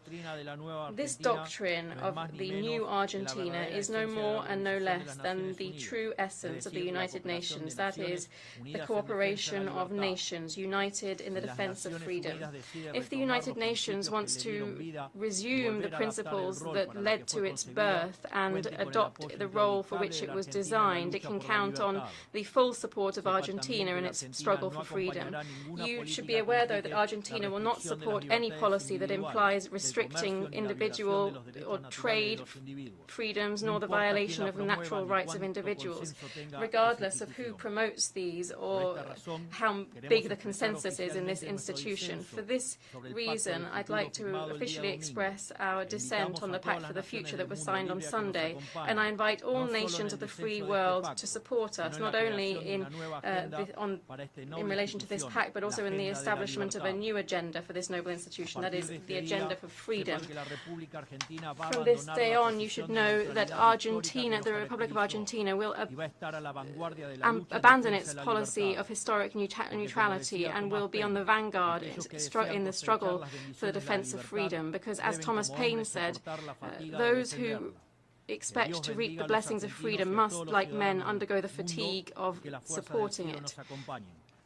This doctrine of the new Argentina is no more and no less than the true essence of the United Nations, that is, the cooperation of nations united in the defense of freedom. If the United Nations wants to resume the principles that led to its birth and adopt the role for which it was designed, it can count on the full support of Argentina in its struggle for freedom. You should be aware, though, that Argentina will not support any policy that implies restricting individual or trade freedoms, nor the violation of the natural rights of individuals, regardless of who promotes these or how big the consensus is in this institution. For this reason, I'd like to officially express our dissent on the Pact for the Future that was signed on Sunday, and I invite all nations of the free world to support us, not only in relation to this pact, but also in the establishment of a new agenda for this noble institution, that is, the agenda for freedom. From this day on, you should know that Argentina, the Republic of Argentina, will abandon its policy of historic neutrality and will be on the vanguard in the struggle for the defense of freedom, because, as Thomas Paine said, those who expect to reap the blessings of freedom must, like men, undergo the fatigue of supporting it.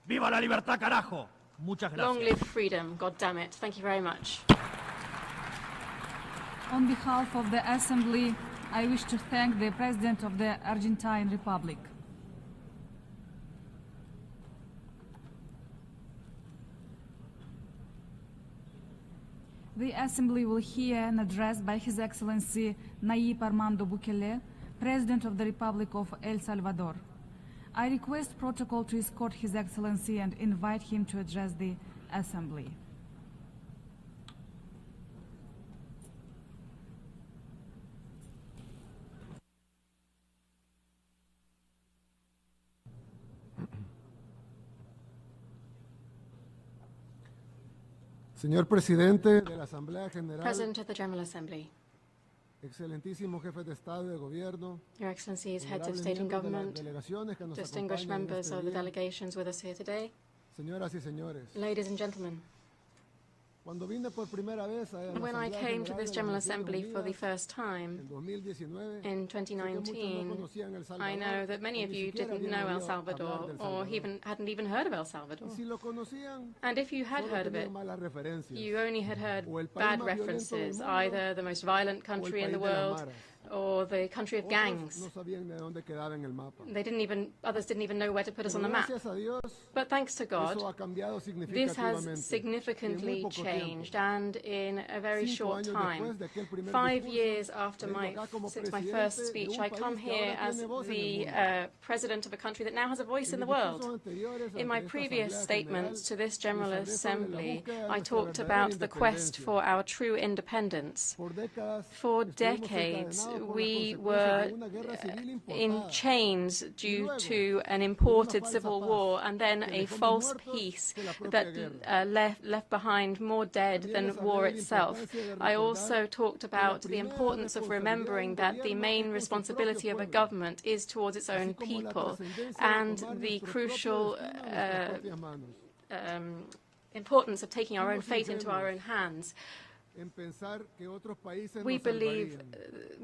Viva la libertad, carajo! Muchas gracias. Long live freedom, God damn it. Thank you very much. On behalf of the Assembly, I wish to thank the President of the Argentine Republic. The Assembly will hear an address by His Excellency Tayyip Armando Bukele, President of the Republic of El Salvador. I request protocol to escort His Excellency and invite him to address the Assembly. Señor Presidente de la Asamblea General, President of the General Assembly, Excelentísimo Jefe de Estado y de Gobierno, Your Excellencies, Heads of State and Government, distinguished members of the delegations with us here today, señoras y señores, ladies and gentlemen. When I came to this General Assembly for the first time in 2019, I know that many of you didn't know El Salvador or hadn't even heard of El Salvador. And if you had heard of it, you only had heard bad references, either the most violent country in the world or the country of gangs. Others didn't even know where to put us on the map. But thanks to God, this has significantly changed, and in a very short time. 5 years since my first speech, I come here as the president of a country that now has a voice in the world. In my previous statements to this General Assembly, I talked about the quest for our true independence. For decades, we were in chains due to an imported civil war and then a false peace that left behind more dead than war itself. I also talked about the importance of remembering that the main responsibility of a government is towards its own people, and the crucial importance of taking our own fate into our own hands.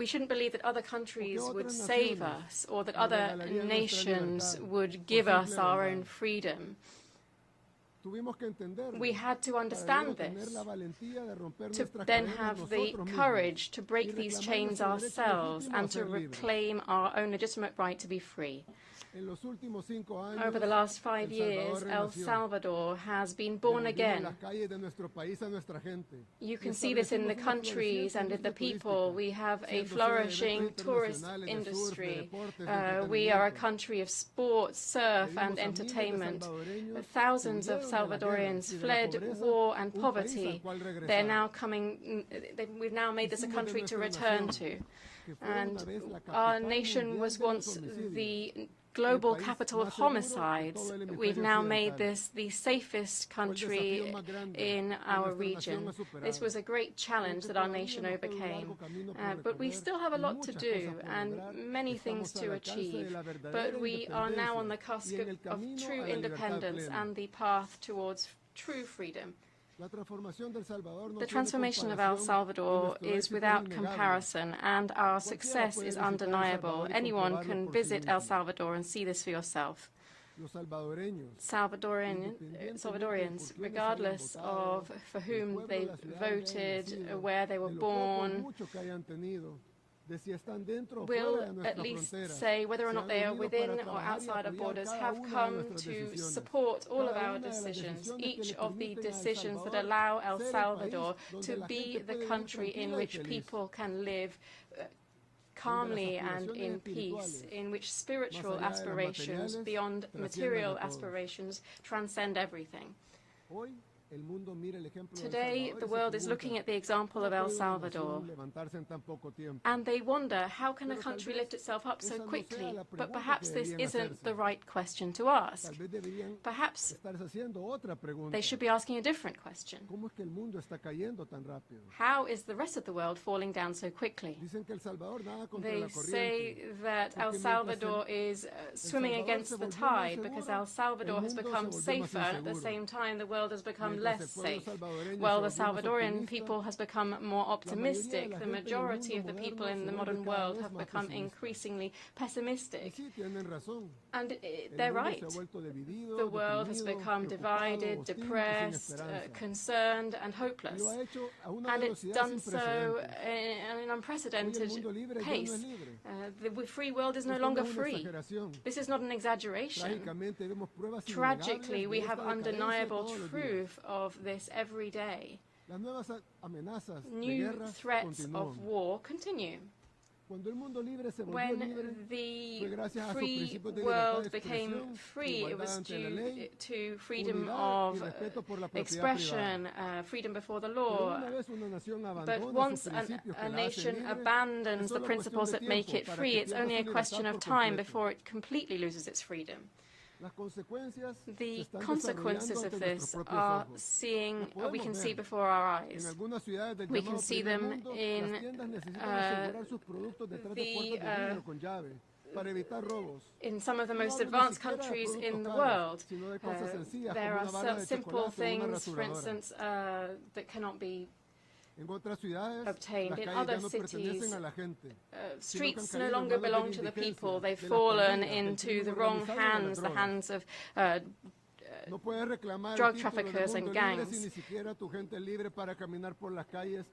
We shouldn't believe that other countries would save us or that other nations would give us our own freedom. We had to understand this, to then have the courage to break these chains ourselves and to reclaim our own legitimate right to be free. Over the last 5 years, El Salvador has been born again. You can see this in the countries and in the people. We have a flourishing tourist industry. We are a country of sports, surf, and entertainment. Thousands of Salvadorians fled war and poverty. They're now we've now made this a country to return to. And our nation was once the global capital of homicides. We've now made this the safest country in our region. This was a great challenge that our nation overcame. But we still have a lot to do and many things to achieve. But we are now on the cusp of true independence and the path towards true freedom. The transformation of El Salvador is without comparison, and our success is undeniable. Anyone can visit El Salvador and see this for yourself. Salvadorians, regardless of for whom they voted, where they were born, will at least say whether or not they are within or outside of borders, have come to support all of our decisions, each of the decisions that allow El Salvador to be the country in which people can live calmly and in peace, in which spiritual aspirations beyond material aspirations transcend everything. Today, the world is looking at the example of El Salvador, and they wonder, how can a country lift itself up so quickly? But perhaps this isn't the right question to ask. Perhaps they should be asking a different question. How is the rest of the world falling down so quickly? They say that El Salvador is swimming against the tide because El Salvador has become safer, and at the same time the world has become less safe. Well, the Salvadorian people has become more optimistic. The majority of the people in the modern world have become increasingly pessimistic. And they're right. The world has become divided, depressed, concerned, and hopeless. And it's done so in an unprecedented pace. The free world is no longer free. This is not an exaggeration. Tragically, we have undeniable proof of this every day. New threats of war continue. When the free world became free, it was due to freedom of expression, freedom before the law. But once a nation abandons the principles that make it free, it's only a question of time before it completely loses its freedom. The consequences of this are we can see before our eyes. We can see them in in some of the most advanced countries in the world. There are simple things, for instance, that cannot be obtained. In other cities, streets no longer belong to the people. They've fallen into the wrong hands, the hands of drug traffickers and gangs.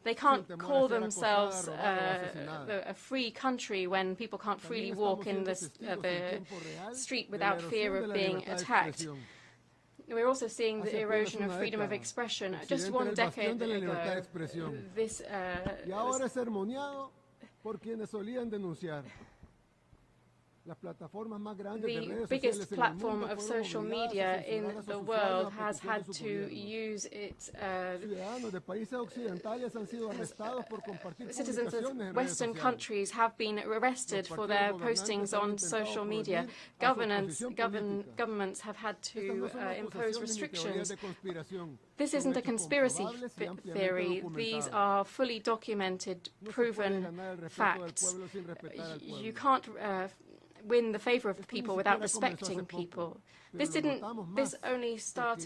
They can't call themselves a free country when people can't freely walk in the street without fear of being attacked. We're also seeing the erosion of freedom of expression. Just 1 decade ago, this the biggest platform of social media in the world has had to use its citizens of Western countries have been arrested for their postings on social media. Governments have had to impose restrictions. This isn't a conspiracy theory. These are fully documented, proven facts. You can't win the favor of the people without respecting people. This didn't start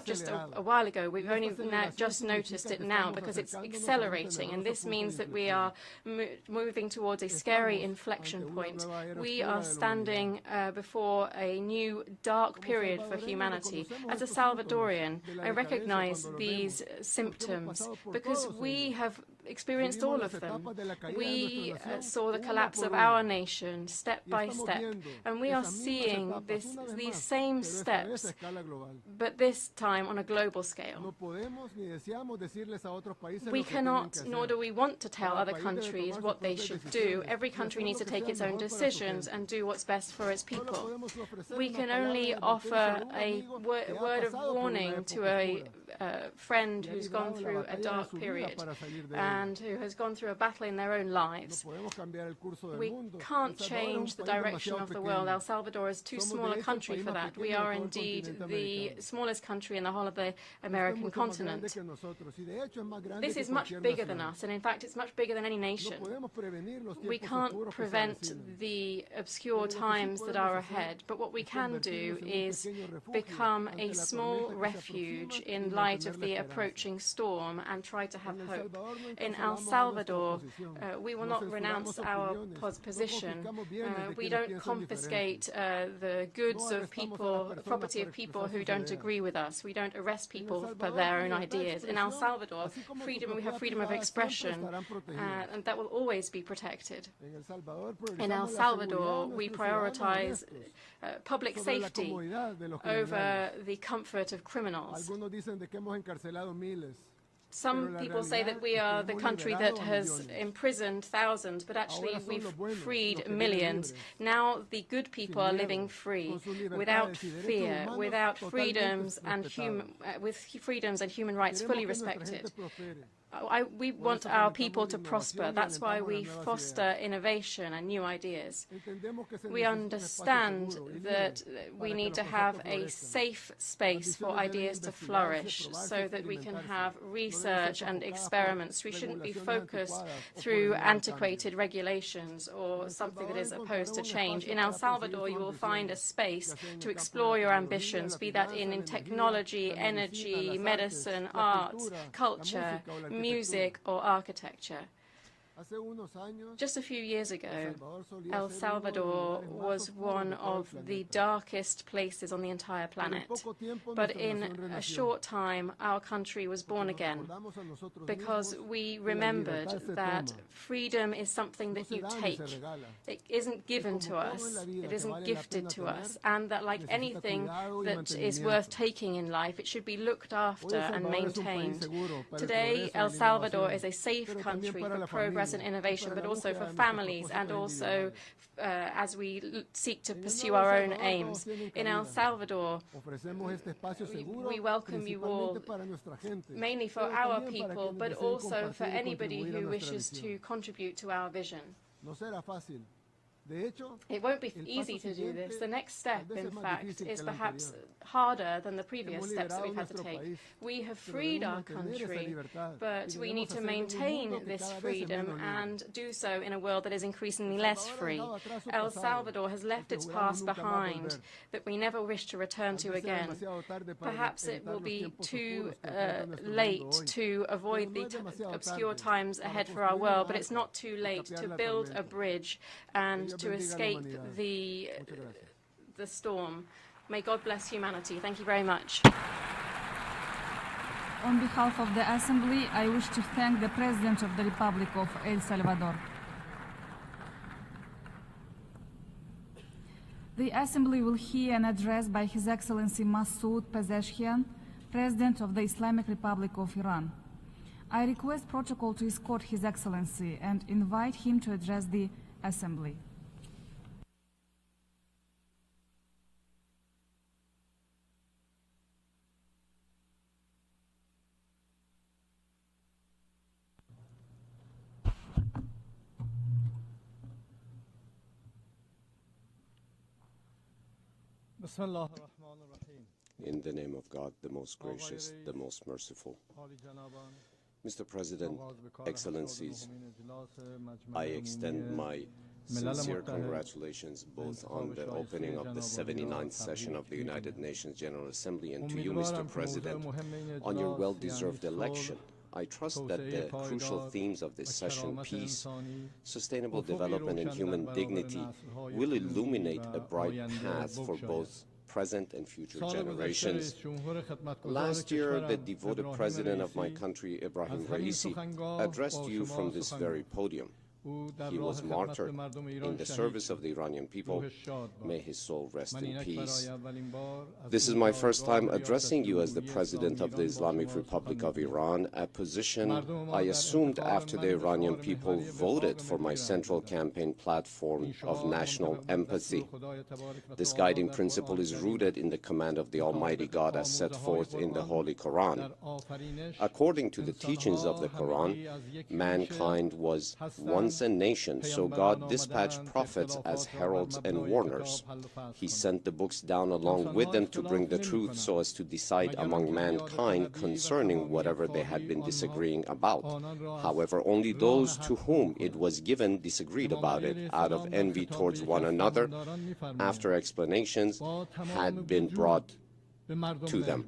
just a while ago. We've only just noticed it now because it's accelerating, and this means that we are moving towards a scary inflection point. We are standing before a new dark period for humanity. As a Salvadorian, I recognize these symptoms because we have experienced all of them. We saw the collapse of our nation step by step, and we are seeing these same steps, but this time on a global scale. We cannot, nor do we want to tell other countries what they should do. Every country needs to take its own decisions and do what's best for its people. We can only offer a word of warning to a friend who's gone through a dark period and who has gone through a battle in their own lives. We can't change the direction of the world. El Salvador is too small a country for that. We are indeed the smallest country in the whole of the American continent. This is much bigger than us, and in fact it's much bigger than any nation. We can't prevent the obscure times that are ahead, but what we can do is become a small refuge in light of the approaching storm and try to have hope. In El Salvador, we will not renounce our position. We don't confiscate the goods of people, property of people who don't agree with us. We don't arrest people for their own ideas. In El Salvador, we have freedom of expression, and that will always be protected. In El Salvador, we prioritize public safety over the comfort of criminals. Some people say that we are the country that has imprisoned thousands, but actually we've freed millions. Now the good people are living free, without fear, without freedoms and human rights fully respected. We want our people to prosper. That's why we foster innovation and new ideas. We understand that we need to have a safe space for ideas to flourish so that we can have research and experiments. We shouldn't be focused through antiquated regulations or something that is opposed to change. In El Salvador, you will find a space to explore your ambitions, be that in technology, energy, medicine, arts, culture, music or architecture. Just a few years ago, El Salvador was one of the darkest places on the entire planet. But in a short time, our country was born again because we remembered that freedom is something that you take. It isn't given to us. It isn't gifted to us. And that like anything that is worth taking in life, it should be looked after and maintained. Today, El Salvador is a safe country for progress and innovation, but also for families and also as we seek to pursue our own aims. In El Salvador, we welcome you all, mainly for our people, but also for anybody who wishes to contribute to our vision. It won't be easy to do this. The next step, in fact, is perhaps harder than the previous steps that we've had to take. We have freed our country, but we need to maintain this freedom and do so in a world that is increasingly less free. El Salvador has left its past behind that we never wish to return to again. Perhaps it will be too late to avoid the obscure times ahead for our world, but it's not too late to build a bridge and to escape the storm. May God bless humanity. Thank you very much. On behalf of the Assembly, I wish to thank the President of the Republic of El Salvador. The Assembly will hear an address by His Excellency Masoud Pezeshkian, President of the Islamic Republic of Iran. I request protocol to escort His Excellency and invite him to address the Assembly. In the name of God, the most gracious, the most merciful. Mr. President, Excellencies, I extend my sincere congratulations both on the opening of the 79th session of the United Nations General Assembly and to you, Mr. President, on your well-deserved election. I trust that the crucial themes of this session, peace, sustainable development, and human dignity, will illuminate a bright path for both present and future generations. Last year, the devoted president of my country, Ibrahim Raisi, addressed you from this very podium. He was martyred in the service of the Iranian people. May his soul rest in peace. This is my first time addressing you as the President of the Islamic Republic of Iran, a position I assumed after the Iranian people voted for my central campaign platform of national empathy. This guiding principle is rooted in the command of the Almighty God as set forth in the Holy Quran. According to the teachings of the Quran, mankind was once a nation, so God dispatched prophets as heralds and warners. He sent the books down along with them to bring the truth so as to decide among mankind concerning whatever they had been disagreeing about. However, only those to whom it was given disagreed about it out of envy towards one another after explanations had been brought to them.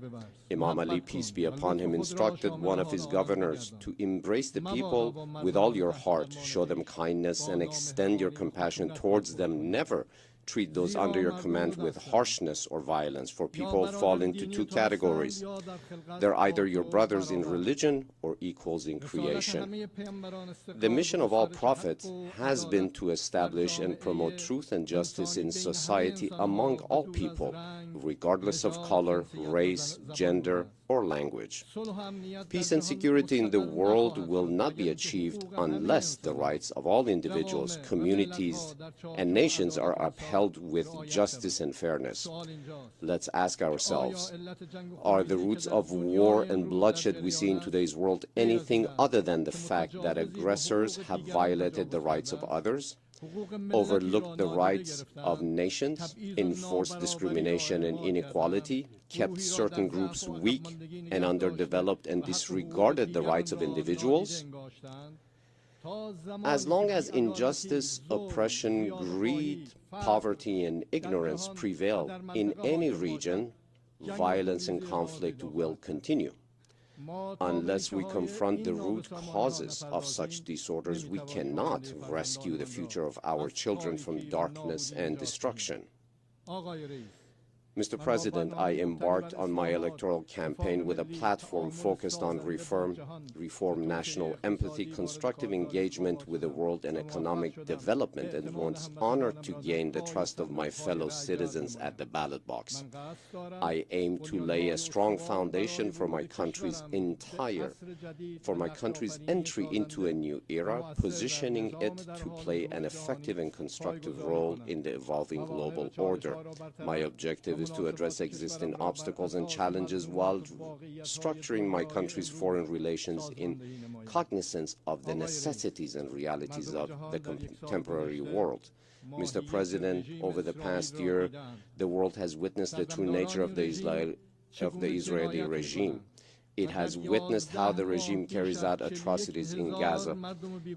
Imam Ali, peace be upon him, instructed one of his governors to embrace the people with all your heart, show them kindness, and extend your compassion towards them. Never treat those under your command with harshness or violence, for people fall into two categories. They're either your brothers in religion or equals in creation. The mission of all prophets has been to establish and promote truth and justice in society among all people, regardless of color, race, gender, or language. Peace and security in the world will not be achieved unless the rights of all individuals, communities, and nations are upheld with justice and fairness. Let's ask ourselves, are the roots of war and bloodshed we see in today's world anything other than the fact that aggressors have violated the rights of others, overlooked the rights of nations, enforced discrimination and inequality, kept certain groups weak and underdeveloped, and disregarded the rights of individuals? As long as injustice, oppression, greed, poverty, and ignorance prevail in any region, violence and conflict will continue. Unless we confront the root causes of such disorders, we cannot rescue the future of our children from darkness and destruction. Mr. President, I embarked on my electoral campaign with a platform focused on reform, national empathy, constructive engagement with the world, and economic development, and was honored to gain the trust of my fellow citizens at the ballot box. I aim to lay a strong foundation for my country's entry into a new era, positioning it to play an effective and constructive role in the evolving global order. My objective is to address existing obstacles and challenges while structuring my country's foreign relations in cognizance of the necessities and realities of the contemporary world. Mr. President, over the past year, the world has witnessed the true nature of the Israeli regime. It has witnessed how the regime carries out atrocities in Gaza,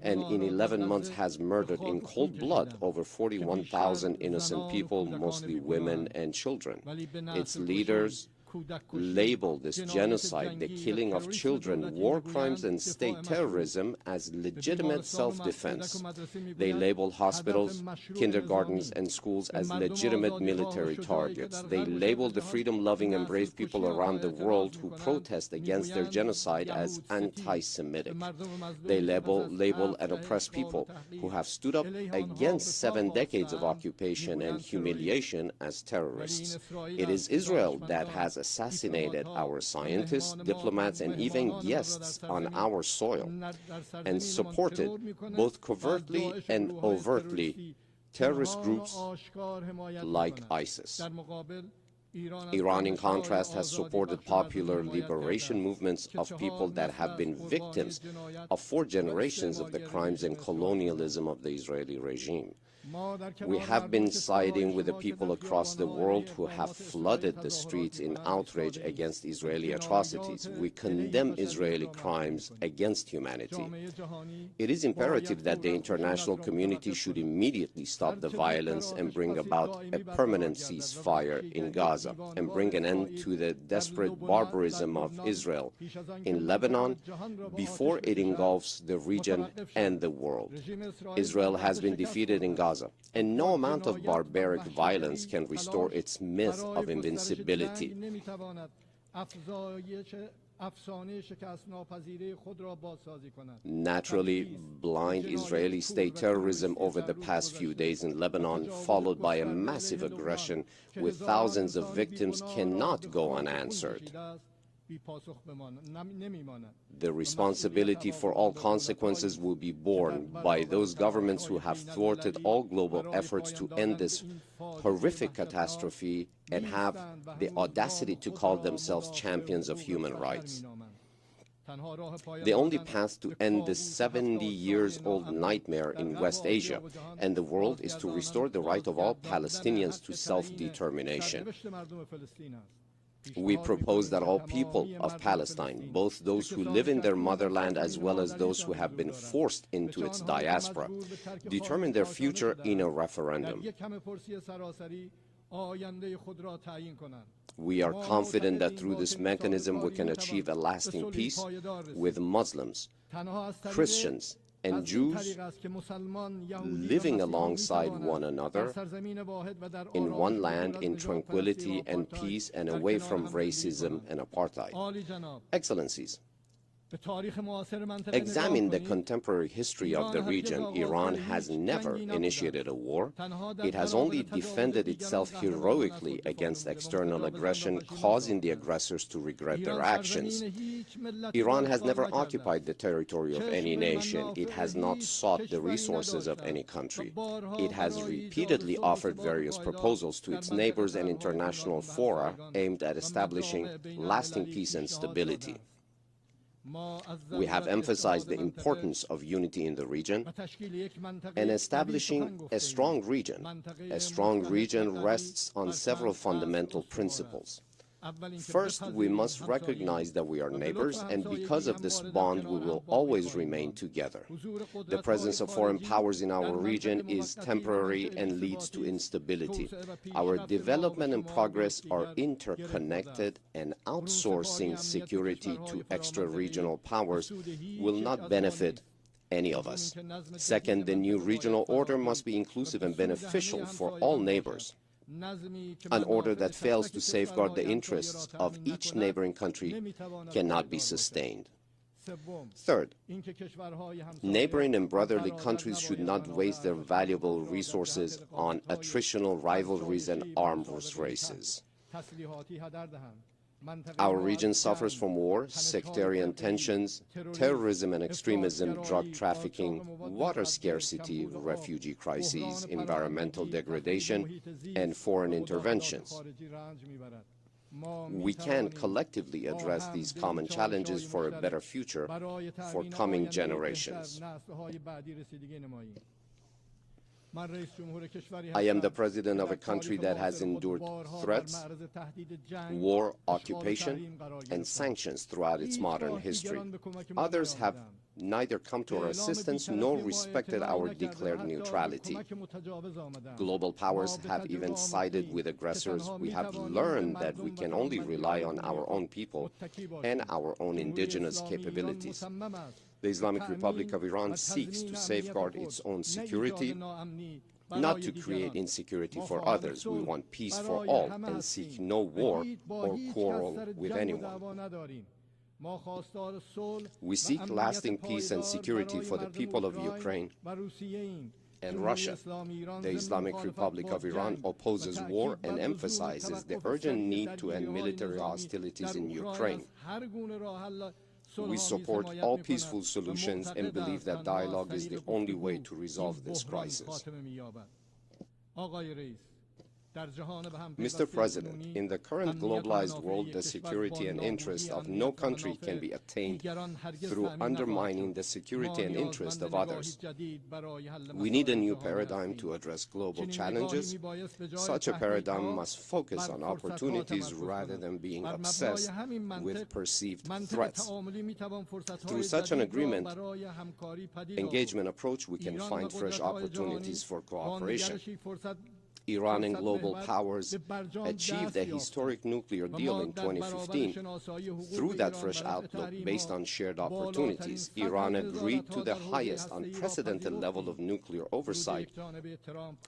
and in 11 months has murdered in cold blood over 41,000 innocent people, mostly women and children. Its leaders label this genocide, the killing of children, war crimes, and state terrorism as legitimate self-defense. They label hospitals, kindergartens, and schools as legitimate military targets. They label the freedom-loving and brave people around the world who protest against their genocide as anti-Semitic. They label and oppress people who have stood up against 7 decades of occupation and humiliation as terrorists. It is Israel that has assassinated our scientists, diplomats, and even guests on our soil, and supported, both covertly and overtly, terrorist groups like ISIS. Iran, in contrast, has supported popular liberation movements of people that have been victims of 4 generations of the crimes and colonialism of the Israeli regime. We have been siding with the people across the world who have flooded the streets in outrage against Israeli atrocities. We condemn Israeli crimes against humanity. It is imperative that the international community should immediately stop the violence and bring about a permanent ceasefire in Gaza and bring an end to the desperate barbarism of Israel in Lebanon before it engulfs the region and the world. Israel has been defeated in Gaza, and no amount of barbaric violence can restore its myth of invincibility. Naturally, blind Israeli state terrorism over the past few days in Lebanon, followed by a massive aggression with thousands of victims, cannot go unanswered. The responsibility for all consequences will be borne by those governments who have thwarted all global efforts to end this horrific catastrophe and have the audacity to call themselves champions of human rights. The only path to end this 70-years-old nightmare in West Asia and the world is to restore the right of all Palestinians to self-determination. We propose that all people of Palestine, both those who live in their motherland as well as those who have been forced into its diaspora, determine their future in a referendum. We are confident that through this mechanism we can achieve a lasting peace with Muslims, Christians, and Jews living alongside one another in one land in tranquility and peace and away from racism and apartheid. Excellencies, examine the contemporary history of the region. Iran has never initiated a war. It has only defended itself heroically against external aggression, causing the aggressors to regret their actions. Iran has never occupied the territory of any nation. It has not sought the resources of any country. It has repeatedly offered various proposals to its neighbors and international fora aimed at establishing lasting peace and stability. We have emphasized the importance of unity in the region and establishing a strong region. A strong region rests on several fundamental principles. First, we must recognize that we are neighbors, and because of this bond, we will always remain together. The presence of foreign powers in our region is temporary and leads to instability. Our development and progress are interconnected, and outsourcing security to extra-regional powers will not benefit any of us. Second, the new regional order must be inclusive and beneficial for all neighbors. An order that fails to safeguard the interests of each neighboring country cannot be sustained. Third, neighboring and brotherly countries should not waste their valuable resources on attritional rivalries and arms races. Our region suffers from war, sectarian tensions, terrorism and extremism, drug trafficking, water scarcity, refugee crises, environmental degradation, and foreign interventions. We can collectively address these common challenges for a better future for coming generations. I am the president of a country that has endured threats, war, occupation, and sanctions throughout its modern history. Others have neither come to our assistance nor respected our declared neutrality. Global powers have even sided with aggressors. We have learned that we can only rely on our own people and our own indigenous capabilities. The Islamic Republic of Iran seeks to safeguard its own security, not to create insecurity for others. We want peace for all and seek no war or quarrel with anyone. We seek lasting peace and security for the people of Ukraine and Russia. The Islamic Republic of Iran opposes war and emphasizes the urgent need to end military hostilities in Ukraine. We support all peaceful solutions and believe that dialogue is the only way to resolve this crisis. Mr. President, in the current globalized world, the security and interest of no country can be attained through undermining the security and interest of others. We need a new paradigm to address global challenges. Such a paradigm must focus on opportunities rather than being obsessed with perceived threats. Through such an engagement approach, we can find fresh opportunities for cooperation. Iran and global powers achieved a historic nuclear deal in 2015. Through that fresh outlook, based on shared opportunities, Iran agreed to the highest unprecedented level of nuclear oversight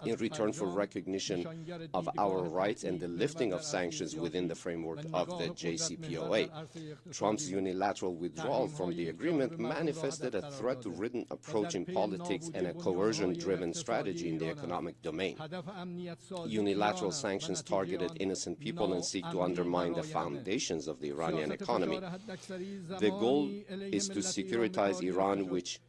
in return for recognition of our rights and the lifting of sanctions within the framework of the JCPOA. Trump's unilateral withdrawal from the agreement manifested a threat-ridden approach in politics and a coercion-driven strategy in the economic domain. Unilateral sanctions targeted innocent people and seek to undermine the foundations of the Iranian economy. The goal is to securitize Iran, which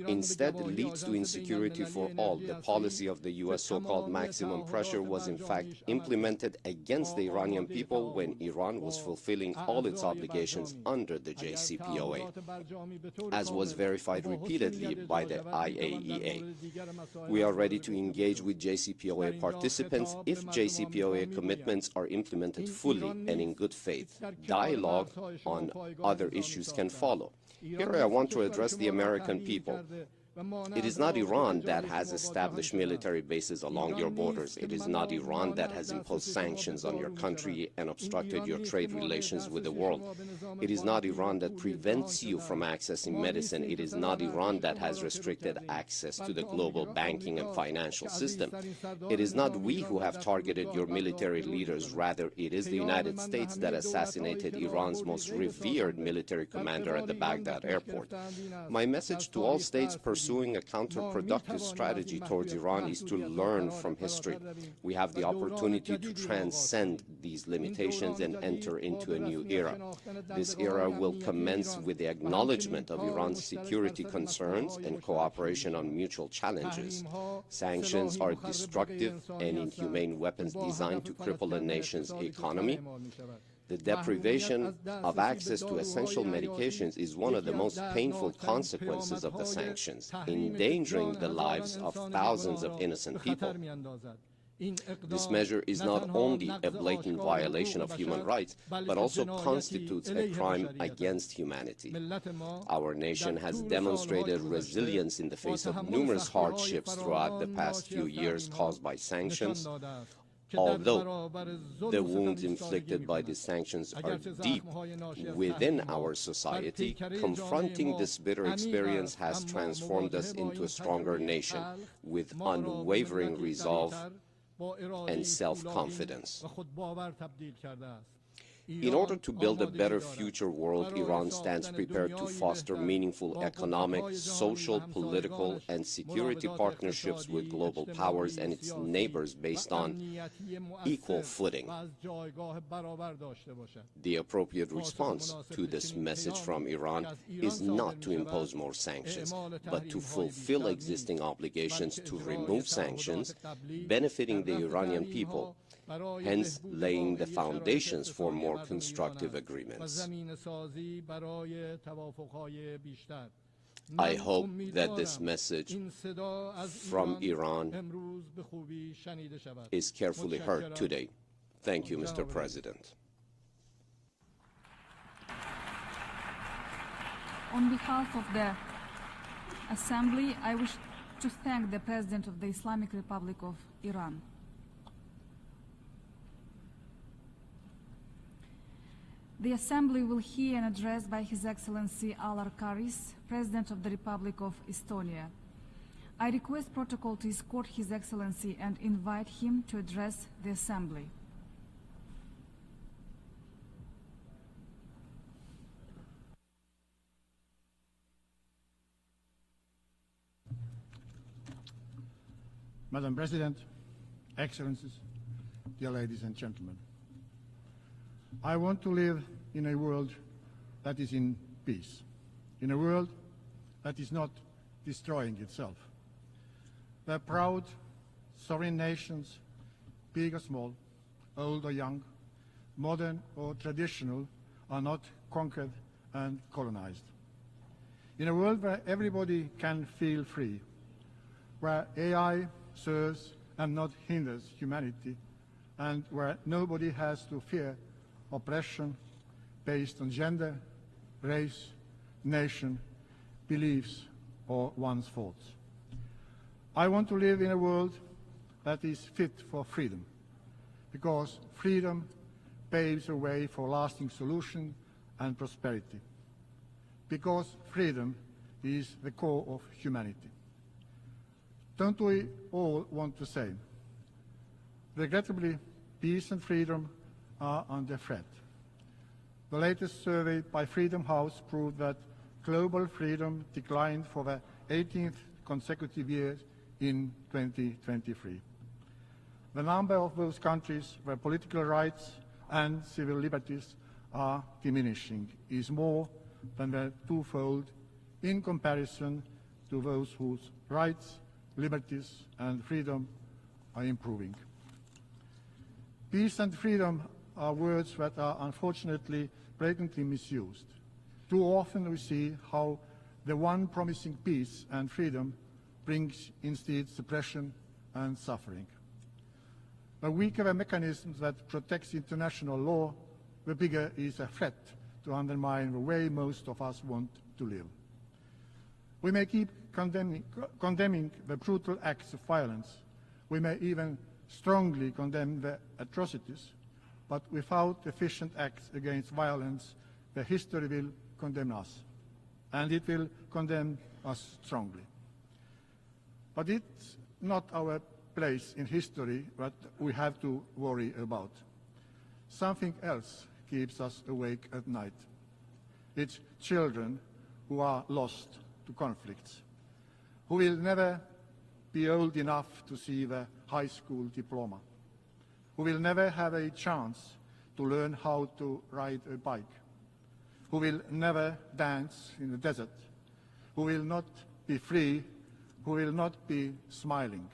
instead leads to insecurity for all. The policy of the U.S. so-called maximum pressure was in fact implemented against the Iranian people when Iran was fulfilling all its obligations under the JCPOA, as was verified repeatedly by the IAEA. We are ready to engage with JCPOA participants if JCPOA commitments are implemented fully and in good faith. Dialogue on other issues can follow. Here I want to address the American people. It is not Iran that has established military bases along your borders. It is not Iran that has imposed sanctions on your country and obstructed your trade relations with the world. It is not Iran that prevents you from accessing medicine. It is not Iran that has restricted access to the global banking and financial system. It is not we who have targeted your military leaders. Rather, it is the United States that assassinated Iran's most revered military commander at the Baghdad airport. My message to all states pursuing a counterproductive strategy towards Iran is to learn from history. We have the opportunity to transcend these limitations and enter into a new era. This era will commence with the acknowledgement of Iran's security concerns and cooperation on mutual challenges. Sanctions are destructive and inhumane weapons designed to cripple a nation's economy. The deprivation of access to essential medications is one of the most painful consequences of the sanctions, endangering the lives of thousands of innocent people. This measure is not only a blatant violation of human rights, but also constitutes a crime against humanity. Our nation has demonstrated resilience in the face of numerous hardships throughout the past few years caused by sanctions. Although the wounds inflicted by these sanctions are deep within our society, confronting this bitter experience has transformed us into a stronger nation with unwavering resolve and self-confidence. In order to build a better future world, Iran stands prepared to foster meaningful economic, social, political, and security partnerships with global powers and its neighbors based on equal footing. The appropriate response to this message from Iran is not to impose more sanctions, but to fulfill existing obligations to remove sanctions, benefiting the Iranian people, hence laying the foundations for more constructive agreements. I hope that this message from Iran is carefully heard today. Thank you, Mr. President. On behalf of the Assembly, I wish to thank the President of the Islamic Republic of Iran. The Assembly will hear an address by His Excellency Alar Karis, President of the Republic of Estonia. I request protocol to escort His Excellency and invite him to address the Assembly. Madam President, Excellencies, dear ladies and gentlemen, I want to live in a world that is in peace, in a world that is not destroying itself, where proud, sovereign nations, big or small, old or young, modern or traditional, are not conquered and colonized. In a world where everybody can feel free, where AI serves and not hinders humanity, and where nobody has to fear oppression based on gender, race, nation, beliefs, or one's thoughts. I want to live in a world that is fit for freedom, because freedom paves a way for lasting solution and prosperity, because freedom is the core of humanity. Don't we all want the same? Regrettably, peace and freedom are under threat. The latest survey by Freedom House proved that global freedom declined for the 18th consecutive year in 2023. The number of those countries where political rights and civil liberties are diminishing is more than the twofold in comparison to those whose rights, liberties and freedom are improving. Peace and freedom are words that are unfortunately blatantly misused. Too often we see how the one promising peace and freedom brings instead suppression and suffering. The weaker the mechanism that protects international law, the bigger is a threat to undermine the way most of us want to live. We may keep condemning the brutal acts of violence. We may even strongly condemn the atrocities, but without efficient acts against violence, the history will condemn us, and it will condemn us strongly. But it's not our place in history that we have to worry about. Something else keeps us awake at night. It's children who are lost to conflicts, who will never be old enough to see the high school diploma, who will never have a chance to learn how to ride a bike, who will never dance in the desert, who will not be free, who will not be smiling.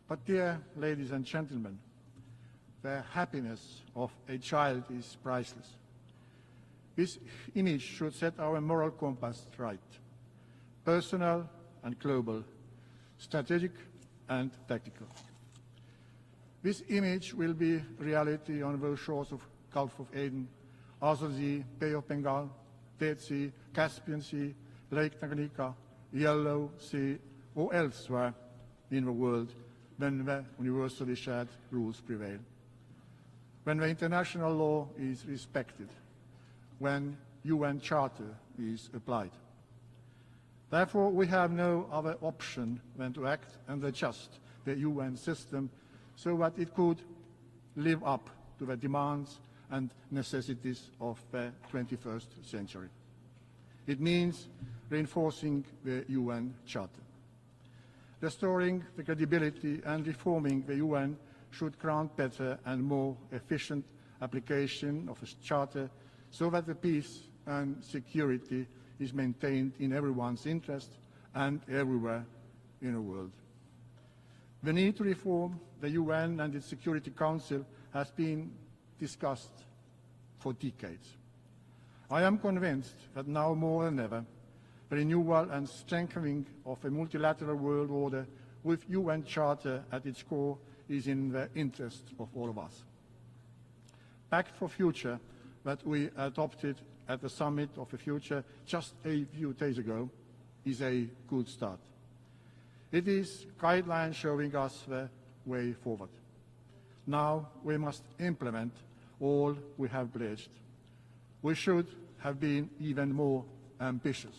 But dear ladies and gentlemen, the happiness of a child is priceless. This image should set our moral compass right, personal and global, strategic and tactical. This image will be reality on those shores of Gulf of Aden, Azov Sea, Bay of Bengal, Dead Sea, Caspian Sea, Lake Tanganyika, Yellow Sea, or elsewhere in the world when the universally shared rules prevail, when the international law is respected, when UN Charter is applied. Therefore, we have no other option than to act and adjust the UN system so that it could live up to the demands and necessities of the 21st century. It means reinforcing the UN Charter. Restoring the credibility and reforming the UN should grant better and more efficient application of the Charter so that the peace and security is maintained in everyone's interest and everywhere in the world. The need to reform the UN and its Security Council has been discussed for decades. I am convinced that now more than ever, the renewal and strengthening of a multilateral world order with UN Charter at its core is in the interest of all of us. Pact for Future that we adopted at the Summit of the Future just a few days ago is a good start. It is guidelines showing us the way forward. Now we must implement all we have pledged. We should have been even more ambitious.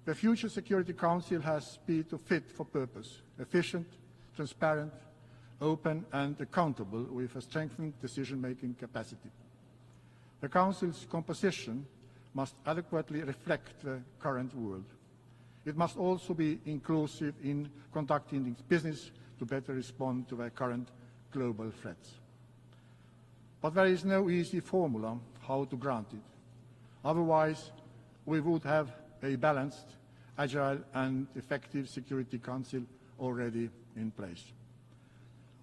The future Security Council has to be fit for purpose, efficient, transparent, open and accountable with a strengthened decision-making capacity. The Council's composition must adequately reflect the current world. It must also be inclusive in conducting its business to better respond to the current global threats. But there is no easy formula how to grant it. Otherwise, we would have a balanced, agile and effective Security Council already in place.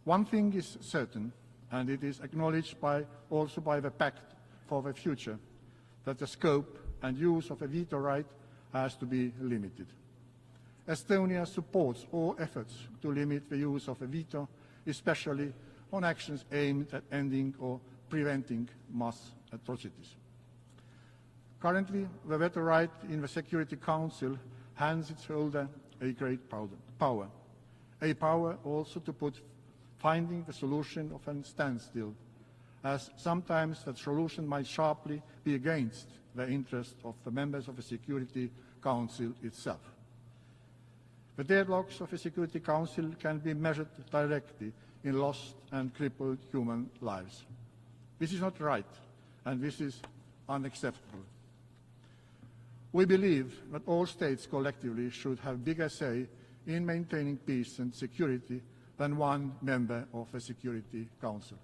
One thing is certain, and it is acknowledged also by the Pact for the Future, that the scope and use of a veto right has to be limited. Estonia supports all efforts to limit the use of a veto, especially on actions aimed at ending or preventing mass atrocities. Currently, the veto right in the Security Council hands its holder a great power, a power also to put finding the solution of a standstill, as sometimes that solution might sharply be against the interest of the members of the Security Council itself. The deadlocks of the Security Council can be measured directly in lost and crippled human lives. This is not right, and this is unacceptable. We believe that all states collectively should have bigger say in maintaining peace and security than one member of the Security Council,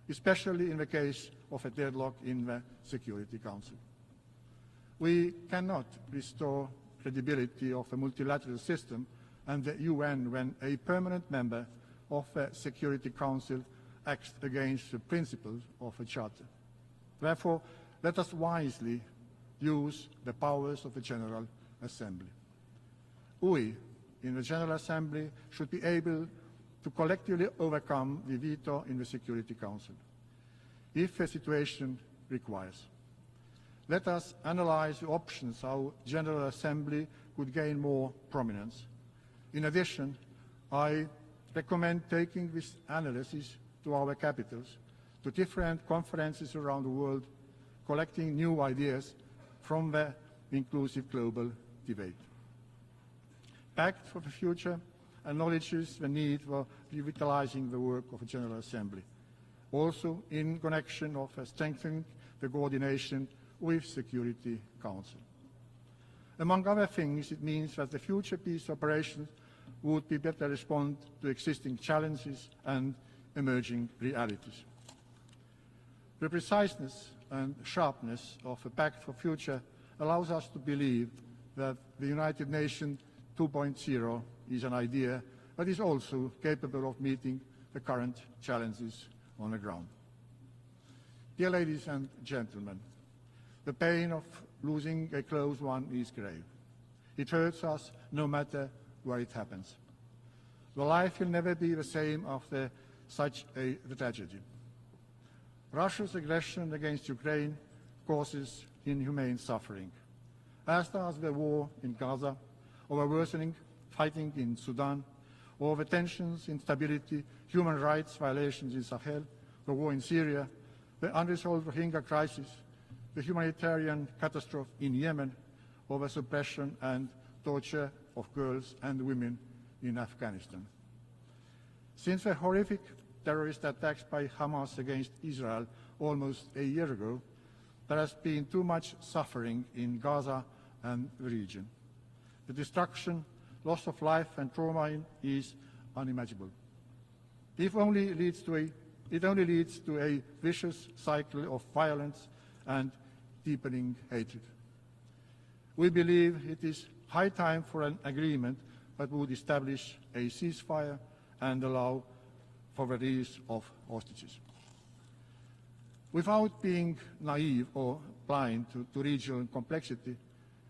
especially in the case of a deadlock in the Security Council. We cannot restore credibility of the multilateral system and the UN when a permanent member of the Security Council acts against the principles of the Charter. Therefore, let us wisely use the powers of the General Assembly. We, in the General Assembly, should be able to collectively overcome the veto in the Security Council, if the situation requires. Let us analyze the options how General Assembly could gain more prominence. In addition, I recommend taking this analysis to our capitals, to different conferences around the world, collecting new ideas from the inclusive global debate. Pact for the Future acknowledges the need for revitalizing the work of the General Assembly, also in connection of strengthening the coordination with Security Council. Among other things, it means that the future peace operations would be better respond to existing challenges and emerging realities. The preciseness and sharpness of the Pact for Future allows us to believe that the United Nations 2.0 is an idea that is also capable of meeting the current challenges on the ground. Dear ladies and gentlemen, the pain of losing a close one is grave. It hurts us no matter where it happens. The life will never be the same after such a tragedy. Russia's aggression against Ukraine causes inhumane suffering, as does the war in Gaza, or the worsening fighting in Sudan, or the tensions, instability, human rights violations in Sahel, the war in Syria, the unresolved Rohingya crisis, the humanitarian catastrophe in Yemen, or the suppression and torture of girls and women in Afghanistan. Since the horrific terrorist attacks by Hamas against Israel almost a year ago, there has been too much suffering in Gaza and the region. The destruction, loss of life and trauma is unimaginable. It only leads to a vicious cycle of violence and deepening hatred. We believe it is high time for an agreement that would establish a ceasefire and allow for the release of hostages. Without being naive or blind to regional complexity,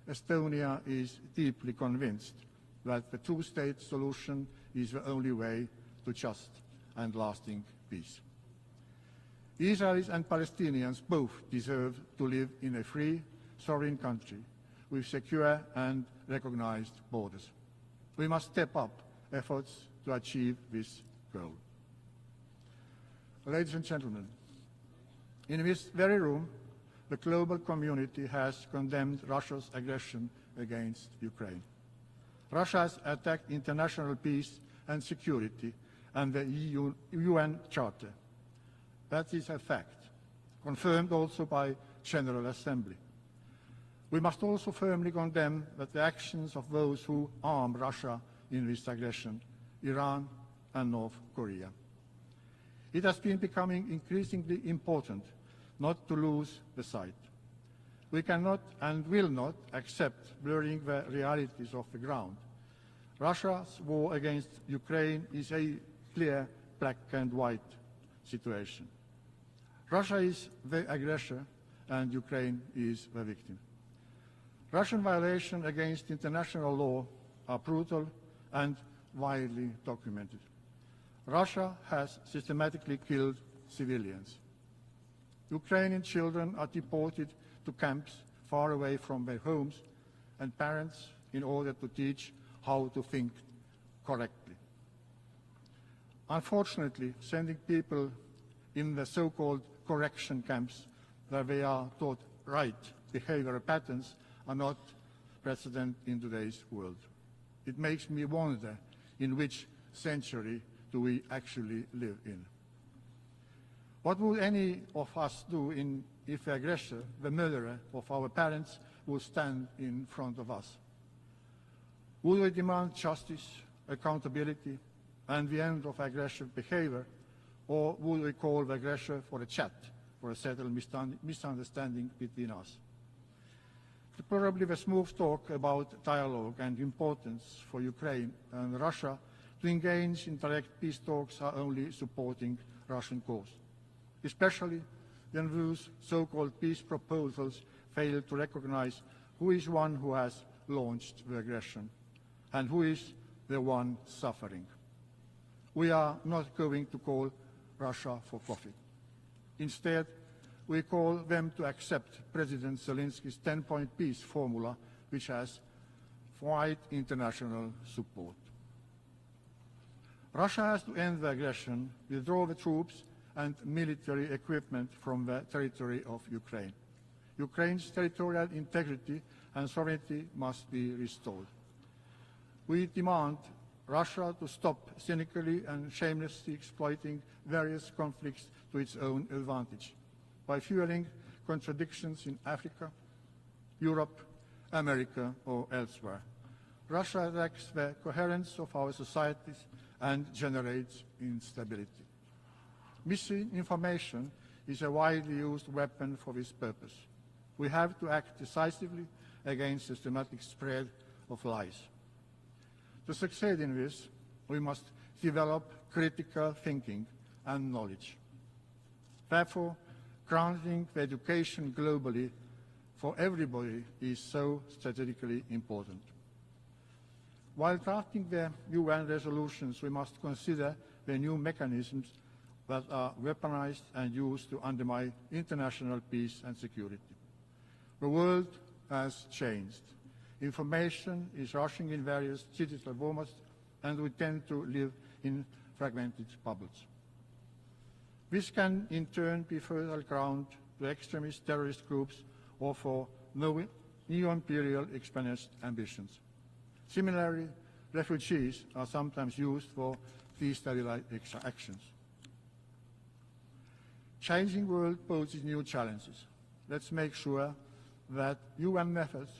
Estonia is deeply convinced that the two-state solution is the only way to just and lasting peace. Israelis and Palestinians both deserve to live in a free, sovereign country with secure and recognized borders. We must step up efforts to achieve this goal. Ladies and gentlemen, in this very room, the global community has condemned Russia's aggression against Ukraine. Russia has attacked international peace and security and the UN Charter. That is a fact, confirmed also by General Assembly. We must also firmly condemn the actions of those who arm Russia in this aggression, Iran and North Korea. It has been becoming increasingly important not to lose the sight. We cannot and will not accept blurring the realities of the ground. Russia's war against Ukraine is a clear black and white situation. Russia is the aggressor and Ukraine is the victim. Russian violations against international law are brutal and widely documented. Russia has systematically killed civilians. Ukrainian children are deported to camps far away from their homes and parents in order to teach how to think correctly. Unfortunately, sending people in the so-called correction camps where they are taught right behavioral patterns are not precedent in today's world. It makes me wonder in which century do we actually live in. What would any of us do if the aggressor, the murderer of our parents, would stand in front of us? Would we demand justice, accountability, and the end of aggressive behavior, or would we call the aggressor for a chat, for a settled misunderstanding between us? Probably the smooth talk about dialogue and importance for Ukraine and Russia to engage in direct peace talks are only supporting Russian cause, especially when those so-called peace proposals fail to recognize who is one who has launched the aggression and who is the one suffering. We are not going to call Russia for coffee. Instead, we call them to accept President Zelensky's 10-point peace formula, which has wide international support. Russia has to end the aggression, withdraw the troops and military equipment from the territory of Ukraine. Ukraine's territorial integrity and sovereignty must be restored. We demand Russia to stop cynically and shamelessly exploiting various conflicts to its own advantage by fueling contradictions in Africa, Europe, America, or elsewhere. Russia attacks the coherence of our societies and generates instability. Misinformation is a widely used weapon for this purpose. We have to act decisively against systematic spread of lies. To succeed in this, we must develop critical thinking and knowledge. Therefore, granting the education globally for everybody is so strategically important. While drafting the UN resolutions, we must consider the new mechanisms that are weaponized and used to undermine international peace and security. The world has changed. Information is rushing in various digital formats, and we tend to live in fragmented bubbles. This can in turn be fertile ground to extremist terrorist groups or for neo-imperial expansionist ambitions. Similarly, refugees are sometimes used for destabilizing actions. Changing world poses new challenges. Let's make sure that UN methods,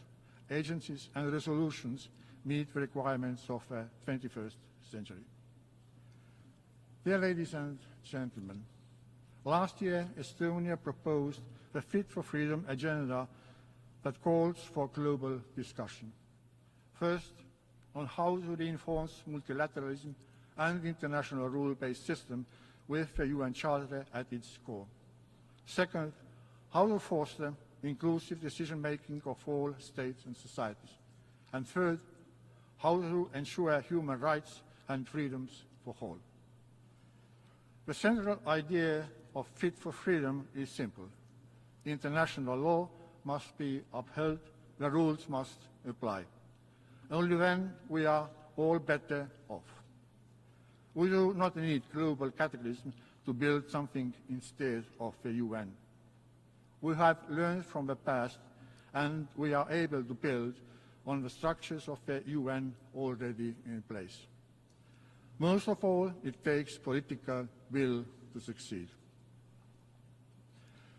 agencies and resolutions meet the requirements of the 21st century. Dear ladies and gentlemen, last year Estonia proposed the Fit for Freedom agenda that calls for global discussion. First, on how to reinforce multilateralism and international rule-based system with the UN Charter at its core. Second, how to foster inclusive decision-making of all states and societies. And third, how to ensure human rights and freedoms for all. The central idea of Fit for Freedom is simple. International law must be upheld the rules must apply. Only then we are all better off. We do not need global cataclysm to build something instead of the UN. We have learned from the past, and we are able to build on the structures of the UN already in place. Most of all, it takes political will to succeed.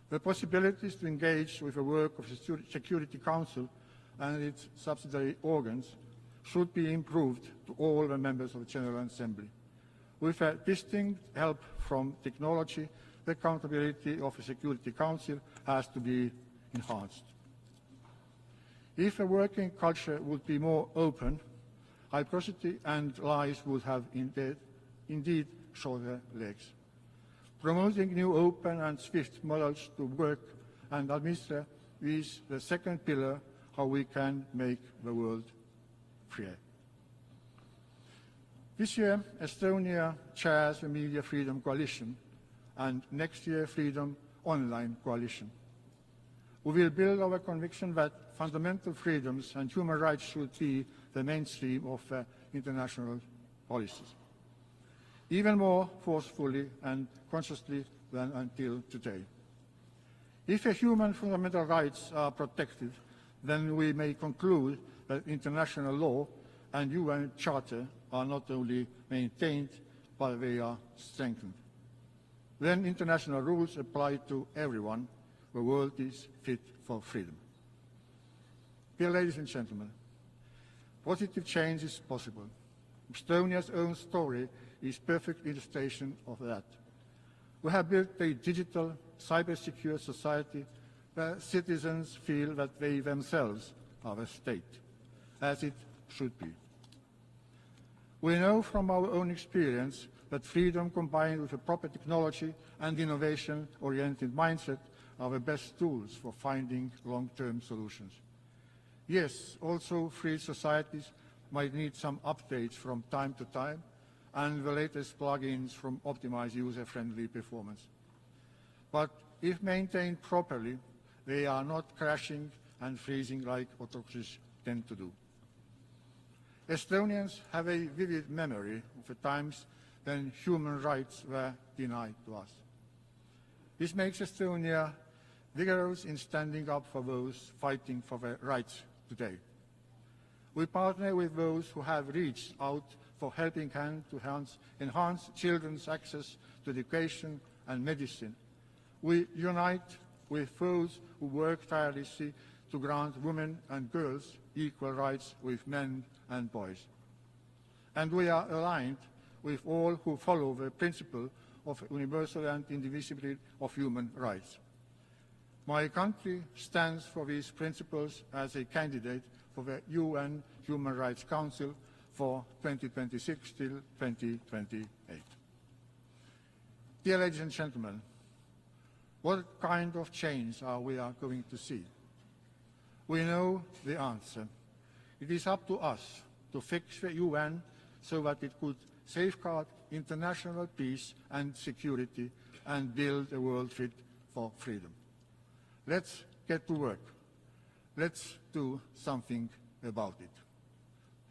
The possibilities to engage with the work of the Security Council and its subsidiary organs should be improved to all the members of the General Assembly. With a distinct help from technology, the accountability of the Security Council has to be enhanced. If a working culture would be more open, hypocrisy and lies would have indeed shorter legs. Promoting new open and swift models to work and administer is the second pillar how we can make the world freer. This year, Estonia chairs the Media Freedom Coalition, and next year, Freedom Online Coalition. We will build our conviction that fundamental freedoms and human rights should be the mainstream of international policies, even more forcefully and consciously than until today. If human fundamental rights are protected, then we may conclude that international law and UN Charter are not only maintained, but they are strengthened. Then international rules apply to everyone. The world is fit for freedom. Dear ladies and gentlemen, positive change is possible. Estonia's own story is a perfect illustration of that. We have built a digital, cyber-secure society where citizens feel that they themselves are a state, as it should be. We know from our own experience that freedom combined with a proper technology and innovation-oriented mindset are the best tools for finding long-term solutions. Yes, also free societies might need some updates from time to time, and the latest plugins from optimized user-friendly performance. But if maintained properly, they are not crashing and freezing like autocracies tend to do. Estonians have a vivid memory of the times when human rights were denied to us. This makes Estonia vigorous in standing up for those fighting for their rights today. We partner with those who have reached out for helping hand to enhance children's access to education and medicine. We unite with those who work tirelessly to grant women and girls equal rights with men and boys. And we are aligned with all who follow the principle of universal and indivisibility of human rights. My country stands for these principles as a candidate for the UN Human Rights Council for 2026 till 2028. Dear ladies and gentlemen, what kind of change are we going to see? We know the answer. It is up to us to fix the UN so that it could safeguard international peace and security and build a world fit for freedom. Let's get to work. Let's do something about it.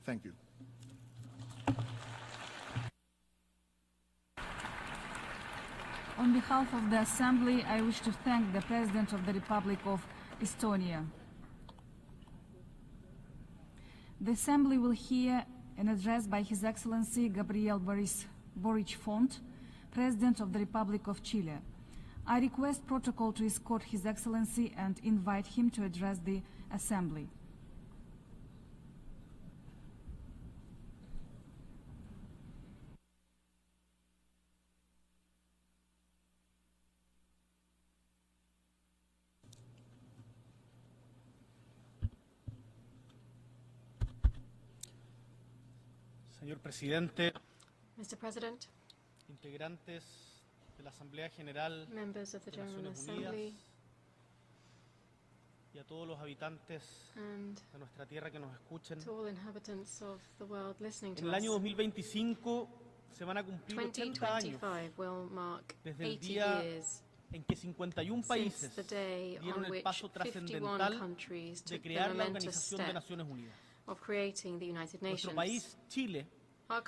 Thank you. On behalf of the Assembly, I wish to thank the President of the Republic of Estonia. The Assembly will hear an address by His Excellency Gabriel Boric Font, President of the Republic of Chile. I request protocol to escort His Excellency and invite him to address the Assembly. Señor Presidente, Mr. President, integrantes de la Asamblea General members of the de General Naciones Assembly, Unidas y a todos los habitantes de nuestra tierra que nos escuchen. to all inhabitants of the world listening En to el año us, 2025 se van a cumplir 80 años 2025 will mark desde el 80 día years en que 51 países dieron el paso trascendental de crear la Organización de Naciones Unidas. Nuestro país, Chile, ha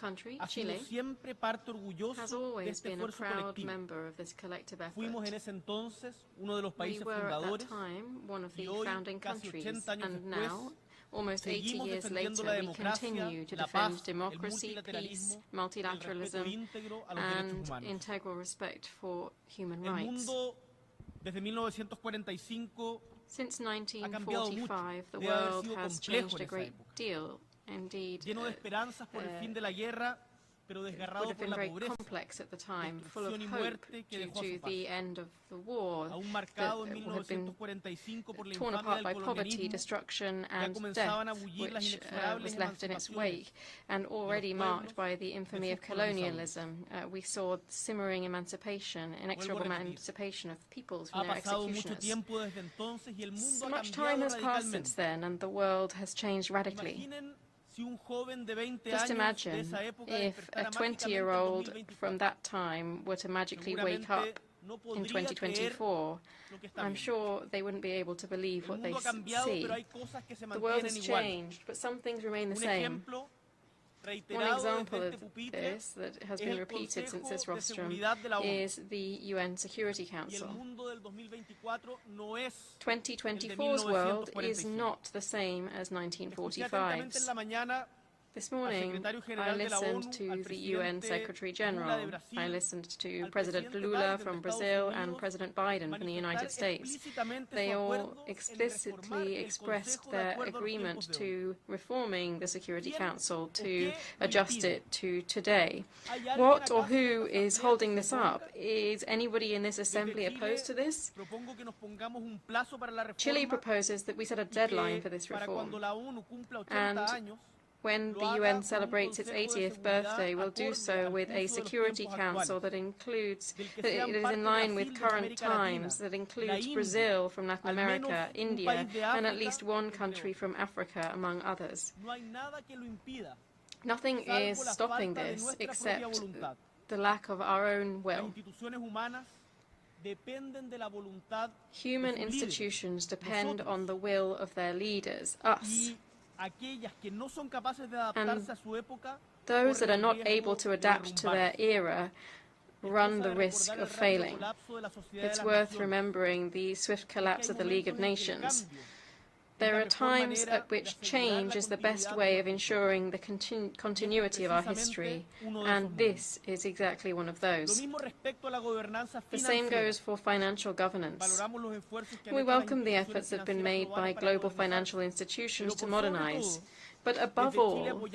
sido siempre parte orgulloso de este esfuerzo colectivo. Fuimos en ese entonces uno de los países fundadores y hoy, casi 80 años después, almost 80 years later, we continue to defend democracy, peace, multilateralism, and integral respect for human rights. Since 1945, the world has changed a great deal. Indeed, it would have been very complex at the time, full of hope due to the end of the war that had been torn apart by poverty, destruction and death, which was left in its wake, and already marked by the infamy of colonialism. We saw simmering emancipation, inexorable emancipation of peoples from their executioners. So much time has passed since then, and the world has changed radically. Just imagine if a 20-year-old from that time were to magically wake up in 2024. I'm sure they wouldn't be able to believe what they see. The world has changed, but some things remain the same. One example of this that has been repeated since this rostrum is the UN Security Council. 2024's world is not the same as 1945's. This morning, I listened to the UN Secretary General. I listened to President Lula from Brazil and President Biden from the United States. They all explicitly expressed their agreement to reforming the Security Council to adjust it to today. What or who is holding this up? Is anybody in this assembly opposed to this? Chile proposes that we set a deadline for this reform, and when the UN celebrates its 80th birthday, we'll do so with a Security Council that includes, that it is in line with current times, that includes Brazil from Latin America, India, and at least one country from Africa, among others. Nothing is stopping this except the lack of our own will. Human institutions depend on the will of their leaders, us. And those that are not able to adapt to their era run the risk of failing. It's worth remembering the swift collapse of the League of Nations. There are times at which change is the best way of ensuring the continuity of our history, and this is exactly one of those. The same goes for financial governance. We welcome the efforts that have been made by global financial institutions to modernize. But above all,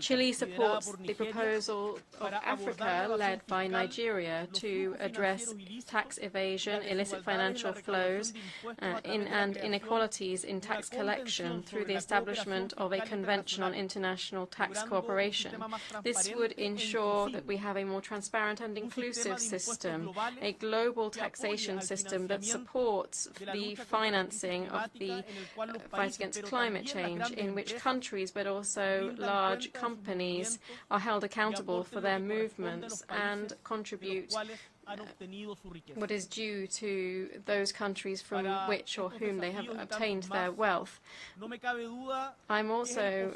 Chile supports the proposal of Africa, led by Nigeria, to address tax evasion, illicit financial flows, and inequalities in tax collection through the establishment of a Convention on International Tax Cooperation. This would ensure that we have a more transparent and inclusive system, a global taxation system that supports the financing of the fight against climate change, in which countries but also large companies are held accountable for their movements and contribute what is due to those countries from which or whom they have obtained their wealth. I'm also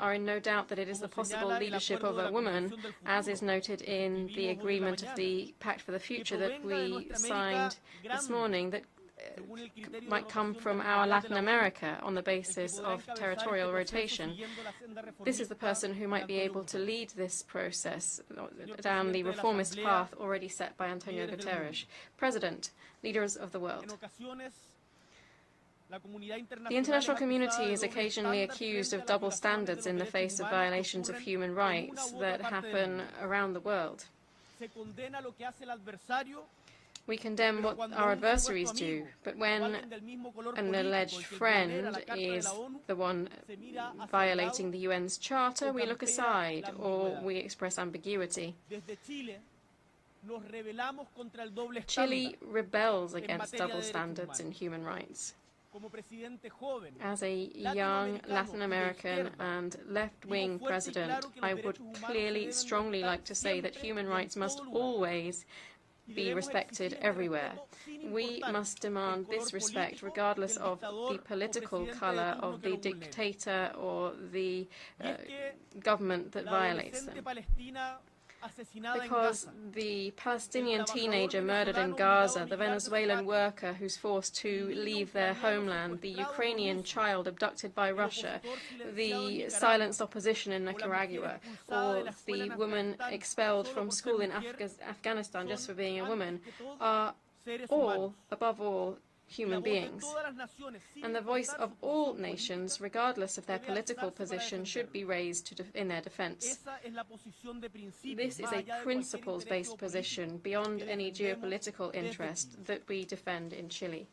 are in no doubt that it is the possible leadership of a woman, as is noted in the agreement of the Pact for the Future that we signed this morning, that might come from our Latin America on the basis of territorial rotation. This is the person who might be able to lead this process down the reformist path already set by Antonio Guterres. President, leaders of the world. The international community is occasionally accused of double standards in the face of violations of human rights that happen around the world. We condemn what our adversaries do, but when an alleged friend is the one violating the UN's charter, we look aside or we express ambiguity. Chile rebels against double standards in human rights. As a young Latin American and left-wing president, I would clearly, strongly like to say that human rights must always be respected everywhere. We must demand this respect regardless of the political color of the dictator or the government that violates them. Because the Palestinian teenager murdered in Gaza, the Venezuelan worker who's forced to leave their homeland, the Ukrainian child abducted by Russia, the silenced opposition in Nicaragua, or the woman expelled from school in Afghanistan just for being a woman, are all, above all, human beings. And the voice of all nations, regardless of their political position, should be raised in their defense. This is a principles-based position beyond any geopolitical interest that we defend in Chile.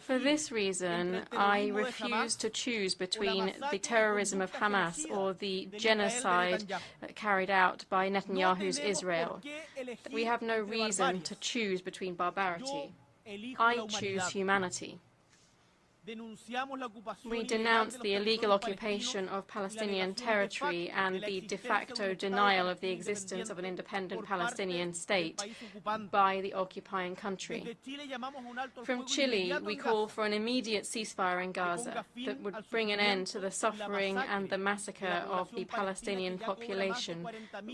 For this reason, I refuse to choose between the terrorism of Hamas or the genocide carried out by Netanyahu's Israel. We have no reason to choose between barbarity. I choose humanity. We denounce the illegal occupation of Palestinian territory and the de facto denial of the existence of an independent Palestinian state by the occupying country. From Chile, we call for an immediate ceasefire in Gaza that would bring an end to the suffering and the massacre of the Palestinian population,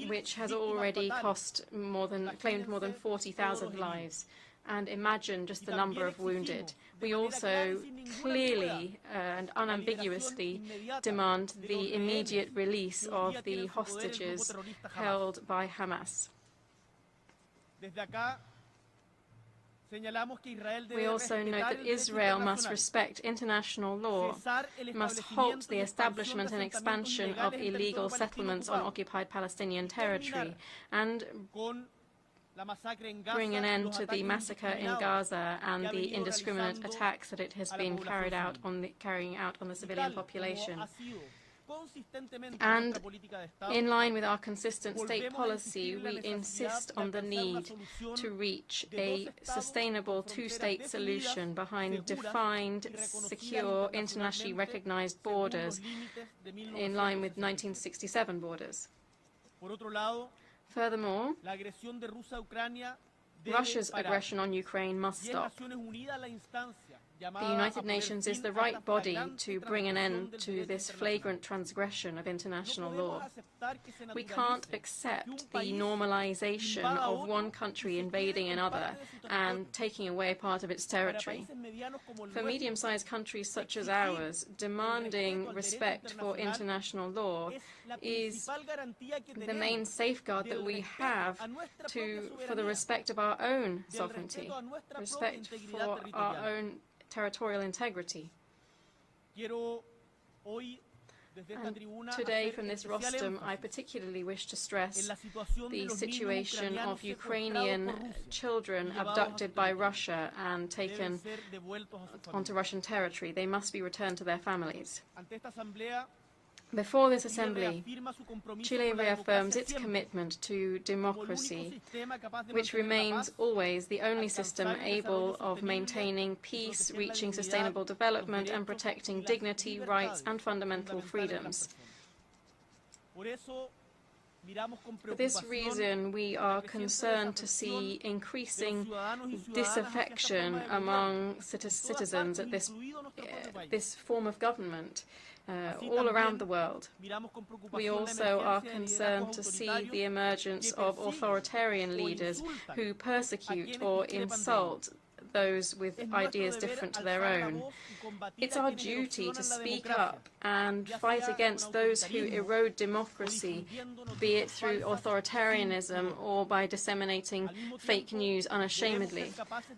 which has already claimed more than 40,000 lives. And imagine just the number of wounded. We also clearly and unambiguously demand the immediate release of the hostages held by Hamas. We also note that Israel must respect international law, must halt the establishment and expansion of illegal settlements on occupied Palestinian territory, and bring an end to the massacre in Gaza and the indiscriminate attacks that it has been carrying out on the civilian population. And in line with our consistent state policy, we insist on the need to reach a sustainable two-state solution behind defined, secure, internationally recognized borders in line with 1967 borders. Furthermore, Russia's aggression on Ukraine must stop. The United Nations is the right body to bring an end to this flagrant transgression of international law. We can't accept the normalization of one country invading another and taking away part of its territory. For medium-sized countries such as ours, demanding respect for international law is the main safeguard that we have for the respect of our own sovereignty, respect for our own territorial integrity. And today, from this rostrum, I particularly wish to stress the situation of Ukrainian children abducted by Russia and taken onto Russian territory. They must be returned to their families. Before this assembly, Chile reaffirms its commitment to democracy, which remains always the only system able of maintaining peace, reaching sustainable development, and protecting dignity, rights, and fundamental freedoms. For this reason, we are concerned to see increasing disaffection among citizens at this form of government all around the world. We also are concerned to see the emergence of authoritarian leaders who persecute or insult those with ideas different to their own. It's our duty to speak up and fight against those who erode democracy, be it through authoritarianism or by disseminating fake news unashamedly.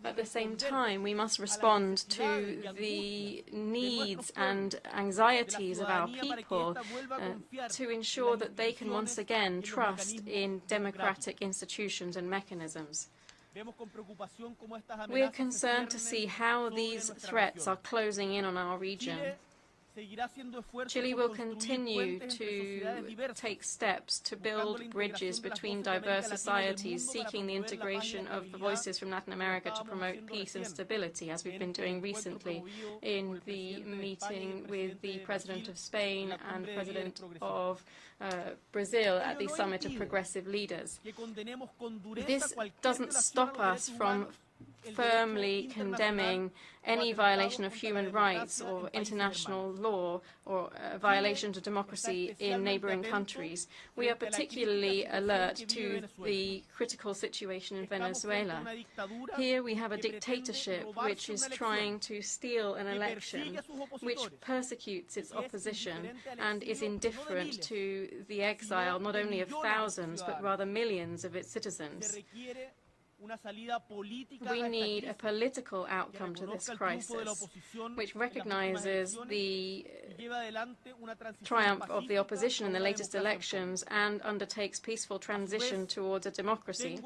At the same time, we must respond to the needs and anxieties of our people to ensure that they can once again trust in democratic institutions and mechanisms. We are concerned to see how these threats are closing in on our region. Chile will continue to take steps to build bridges between diverse societies, seeking the integration of the voices from Latin America to promote peace and stability, as we've been doing recently in the meeting with the President of Spain and President of Brazil at the Summit of Progressive Leaders. This doesn't stop us from firmly condemning any violation of human rights or international law or violations of democracy in neighboring countries. We are particularly alert to the critical situation in Venezuela. Here we have a dictatorship which is trying to steal an election, which persecutes its opposition and is indifferent to the exile not only of thousands but rather millions of its citizens. We need a political outcome to this crisis, which recognizes the triumph of the opposition in the latest elections and undertakes peaceful transition towards a democracy.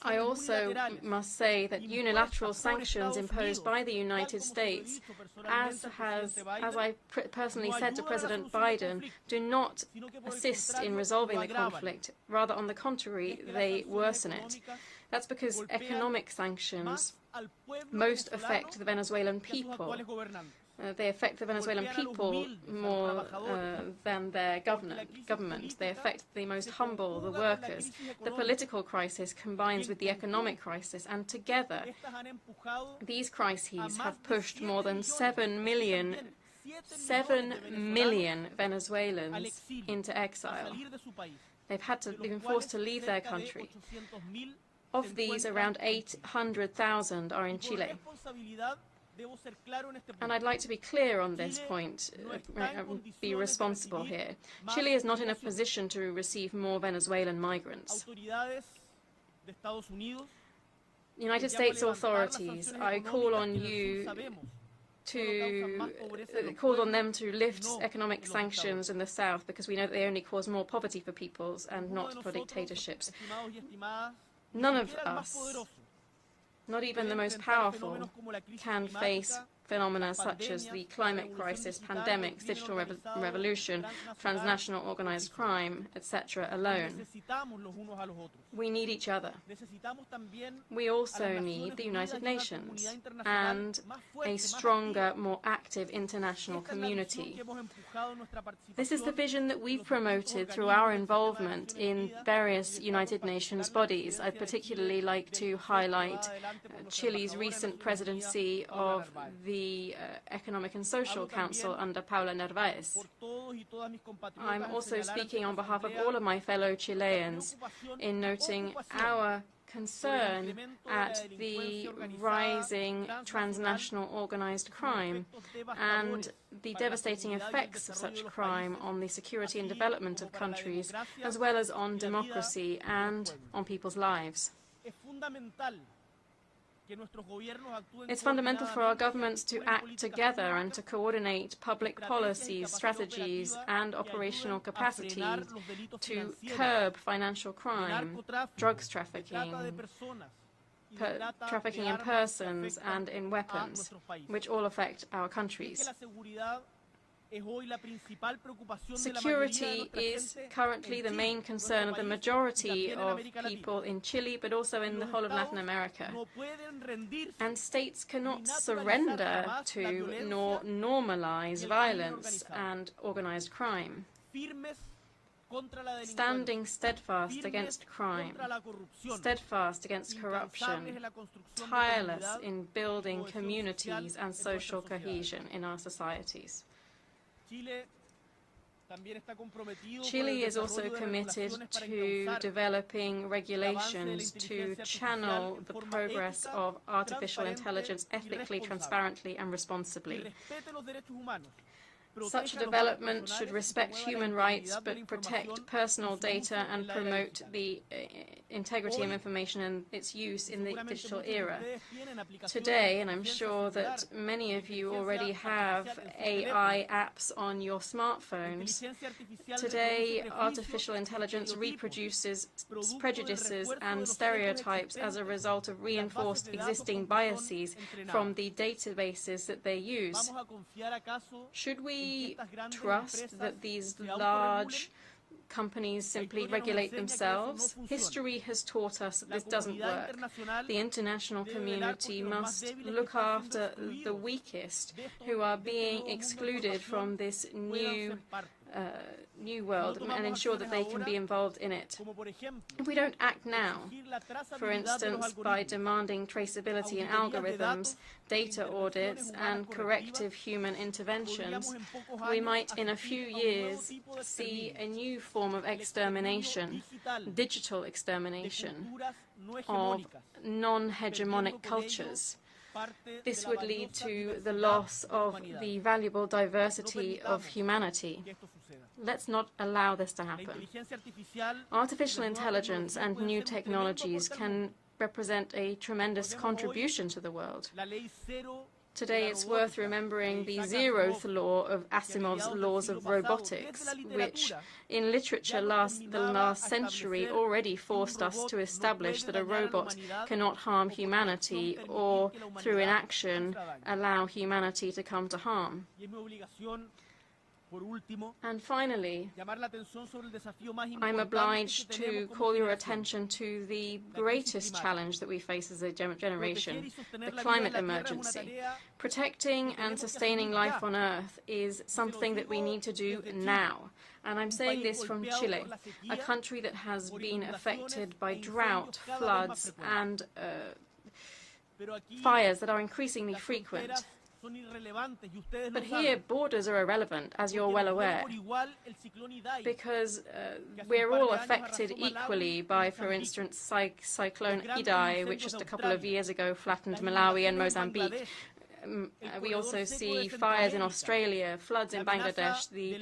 I also must say that unilateral sanctions imposed by the United States, as I personally said to President Biden, do not assist in resolving the conflict. Rather, on the contrary, they worsen it. That's because economic sanctions most affect the Venezuelan people. They affect the Venezuelan people more than their government. They affect the most humble, the workers. The political crisis combines with the economic crisis, and together these crises have pushed more than 7 million Venezuelans into exile. They've been forced to leave their country. Of these, around 800,000 are in Chile. And I'd like to be clear on this point, be responsible here. Chile is not in a position to receive more Venezuelan migrants. United States authorities, I call on you called on them to lift economic sanctions in the south because we know that they only cause more poverty for peoples and not for dictatorships. None of us, not even the most powerful, can face phenomena such as the climate crisis, pandemics, digital revolution, transnational organized crime, etc. alone. We need each other. We also need the United Nations and a stronger, more active international community. This is the vision that we've promoted through our involvement in various United Nations bodies. I'd particularly like to highlight Chile's recent presidency of the Economic and Social Council under Paula Narváez. I'm also speaking on behalf of all of my fellow Chileans in noting our concern at the rising transnational organized crime and the devastating effects of such crime on the security and development of countries, as well as on democracy and on people's lives. It's fundamental for our governments to act together and to coordinate public policies, strategies, and operational capacity to curb financial crime, drugs trafficking, trafficking in persons and in weapons, which all affect our countries. Security is currently the main concern of the majority of people in Chile, but also in the whole of Latin America. And states cannot surrender to nor normalize violence and organized crime. Standing steadfast against crime, steadfast against corruption, tireless in building communities and social cohesion in our societies. Chile is also committed to developing regulations to channel the progress of artificial intelligence ethically, transparently, and responsibly. Such a development should respect human rights but protect personal data and promote the integrity of information and its use in the digital era. Today, and I'm sure that many of you already have AI apps on your smartphones, today artificial intelligence reproduces prejudices and stereotypes as a result of reinforced existing biases from the databases that they use. Should we trust that these large companies simply regulate themselves? History has taught us that this doesn't work. The international community must look after the weakest who are being excluded from this new world and ensure that they can be involved in it. If we don't act now, for instance, by demanding traceability in algorithms, data audits, and corrective human interventions, we might in a few years see a new form of extermination, digital extermination of non-hegemonic cultures. This would lead to the loss of the valuable diversity of humanity. Let's not allow this to happen. Artificial intelligence and new technologies can represent a tremendous contribution to the world. Today, it's worth remembering the zeroth law of Asimov's laws of robotics, which in literature the last century already forced us to establish that a robot cannot harm humanity or, through inaction, allow humanity to come to harm. And finally, I'm obliged to call your attention to the greatest challenge that we face as a generation, the climate emergency. Protecting and sustaining life on Earth is something that we need to do now. And I'm saying this from Chile, a country that has been affected by drought, floods, and fires that are increasingly frequent. But here, borders are irrelevant, as you're well aware, because we're all affected equally by, for instance, Cyclone Idai, which just a couple of years ago flattened Malawi and Mozambique. We also see fires in Australia, floods in Bangladesh, the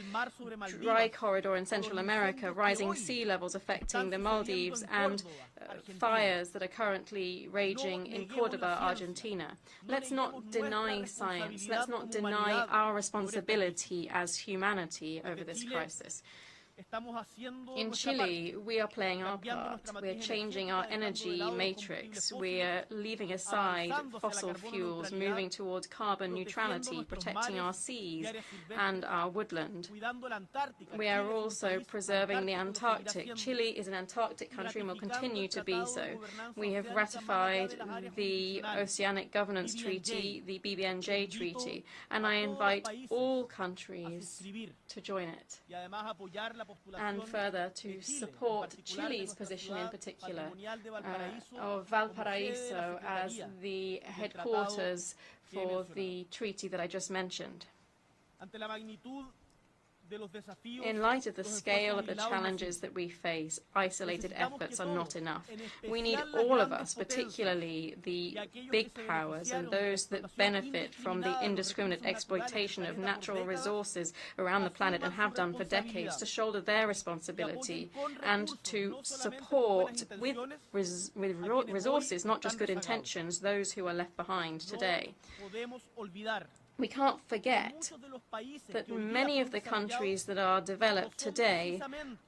dry corridor in Central America, rising sea levels affecting the Maldives, and fires that are currently raging in Cordoba, Argentina. Let's not deny science. Let's not deny our responsibility as humanity over this crisis. In Chile, we are playing our part. We're changing our energy matrix. We're leaving aside fossil fuels, moving towards carbon neutrality, protecting our seas and our woodland. We are also preserving the Antarctic. Chile is an Antarctic country and will continue to be so. We have ratified the Oceanic Governance Treaty, the BBNJ Treaty, and I invite all countries to join it. And further, to support Chile's position in particular of Valparaiso as the headquarters for the treaty that I just mentioned. In light of the scale of the challenges that we face, isolated efforts are not enough. We need all of us, particularly the big powers and those that benefit from the indiscriminate exploitation of natural resources around the planet and have done for decades, to shoulder their responsibility and to support with resources, not just good intentions, those who are left behind today. We can't forget that many of the countries that are developed today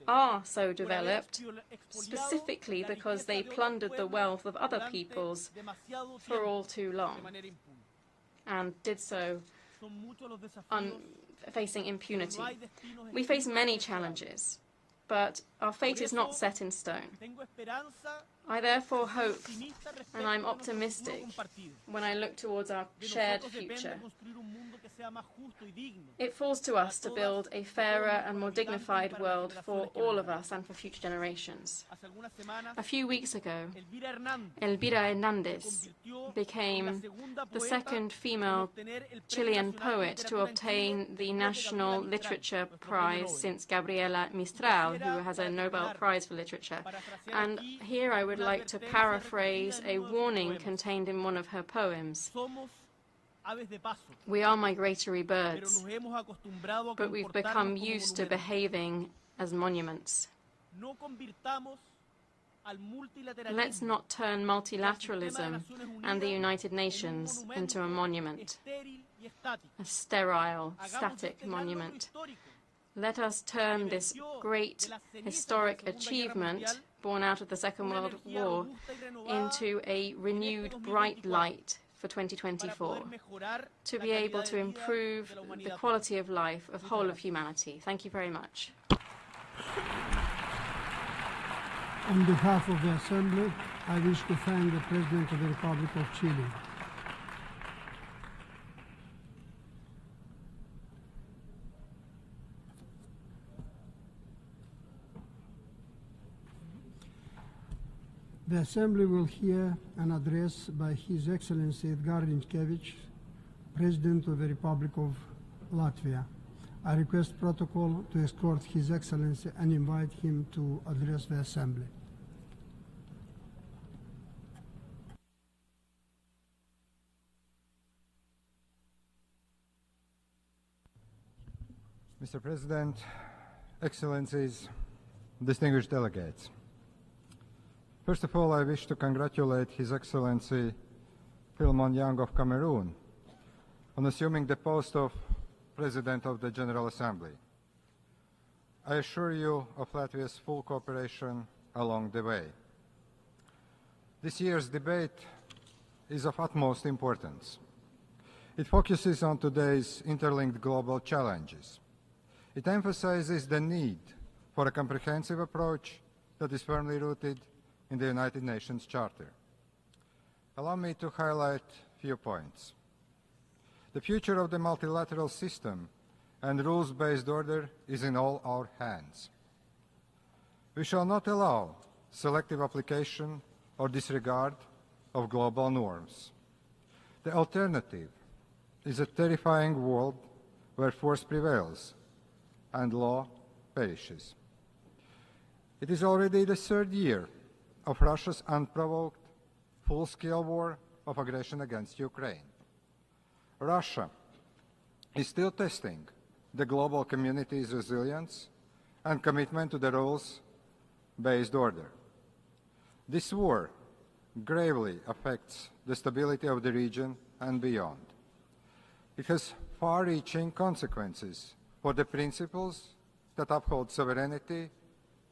are so developed specifically because they plundered the wealth of other peoples for all too long and did so facing impunity. We face many challenges, but our fate is not set in stone. I therefore hope, and I'm optimistic, when I look towards our shared future. It falls to us to build a fairer and more dignified world for all of us and for future generations. A few weeks ago, Elvira Hernández became the second female Chilean poet to obtain the National Literature Prize since Gabriela Mistral, who has a Nobel Prize for Literature. And here I would like to paraphrase a warning contained in one of her poems. We are migratory birds, but we've become used to behaving as monuments. Let's not turn multilateralism and the United Nations into a monument, a sterile, static monument. Let us turn this great historic achievement, born out of the Second World War, into a renewed bright light for 2024, to be able to improve the quality of life of whole of humanity. Thank you very much. On behalf of the Assembly, I wish to thank the President of the Republic of Chile. The Assembly will hear an address by His Excellency Edgar Rinkevich, President of the Republic of Latvia. I request protocol to escort His Excellency and invite him to address the Assembly. Mr. President, Excellencies, distinguished delegates. First of all, I wish to congratulate His Excellency Philmon Yang of Cameroon on assuming the post of President of the General Assembly. I assure you of Latvia's full cooperation along the way. This year's debate is of utmost importance. It focuses on today's interlinked global challenges. It emphasizes the need for a comprehensive approach that is firmly rooted in the United Nations Charter. Allow me to highlight a few points. The future of the multilateral system and rules-based order is in all our hands. We shall not allow selective application or disregard of global norms. The alternative is a terrifying world where force prevails and law perishes. It is already the third year of Russia's unprovoked, full-scale war of aggression against Ukraine. Russia is still testing the global community's resilience and commitment to the rules-based order. This war gravely affects the stability of the region and beyond. It has far-reaching consequences for the principles that uphold sovereignty,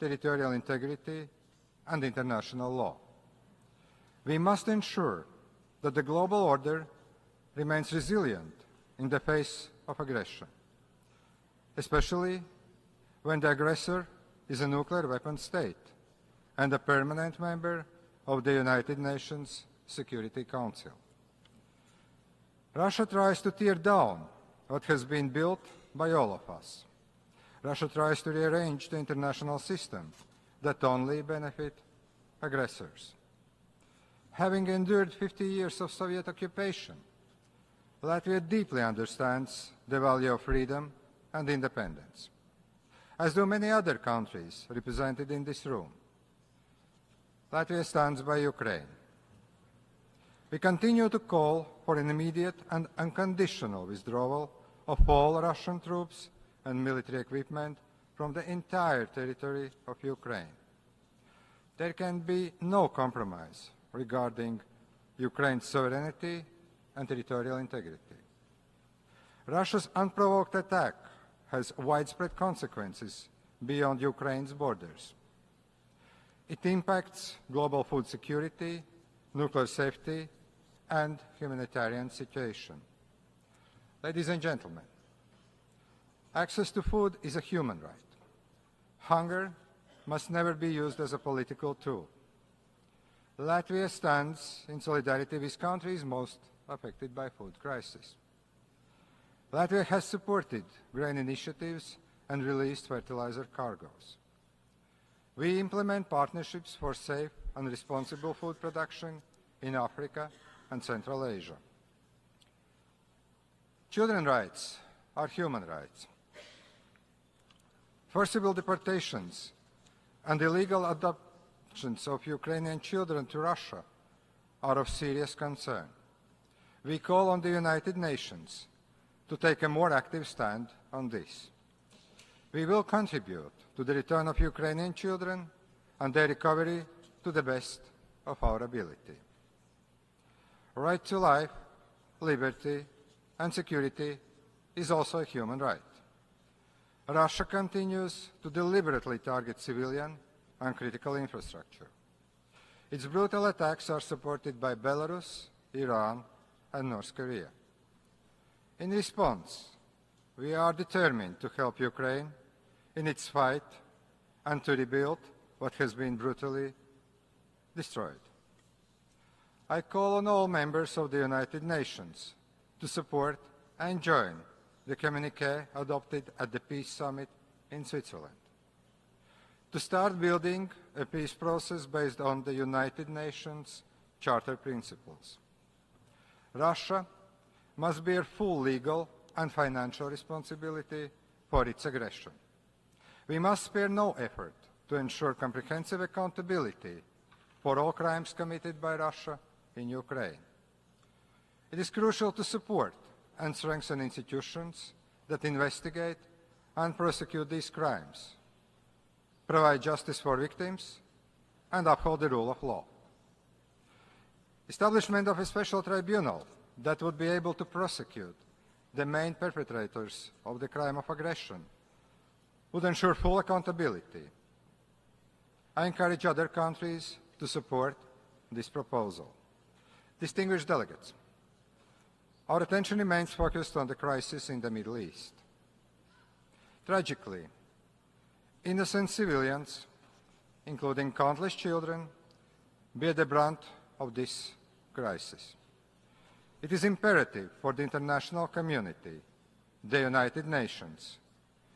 territorial integrity, and international law. We must ensure that the global order remains resilient in the face of aggression, especially when the aggressor is a nuclear weapon state and a permanent member of the United Nations Security Council. Russia tries to tear down what has been built by all of us. Russia tries to rearrange the international system that only benefit aggressors. Having endured 50 years of Soviet occupation, Latvia deeply understands the value of freedom and independence, as do many other countries represented in this room. Latvia stands by Ukraine. We continue to call for an immediate and unconditional withdrawal of all Russian troops and military equipment from the entire territory of Ukraine. There can be no compromise regarding Ukraine's sovereignty and territorial integrity. Russia's unprovoked attack has widespread consequences beyond Ukraine's borders. It impacts global food security, nuclear safety, and humanitarian situation. Ladies and gentlemen, access to food is a human right. Hunger must never be used as a political tool. Latvia stands in solidarity with countries most affected by food crisis. Latvia has supported grain initiatives and released fertilizer cargoes. We implement partnerships for safe and responsible food production in Africa and Central Asia. Children's rights are human rights. Forcible deportations and illegal adoptions of Ukrainian children to Russia are of serious concern. we call on the United Nations to take a more active stand on this. We will contribute to the return of Ukrainian children and their recovery to the best of our ability. Right to life, liberty, and security is also a human right. Russia continues to deliberately target civilian and critical infrastructure. Its brutal attacks are supported by Belarus, Iran, and North Korea. In response, we are determined to help Ukraine in its fight and to rebuild what has been brutally destroyed. I call on all members of the United Nations to support and join the communiqué adopted at the Peace Summit in Switzerland, to start building a peace process based on the United Nations Charter principles. Russia must bear full legal and financial responsibility for its aggression. We must spare no effort to ensure comprehensive accountability for all crimes committed by Russia in Ukraine. It is crucial to support and strengthen institutions that investigate and prosecute these crimes, provide justice for victims, and uphold the rule of law. Establishment of a special tribunal that would be able to prosecute the main perpetrators of the crime of aggression would ensure full accountability. I encourage other countries to support this proposal. Distinguished delegates, our attention remains focused on the crisis in the Middle East. Tragically, innocent civilians, including countless children, bear the brunt of this crisis. It is imperative for the international community, the United Nations,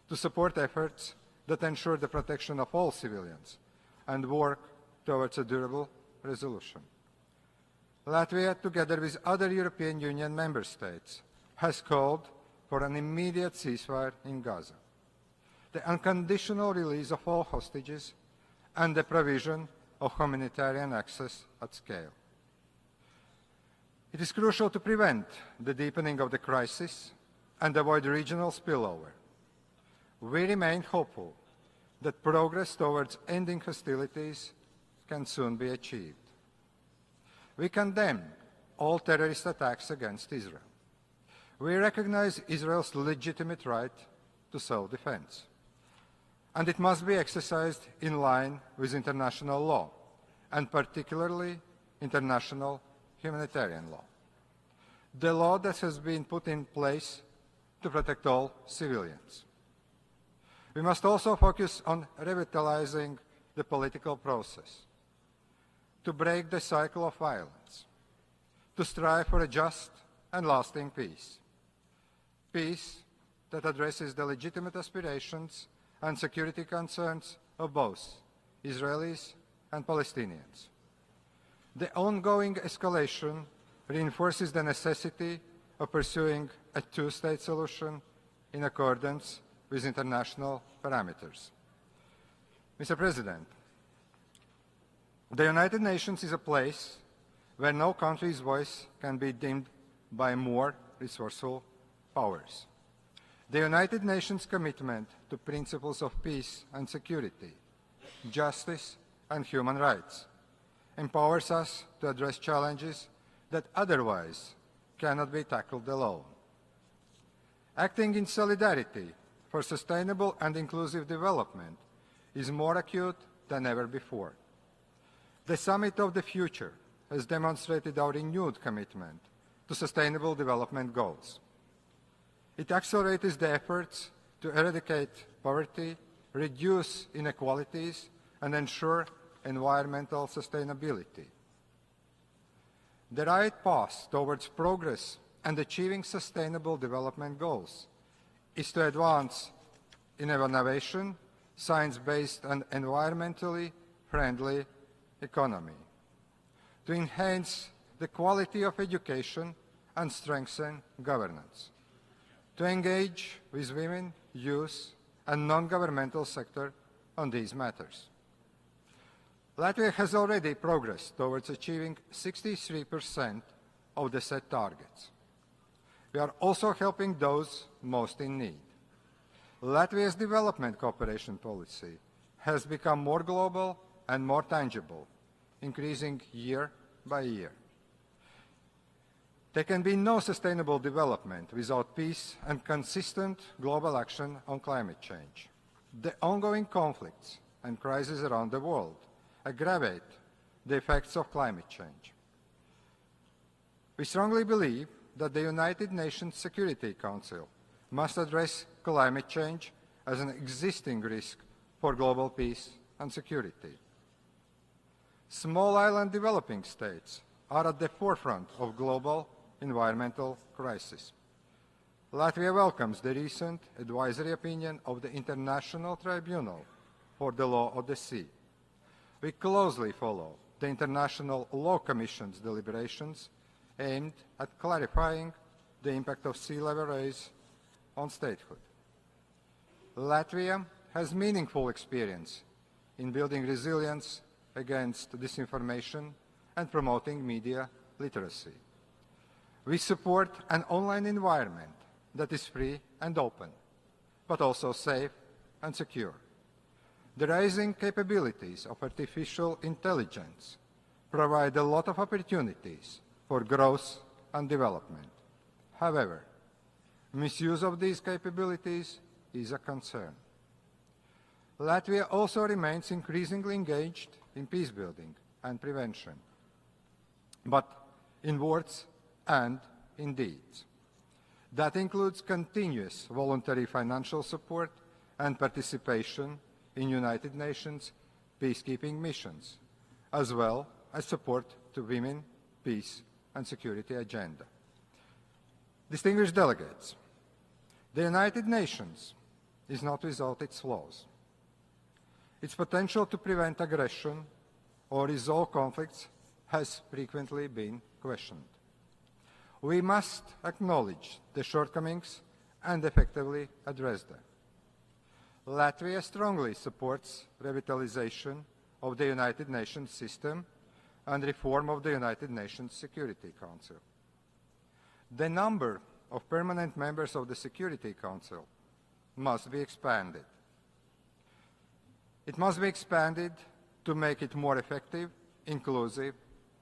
to support efforts that ensure the protection of all civilians and work towards a durable resolution. Latvia, together with other European Union member states, has called for an immediate ceasefire in Gaza, the unconditional release of all hostages, and the provision of humanitarian access at scale. It is crucial to prevent the deepening of the crisis and avoid regional spillover. We remain hopeful that progress towards ending hostilities can soon be achieved. We condemn all terrorist attacks against Israel. We recognize Israel's legitimate right to self-defense, and it must be exercised in line with international law, and particularly international humanitarian law, the law that has been put in place to protect all civilians. We must also focus on revitalizing the political process, to break the cycle of violence, to strive for a just and lasting peace. Peace that addresses the legitimate aspirations and security concerns of both Israelis and Palestinians. The ongoing escalation reinforces the necessity of pursuing a two-state solution in accordance with international parameters. Mr. President, the United Nations is a place where no country's voice can be dimmed by more resourceful powers. The United Nations' commitment to principles of peace and security, justice and human rights empowers us to address challenges that otherwise cannot be tackled alone. Acting in solidarity for sustainable and inclusive development is more acute than ever before. The Summit of the Future has demonstrated our renewed commitment to sustainable development goals. It accelerates the efforts to eradicate poverty, reduce inequalities, and ensure environmental sustainability. The right path towards progress and achieving sustainable development goals is to advance in innovation, science-based and environmentally friendly economy, to enhance the quality of education and strengthen governance, to engage with women, youth, and non-governmental sector on these matters. Latvia has already progressed towards achieving 63% of the set targets. We are also helping those most in need. Latvia's development cooperation policy has become more global and more tangible, increasing year by year. There can be no sustainable development without peace and consistent global action on climate change. The ongoing conflicts and crises around the world aggravate the effects of climate change. We strongly believe that the United Nations Security Council must address climate change as an existing risk for global peace and security. Small island developing states are at the forefront of global environmental crisis. Latvia welcomes the recent advisory opinion of the International Tribunal for the Law of the Sea. We closely follow the International Law Commission's deliberations aimed at clarifying the impact of sea level rise on statehood. Latvia has meaningful experience in building resilience against disinformation and promoting media literacy. We support an online environment that is free and open, but also safe and secure. The rising capabilities of artificial intelligence provide a lot of opportunities for growth and development. However, misuse of these capabilities is a concern. Latvia also remains increasingly engaged in peacebuilding and prevention, but in words and in deeds. That includes continuous voluntary financial support and participation in United Nations peacekeeping missions, as well as support to women, peace and security agenda. Distinguished delegates, the United Nations is not without its flaws. Its potential to prevent aggression or resolve conflicts has frequently been questioned. We must acknowledge the shortcomings and effectively address them. Latvia strongly supports revitalization of the United Nations system and reform of the United Nations Security Council. The number of permanent members of the Security Council must be expanded. It must be expanded to make it more effective, inclusive,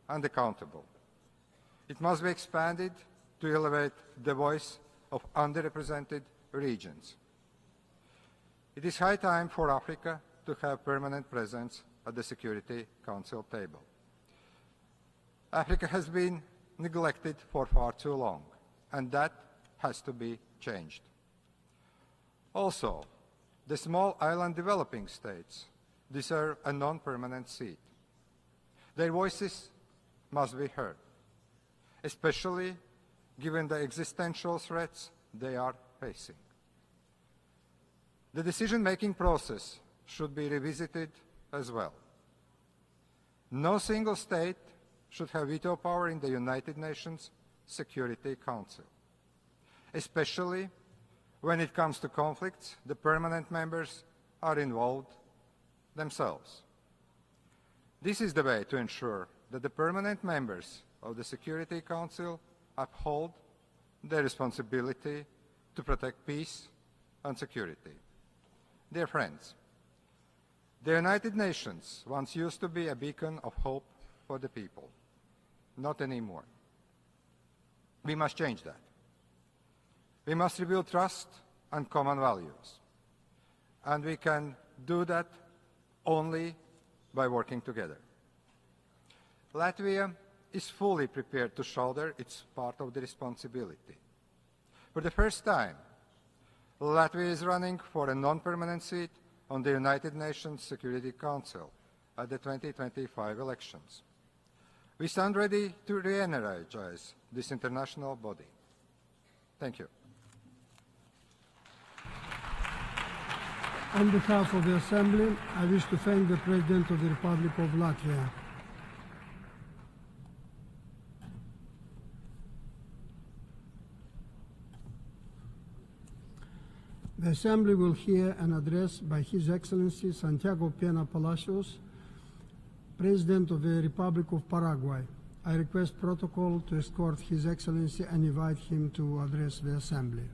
and accountable. It must be expanded to elevate the voice of underrepresented regions. It is high time for Africa to have permanent presence at the Security Council table. Africa has been neglected for far too long, and that has to be changed. Also, the small island developing states deserve a non-permanent seat. Their voices must be heard, especially given the existential threats they are facing. The decision-making process should be revisited as well. No single state should have veto power in the United Nations Security Council. Especially when it comes to conflicts, the permanent members are involved themselves. This is the way to ensure that the permanent members of the Security Council uphold their responsibility to protect peace and security. Dear friends, the United Nations once used to be a beacon of hope for the people. Not anymore. We must change that. We must rebuild trust and common values. And we can do that only by working together. Latvia is fully prepared to shoulder its part of the responsibility. For the first time, Latvia is running for a non-permanent seat on the United Nations Security Council at the 2025 elections. We stand ready to re-energize this international body. Thank you. On behalf of the Assembly, I wish to thank the President of the Republic of Latvia. The Assembly will hear an address by His Excellency Santiago Pena Palacios, President of the Republic of Paraguay. I request protocol to escort His Excellency and invite him to address the Assembly.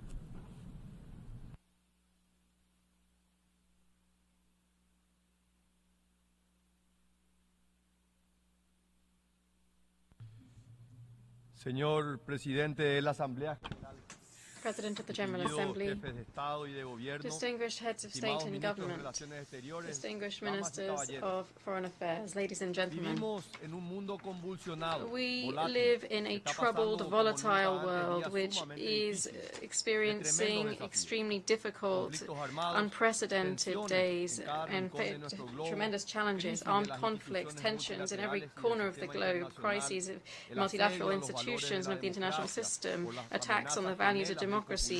Señor Presidente de la Asamblea General, President of the General Assembly, distinguished heads of state and government, distinguished ministers of foreign affairs, ladies and gentlemen, we live in a troubled, volatile world which is experiencing extremely difficult, unprecedented days and tremendous challenges, armed conflicts, tensions in every corner of the globe, crises of multilateral institutions and of the international system, attacks on the values of democracy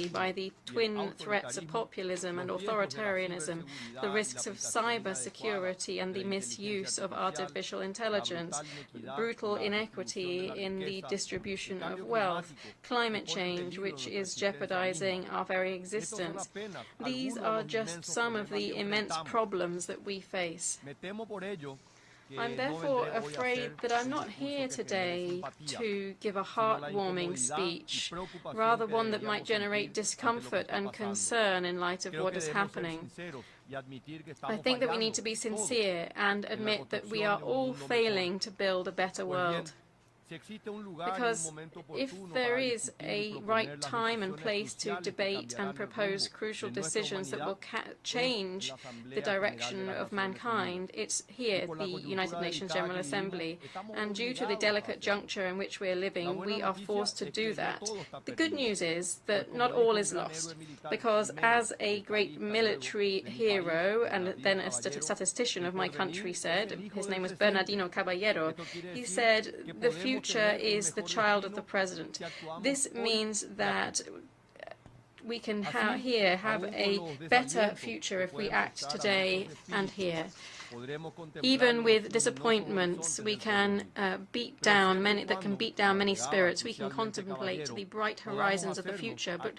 by the twin threats of populism and authoritarianism, the risks of cyber security and the misuse of artificial intelligence, brutal inequity in the distribution of wealth, climate change, which is jeopardizing our very existence. These are just some of the immense problems that we face. I'm therefore afraid that I'm not here today to give a heartwarming speech, rather one that might generate discomfort and concern in light of what is happening. I think that we need to be sincere and admit that we are all failing to build a better world. Because if there is a right time and place to debate and propose crucial decisions that will change the direction of mankind, it's here, the United Nations General Assembly. And due to the delicate juncture in which we are living, we are forced to do that. The good news is that not all is lost, because as a great military hero and then a statistician of my country said, his name was Bernardino Caballero, he said, the future is the child of the president. This means that we can here have a better future if we act today and here. Even with disappointments, we can beat down many spirits. We can contemplate the bright horizons of the future, but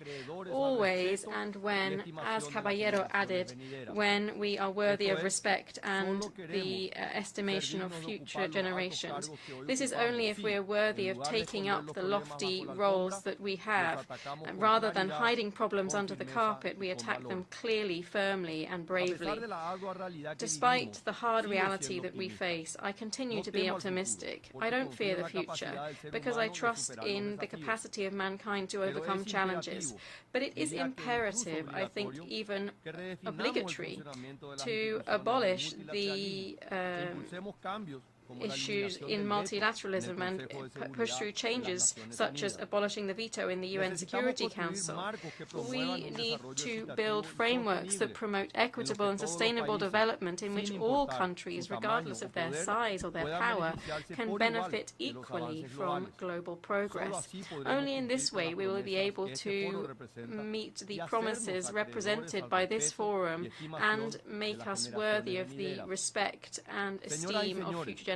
always and when, as Caballero added, when we are worthy of respect and the estimation of future generations. This is only if we are worthy of taking up the lofty roles that we have. Rather than hiding problems under the carpet, we attack them clearly, firmly, and bravely. Despite the hard reality that we face, I continue to be optimistic. I don't fear the future, because I trust in the capacity of mankind to overcome challenges. But it is imperative, I think even obligatory, to abolish the issues in multilateralism and push through changes such as abolishing the veto in the UN Security Council. We need to build frameworks that promote equitable and sustainable development in which all countries, regardless of their size or their power, can benefit equally from global progress. Only in this way we will be able to meet the promises represented by this forum and make us worthy of the respect and esteem of future generations.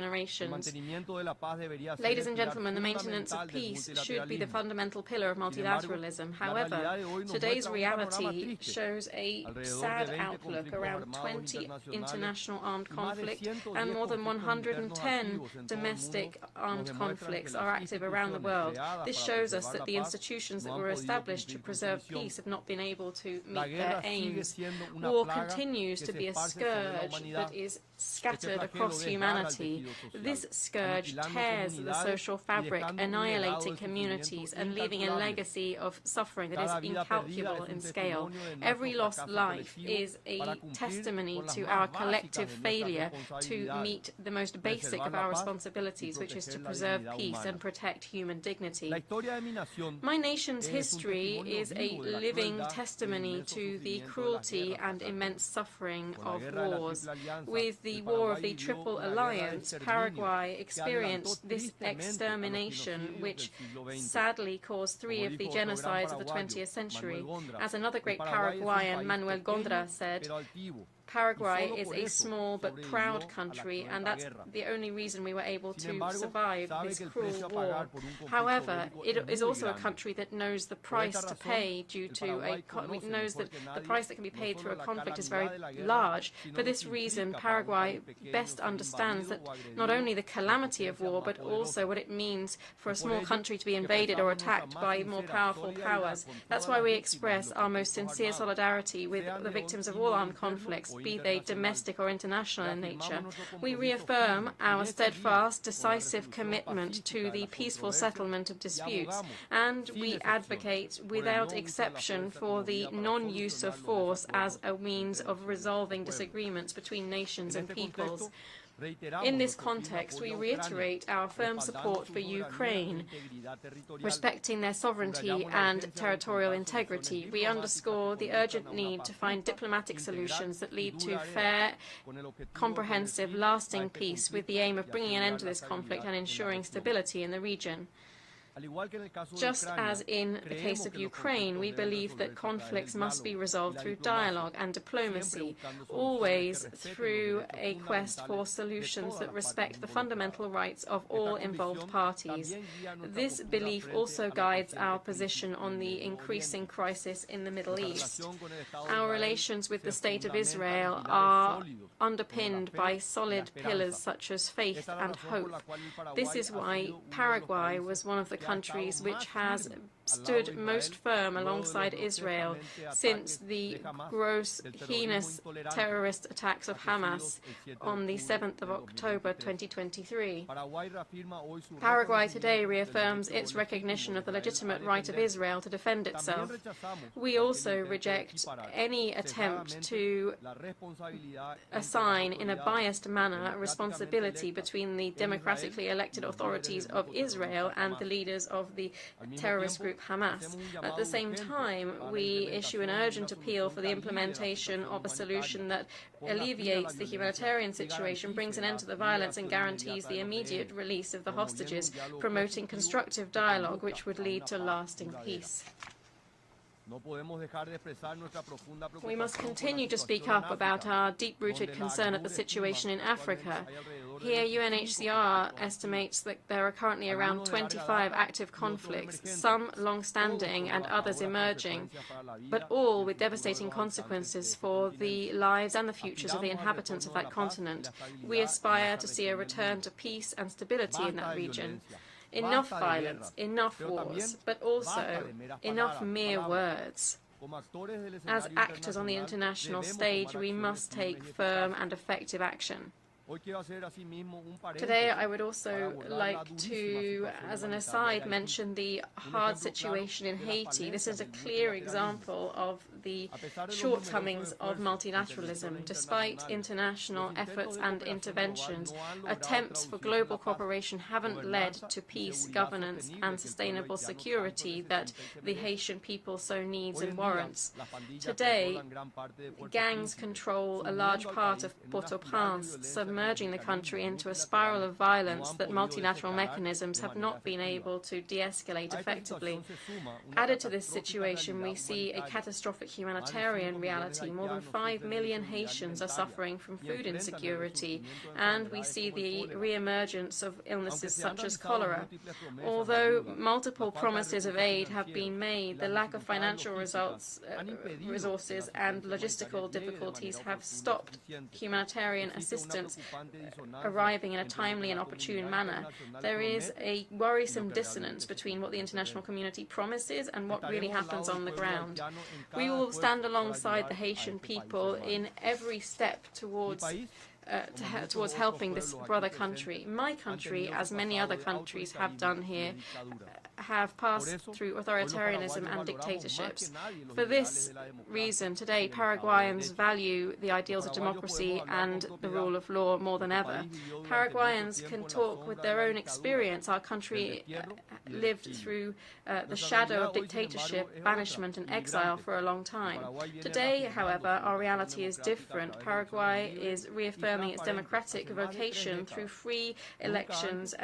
Ladies and gentlemen, the maintenance of peace should be the fundamental pillar of multilateralism. However, today's reality shows a sad outlook. Around 20 international armed conflicts and more than 110 domestic armed conflicts are active around the world. This shows us that the institutions that were established to preserve peace have not been able to meet their aims. War continues to be a scourge that is scattered across humanity. This scourge tears the social fabric, annihilating communities and leaving a legacy of suffering that is incalculable in scale. Every lost life is a testimony to our collective failure to meet the most basic of our responsibilities, which is to preserve peace and protect human dignity. My nation's history is a living testimony to the cruelty and immense suffering of wars. With the War of the Triple Alliance, Paraguay experienced this extermination, which sadly caused 3 of the genocides of the 20th century. As another great Paraguayan, Manuel Gondra, said, Paraguay is a small but proud country, and that's the only reason we were able to survive this cruel war. However, it is also a country that knows the price to pay due to knows that the price that can be paid through a conflict is very large. For this reason, Paraguay best understands that not only the calamity of war, but also what it means for a small country to be invaded or attacked by more powerful powers. That's why we express our most sincere solidarity with the victims of all armed conflicts, be they domestic or international in nature. We reaffirm our steadfast, decisive commitment to the peaceful settlement of disputes, and we advocate without exception for the non-use of force as a means of resolving disagreements between nations and peoples. In this context, we reiterate our firm support for Ukraine, respecting their sovereignty and territorial integrity. We underscore the urgent need to find diplomatic solutions that lead to fair, comprehensive, lasting peace with the aim of bringing an end to this conflict and ensuring stability in the region. Just as in the case of Ukraine, we believe that conflicts must be resolved through dialogue and diplomacy, always through a quest for solutions that respect the fundamental rights of all involved parties. This belief also guides our position on the increasing crisis in the Middle East. Our relations with the State of Israel are underpinned by solid pillars such as faith and hope. This is why Paraguay was one of the countries which has stood most firm alongside Israel since the gross, heinous terrorist attacks of Hamas on the 7th of October 2023. Paraguay today reaffirms its recognition of the legitimate right of Israel to defend itself. We also reject any attempt to assign in a biased manner responsibility between the democratically elected authorities of Israel and the leaders of the terrorist group Hamas. At the same time, we issue an urgent appeal for the implementation of a solution that alleviates the humanitarian situation, brings an end to the violence, and guarantees the immediate release of the hostages, promoting constructive dialogue which would lead to lasting peace. We must continue to speak up about our deep-rooted concern at the situation in Africa. Here, UNHCR estimates that there are currently around 25 active conflicts, some long-standing and others emerging, but all with devastating consequences for the lives and the futures of the inhabitants of that continent. We aspire to see a return to peace and stability in that region. Enough violence, enough wars, but also enough mere words. As actors on the international stage, we must take firm and effective action. Today, I would also like to, as an aside, mention the hard situation in Haiti. This is a clear example of the shortcomings of multilateralism. Despite international efforts and interventions, attempts for global cooperation haven't led to peace, governance, and sustainable security that the Haitian people so needs and warrants. Today, gangs control a large part of Port-au-Prince, submerging the country into a spiral of violence that multilateral mechanisms have not been able to de-escalate effectively. Added to this situation, we see a catastrophic humanitarian reality. More than 5 million Haitians are suffering from food insecurity, and we see the re-emergence of illnesses such as cholera. Although multiple promises of aid have been made, the lack of financial resources and logistical difficulties have stopped humanitarian assistance arriving in a timely and opportune manner. There is a worrisome dissonance between what the international community promises and what really happens on the ground. We will stand alongside the Haitian people in every step towards helping this brother country. My country, as many other countries have done here, have passed through authoritarianism and dictatorships. For this reason, today, Paraguayans value the ideals of democracy and the rule of law more than ever. Paraguayans can talk with their own experience. Our country lived through the shadow of dictatorship, banishment, and exile for a long time. Today, however, our reality is different. Paraguay is reaffirming its democratic vocation through free elections,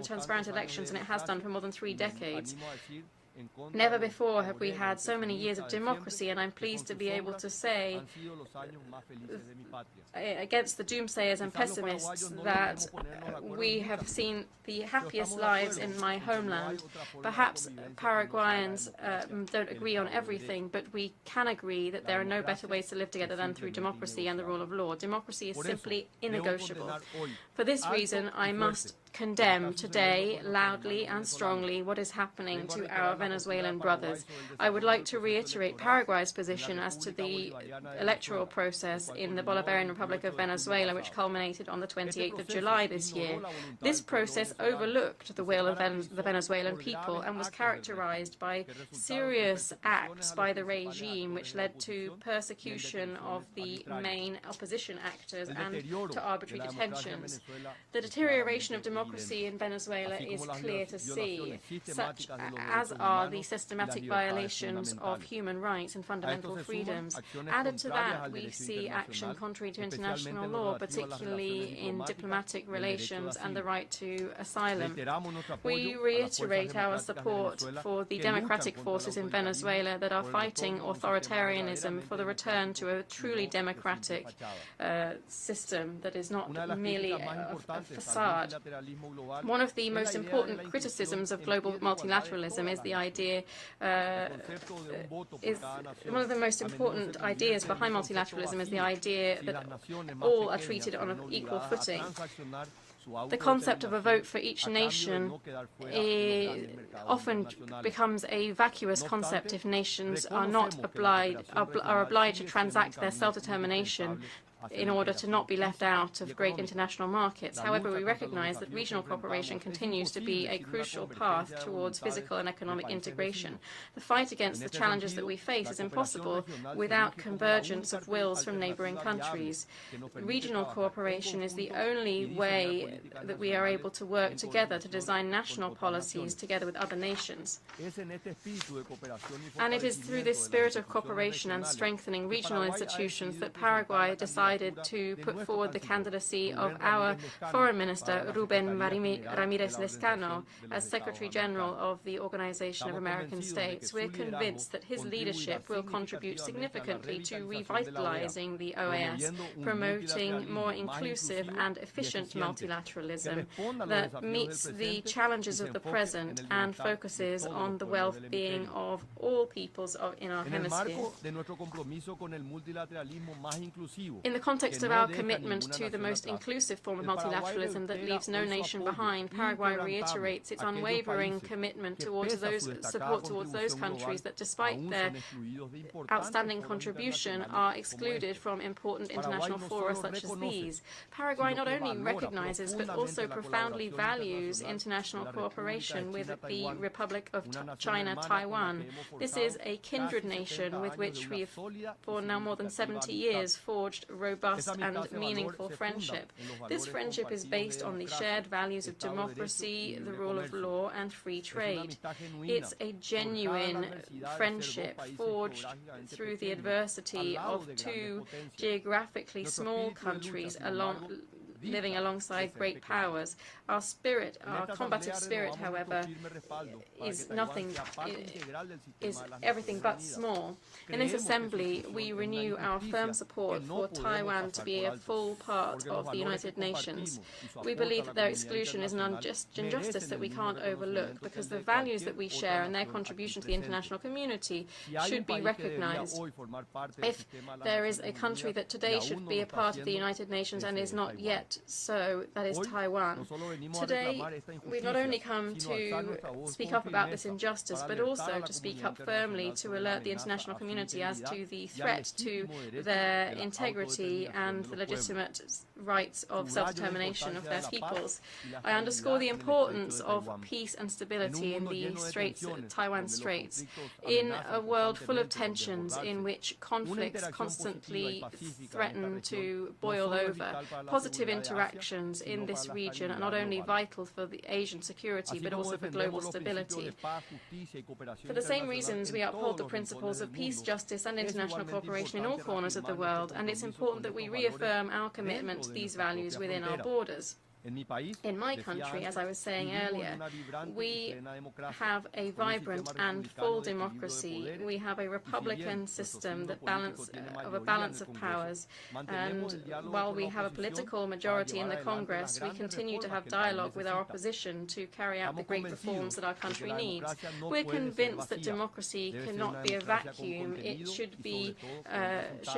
transparent elections, and it has done for more than 3 decades. Never before have we had so many years of democracy, and I'm pleased to be able to say, against the doomsayers and pessimists, that we have seen the happiest lives in my homeland. Perhaps Paraguayans don't agree on everything, but we can agree that there are no better ways to live together than through democracy and the rule of law. Democracy is simply innegotiable. For this reason, I must condemn today, loudly and strongly, what is happening to our Venezuelan brothers. I would like to reiterate Paraguay's position as to the electoral process in the Bolivarian Republic of Venezuela, which culminated on the 28th of July this year. This process overlooked the will of the Venezuelan people and was characterized by serious acts by the regime, which led to persecution of the main opposition actors and to arbitrary detentions. The deterioration of democracy in Venezuela is clear to see, such as are the systematic violations of human rights and fundamental freedoms. Added to that, we see action contrary to international law, particularly in diplomatic relations and the right to asylum. We reiterate our support for the democratic forces in Venezuela that are fighting authoritarianism for the return to a truly democratic system that is not merely a facade. One of the most important criticisms of global multilateralism is the idea, one of the most important ideas behind multilateralism is the idea that all are treated on an equal footing. The concept of a vote for each nation often becomes a vacuous concept if nations are not obliged to transact their self-determination in order to not be left out of great international markets. However, we recognize that regional cooperation continues to be a crucial path towards physical and economic integration. The fight against the challenges that we face is impossible without convergence of wills from neighboring countries. Regional cooperation is the only way that we are able to work together to design national policies together with other nations. And it is through this spirit of cooperation and strengthening regional institutions that Paraguay decided to put forward the candidacy of our Foreign Minister, Rubén Ramírez Lescano, as Secretary General of the Organization of American States. We're convinced that his leadership will contribute significantly to revitalizing the OAS, promoting more inclusive and efficient multilateralism that meets the challenges of the present and focuses on the well-being of all peoples in our hemisphere. In the context of our commitment to the most inclusive form of multilateralism that leaves no nation behind, Paraguay reiterates its unwavering commitment towards support towards those countries that, despite their outstanding contribution, are excluded from important international fora such as these. Paraguay not only recognizes but also profoundly values international cooperation with the Republic of China, Taiwan. This is a kindred nation with which we have, for now more than 70 years, forged robust and meaningful friendship. This friendship is based on the shared values of democracy, the rule of law, and free trade. It's a genuine friendship forged through the adversity of two geographically small countries living alongside great powers. Our spirit, our combative spirit, however, is everything but small. In this assembly, we renew our firm support for Taiwan to be a full part of the United Nations. We believe that their exclusion is an injustice that we can't overlook, because the values that we share and their contribution to the international community should be recognized. If there is a country that today should be a part of the United Nations and is not yet so, that is Taiwan. Today, we've not only come to speak up about this injustice, but also to speak up firmly to alert the international community as to the threat to their integrity and the legitimate rights of self-determination of their peoples. I underscore the importance of peace and stability in the Taiwan Straits. In a world full of tensions in which conflicts constantly threaten to boil over, positive interactions in this region are not only vital for the Asian security, but also for global stability. For the same reasons, we uphold the principles of peace, justice, and international cooperation in all corners of the world, and it's important that we reaffirm our commitment to these values within our borders. In my country, as I was saying earlier, we have a vibrant and full democracy. We have a republican system that of a balance of powers. And while we have a political majority in the Congress, we continue to have dialogue with our opposition to carry out the great reforms that our country needs. We're convinced that democracy cannot be a vacuum. It should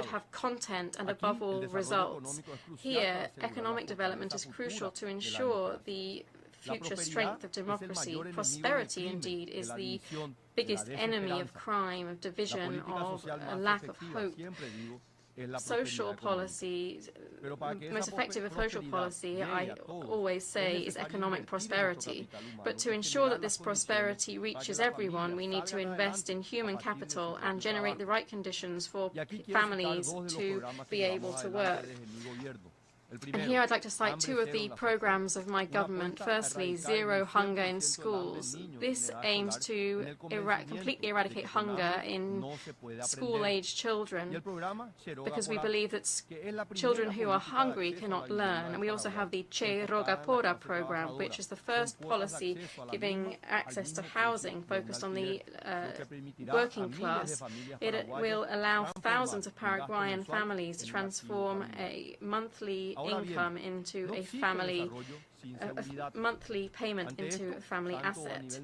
have content and, above all, results. Here, economic development is crucial to ensure the future strength of democracy. Prosperity, indeed, is the biggest enemy of crime, of division, of a lack of hope. Social policy, most effective of social policy, I always say, is economic prosperity. But to ensure that this prosperity reaches everyone, we need to invest in human capital and generate the right conditions for families to be able to work. And here I'd like to cite two of the programs of my government. Firstly, Zero Hunger in Schools. This aims to completely eradicate hunger in school-age children, because we believe that children who are hungry cannot learn. And we also have the Che Roga Pora program, which is the first policy giving access to housing focused on the working class. It will allow thousands of Paraguayan families to transform a monthly income into a family, a monthly payment into a family asset.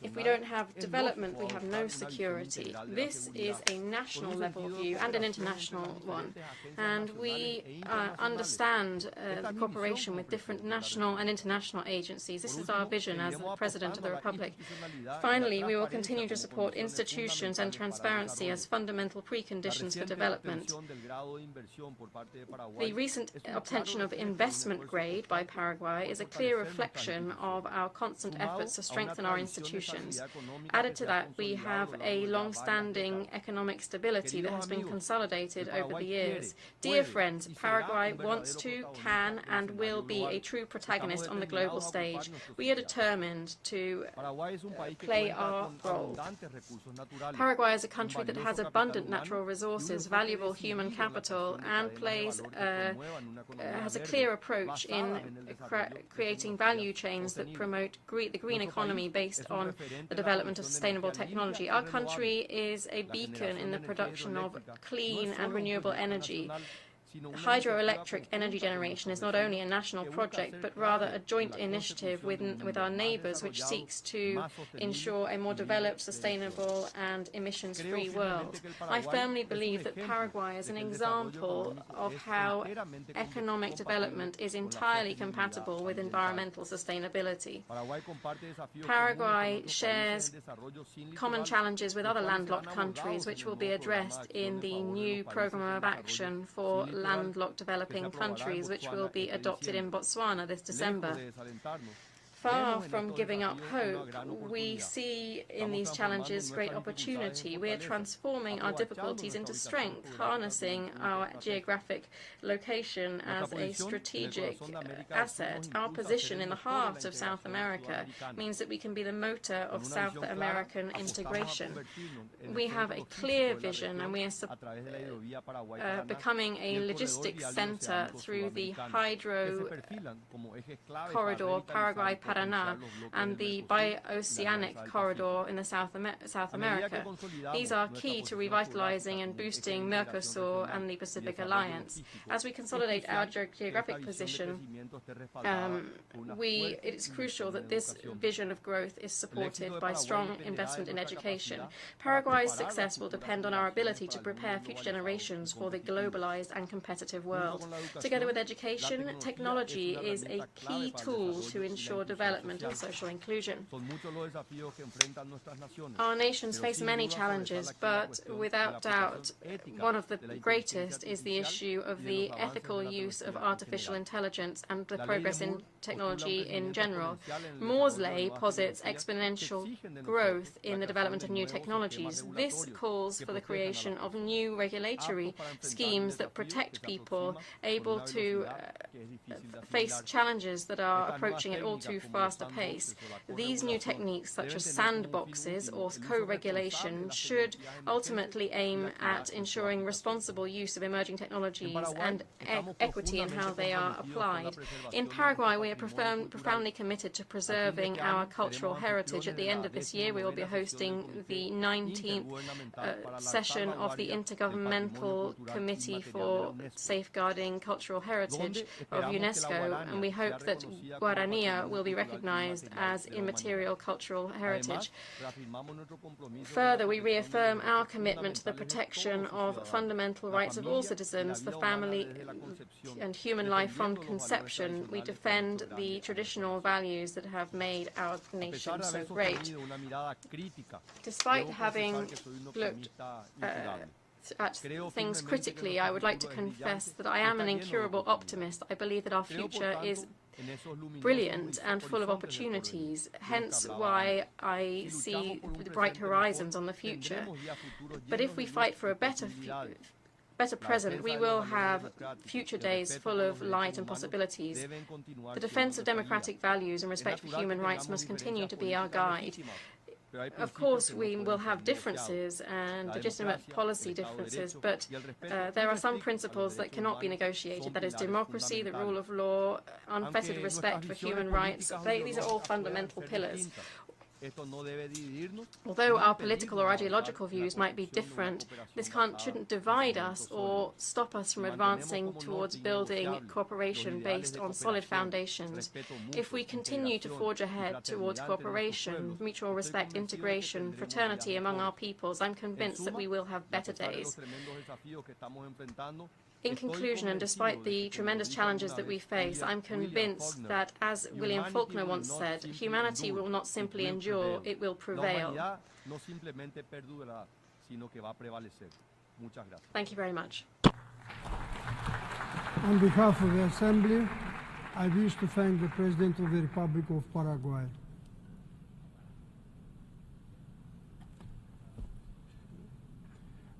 If we don't have development, we have no security. This is a national level view and an international one. And we understand the cooperation with different national and international agencies. This is our vision as President of the Republic. Finally, we will continue to support institutions and transparency as fundamental preconditions for development. The recent obtention of investment grade by Paraguay is a clear reflection of our constant efforts to strengthen our institutions. Added to that, we have a long-standing economic stability that has been consolidated over the years. Dear friends, Paraguay wants to, can, and will be a true protagonist on the global stage. We are determined to play our role. Paraguay is a country that has abundant natural resources, valuable human capital, and has a clear approach in creating value chains that promote the green economy based on the development of sustainable technology. Our country is a beacon in the production of clean and renewable energy. Hydroelectric energy generation is not only a national project, but rather a joint initiative with our neighbours, which seeks to ensure a more developed, sustainable and emissions-free world. I firmly believe that Paraguay is an example of how economic development is entirely compatible with environmental sustainability. Paraguay shares common challenges with other landlocked countries, which will be addressed in the new Programme of Action for landlocked developing countries, which will be adopted in Botswana this December. Far from giving up hope, we see in these challenges great opportunity. We are transforming our difficulties into strength, harnessing our geographic location as a strategic asset. Our position in the heart of South America means that we can be the motor of South American integration. We have a clear vision, and we are becoming a logistics center through the hydro corridor, Paraguay-Paraná, and the bioceanic corridor in the South America. These are key to revitalizing and boosting Mercosur and the Pacific Alliance. As we consolidate our geographic position, it is crucial that this vision of growth is supported by strong investment in education. Paraguay's success will depend on our ability to prepare future generations for the globalized and competitive world. Together with education, technology is a key tool to ensure development and social inclusion. Our nations face many challenges, but without doubt, one of the greatest is the issue of the ethical use of artificial intelligence and the progress in technology in general. Moore's Law posits exponential growth in the development of new technologies. This calls for the creation of new regulatory schemes that protect people able to face challenges that are approaching it all too faster pace. These new techniques, such as sandboxes or co-regulation, should ultimately aim at ensuring responsible use of emerging technologies and equity in how they are applied. In Paraguay, we are profoundly committed to preserving our cultural heritage. At the end of this year, we will be hosting the 19th session of the Intergovernmental Committee for Safeguarding Cultural Heritage of UNESCO, and we hope that Guarania will be recognized as immaterial cultural heritage. Further, we reaffirm our commitment to the protection of fundamental rights of all citizens, the family and human life from conception. We defend the traditional values that have made our nation so great. Despite having looked at things critically, I would like to confess that I am an incurable optimist. I believe that our future is brilliant and full of opportunities, hence why I see bright horizons on the future. But if we fight for a better present, we will have future days full of light and possibilities. The defense of democratic values and respect for human rights must continue to be our guide. Of course, we will have differences and legitimate policy differences, but there are some principles that cannot be negotiated. That is democracy, the rule of law, unfettered respect for human rights. These are all fundamental pillars. Although our political or ideological views might be different, this shouldn't divide us or stop us from advancing towards building cooperation based on solid foundations. If we continue to forge ahead towards cooperation, mutual respect, integration, fraternity among our peoples, I'm convinced that we will have better days. In conclusion, and despite the tremendous challenges that we face, I'm convinced that, as William Faulkner once said, humanity will not simply endure, it will prevail. Thank you very much. On behalf of the Assembly, I wish to thank the President of the Republic of Paraguay.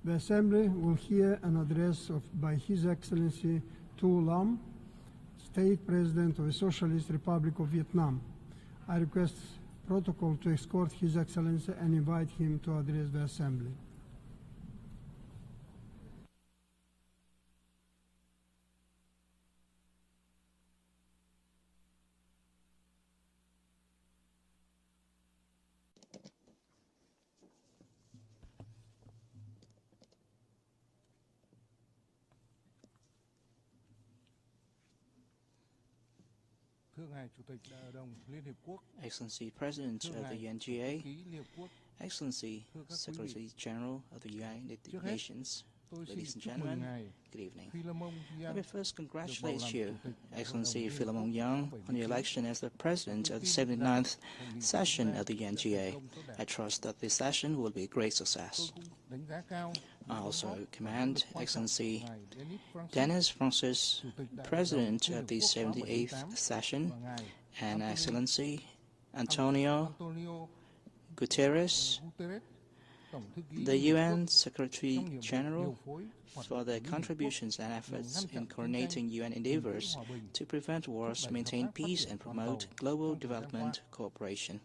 The Assembly will hear an address by His Excellency Tu Lam, State President of the Socialist Republic of Vietnam. I request protocol to escort His Excellency and invite him to address the Assembly. Excellency President of the UNGA, Excellency Secretary General of the United Nations, ladies and gentlemen, good evening. Let me first congratulate you, Excellency Philemon Yang, on your election as the President of the 79th session of the UNGA. I trust that this session will be a great success. I also commend Excellency Denis Francis, President of the 78th session, and Excellency Antonio Guterres, the UN Secretary General, for their contributions and efforts in coordinating UN endeavors to prevent wars, maintain peace, and promote global development cooperation.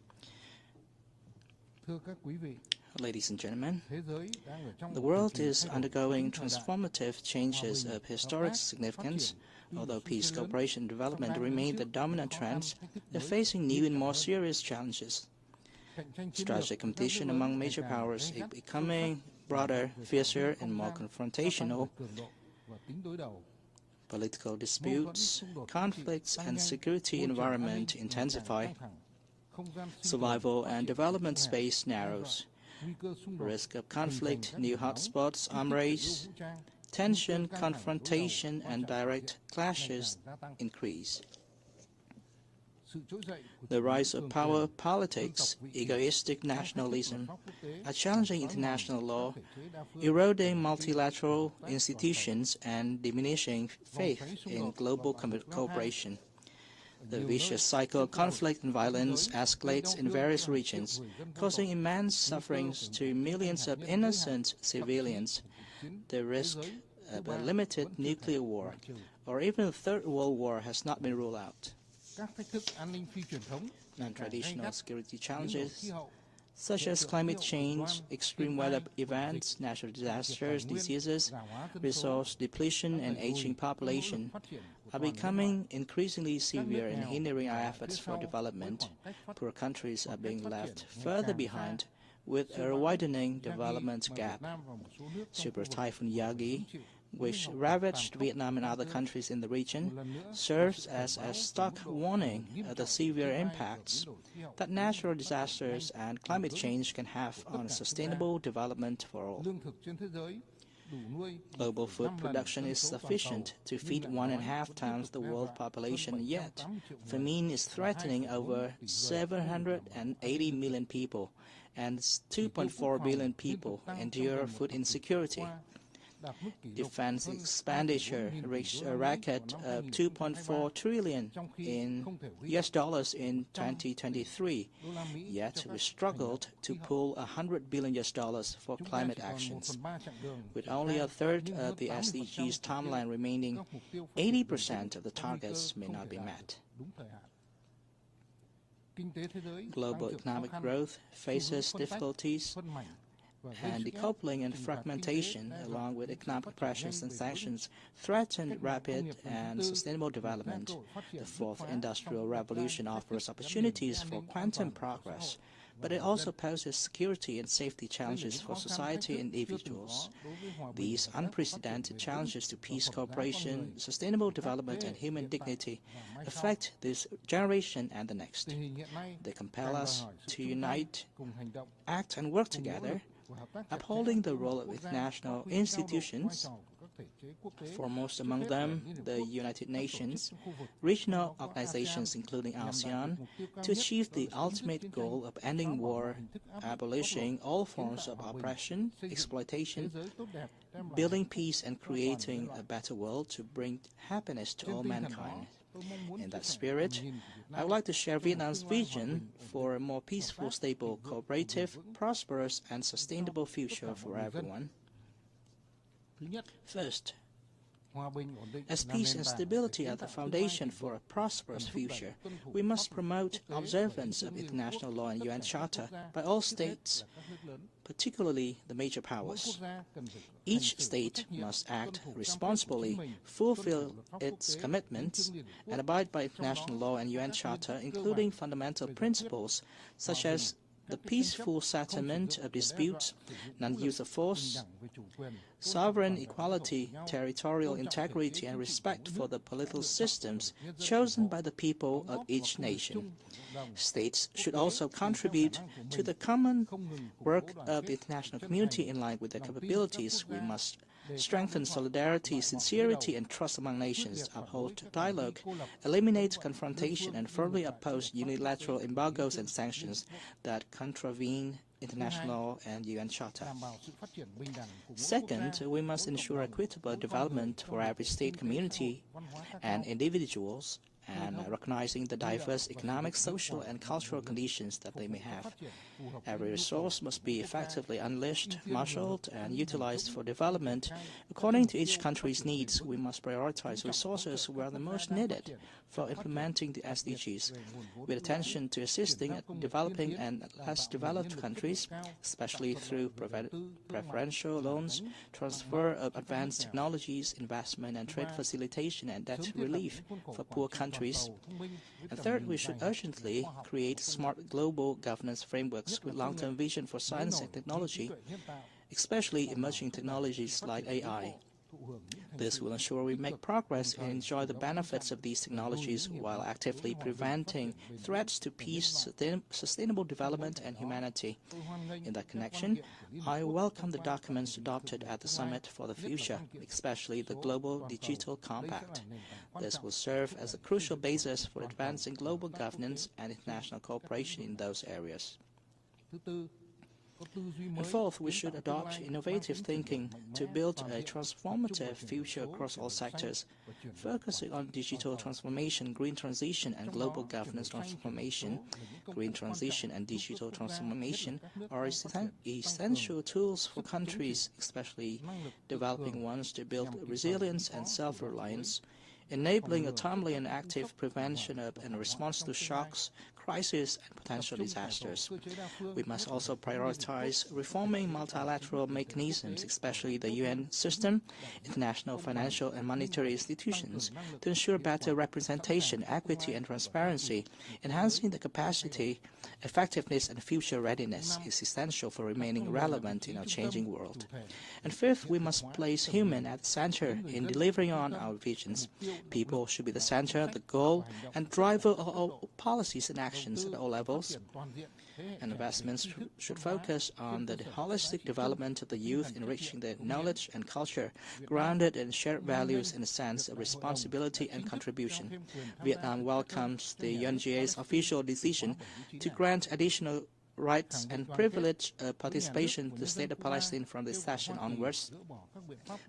Ladies and gentlemen, the world is undergoing transformative changes of historic significance. Although peace, cooperation, and development remain the dominant trends, they're facing new and more serious challenges. Strategic competition among major powers is becoming broader, fiercer, and more confrontational. Political disputes, conflicts, and security environment intensify. Survival and development space narrows. Risk of conflict, new hotspots, arms race, tension, confrontation, and direct clashes increase. The rise of power politics, egoistic nationalism, are challenging international law, eroding multilateral institutions, and diminishing faith in global cooperation. The vicious cycle of conflict and violence escalates in various regions, causing immense sufferings to millions of innocent civilians. The risk of a limited nuclear war, or even a third world war, has not been ruled out. Non-traditional security challenges such as climate change, extreme weather events, natural disasters, diseases, resource depletion, and aging population are becoming increasingly severe and hindering our efforts for development. Poor countries are being left further behind with a widening development gap. Super Typhoon Yagi, which ravaged Vietnam and other countries in the region, serves as a stark warning of the severe impacts that natural disasters and climate change can have on sustainable development for all. Global food production is sufficient to feed 1.5 times the world population, yet famine is threatening over 780 million people, and 2.4 billion people endure food insecurity. Defense expenditure reached a record of $2.4 trillion in US dollars in 2023, yet we struggled to pull $100 billion US dollars for climate actions. With only a third of the SDGs timeline remaining, 80% of the targets may not be met. Global economic growth faces difficulties, and decoupling and fragmentation, along with economic pressures and sanctions, threaten rapid and sustainable development. The fourth industrial revolution offers opportunities for quantum progress, but it also poses security and safety challenges for society and individuals. These unprecedented challenges to peace, cooperation, sustainable development, and human dignity affect this generation and the next. They compel us to unite, act, and work together, upholding the role of international institutions, foremost among them the United Nations, regional organizations including ASEAN, to achieve the ultimate goal of ending war, abolishing all forms of oppression, exploitation, building peace, and creating a better world to bring happiness to all mankind. In that spirit, I would like to share Vietnam's vision for a more peaceful, stable, cooperative, prosperous, and sustainable future for everyone. First, as peace and stability are the foundation for a prosperous future, we must promote observance of international law and UN Charter by all states, particularly the major powers. Each state must act responsibly, fulfill its commitments, and abide by international law and UN Charter, including fundamental principles such as the peaceful settlement of disputes, non-use of force, sovereign equality, territorial integrity, and respect for the political systems chosen by the people of each nation. States should also contribute to the common work of the international community in line with their capabilities. We must strengthen solidarity, sincerity, and trust among nations, uphold dialogue, eliminate confrontation, and firmly oppose unilateral embargoes and sanctions that contravene international law and UN Charter. Second, we must ensure equitable development for every state, community, and individuals, and recognizing the diverse economic, social, and cultural conditions that they may have. Every resource must be effectively unleashed, marshaled, and utilized for development. According to each country's needs, we must prioritize resources where they're most needed for implementing the SDGs, with attention to assisting developing and less developed countries, especially through preferential loans, transfer of advanced technologies, investment and trade facilitation, and debt relief for poor countries. And third, we should urgently create smart global governance frameworks with long-term vision for science and technology, especially emerging technologies like AI. This will ensure we make progress and enjoy the benefits of these technologies while actively preventing threats to peace, sustainable development, and humanity. In that connection, I welcome the documents adopted at the Summit for the Future, especially the Global Digital Compact. This will serve as a crucial basis for advancing global governance and international cooperation in those areas. And fourth, we should adopt innovative thinking to build a transformative future across all sectors, focusing on digital transformation, green transition, and global governance transformation. Green transition and digital transformation are essential tools for countries, especially developing ones, to build resilience and self-reliance. enabling a timely and active prevention of and response to shocks, crises, and potential disasters. We must also prioritize reforming multilateral mechanisms, especially the UN system, international financial and monetary institutions, to ensure better representation, equity, and transparency. Enhancing the capacity, effectiveness, and future readiness is essential for remaining relevant in a changing world. And fifth, we must place human at the center in delivering on our visions. People should be the center, the goal, and driver of all policies and actions at all levels. And investments should focus on the holistic development of the youth, enriching their knowledge and culture, grounded in shared values and a sense of responsibility and contribution. Vietnam welcomes the UNGA's official decision to grant additional rights and privilege participation to the State of Palestine from this session onwards.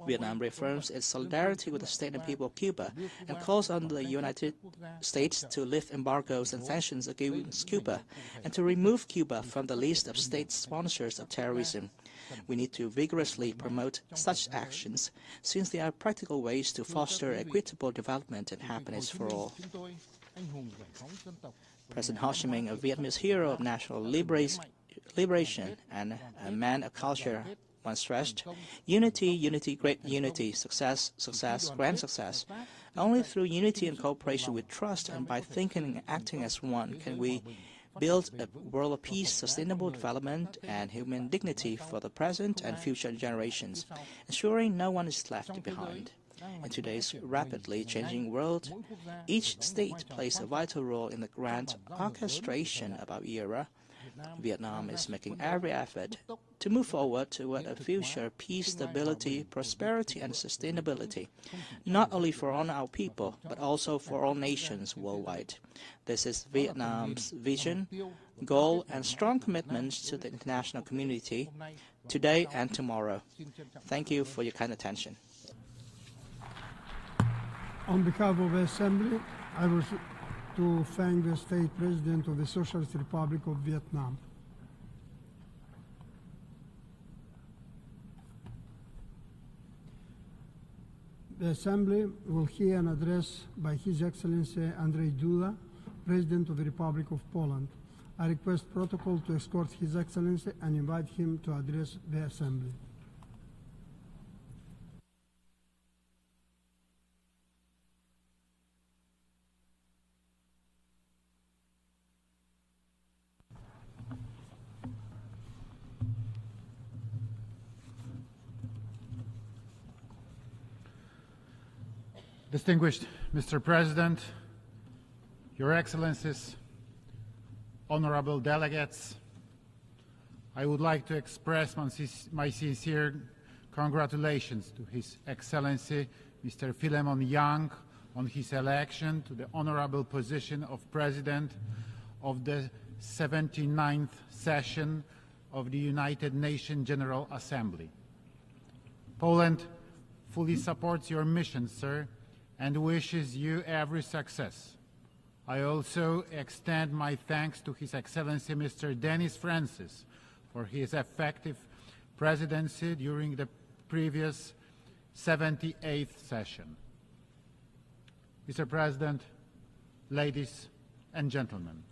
Vietnam reaffirms its solidarity with the state and people of Cuba and calls on the United States to lift embargoes and sanctions against Cuba and to remove Cuba from the list of state sponsors of terrorism. We need to vigorously promote such actions, since they are practical ways to foster equitable development and happiness for all. President Ho Chi Minh, a Vietnamese hero of national liberation and a man of culture, once stressed, unity, unity, great unity, success, success, grand success. Only through unity and cooperation with trust and by thinking and acting as one can we build a world of peace, sustainable development, and human dignity for the present and future generations, ensuring no one is left behind. In today's rapidly changing world, each state plays a vital role in the grand orchestration of our era. Vietnam is making every effort to move forward toward a future of peace, stability, prosperity, and sustainability, not only for all our people, but also for all nations worldwide. This is Vietnam's vision, goal, and strong commitments to the international community today and tomorrow. Thank you for your kind attention. On behalf of the Assembly, I wish to thank the State President of the Socialist Republic of Vietnam. The Assembly will hear an address by His Excellency Andrzej Duda, President of the Republic of Poland. I request protocol to escort His Excellency and invite him to address the Assembly. Distinguished Mr. President, Your Excellencies, honorable delegates, I would like to express my sincere congratulations to His Excellency Mr. Philemon Yang on his election to the honorable position of President of the 79th session of the United Nations General Assembly. Poland fully supports your mission, sir, and wishes you every success. I also extend my thanks to His Excellency Mr. Denis Francis for his effective presidency during the previous 78th session. Mr. President, ladies and gentlemen,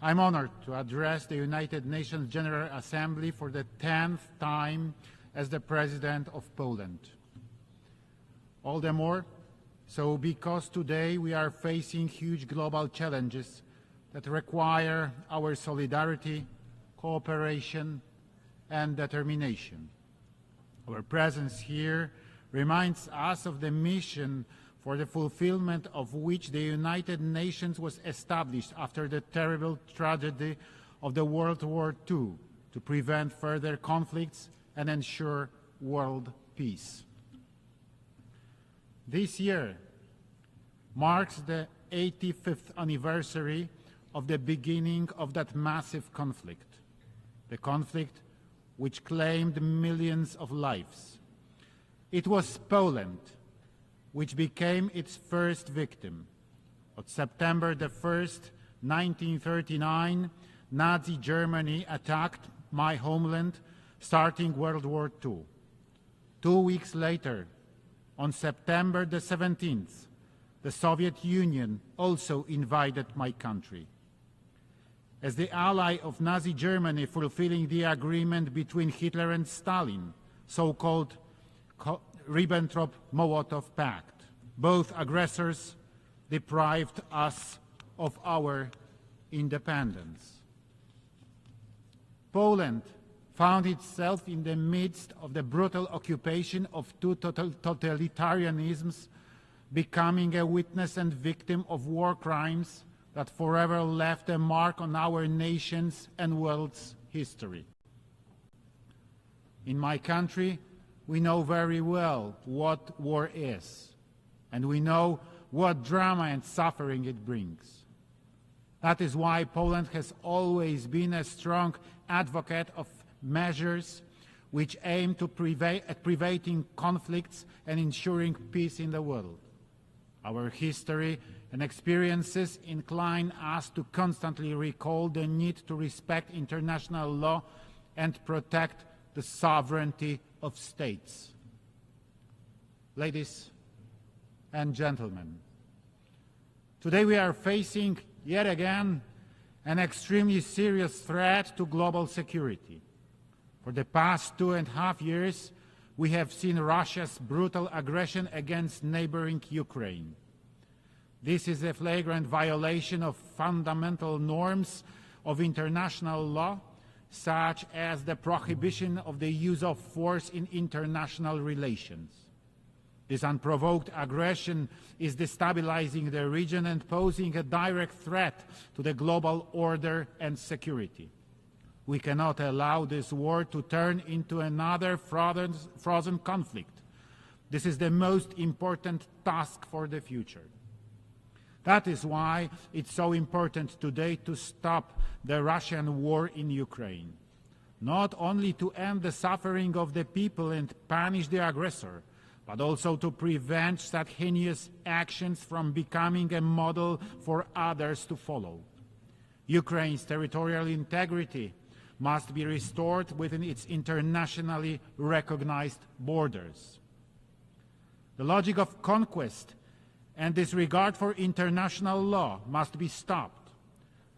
I'm honored to address the United Nations General Assembly for the 10th time as the President of Poland. All the more so because today we are facing huge global challenges that require our solidarity, cooperation, and determination. Our presence here reminds us of the mission for the fulfillment of which the United Nations was established after the terrible tragedy of the World War II, to prevent further conflicts and ensure world peace. This year marks the 85th anniversary of the beginning of that massive conflict, the conflict which claimed millions of lives. It was Poland which became its first victim. On September the 1st, 1939, Nazi Germany attacked my homeland, starting World War II. 2 weeks later, on September the 17th, the Soviet Union also invaded my country. As the ally of Nazi Germany fulfilling the agreement between Hitler and Stalin, so-called Ribbentrop-Molotov Pact, both aggressors deprived us of our independence. Poland found itself in the midst of the brutal occupation of two totalitarianisms, becoming a witness and victim of war crimes that forever left a mark on our nation's and world's history. In my country, we know very well what war is, and we know what drama and suffering it brings. That is why Poland has always been a strong advocate of measures which aim to preventing conflicts and ensuring peace in the world. Our history and experiences incline us to constantly recall the need to respect international law and protect the sovereignty of states. Ladies and gentlemen, today we are facing yet again an extremely serious threat to global security. For the past 2.5 years, we have seen Russia's brutal aggression against neighboring Ukraine. This is a flagrant violation of fundamental norms of international law, such as the prohibition of the use of force in international relations. This unprovoked aggression is destabilizing the region and posing a direct threat to the global order and security. We cannot allow this war to turn into another frozen conflict. This is the most important task for the future. That is why it's so important today to stop the Russian war in Ukraine, not only to end the suffering of the people and punish the aggressor, but also to prevent such heinous actions from becoming a model for others to follow. Ukraine's territorial integrity must be restored within its internationally recognized borders. The logic of conquest and disregard for international law must be stopped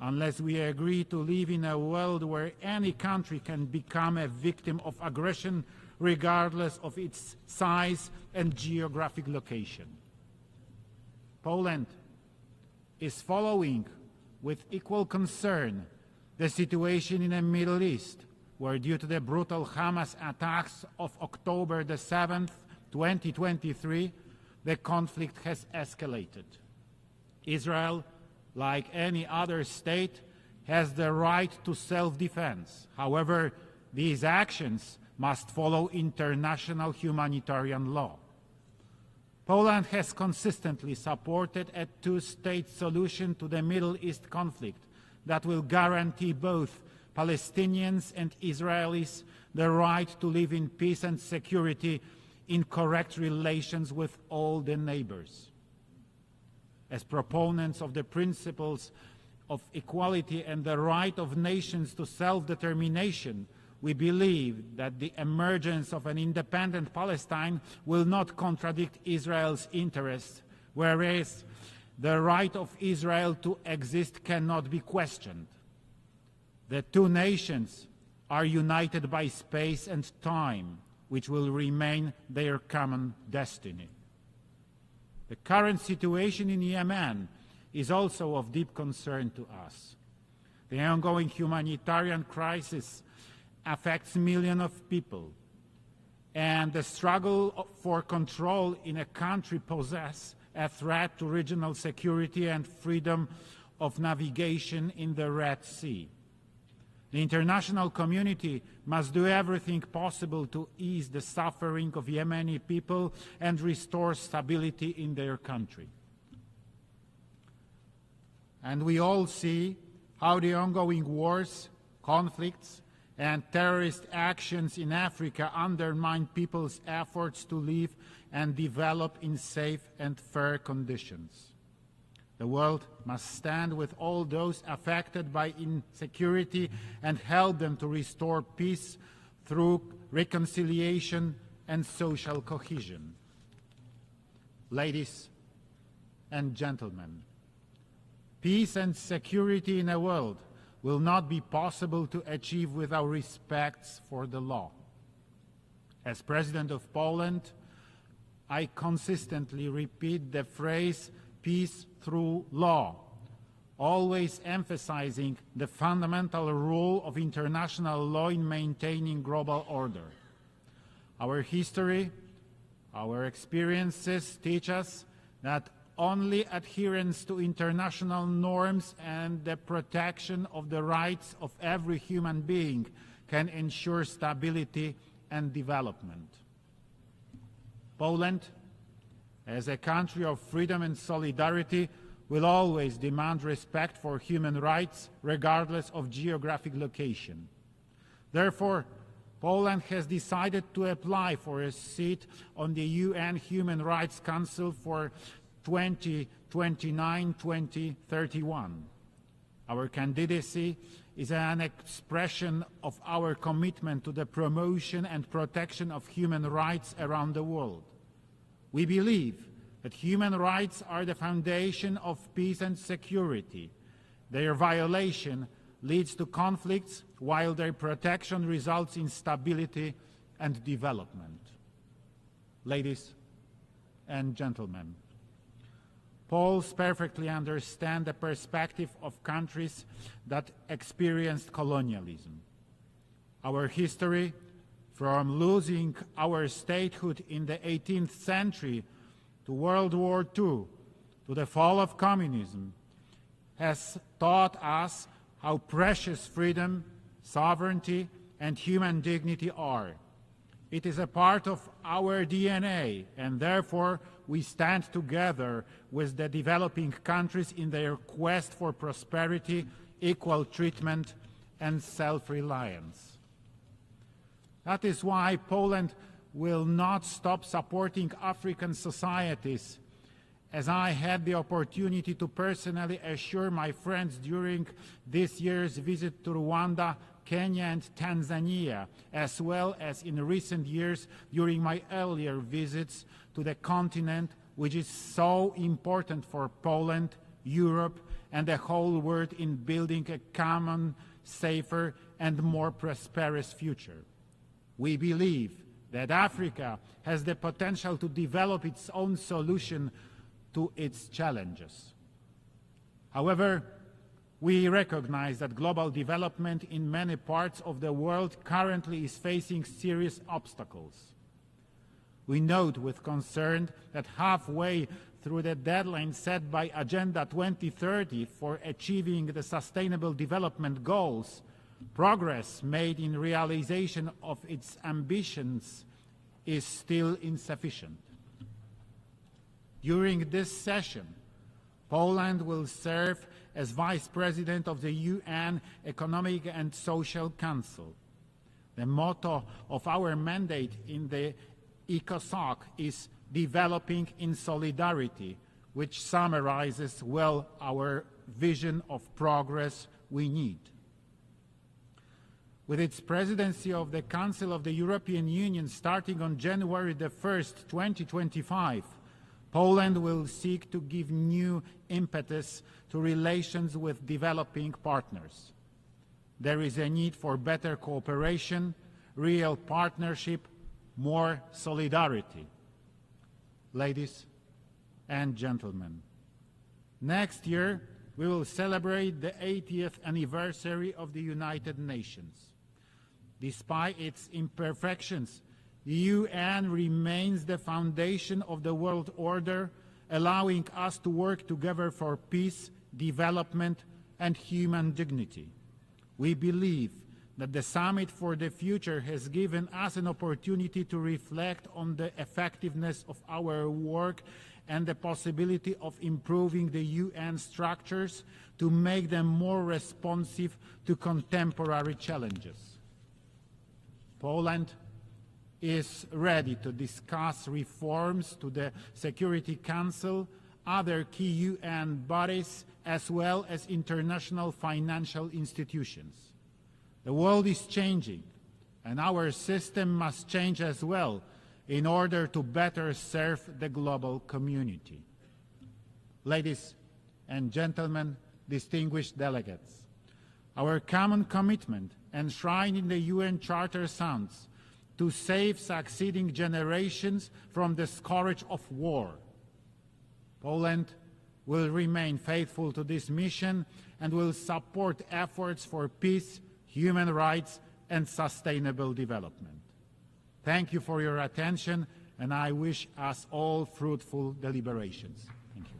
unless we agree to live in a world where any country can become a victim of aggression regardless of its size and geographic location. Poland is following with equal concern the situation in the Middle East, where due to the brutal Hamas attacks of October the 7th, 2023, the conflict has escalated. Israel, like any other state, has the right to self-defense. However, these actions must follow international humanitarian law. Poland has consistently supported a two-state solution to the Middle East conflict that will guarantee both Palestinians and Israelis the right to live in peace and security in correct relations with all the neighbors. As proponents of the principles of equality and the right of nations to self-determination, we believe that the emergence of an independent Palestine will not contradict Israel's interests, whereas the right of Israel to exist cannot be questioned. The two nations are united by space and time, which will remain their common destiny. The current situation in Yemen is also of deep concern to us. The ongoing humanitarian crisis affects millions of people, and the struggle for control in a country poses a threat to regional security and freedom of navigation in the Red Sea. The international community must do everything possible to ease the suffering of Yemeni people and restore stability in their country. And we all see how the ongoing wars, conflicts, and terrorist actions in Africa undermine people's efforts to live and develop in safe and fair conditions. The world must stand with all those affected by insecurity and help them to restore peace through reconciliation and social cohesion. Ladies and gentlemen, peace and security in the world will not be possible to achieve without respect for the law. As President of Poland, I consistently repeat the phrase peace through law, always emphasizing the fundamental role of international law in maintaining global order. Our history, our experiences teach us that only adherence to international norms and the protection of the rights of every human being can ensure stability and development. Poland, as a country of freedom and solidarity, will always demand respect for human rights regardless of geographic location. Therefore, Poland has decided to apply for a seat on the UN Human Rights Council for 2029-2031. Our candidacy is an expression of our commitment to the promotion and protection of human rights around the world. We believe that human rights are the foundation of peace and security. Their violation leads to conflicts, while their protection results in stability and development. Ladies and gentlemen, Poles perfectly understand the perspective of countries that experienced colonialism. Our history, from losing our statehood in the 18th century to World War II, to the fall of communism, has taught us how precious freedom, sovereignty, and human dignity are. It is a part of our DNA, and therefore we stand together with the developing countries in their quest for prosperity, equal treatment, and self-reliance. That is why Poland will not stop supporting African societies, as I had the opportunity to personally assure my friends during this year's visit to Rwanda, Kenya, and Tanzania, as well as in recent years during my earlier visits to the continent, which is so important for Poland, Europe, and the whole world in building a common, safer, and more prosperous future. We believe that Africa has the potential to develop its own solution to its challenges. However, we recognize that global development in many parts of the world currently is facing serious obstacles. We note with concern that halfway through the deadline set by Agenda 2030 for achieving the Sustainable Development Goals, progress made in realization of its ambitions is still insufficient. During this session, Poland will serve as Vice President of the UN Economic and Social Council. The motto of our mandate in the ECOSOC is developing in solidarity, which summarizes well our vision of progress we need. With its presidency of the Council of the European Union starting on January the 1st, 2025, Poland will seek to give new impetus to relations with developing partners. There is a need for better cooperation, real partnership, more solidarity. Ladies and gentlemen, next year we will celebrate the 80th anniversary of the United Nations. Despite its imperfections, the UN remains the foundation of the world order, allowing us to work together for peace, development, and human dignity. We believe that the Summit for the Future has given us an opportunity to reflect on the effectiveness of our work and the possibility of improving the UN structures to make them more responsive to contemporary challenges. Poland is ready to discuss reforms to the Security Council, other key UN bodies, as well as international financial institutions. The world is changing, and our system must change as well in order to better serve the global community. ladies and gentlemen, distinguished delegates, our common commitment enshrined in the UN Charter sounds to save succeeding generations from the scourge of war. Poland will remain faithful to this mission and will support efforts for peace, human rights, and sustainable development. Thank you for your attention, and I wish us all fruitful deliberations. Thank you.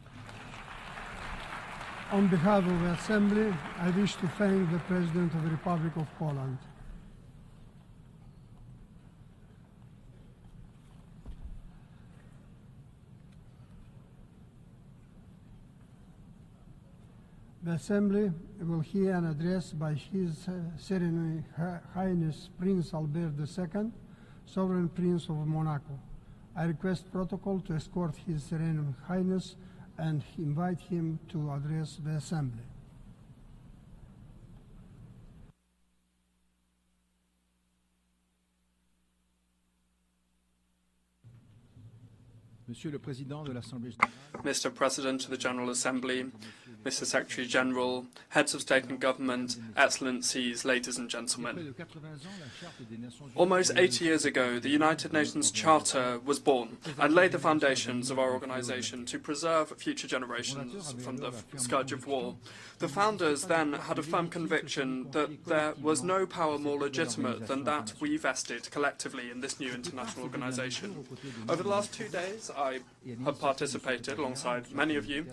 On behalf of the Assembly, I wish to thank the President of the Republic of Poland. The Assembly will hear an address by His Serene Highness Prince Albert II, Sovereign Prince of Monaco. I request protocol to escort His Serene Highness and invite him to address the Assembly. Mr. President of the General Assembly, Mr. Secretary General, Heads of State and Government, Excellencies, ladies and gentlemen. Almost 80 years ago, the United Nations Charter was born and laid the foundations of our organization to preserve future generations from the scourge of war. The founders then had a firm conviction that there was no power more legitimate than that we vested collectively in this new international organization. Over the last 2 days, I have participated, alongside many of you,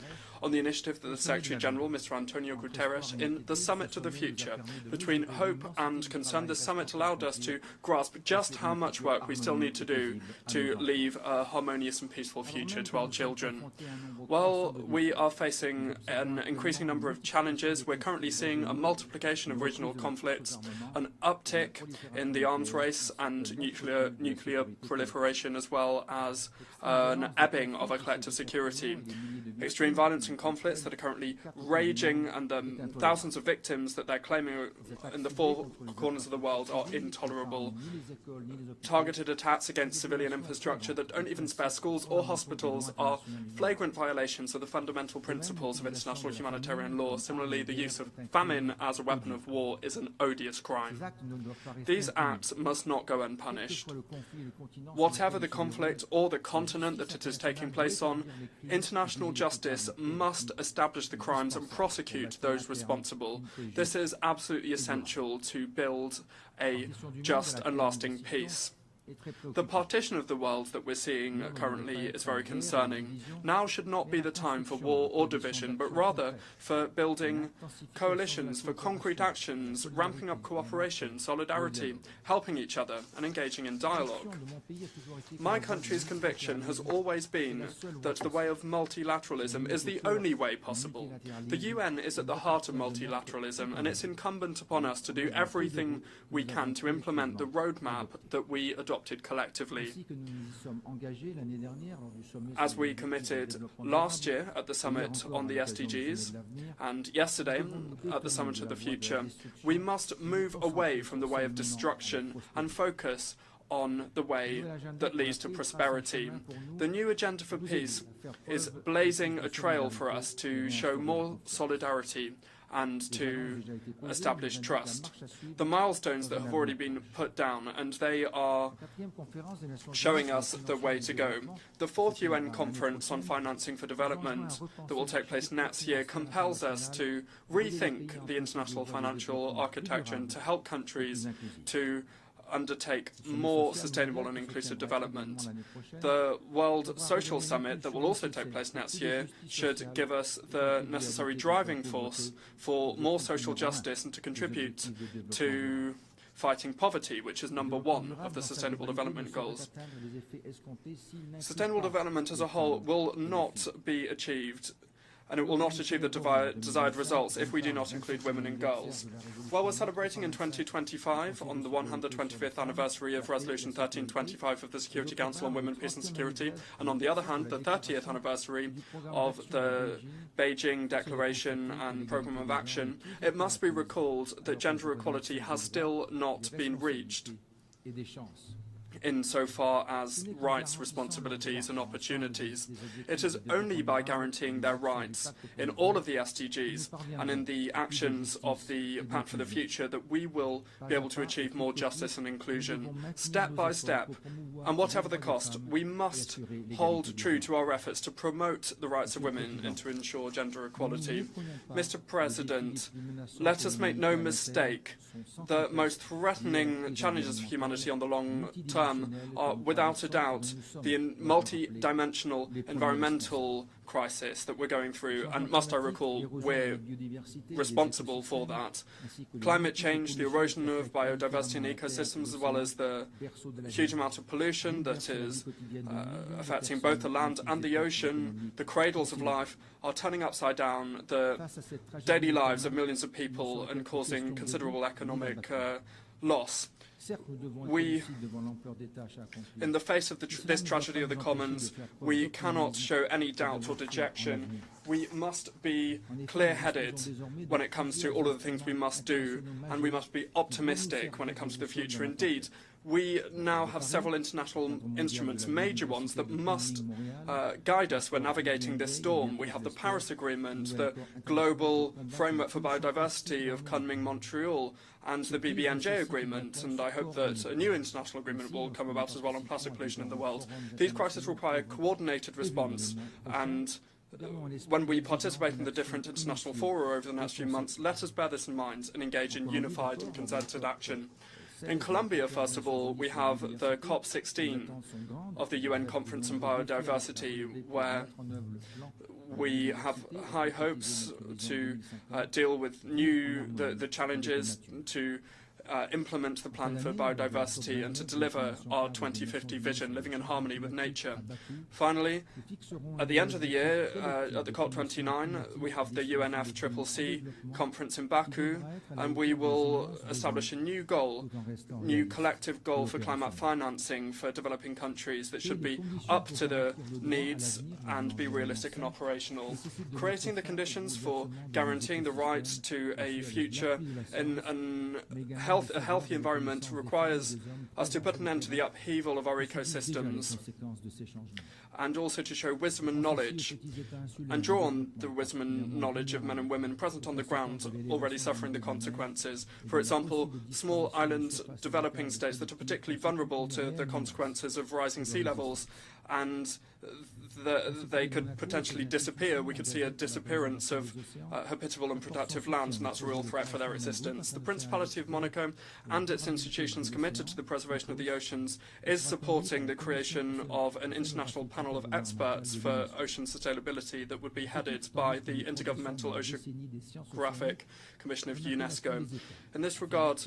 on the initiative of the Secretary General, Mr. Antonio Guterres, in the Summit to the Future. Between hope and concern, this summit allowed us to grasp just how much work we still need to do to leave a harmonious and peaceful future to our children. While we are facing an increasing number of challenges, we're currently seeing a multiplication of regional conflicts, an uptick in the arms race and nuclear proliferation, as well as an ebbing of our collective security. Extreme violence and conflicts that are currently raging, and the thousands of victims that they're claiming in the four corners of the world are intolerable. Targeted attacks against civilian infrastructure that don't even spare schools or hospitals are flagrant violations of the fundamental principles of international humanitarian law. Similarly, the use of famine as a weapon of war is an odious crime. These acts must not go unpunished. Whatever the conflict or the continent that it is taking place on, international justice must establish the crimes and prosecute those responsible. This is absolutely essential to build a just and lasting peace. The partition of the world that we're seeing currently is very concerning. Now should not be the time for war or division, but rather for building coalitions, for concrete actions, ramping up cooperation, solidarity, helping each other, and engaging in dialogue. My country's conviction has always been that the way of multilateralism is the only way possible. The UN is at the heart of multilateralism, and it's incumbent upon us to do everything we can to implement the roadmap that we adopted collectively. As we committed last year at the summit on the SDGs and yesterday at the Summit of the Future, we must move away from the way of destruction and focus on the way that leads to prosperity. The new agenda for peace is blazing a trail for us to show more solidarity and to establish trust. The milestones that have already been put down, and they are showing us the way to go. The 4th UN Conference on Financing for Development that will take place next year compels us to rethink the international financial architecture and to help countries to undertake more sustainable and inclusive development. The World Social Summit that will also take place next year should give us the necessary driving force for more social justice and to contribute to fighting poverty, which is number 1 of the Sustainable Development Goals. Sustainable development as a whole will not be achieved, and it will not achieve the desired results if we do not include women and girls. While we're celebrating in 2025 on the 125th anniversary of Resolution 1325 of the Security Council on Women, Peace and Security, and on the other hand, the 30th anniversary of the Beijing Declaration and Programme of Action, it must be recalled that gender equality has still not been reached. insofar as rights, responsibilities and opportunities. It is only by guaranteeing their rights in all of the SDGs and in the actions of the Pact for the Future that we will be able to achieve more justice and inclusion, step by step. And whatever the cost, we must hold true to our efforts to promote the rights of women and to ensure gender equality. Mr. President, let us make no mistake. The most threatening challenges for humanity on the long term are without a doubt the multi-dimensional environmental crisis that we're going through, and must I recall, we're responsible for that. Climate change, the erosion of biodiversity and ecosystems, as well as the huge amount of pollution that is affecting both the land and the ocean, the cradles of life, are turning upside down the daily lives of millions of people and causing considerable economic loss. In the face of this tragedy of the commons, we cannot show any doubt or dejection. We must be clear-headed when it comes to all of the things we must do, and we must be optimistic when it comes to the future. Indeed, we now have several international instruments, major ones, that must guide us when navigating this storm. We have the Paris Agreement, the Global Framework for Biodiversity of Kunming-Montreal, and the BBNJ Agreement, and I hope that a new international agreement will come about as well on plastic pollution in the world. These crises require coordinated response, and when we participate in the different international fora over the next few months, let us bear this in mind and engage in unified and concerted action. In Colombia, first of all, we have the COP16 of the UN Conference on Biodiversity, where we have high hopes to deal with the challenges, to implement the plan for biodiversity and to deliver our 2050 vision, living in harmony with nature. Finally, at the end of the year, at the COP29, we have the UNFCCC conference in Baku, and we will establish a new goal, new collective goal for climate financing for developing countries that should be up to the needs and be realistic and operational. Creating the conditions for guaranteeing the right to a future in a healthy environment requires us to put an end to the upheaval of our ecosystems and also to show wisdom and knowledge and draw on the wisdom and knowledge of men and women present on the ground already suffering the consequences. For example, small island developing states that are particularly vulnerable to the consequences of rising sea levels, and they could potentially disappear. We could see a disappearance of habitable and productive land, and that's a real threat for their existence. The Principality of Monaco and its institutions committed to the preservation of the oceans is supporting the creation of an international panel of experts for ocean sustainability that would be headed by the Intergovernmental Oceanographic Commission of UNESCO. In this regard,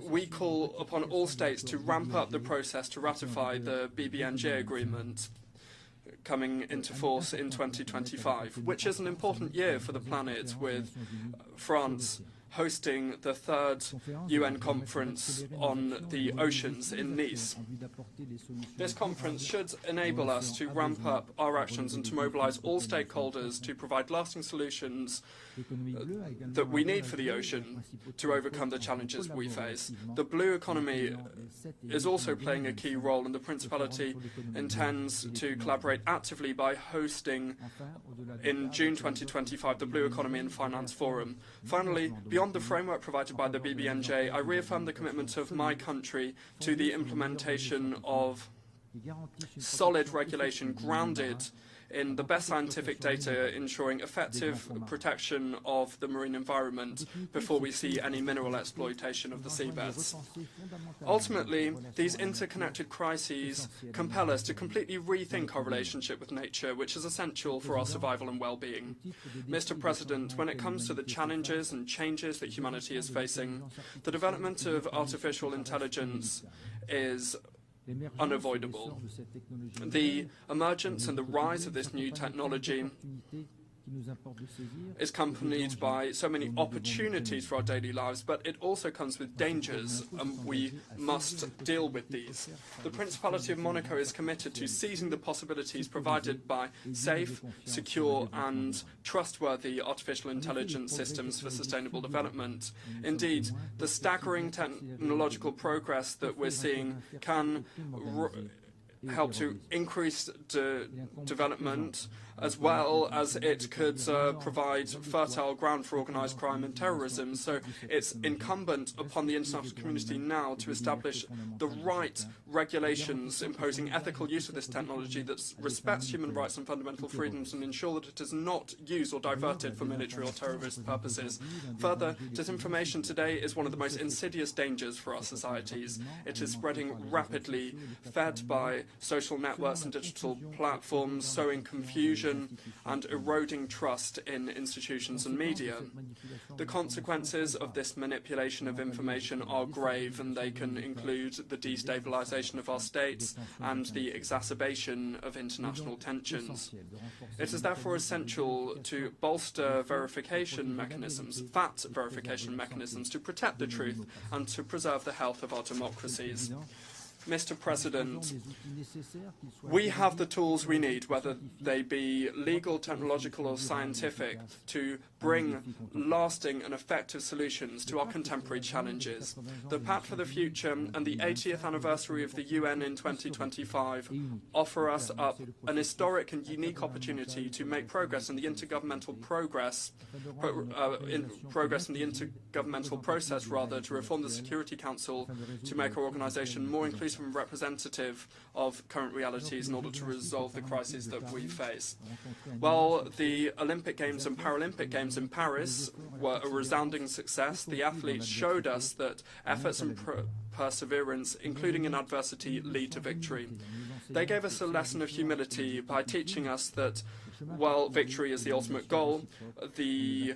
we call upon all states to ramp up the process to ratify the BBNJ agreement coming into force in 2025, which is an important year for the planet, with France hosting the third UN conference on the oceans in Nice. This conference should enable us to ramp up our actions and to mobilize all stakeholders to provide lasting solutions that we need for the ocean to overcome the challenges we face. The blue economy is also playing a key role, and the Principality intends to collaborate actively by hosting in June 2025 the Blue Economy and Finance Forum. Finally, beyond the framework provided by the BBNJ, I reaffirm the commitment of my country to the implementation of solid regulation grounded in the best scientific data, ensuring effective protection of the marine environment before we see any mineral exploitation of the seabeds. Ultimately, these interconnected crises compel us to completely rethink our relationship with nature, which is essential for our survival and well-being. Mr. President, when it comes to the challenges and changes that humanity is facing, the development of artificial intelligence is unavoidable. The emergence and the rise of this new technology is accompanied by so many opportunities for our daily lives, but it also comes with dangers, and we must deal with these. The Principality of Monaco is committed to seizing the possibilities provided by safe, secure and trustworthy artificial intelligence systems for sustainable development. Indeed, the staggering technological progress that we're seeing can help to increase development, as well as it could provide fertile ground for organised crime and terrorism. So it's incumbent upon the international community now to establish the right regulations imposing ethical use of this technology that respects human rights and fundamental freedoms and ensure that it is not used or diverted for military or terrorist purposes. Further, disinformation today is one of the most insidious dangers for our societies. It is spreading rapidly, fed by social networks and digital platforms, sowing confusion and eroding trust in institutions and media. The consequences of this manipulation of information are grave, and they can include the destabilization of our states and the exacerbation of international tensions. It is therefore essential to bolster verification mechanisms, fact verification mechanisms, to protect the truth and to preserve the health of our democracies. Mr. President, we have the tools we need, whether they be legal, technological or scientific, to bring lasting and effective solutions to our contemporary challenges. The Pact for the Future and the 80th anniversary of the UN in 2025 offer us up an historic and unique opportunity to make progress in the intergovernmental process to reform the Security Council, to make our organisation more inclusive and representative of current realities in order to resolve the crises that we face. While the Olympic Games and Paralympic Games in Paris were a resounding success, the athletes showed us that efforts and perseverance, including in adversity, lead to victory. They gave us a lesson of humility by teaching us that while victory is the ultimate goal, the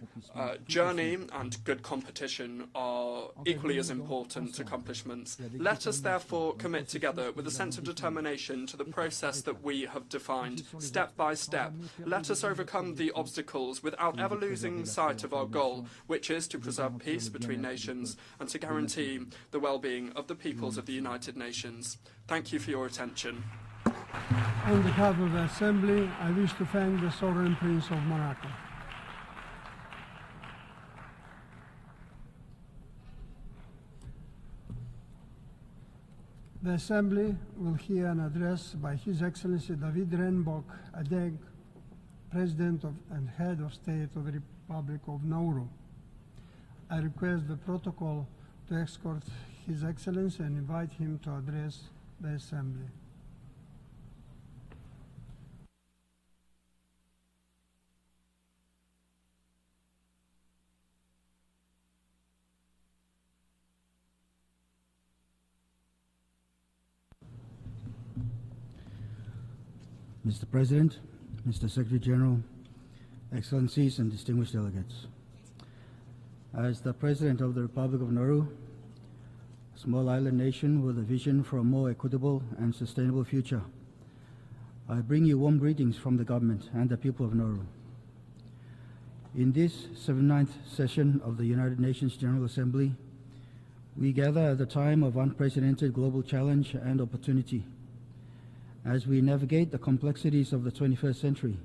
journey and good competition are equally as important accomplishments. Let us therefore commit together with a sense of determination to the process that we have defined, step by step. Let us overcome the obstacles without ever losing sight of our goal, which is to preserve peace between nations and to guarantee the well-being of the peoples of the United Nations. Thank you for your attention. On behalf of the Assembly, I wish to thank the Sovereign Prince of Monaco. The Assembly will hear an address by His Excellency David Renbok Adeg, President and Head of State of the Republic of Nauru. I request the protocol to escort His Excellency and invite him to address the Assembly. Mr. President, Mr. Secretary General, Excellencies and distinguished delegates. As the President of the Republic of Nauru, a small island nation with a vision for a more equitable and sustainable future, I bring you warm greetings from the government and the people of Nauru. In this 79th session of the United Nations General Assembly, we gather at a time of unprecedented global challenge and opportunity. As we navigate the complexities of the 21st century,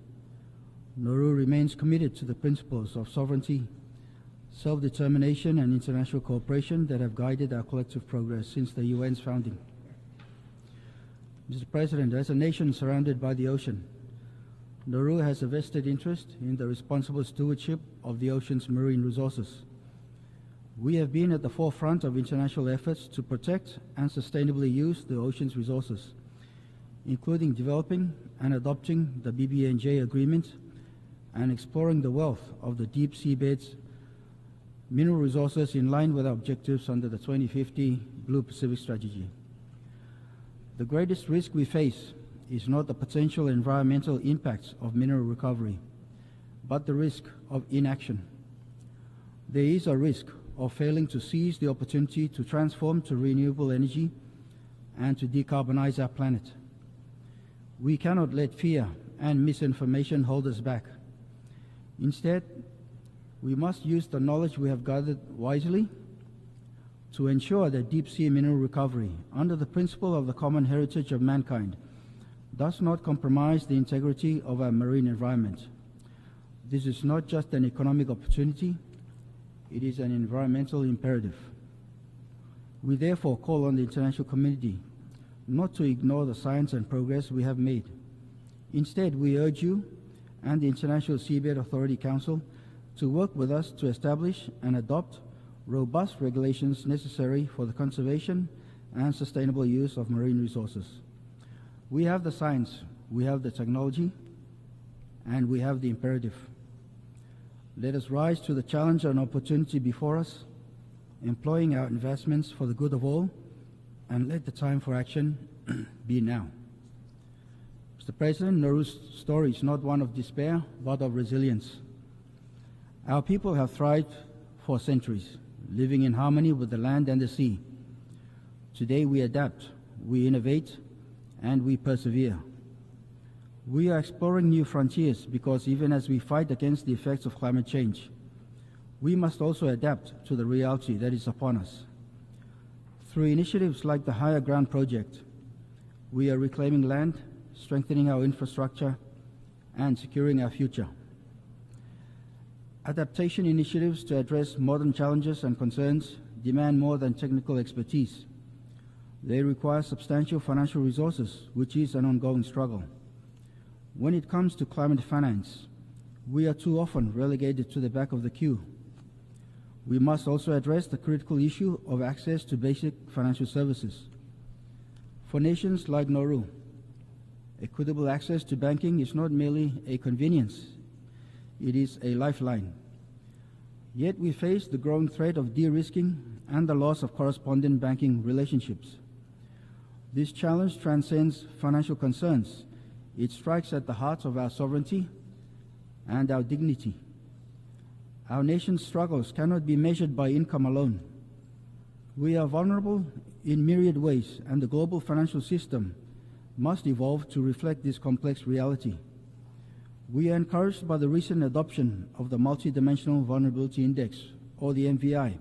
Nauru remains committed to the principles of sovereignty, self-determination and international cooperation that have guided our collective progress since the UN's founding. Mr. President, as a nation surrounded by the ocean, Nauru has a vested interest in the responsible stewardship of the ocean's marine resources. We have been at the forefront of international efforts to protect and sustainably use the ocean's resources, including developing and adopting the BBNJ agreement and exploring the wealth of the deep seabed's mineral resources in line with our objectives under the 2050 Blue Pacific Strategy. The greatest risk we face is not the potential environmental impacts of mineral recovery, but the risk of inaction. There is a risk of failing to seize the opportunity to transform to renewable energy and to decarbonize our planet. We cannot let fear and misinformation hold us back. Instead, we must use the knowledge we have gathered wisely to ensure that deep-sea mineral recovery, under the principle of the common heritage of mankind, does not compromise the integrity of our marine environment. This is not just an economic opportunity, it is an environmental imperative. We therefore call on the international community not to ignore the science and progress we have made. Instead, we urge you and the International Seabed Authority Council to work with us to establish and adopt robust regulations necessary for the conservation and sustainable use of marine resources. We have the science, we have the technology, and we have the imperative. Let us rise to the challenge and opportunity before us, employing our investments for the good of all, and let the time for action be now. Mr. President, Nauru's story is not one of despair, but of resilience. Our people have thrived for centuries, living in harmony with the land and the sea. Today we adapt, we innovate, and we persevere. We are exploring new frontiers because even as we fight against the effects of climate change, we must also adapt to the reality that is upon us. Through initiatives like the Higher Ground Project, we are reclaiming land, strengthening our infrastructure, and securing our future. Adaptation initiatives to address modern challenges and concerns demand more than technical expertise. They require substantial financial resources, which is an ongoing struggle. When it comes to climate finance, we are too often relegated to the back of the queue. We must also address the critical issue of access to basic financial services. For nations like Nauru, equitable access to banking is not merely a convenience, it is a lifeline. Yet we face the growing threat of de-risking and the loss of corresponding banking relationships. This challenge transcends financial concerns. It strikes at the heart of our sovereignty and our dignity. Our nation's struggles cannot be measured by income alone. We are vulnerable in myriad ways, and the global financial system must evolve to reflect this complex reality. We are encouraged by the recent adoption of the Multidimensional Vulnerability Index, or the MVI,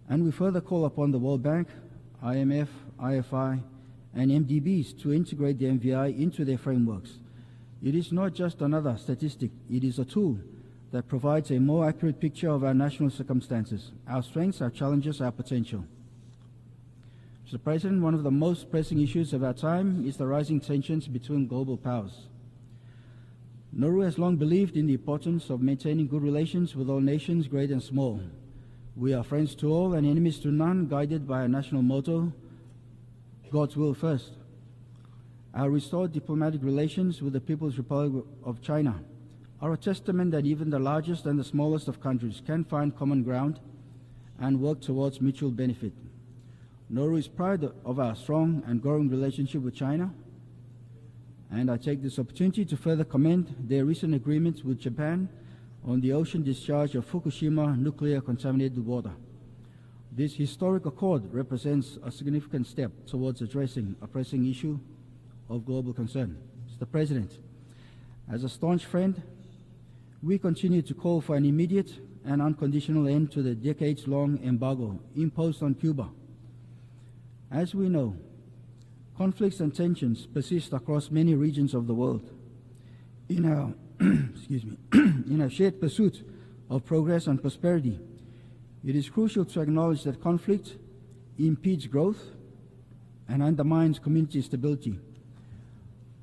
and we further call upon the World Bank, IMF, IFI, and MDBs to integrate the MVI into their frameworks. It is not just another statistic, it is a tool that provides a more accurate picture of our national circumstances, our strengths, our challenges, our potential. Mr. President, one of the most pressing issues of our time is the rising tensions between global powers. Nauru has long believed in the importance of maintaining good relations with all nations, great and small. We are friends to all and enemies to none, guided by our national motto, God's will first. Our restored diplomatic relations with the People's Republic of China are a testament that even the largest and the smallest of countries can find common ground and work towards mutual benefit. Nauru is proud of our strong and growing relationship with China, and I take this opportunity to further commend their recent agreements with Japan on the ocean discharge of Fukushima nuclear contaminated water. This historic accord represents a significant step towards addressing a pressing issue of global concern. Mr. President, as a staunch friend, we continue to call for an immediate and unconditional end to the decades-long embargo imposed on Cuba. As we know, conflicts and tensions persist across many regions of the world. In our, in our shared pursuit of progress and prosperity, it is crucial to acknowledge that conflict impedes growth and undermines community stability.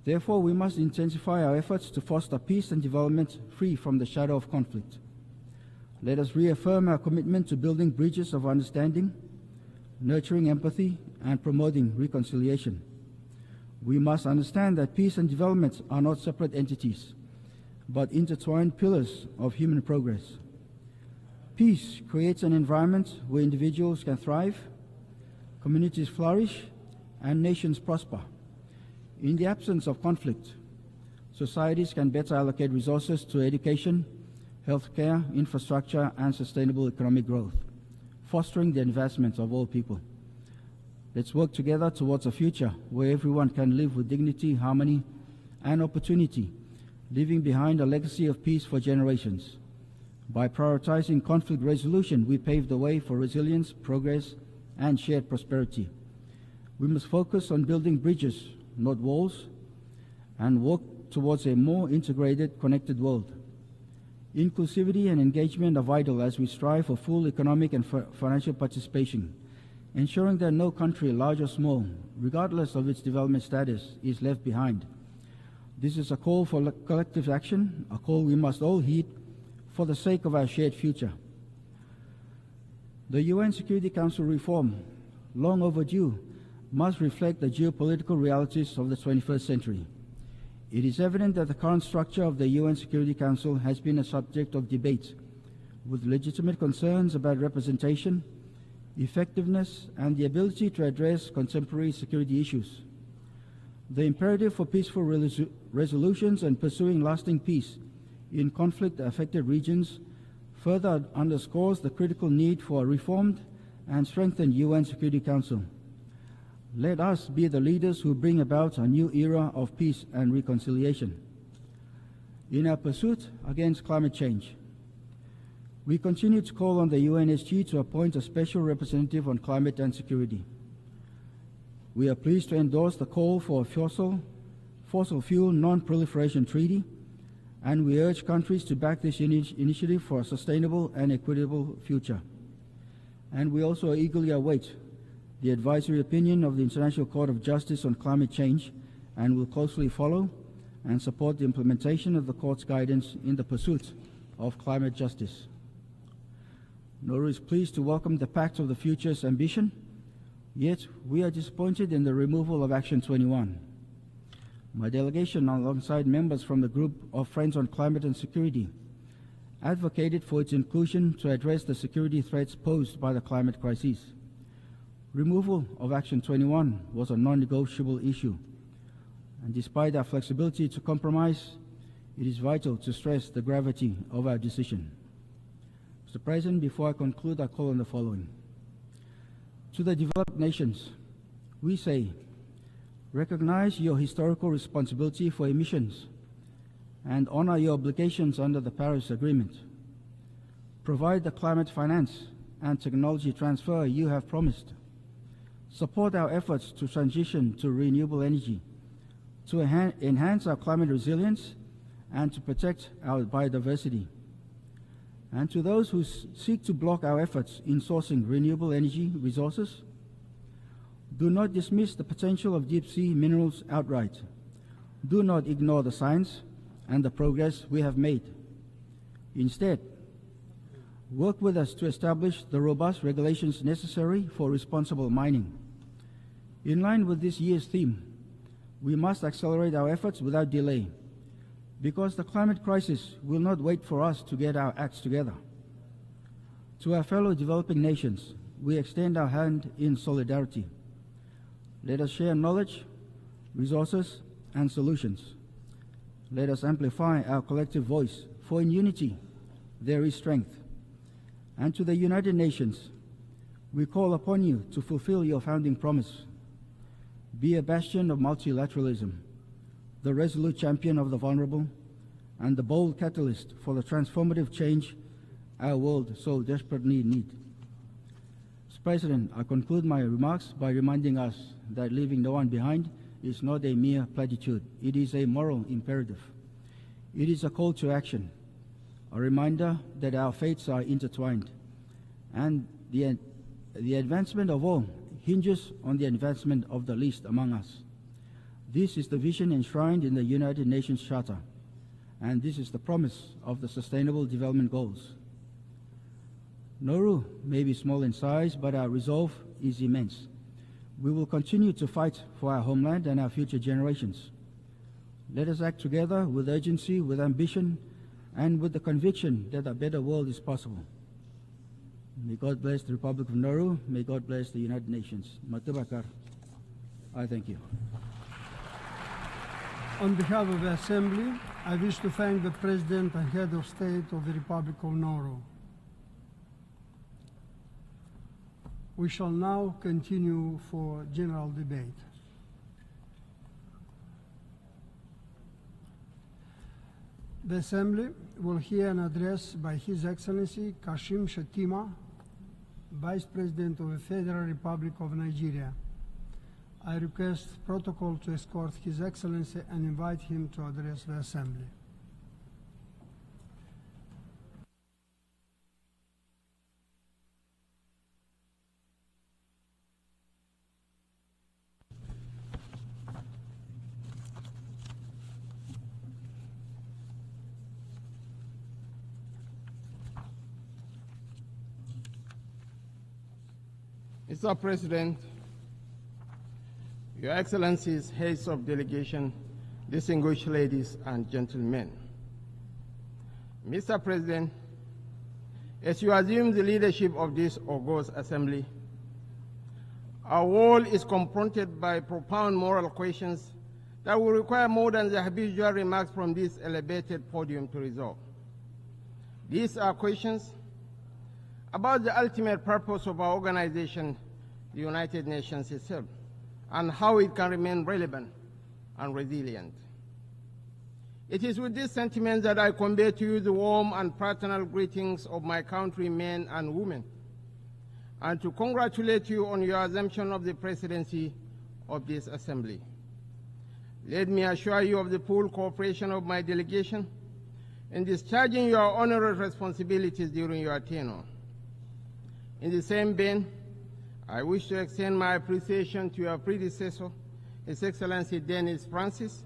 Therefore, we must intensify our efforts to foster peace and development free from the shadow of conflict. Let us reaffirm our commitment to building bridges of understanding, nurturing empathy, and promoting reconciliation. We must understand that peace and development are not separate entities, but intertwined pillars of human progress. Peace creates an environment where individuals can thrive, communities flourish, and nations prosper. In the absence of conflict, societies can better allocate resources to education, healthcare, infrastructure, and sustainable economic growth, fostering the advancement of all people. Let's work together towards a future where everyone can live with dignity, harmony, and opportunity, leaving behind a legacy of peace for generations. By prioritizing conflict resolution, we pave the way for resilience, progress, and shared prosperity. We must focus on building bridges, not walls, and work towards a more integrated, connected world. Inclusivity and engagement are vital as we strive for full economic and financial participation, ensuring that no country, large or small, regardless of its development status, is left behind. This is a call for collective action, a call we must all heed for the sake of our shared future. The UN Security Council reform, long overdue, must reflect the geopolitical realities of the 21st century. It is evident that the current structure of the UN Security Council has been a subject of debate, with legitimate concerns about representation, effectiveness, and the ability to address contemporary security issues. The imperative for peaceful resolutions and pursuing lasting peace in conflict-affected regions further underscores the critical need for a reformed and strengthened UN Security Council. Let us be the leaders who bring about a new era of peace and reconciliation. In our pursuit against climate change, we continue to call on the UNSG to appoint a special representative on climate and security. We are pleased to endorse the call for a fossil fuel non-proliferation treaty, and we urge countries to back this initiative for a sustainable and equitable future. And we also eagerly await the advisory opinion of the International Court of Justice on climate change, and will closely follow and support the implementation of the Court's guidance in the pursuit of climate justice. Nauru is pleased to welcome the Pact of the Future's ambition, yet we are disappointed in the removal of Action 21. My delegation, alongside members from the Group of Friends on Climate and Security, advocated for its inclusion to address the security threats posed by the climate crisis. Removal of Action 21 was a non-negotiable issue, and despite our flexibility to compromise, it is vital to stress the gravity of our decision. Mr. President, before I conclude, I call on the following. To the developed nations, we say, recognize your historical responsibility for emissions and honor your obligations under the Paris Agreement. Provide the climate finance and technology transfer you have promised. Support our efforts to transition to renewable energy, to enhance our climate resilience, and to protect our biodiversity. And to those who seek to block our efforts in sourcing renewable energy resources, do not dismiss the potential of deep-sea minerals outright. Do not ignore the science and the progress we have made. Instead, work with us to establish the robust regulations necessary for responsible mining. In line with this year's theme, we must accelerate our efforts without delay, because the climate crisis will not wait for us to get our acts together. To our fellow developing nations, we extend our hand in solidarity. Let us share knowledge, resources, and solutions. Let us amplify our collective voice, for in unity there is strength. And to the United Nations, we call upon you to fulfill your founding promise. Be a bastion of multilateralism, the resolute champion of the vulnerable, and the bold catalyst for the transformative change our world so desperately needs. Mr. President, I conclude my remarks by reminding us that leaving no one behind is not a mere platitude. It is a moral imperative. It is a call to action, a reminder that our fates are intertwined, and the advancement of all hinges on the advancement of the least among us. This is the vision enshrined in the United Nations Charter, and this is the promise of the Sustainable Development Goals. Nauru may be small in size, but our resolve is immense. We will continue to fight for our homeland and our future generations. Let us act together with urgency, with ambition, and with the conviction that a better world is possible. May God bless the Republic of Nauru. May God bless the United Nations. Matubakar. I thank you. On behalf of the Assembly, I wish to thank the President and Head of State of the Republic of Nauru. We shall now continue for general debate. The Assembly will hear an address by His Excellency Kashim Shettima, Vice President of the Federal Republic of Nigeria. I request protocol to escort His Excellency and invite him to address the Assembly. Mr. President, Your Excellencies, heads of delegation, distinguished ladies and gentlemen. Mr. President, as you assume the leadership of this august assembly, our world is confronted by profound moral questions that will require more than the habitual remarks from this elevated podium to resolve. These are questions about the ultimate purpose of our organization, the United Nations itself, and how it can remain relevant and resilient. It is with this sentiment that I convey to you the warm and fraternal greetings of my countrymen and women, and to congratulate you on your assumption of the presidency of this assembly. Let me assure you of the full cooperation of my delegation in discharging your honorable responsibilities during your tenure. In the same vein, I wish to extend my appreciation to your predecessor, His Excellency Dennis Francis,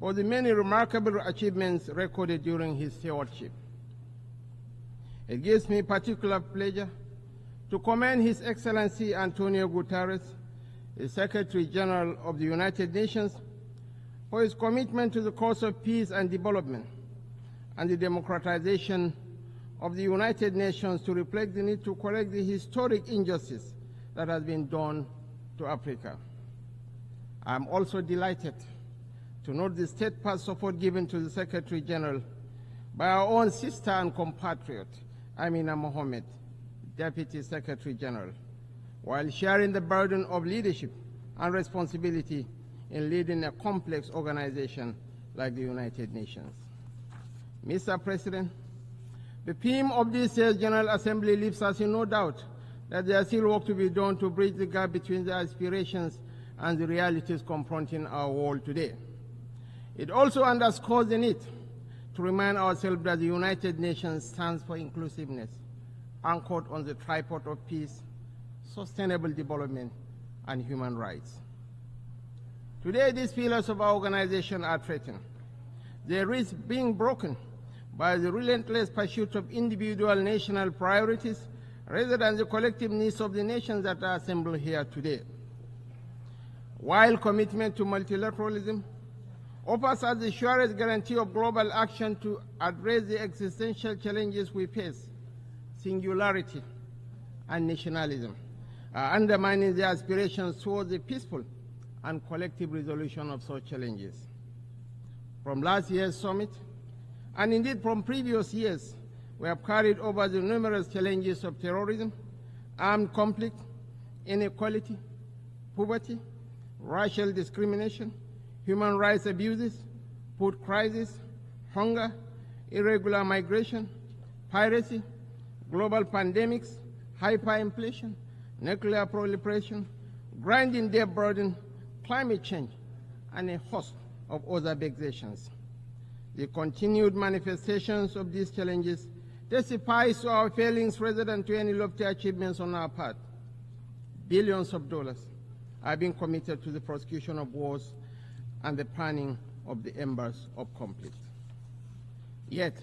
for the many remarkable achievements recorded during his stewardship. It gives me particular pleasure to commend His Excellency Antonio Guterres, the Secretary General of the United Nations, for his commitment to the cause of peace and development and the democratization of the United Nations to reflect the need to correct the historic injustice that has been done to Africa. I am also delighted to note the steadfast support given to the Secretary General by our own sister and compatriot, Amina Mohammed, Deputy Secretary General, while sharing the burden of leadership and responsibility in leading a complex organization like the United Nations. Mr. President, the theme of this year's General Assembly leaves us in no doubt that there is still work to be done to bridge the gap between the aspirations and the realities confronting our world today. It also underscores the need to remind ourselves that the United Nations stands for inclusiveness, anchored on the tripod of peace, sustainable development, and human rights. Today, these pillars of our organization are threatened. They risk being broken by the relentless pursuit of individual national priorities rather than the collective needs of the nations that are assembled here today. While commitment to multilateralism offers us the surest guarantee of global action to address the existential challenges we face, singularity and nationalism are undermining the aspirations towards a peaceful and collective resolution of such challenges. From last year's summit, and indeed from previous years, we have carried over the numerous challenges of terrorism, armed conflict, inequality, poverty, racial discrimination, human rights abuses, food crisis, hunger, irregular migration, piracy, global pandemics, hyperinflation, nuclear proliferation, grinding debt burden, climate change, and a host of other vexations. The continued manifestations of these challenges testifies to our failings rather than to any lofty achievements on our part. Billions of dollars are being committed to the prosecution of wars and the planning of the embers of conflict. Yet,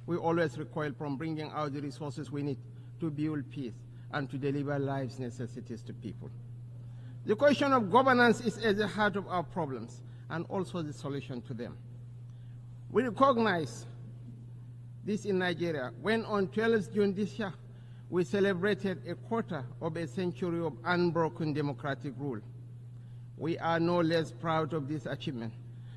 we always recoil from bringing out the resources we need to build peace and to deliver life's necessities to people. The question of governance is at the heart of our problems and also the solution to them. We recognize this in Nigeria when on 12th June this year, we celebrated a quarter of a century of unbroken democratic rule. We are no less proud of this achievement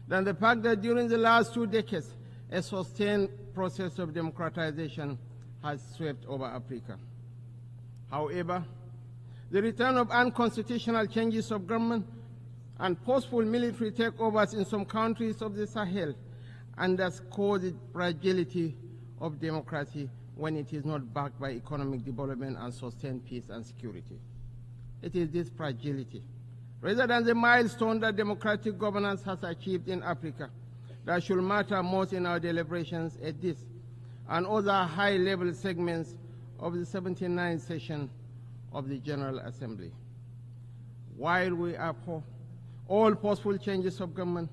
than the fact that during the last 2 decades, a sustained process of democratization has swept over Africa. However, the return of unconstitutional changes of government and forceful military takeovers in some countries of the Sahel underscore the fragility of democracy when it is not backed by economic development and sustained peace and security. It is this fragility, rather than the milestone that democratic governance has achieved in Africa, that should matter most in our deliberations at this and other high-level segments of the 79th session of the General Assembly. While we abhor all possible changes of government,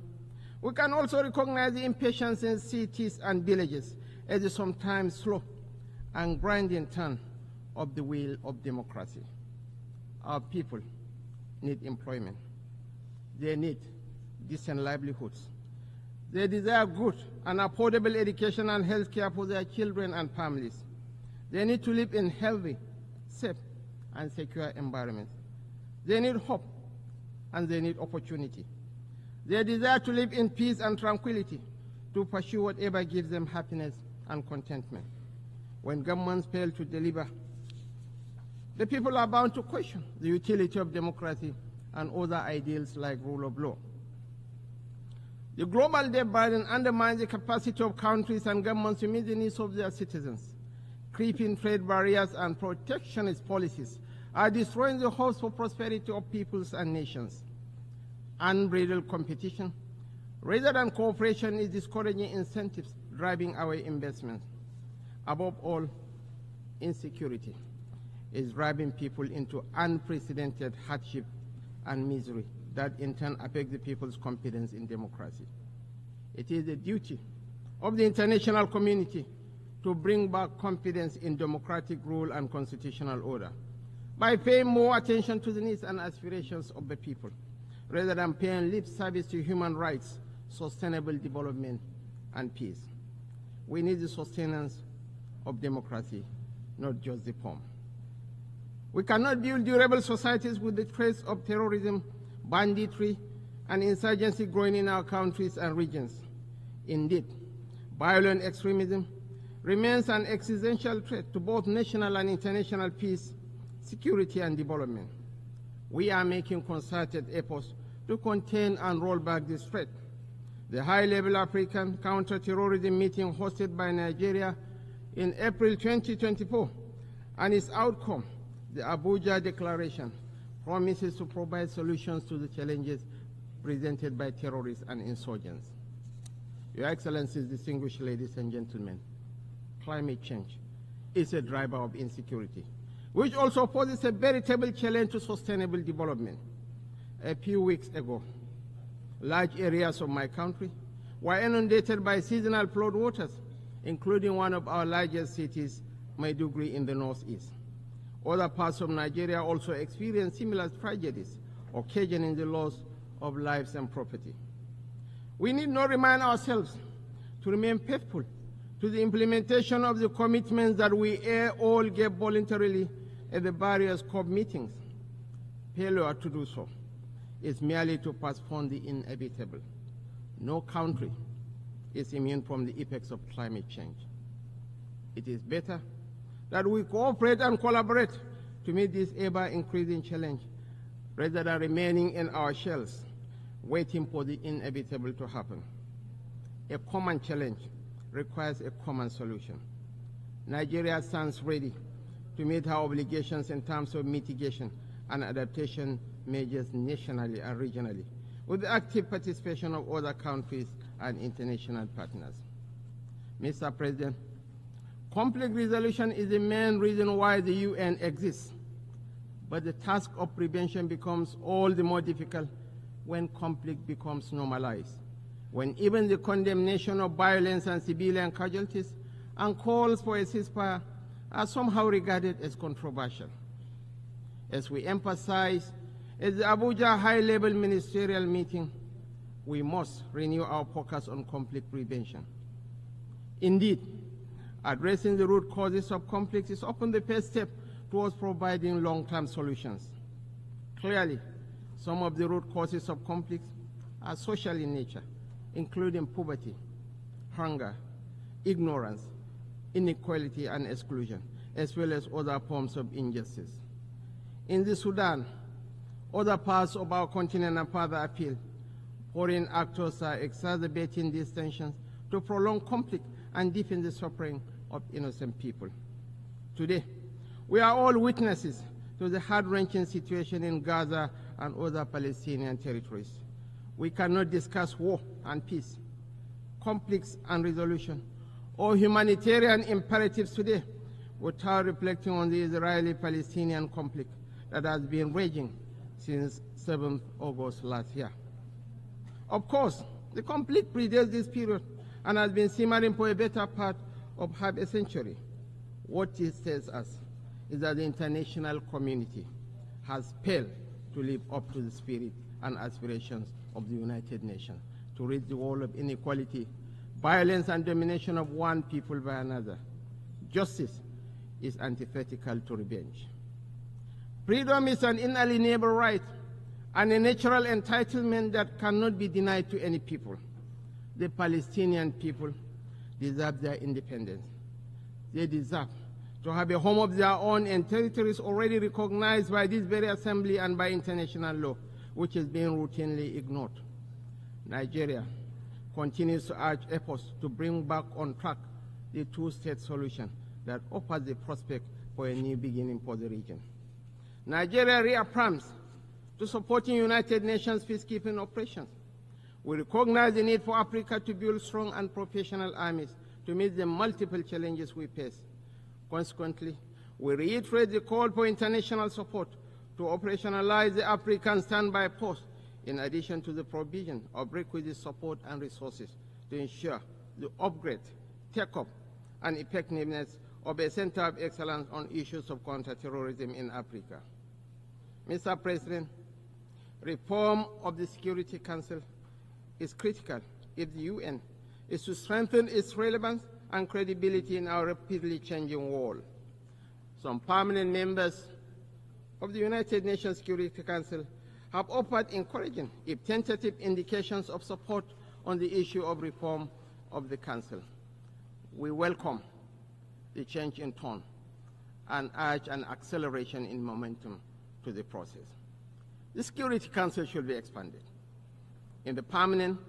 we can also recognize the impatience in cities and villages as the sometimes slow and grinding turn of the wheel of democracy. Our people need employment. They need decent livelihoods. They desire good and affordable education and health care for their children and families. They need to live in healthy, safe, and secure environments. They need hope, and they need opportunity. They desire to live in peace and tranquility, to pursue whatever gives them happiness and contentment. When governments fail to deliver, the people are bound to question the utility of democracy and other ideals like rule of law. The global debt burden undermines the capacity of countries and governments to meet the needs of their citizens. Creeping trade barriers and protectionist policies are destroying the hopes for prosperity of peoples and nations. Unbridled competition, rather than cooperation, is discouraging incentives driving our investments. Above all, insecurity is driving people into unprecedented hardship and misery that in turn affect the people's confidence in democracy. It is the duty of the international community to bring back confidence in democratic rule and constitutional order by paying more attention to the needs and aspirations of the people, rather than paying lip service to human rights, sustainable development, and peace. We need the sustenance of democracy, not just the form. We cannot build durable societies with the threats of terrorism, banditry, and insurgency growing in our countries and regions. Indeed, violent extremism remains an existential threat to both national and international peace, security, and development. We are making concerted efforts to contain and roll back this threat. The high-level African counter-terrorism meeting hosted by Nigeria in April 2024 and its outcome, the Abuja Declaration, promises to provide solutions to the challenges presented by terrorists and insurgents. Your Excellencies, distinguished ladies and gentlemen, climate change is a driver of insecurity, which also poses a veritable challenge to sustainable development. A few weeks ago, large areas of my country were inundated by seasonal flood waters, including one of our largest cities, Maiduguri, in the northeast. Other parts of Nigeria also experienced similar tragedies, occasioning the loss of lives and property. We need not remind ourselves to remain faithful to the implementation of the commitments that we all gave voluntarily at the various COP meetings. Failure to do so is merely to postpone the inevitable. No country is immune from the effects of climate change. It is better that we cooperate and collaborate to meet this ever-increasing challenge, rather than remaining in our shells, waiting for the inevitable to happen. A common challenge requires a common solution. Nigeria stands ready to meet our obligations in terms of mitigation and adaptation measures nationally and regionally, with the active participation of other countries and international partners. Mr. President, conflict resolution is the main reason why the UN exists, but the task of prevention becomes all the more difficult when conflict becomes normalized, when even the condemnation of violence and civilian casualties and calls for a ceasefire are somehow regarded as controversial. As we emphasize at the Abuja high-level ministerial meeting, we must renew our focus on conflict prevention. Indeed, addressing the root causes of conflict is often the first step towards providing long-term solutions. Clearly, some of the root causes of conflicts are social in nature, including poverty, hunger, ignorance, inequality, and exclusion, as well as other forms of injustice. In the Sudan, other parts of our continent, and further afield, foreign actors are exacerbating these tensions to prolong conflict and deepen the suffering of innocent people. Today, we are all witnesses to the heart-wrenching situation in Gaza and other Palestinian territories. We cannot discuss war and peace, conflicts and resolution, or humanitarian imperatives today without reflecting on the Israeli-Palestinian conflict that has been raging since 7th August last year. Of course, the conflict predates this period and has been simmering for a better part of half a century. What it tells us is that the international community has failed to live up to the spirit and aspirations of the United Nations to rid the world of inequality, violence, and domination of one people by another. Justice is antithetical to revenge. Freedom is an inalienable right and a natural entitlement that cannot be denied to any people. The Palestinian people deserve their independence. They deserve to have a home of their own in territories already recognized by this very assembly and by international law, which is being routinely ignored. Nigeria continues to urge efforts to bring back on track the two-state solution that offers the prospect for a new beginning for the region. Nigeria reaffirms to supporting United Nations peacekeeping operations. We recognize the need for Africa to build strong and professional armies to meet the multiple challenges we face. Consequently, we reiterate the call for international support to operationalize the African Standby Post, in addition to the provision of requisite support and resources to ensure the upgrade, take-up, and effectiveness of a Center of Excellence on issues of counterterrorism in Africa. Mr. President, reform of the Security Council is critical if the UN is to strengthen its relevance and credibility in our rapidly changing world. Some permanent members of the United Nations Security Council have offered encouraging, if tentative, indications of support on the issue of reform of the Council. We welcome the change in tone and urge an acceleration in momentum to the process. The Security Council should be expanded in the permanent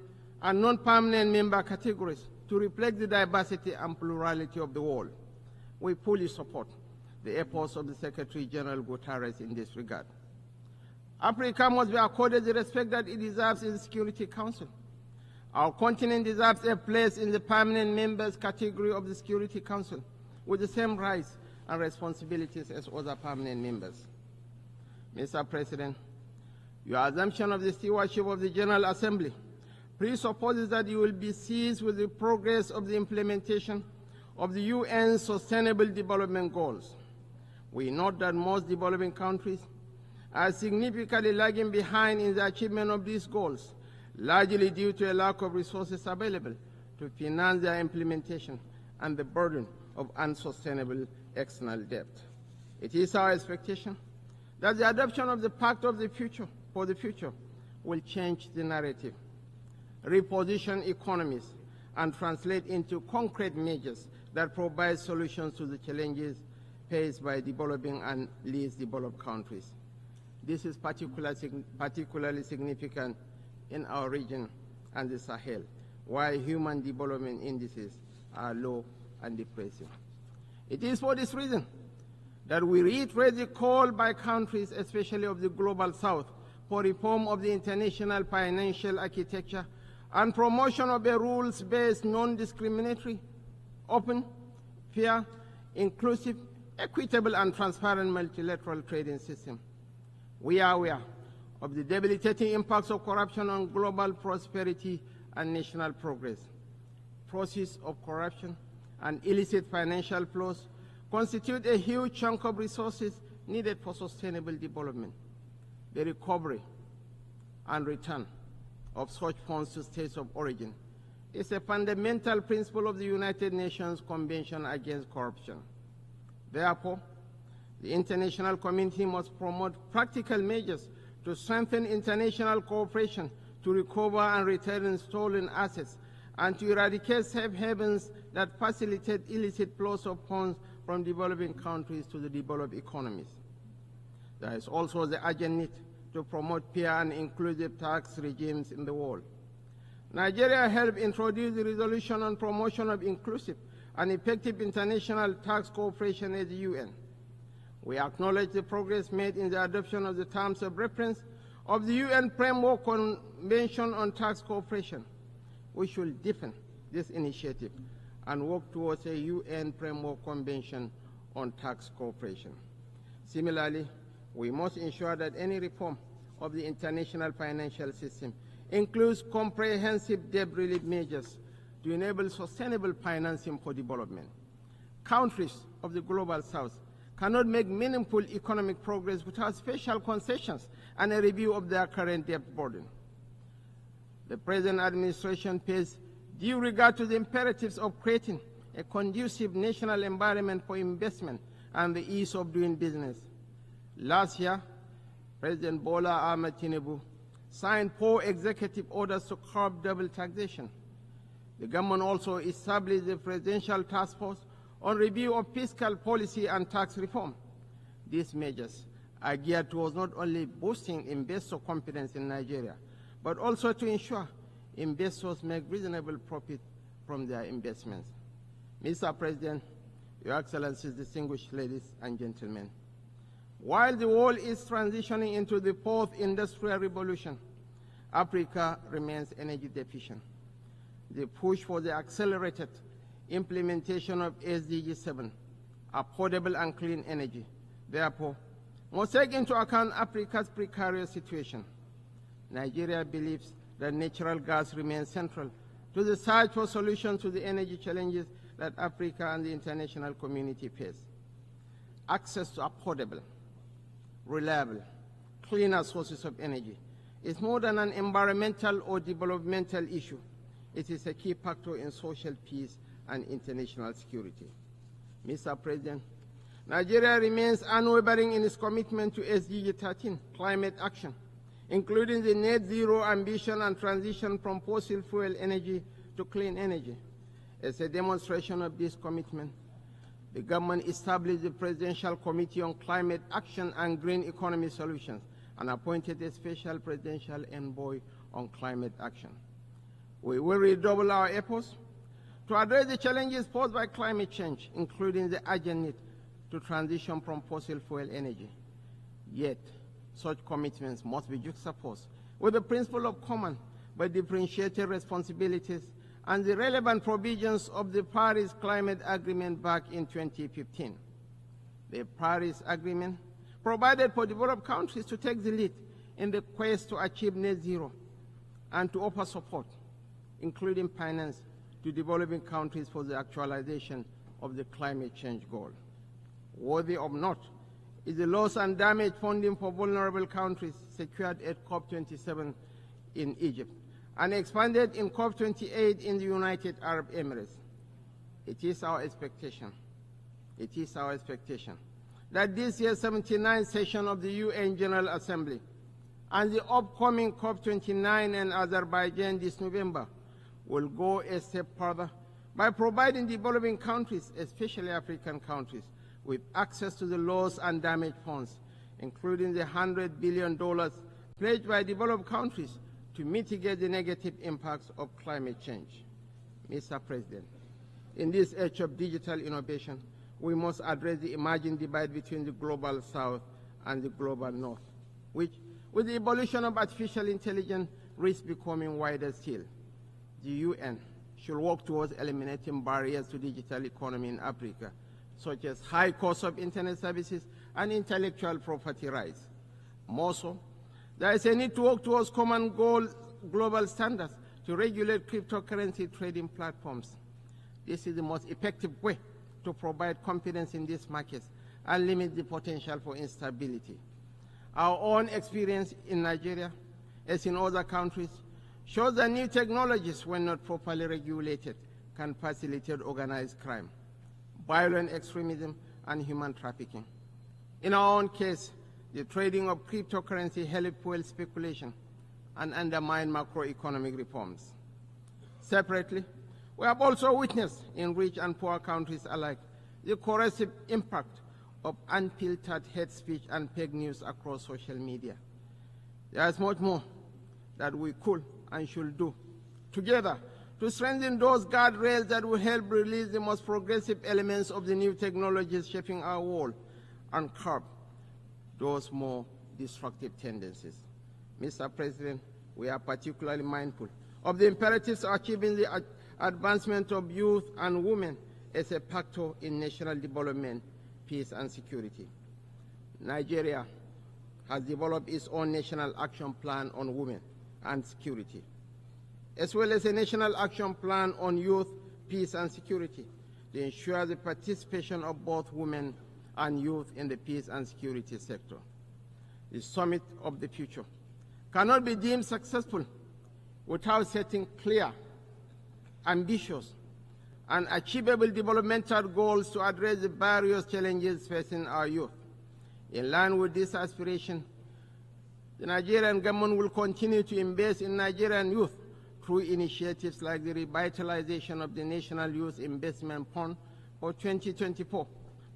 and non-permanent member categories to reflect the diversity and plurality of the world. We fully support the efforts of the Secretary General Guterres in this regard. Africa must be accorded the respect that it deserves in the Security Council. Our continent deserves a place in the permanent members category of the Security Council with the same rights and responsibilities as other permanent members. Mr. President, your assumption of the stewardship of the General Assembly presupposes that you will be seized with the progress of the implementation of the UN's Sustainable Development Goals. We note that most developing countries are significantly lagging behind in the achievement of these goals, largely due to a lack of resources available to finance their implementation and the burden of unsustainable external debt. It is our expectation that the adoption of the Pact of the Future for the future will change the narrative, reposition economies, and translate into concrete measures that provide solutions to the challenges faced by developing and least developed countries. This is particularly significant in our region and the Sahel, where human development indices are low and depressing. It is for this reason that we reiterate the call by countries, especially of the Global South, for reform of the international financial architecture and promotion of a rules-based, non-discriminatory, open, fair, inclusive, equitable, and transparent multilateral trading system. We are aware of the debilitating impacts of corruption on global prosperity and national progress. Process of corruption and illicit financial flows constitute a huge chunk of resources needed for sustainable development. The recovery and return of such funds to states of origin is a fundamental principle of the United Nations Convention Against Corruption. Therefore, the international community must promote practical measures to strengthen international cooperation to recover and return stolen assets and to eradicate safe havens that facilitate illicit flows of funds from developing countries to the developed economies. There is also the urgent need to promote fair and inclusive tax regimes in the world. Nigeria helped introduce the resolution on promotion of inclusive and effective international tax cooperation at the UN. We acknowledge the progress made in the adoption of the terms of reference of the UN Framework Convention on Tax Cooperation. We should deepen this initiative and work towards a UN Framework Convention on Tax Cooperation. Similarly, we must ensure that any reform of the international financial system includes comprehensive debt relief measures to enable sustainable financing for development. Countries of the Global South cannot make meaningful economic progress without special concessions and a review of their current debt burden. The present administration pays due regard to the imperatives of creating a conducive national environment for investment and the ease of doing business. Last year, President Bola Ahmed Tinubu signed 4 executive orders to curb double taxation. The government also established the Presidential Task Force on review of fiscal policy and tax reform. These measures are geared towards not only boosting investor confidence in Nigeria, but also to ensure investors make reasonable profit from their investments. Mr. President, Your Excellencies, distinguished ladies and gentlemen, while the world is transitioning into the 4th industrial revolution, Africa remains energy deficient. The push for the accelerated implementation of SDG 7, affordable and clean energy, therefore, must take into account Africa's precarious situation. Nigeria believes that natural gas remains central to the search for solutions to the energy challenges that Africa and the international community face. Access to affordable, reliable, cleaner sources of energy is more than an environmental or developmental issue. It is a key factor in social peace and international security. Mr. President, Nigeria remains unwavering in its commitment to SDG 13, climate action, including the net zero ambition and transition from fossil fuel energy to clean energy. As a demonstration of this commitment, the government established the Presidential Committee on Climate Action and Green Economy Solutions and appointed a special presidential envoy on climate action. We will redouble our efforts to address the challenges posed by climate change, including the urgent need to transition from fossil fuel energy. Yet, such commitments must be juxtaposed with the principle of common but differentiated responsibilities and the relevant provisions of the Paris Climate Agreement back in 2015. The Paris Agreement provided for developed countries to take the lead in the quest to achieve net zero and to offer support, including finance, to developing countries for the actualization of the climate change goal. Worthy of note is the loss and damage funding for vulnerable countries secured at COP27 in Egypt and expanded in COP28 in the United Arab Emirates. It is our expectation that this year's 79th session of the UN General Assembly and the upcoming COP29 in Azerbaijan this November will go a step further by providing developing countries, especially African countries, with access to the loss and damage funds, including the $100 billion pledged by developed countries to mitigate the negative impacts of climate change. Mr. President, in this age of digital innovation, we must address the emerging divide between the global south and the global north, which, with the evolution of artificial intelligence, risks becoming wider still. The UN should work towards eliminating barriers to digital economy in Africa, such as high cost of internet services and intellectual property rights. More so, there is a need to work towards common global standards to regulate cryptocurrency trading platforms. This is the most effective way to provide confidence in these markets and limit the potential for instability. Our own experience in Nigeria, as in other countries, shows that new technologies, when not properly regulated, can facilitate organized crime, violent extremism, and human trafficking. In our own case, the trading of cryptocurrency helped fuel speculation and undermine macroeconomic reforms. Separately, we have also witnessed in rich and poor countries alike the corrosive impact of unfiltered hate speech and fake news across social media. There is much more that we could and should do together to strengthen those guardrails that will help release the most progressive elements of the new technologies shaping our world and curb those more destructive tendencies. Mr. President, we are particularly mindful of the imperatives of achieving the advancement of youth and women as a factor in national development, peace, and security. Nigeria has developed its own national action plan on women and security, as well as a national action plan on youth, peace, and security to ensure the participation of both women and youth in the peace and security sector. The summit of the future cannot be deemed successful without setting clear, ambitious, and achievable developmental goals to address the various challenges facing our youth. In line with this aspiration, the Nigerian government will continue to invest in Nigerian youth through initiatives like the revitalization of the National Youth Investment Fund for 2024,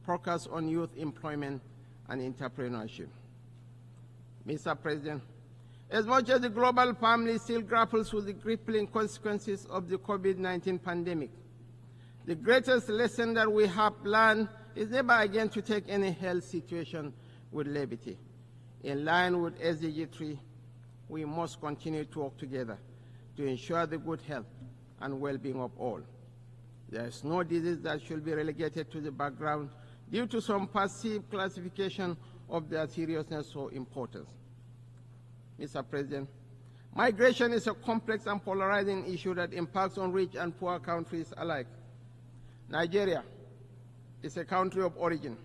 focused on youth employment and entrepreneurship. Mr. President, as much as the global family still grapples with the crippling consequences of the COVID-19 pandemic, the greatest lesson that we have learned is never again to take any health situation with levity. In line with SDG 3, we must continue to work together to ensure the good health and well-being of all. There is no disease that should be relegated to the background due to some passive classification of their seriousness or importance. Mr. President, migration is a complex and polarizing issue that impacts on rich and poor countries alike. Nigeria is a country of origin,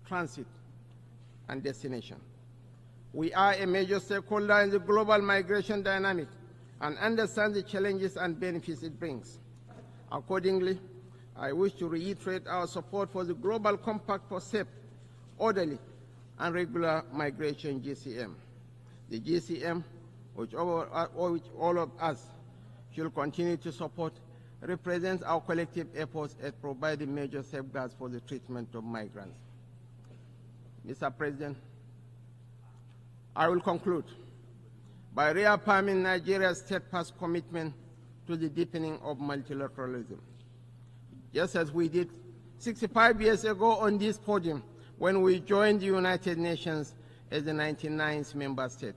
transit, and destination. We are a major stakeholder in the global migration dynamic and understand the challenges and benefits it brings. Accordingly, I wish to reiterate our support for the Global Compact for Safe, Orderly, and Regular Migration, GCM. The GCM, which all of us should continue to support, represents our collective efforts at providing major safeguards for the treatment of migrants. Mr. President, I will conclude by reaffirming Nigeria's steadfast commitment to the deepening of multilateralism. Just as we did 65 years ago on this podium when we joined the United Nations as the 99th member state,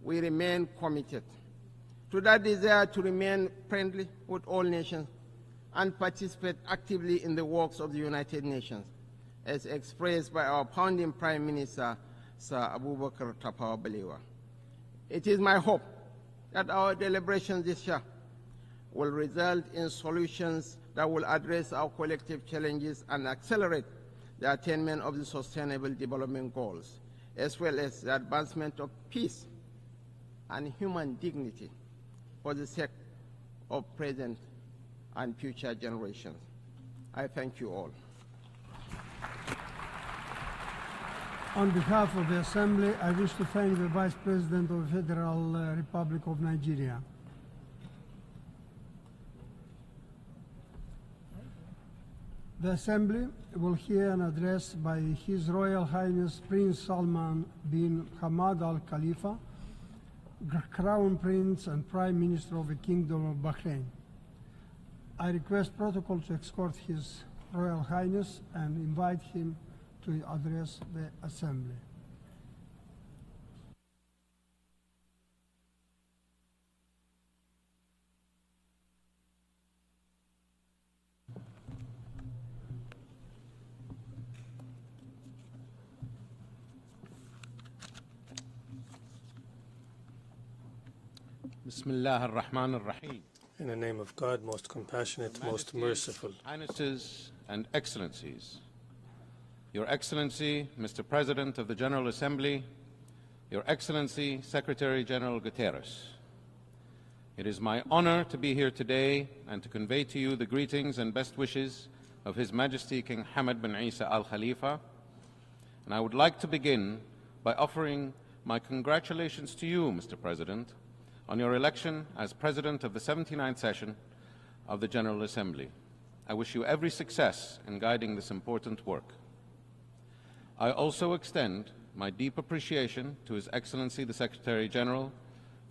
we remain committed to that desire to remain friendly with all nations and participate actively in the works of the United Nations, as expressed by our founding Prime Minister, Sir Abubakar Tafawa Balewa. It is my hope that our deliberations this year will result in solutions that will address our collective challenges and accelerate the attainment of the Sustainable Development Goals, as well as the advancement of peace and human dignity for the sake of present and future generations. I thank you all. On behalf of the Assembly, I wish to thank the Vice President of the Federal Republic of Nigeria. The Assembly will hear an address by His Royal Highness Prince Salman bin Hamad Al Khalifa, Crown Prince and Prime Minister of the Kingdom of Bahrain. I request protocol to escort His Royal Highness and invite him to address the Assembly. Bismillah ar-Rahman ar-Rahim. In the name of God, most compassionate, most merciful. Highnesses and Excellencies, Your Excellency, Mr. President of the General Assembly, Your Excellency, Secretary General Guterres, it is my honor to be here today and to convey to you the greetings and best wishes of His Majesty King Hamad bin Isa Al Khalifa, and I would like to begin by offering my congratulations to you, Mr. President, on your election as President of the 79th session of the General Assembly. I wish you every success in guiding this important work. I also extend my deep appreciation to His Excellency the Secretary General,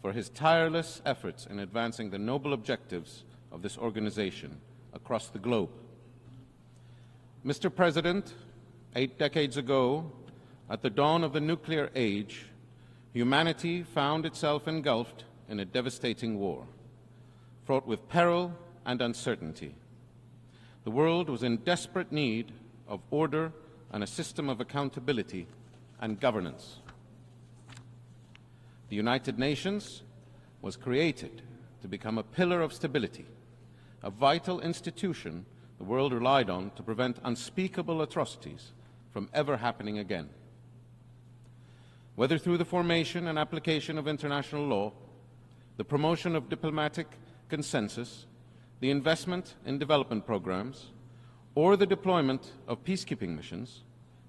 for his tireless efforts in advancing the noble objectives of this organization across the globe. Mr. President, 8 decades ago, at the dawn of the nuclear age, humanity found itself engulfed in a devastating war, fraught with peril and uncertainty. The world was in desperate need of order and a system of accountability and governance. The United Nations was created to become a pillar of stability, a vital institution the world relied on to prevent unspeakable atrocities from ever happening again. Whether through the formation and application of international law, the promotion of diplomatic consensus, the investment in development programs, or the deployment of peacekeeping missions,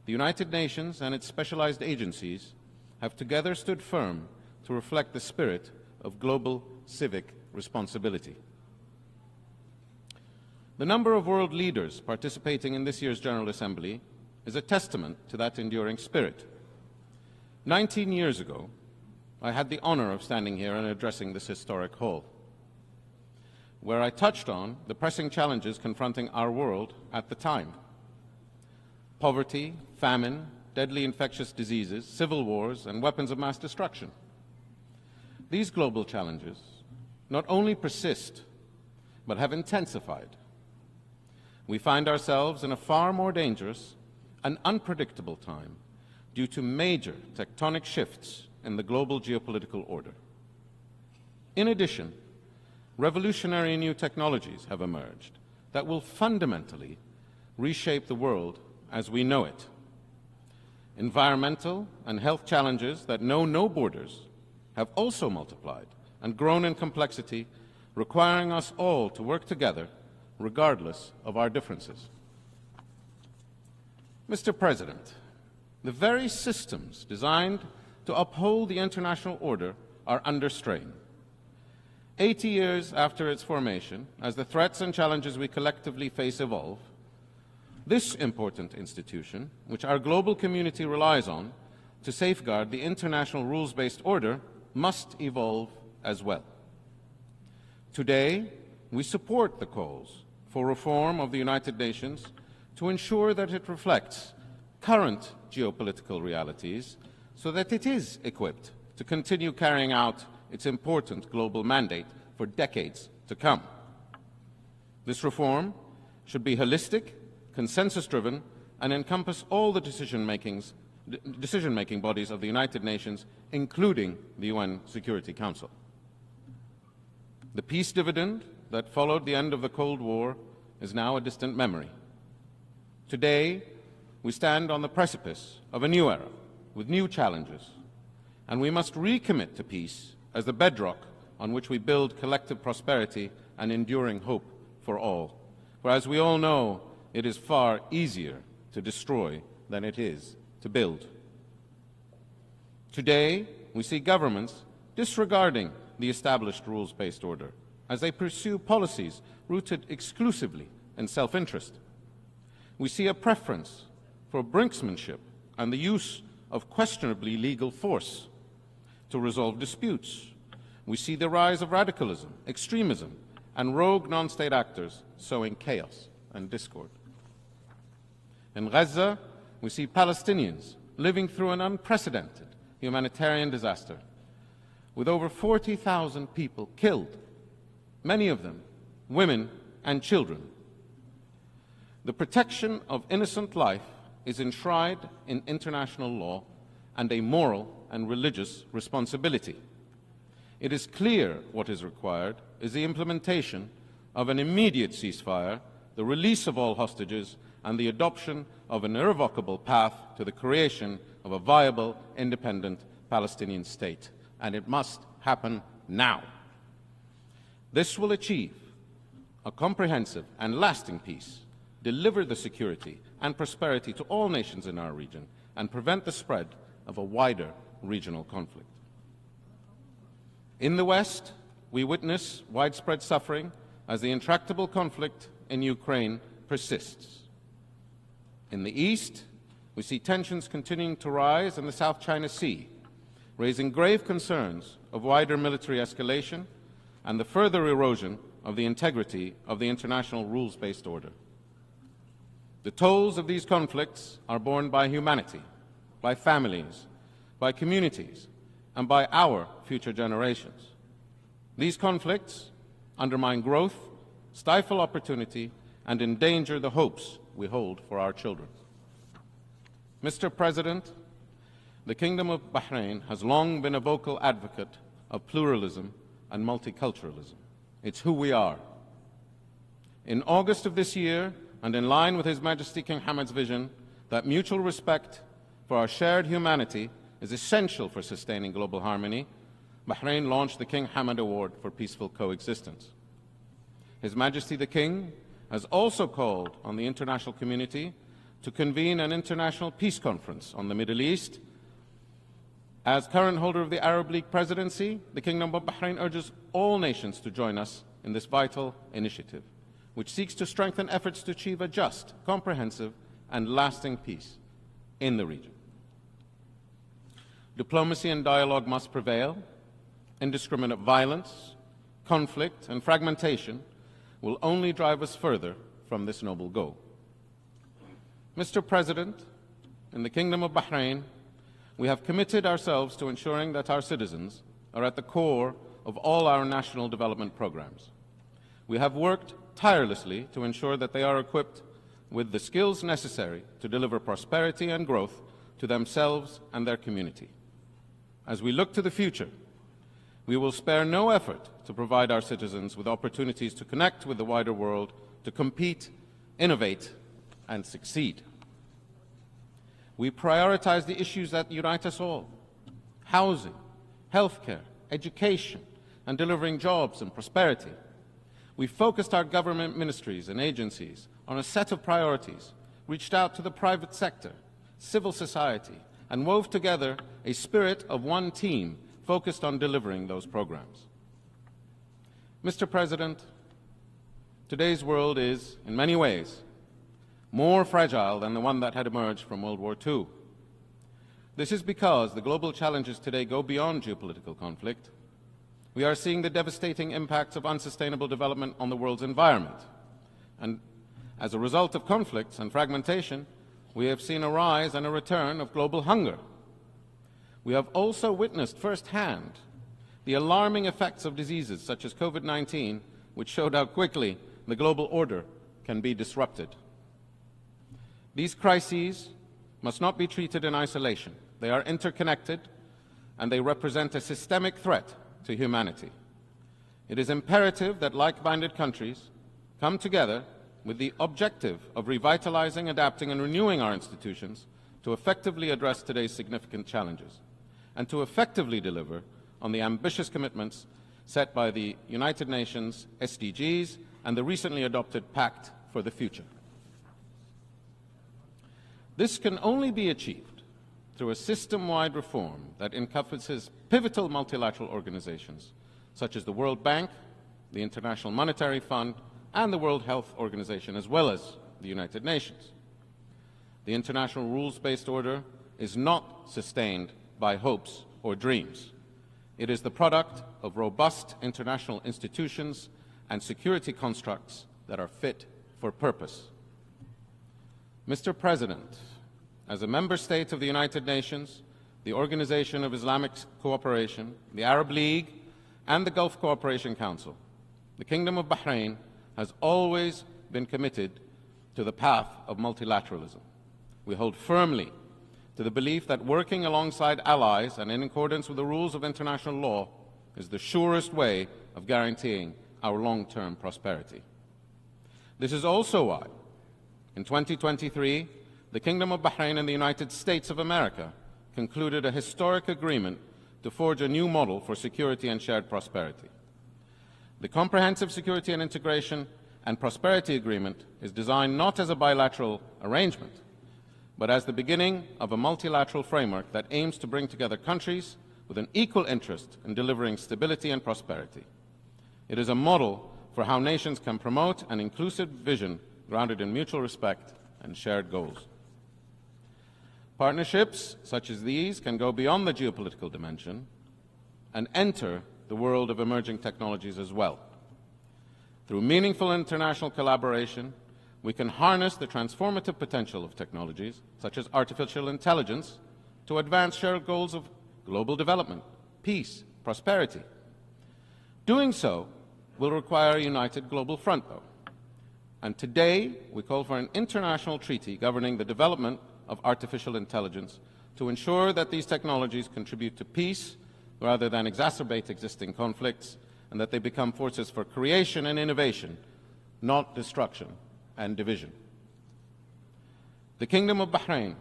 the United Nations and its specialized agencies have together stood firm to reflect the spirit of global civic responsibility. The number of world leaders participating in this year's General Assembly is a testament to that enduring spirit. 19 years ago, I had the honor of standing here and addressing this historic hall, where I touched on the pressing challenges confronting our world at the time: poverty, famine, deadly infectious diseases, civil wars, and weapons of mass destruction. These global challenges not only persist, but have intensified. We find ourselves in a far more dangerous and unpredictable time due to major tectonic shifts in the global geopolitical order. In addition, revolutionary new technologies have emerged that will fundamentally reshape the world as we know it. Environmental and health challenges that know no borders have also multiplied and grown in complexity, requiring us all to work together regardless of our differences. Mr. President, the very systems designed to uphold the international order are under strain. 80 years after its formation, as the threats and challenges we collectively face evolve, this important institution, which our global community relies on to safeguard the international rules-based order, must evolve as well. Today, we support the calls for reform of the United Nations to ensure that it reflects current geopolitical realities so that it is equipped to continue carrying out its important global mandate for decades to come. This reform should be holistic, consensus-driven, and encompass all the decision-making bodies of the United Nations, including the UN Security Council. The peace dividend that followed the end of the Cold War is now a distant memory. Today, we stand on the precipice of a new era with new challenges, and we must recommit to peace as the bedrock on which we build collective prosperity and enduring hope for all. For as we all know, it is far easier to destroy than it is to build. Today, we see governments disregarding the established rules-based order as they pursue policies rooted exclusively in self-interest. We see a preference for brinksmanship and the use of questionably legal force to resolve disputes. We see the rise of radicalism, extremism, and rogue non-state actors sowing chaos and discord. In Gaza, we see Palestinians living through an unprecedented humanitarian disaster, with over 40,000 people killed, many of them women and children. The protection of innocent life is enshrined in international law and a moral and religious responsibility. It is clear what is required is the implementation of an immediate ceasefire, the release of all hostages, and the adoption of an irrevocable path to the creation of a viable, independent Palestinian state. And it must happen now. This will achieve a comprehensive and lasting peace, deliver the security and prosperity to all nations in our region, and prevent the spread of a wider regional conflict. In the West, we witness widespread suffering as the intractable conflict in Ukraine persists. In the East, we see tensions continuing to rise in the South China Sea raising grave concerns of wider military escalation and the further erosion of the integrity of the international rules-based order. The tolls of these conflicts are borne by humanity, by families, by communities, and by our future generations. These conflicts undermine growth, stifle opportunity, and endanger the hopes we hold for our children. Mr. President, the Kingdom of Bahrain has long been a vocal advocate of pluralism and multiculturalism. It's who we are. In August of this year, and in line with His Majesty King Hamad's vision that mutual respect for our shared humanity is essential for sustaining global harmony, Bahrain launched the King Hamad Award for Peaceful Coexistence. His Majesty the King has also called on the international community to convene an international peace conference on the Middle East. As current holder of the Arab League presidency, the Kingdom of Bahrain urges all nations to join us in this vital initiative, which seeks to strengthen efforts to achieve a just, comprehensive, and lasting peace in the region. Diplomacy and dialogue must prevail. Indiscriminate violence, conflict, and fragmentation will only drive us further from this noble goal. Mr. President, in the Kingdom of Bahrain, we have committed ourselves to ensuring that our citizens are at the core of all our national development programs. We have worked tirelessly to ensure that they are equipped with the skills necessary to deliver prosperity and growth to themselves and their community. As we look to the future, we will spare no effort to provide our citizens with opportunities to connect with the wider world, to compete, innovate, and succeed. We prioritize the issues that unite us all: housing, healthcare, education, and delivering jobs and prosperity. We focused our government ministries and agencies on a set of priorities, reached out to the private sector, civil society, and wove together a spirit of one team focused on delivering those programs. Mr. President, today's world is, in many ways, more fragile than the one that had emerged from World War II. This is because the global challenges today go beyond geopolitical conflict. We are seeing the devastating impacts of unsustainable development on the world's environment. And as a result of conflicts and fragmentation, we have seen a rise and a return of global hunger. We have also witnessed firsthand the alarming effects of diseases such as COVID-19, which showed how quickly the global order can be disrupted. These crises must not be treated in isolation. They are interconnected, and they represent a systemic threat to humanity. It is imperative that like-minded countries come together with the objective of revitalizing, adapting, and renewing our institutions to effectively address today's significant challenges, and to effectively deliver on the ambitious commitments set by the United Nations SDGs and the recently adopted Pact for the Future. This can only be achieved through a system-wide reform that encompasses pivotal multilateral organizations such as the World Bank, the International Monetary Fund, and the World Health Organization, as well as the United Nations. The international rules-based order is not sustained by hopes or dreams. It is the product of robust international institutions and security constructs that are fit for purpose. Mr. President, as a member state of the United Nations, the Organization of Islamic Cooperation, the Arab League, and the Gulf Cooperation Council, the Kingdom of Bahrain has always been committed to the path of multilateralism. We hold firmly to the belief that working alongside allies and in accordance with the rules of international law is the surest way of guaranteeing our long-term prosperity. This is also why, in 2023, the Kingdom of Bahrain and the United States of America concluded a historic agreement to forge a new model for security and shared prosperity. The Comprehensive Security and Integration and Prosperity Agreement is designed not as a bilateral arrangement, but as the beginning of a multilateral framework that aims to bring together countries with an equal interest in delivering stability and prosperity. It is a model for how nations can promote an inclusive vision grounded in mutual respect and shared goals. Partnerships such as these can go beyond the geopolitical dimension and enter the world of emerging technologies as well. Through meaningful international collaboration, we can harness the transformative potential of technologies such as artificial intelligence to advance shared goals of global development, peace, prosperity. Doing so will require a united global front, though. And today, we call for an international treaty governing the development of artificial intelligence to ensure that these technologies contribute to peace rather than exacerbate existing conflicts, and that they become forces for creation and innovation, not destruction and division. The Kingdom of Bahrain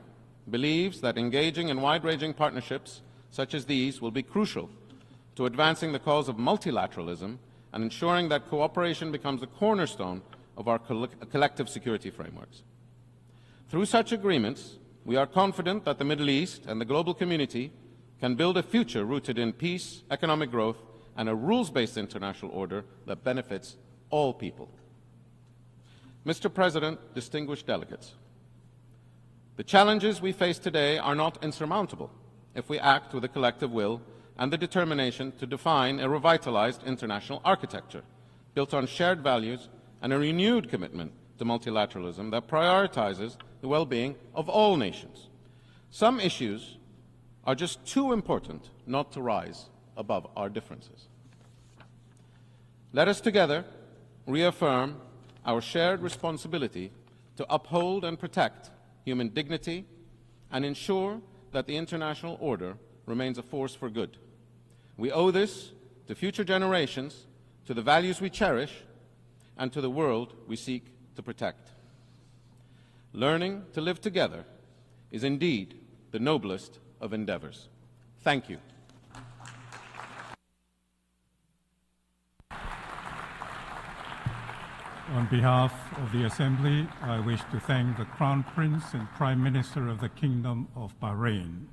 believes that engaging in wide-ranging partnerships such as these will be crucial to advancing the cause of multilateralism and ensuring that cooperation becomes a cornerstone of our collective security frameworks. Through such agreements, we are confident that the Middle East and the global community can build a future rooted in peace, economic growth, and a rules-based international order that benefits all people. Mr. President, distinguished delegates, the challenges we face today are not insurmountable if we act with a collective will and the determination to define a revitalized international architecture built on shared values and a renewed commitment to multilateralism that prioritizes the well-being of all nations. Some issues are just too important not to rise above our differences. Let us together reaffirm our shared responsibility to uphold and protect human dignity and ensure that the international order remains a force for good. We owe this to future generations, to the values we cherish, and to the world we seek to protect. Learning to live together is indeed the noblest of endeavors. Thank you. On behalf of the Assembly, I wish to thank the Crown Prince and Prime Minister of the Kingdom of Bahrain.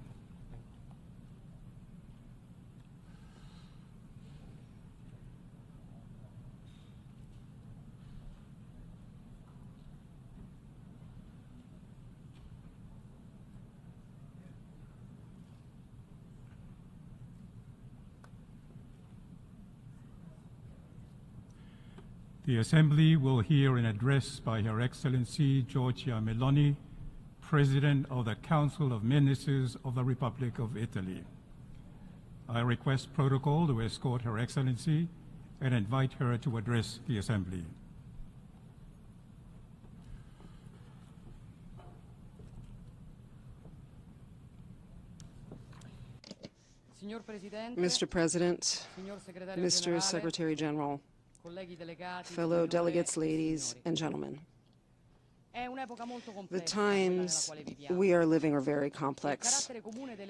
The Assembly will hear an address by Her Excellency Giorgia Meloni, President of the Council of Ministers of the Republic of Italy. I request protocol to escort Her Excellency and invite her to address the Assembly. Mr. President, Mr. Secretary General, fellow delegates, ladies and gentlemen. The times we are living are very complex,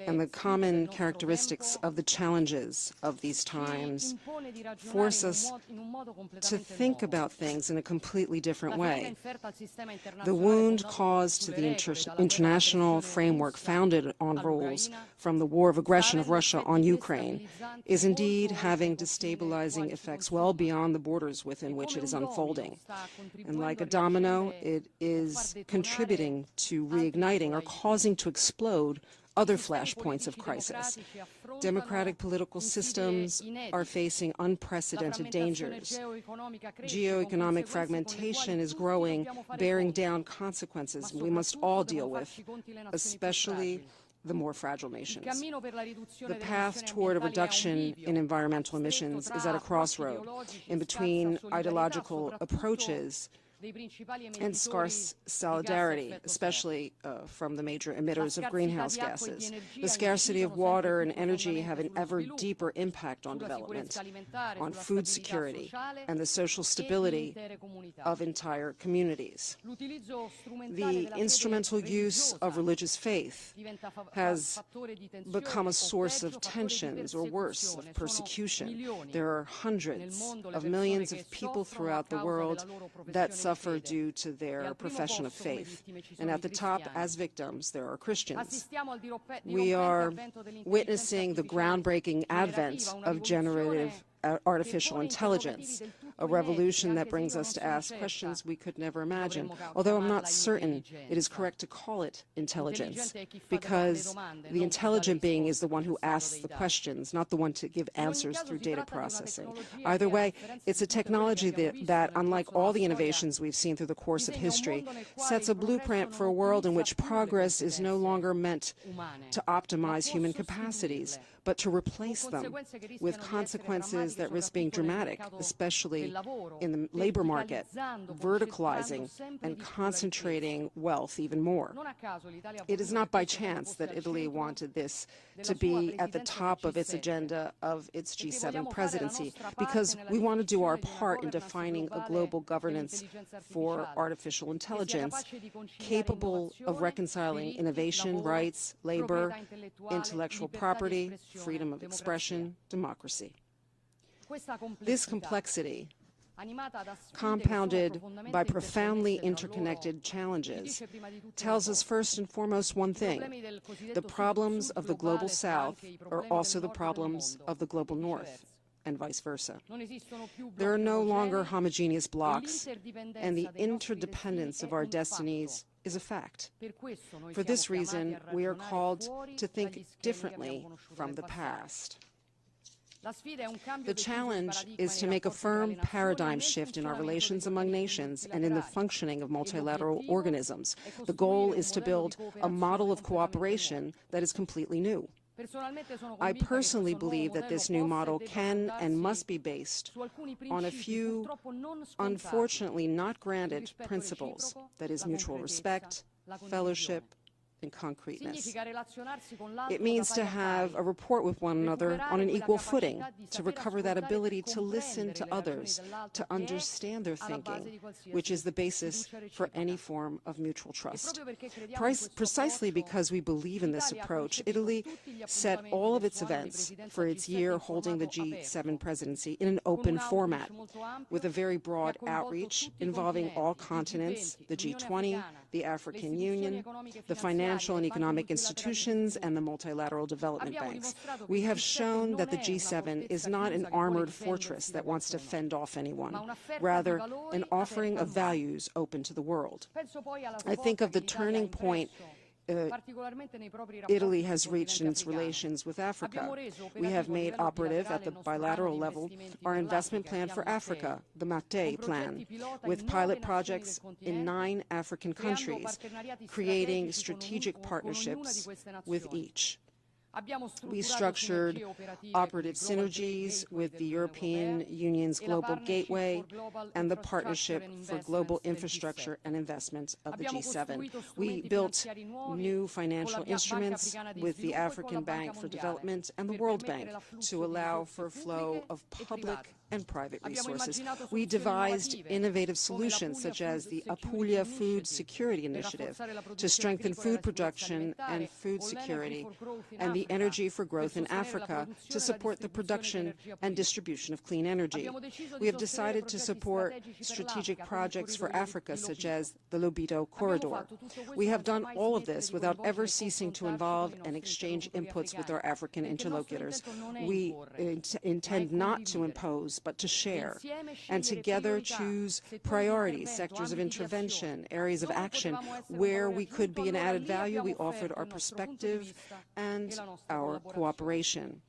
and the common characteristics of the challenges of these times force us to think about things in a completely different way. The wound caused to the international framework founded on rules from the war of aggression of Russia on Ukraine is indeed having destabilizing effects well beyond the borders within which it is unfolding. And like a domino, it is contributing to reigniting or causing to explode other flashpoints of crisis. Democratic political systems are facing unprecedented dangers. Geoeconomic fragmentation is growing, bearing down consequences we must all deal with, especially the more fragile nations. The path toward a reduction in environmental emissions is at a crossroad in between ideological approaches and scarce solidarity, especially from the major emitters of greenhouse gases. The scarcity of water and energy have an ever deeper impact on development, on food security, and the social stability of entire communities. The instrumental use of religious faith has become a source of tensions, or worse, of persecution. There are hundreds of millions of people throughout the world that suffer due to their profession of faith. And at the top, as victims, there are Christians. We are witnessing the groundbreaking advent of generative artificial intelligence, a revolution that brings us to ask questions we could never imagine, although I'm not certain it is correct to call it intelligence, because the intelligent being is the one who asks the questions, not the one to give answers through data processing. Either way, it's a technology that, unlike all the innovations we've seen through the course of history, sets a blueprint for a world in which progress is no longer meant to optimize human capacities, but to replace them with consequences that risk being dramatic, especially in the labor market, verticalizing and concentrating wealth even more. It is not by chance that Italy wanted this to be at the top of its agenda of its G7 presidency, because we want to do our part in defining a global governance for artificial intelligence capable of reconciling innovation, rights, labor, intellectual property, freedom of expression, democracy. This complexity, compounded by profoundly interconnected challenges, tells us first and foremost one thing: the problems of the global South are also the problems of the global North, and vice versa. There are no longer homogeneous blocks, and the interdependence of our destinies is a fact. For this reason, we are called to think differently from the past. The challenge is to make a firm paradigm shift in our relations among nations and in the functioning of multilateral organisms. The goal is to build a model of cooperation that is completely new. I personally believe that this new model can and must be based on a few, unfortunately not granted, principles, that is, mutual respect, fellowship, and concreteness. It means to have a rapport with one another on an equal footing, to recover that ability to listen to others, to understand their thinking, which is the basis for any form of mutual trust. Precisely because we believe in this approach, Italy set all of its events for its year holding the G7 presidency in an open format, with a very broad outreach involving all continents, the G20, the African Union, the financial and economic institutions, and the multilateral development banks. We have shown that the G7 is not an armored fortress that wants to fend off anyone, rather an offering of values open to the world. I think of the turning point Italy has reached in its relations with Africa. We have made operative at the bilateral level our investment plan for Africa, the Mattei Plan, with pilot projects in 9 African countries, creating strategic partnerships with each. We structured operative synergies with the European Union's Global Gateway and the Partnership for Global Infrastructure and Investment of the G7. We built new financial instruments with the African Bank for Development and the World Bank to allow for a flow of public and private resources. We devised innovative solutions such as the Apulia Food Security Initiative to strengthen food production and food security, and the Energy for Growth in Africa to support the production and distribution of clean energy. We have decided to support strategic projects for Africa such as the Lobito Corridor. We have done all of this without ever ceasing to involve and exchange inputs with our African interlocutors. We intend not to impose, but to share, and together choose priorities, sectors of intervention, areas of action where we could be an added value. We offered our perspective and our cooperation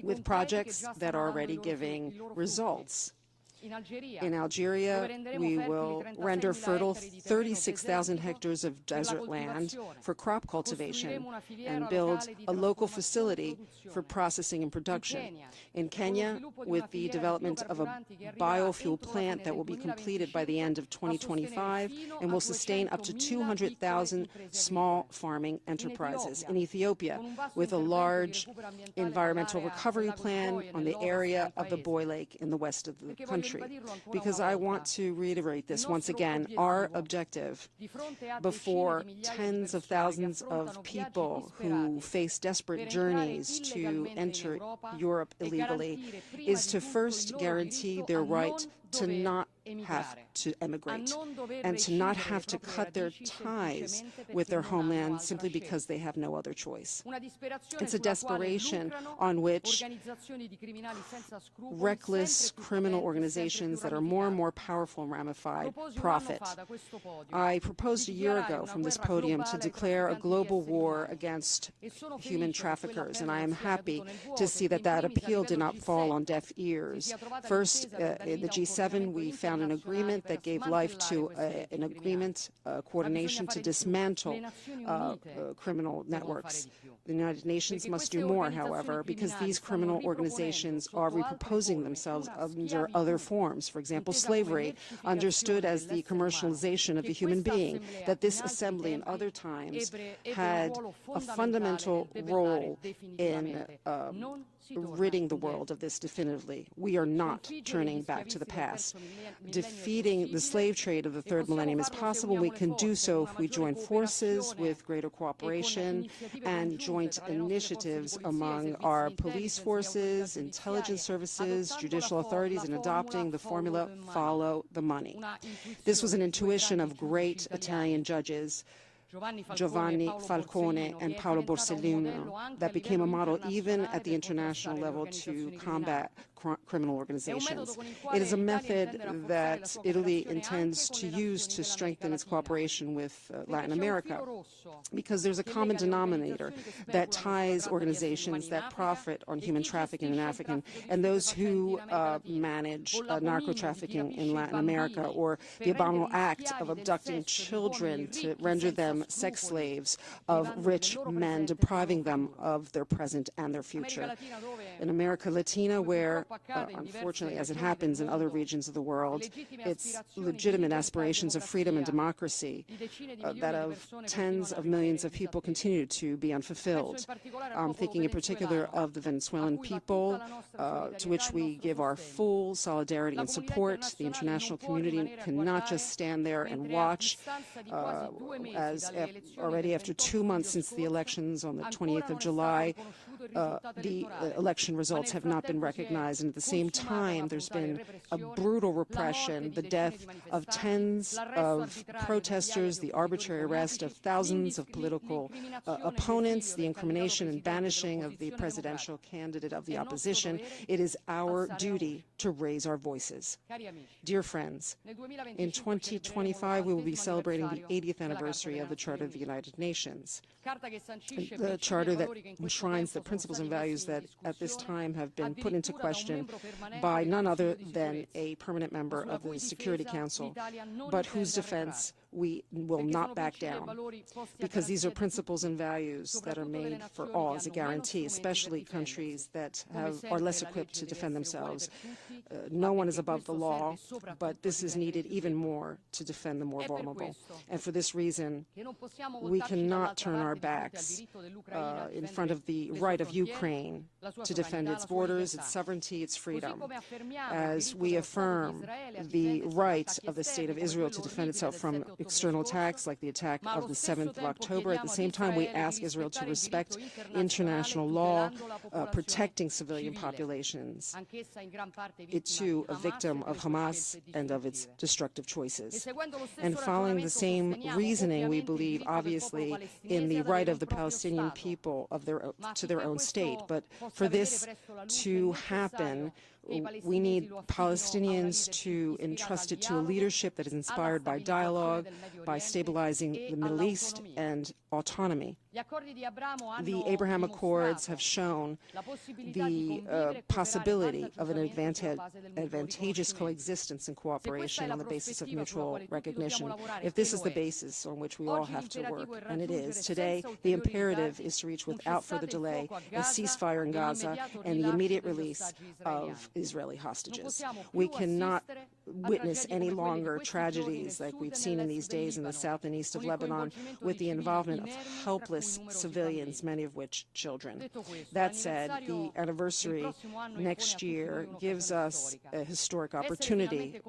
with projects that are already giving results. In Algeria, we will render fertile 36,000 hectares of desert land for crop cultivation and build a local facility for processing and production. In Kenya, with the development of a biofuel plant that will be completed by the end of 2025 and will sustain up to 200,000 small farming enterprises. In Ethiopia, with a large environmental recovery plan on the area of the Boy Lake in the west of the country. Because I want to reiterate this once again, our objective before tens of thousands of people who face desperate journeys to enter Europe illegally is to first guarantee their right to not have to emigrate and to not have to cut their ties with their homeland simply because they have no other choice. It's a desperation on which reckless criminal organizations that are more and more powerful and ramified profit. I proposed a year ago from this podium to declare a global war against human traffickers, and I am happy to see that that appeal did not fall on deaf ears. First, in the G7, we found an agreement that gave life to an agreement, coordination to dismantle criminal networks. The United Nations must do more, however, because these criminal organizations are reproposing themselves under other forms. For example, slavery, understood as the commercialization of the human being, that this assembly in other times had a fundamental role in ridding the world of this definitively. We are not turning back to the past. Defeating the slave trade of the third millennium is possible. We can do so if we join forces with greater cooperation and joint initiatives among our police forces, intelligence services, judicial authorities in adopting the formula, follow the money. This was an intuition of great Italian judges, Giovanni Falcone and Paolo Borsellino, that became a model even at the international level to combat criminal organizations. It is a method that Italy intends to use to strengthen its cooperation with Latin America, because there's a common denominator that ties organizations that profit on human trafficking in Africa and those who manage narco-trafficking in Latin America, or the abominable act of abducting children to render them sex slaves of rich men, depriving them of their present and their future. In America Latina, where, unfortunately, as it happens in other regions of the world, its legitimate aspirations of freedom and democracy, that of tens of millions of people, continue to be unfulfilled. I'm thinking in particular of the Venezuelan people, to which we give our full solidarity and support. The international community cannot just stand there and watch, as already after 2 months since the elections on the 28th of July, the election results have not been recognized, and at the same time there's been a brutal repression, the death of tens of protesters, the arbitrary arrest of thousands of political opponents, the incrimination and banishing of the presidential candidate of the opposition. It is our duty to raise our voices. Dear friends, in 2025 we will be celebrating the 80th anniversary of the Charter of the United Nations, the charter that enshrines the principles and values that at this time have been put into question by none other than a permanent member of the Security Council, but whose defense we will not back down, because these are principles and values that are made for all as a guarantee, especially countries that are less equipped to defend themselves. No one is above the law, but this is needed even more to defend the more vulnerable. And for this reason, we cannot turn our backs in front of the right of Ukraine to defend its borders, its sovereignty, its freedom. As we affirm the right of the State of Israel to defend itself from external attacks like the attack of the 7th of October, at the same time we ask Israel to respect international law, protecting civilian populations. It too a victim of Hamas and of its destructive choices. And following the same reasoning, we believe obviously in the right of the Palestinian people to their own state. But for this to happen, we need Palestinians to entrust it to a leadership that is inspired by dialogue, by stabilizing the Middle East, and autonomy. The Abraham Accords have shown the possibility of an advantageous coexistence and cooperation on the basis of mutual recognition. If this is the basis on which we all have to work, and it is, today the imperative is to reach without further delay a ceasefire in Gaza and the immediate release of Israeli hostages. We cannot witness any longer tragedies like we've seen in these days in the south and east of Lebanon, with the involvement of helpless civilians, many of which children. That said, the anniversary next year gives us a historic opportunity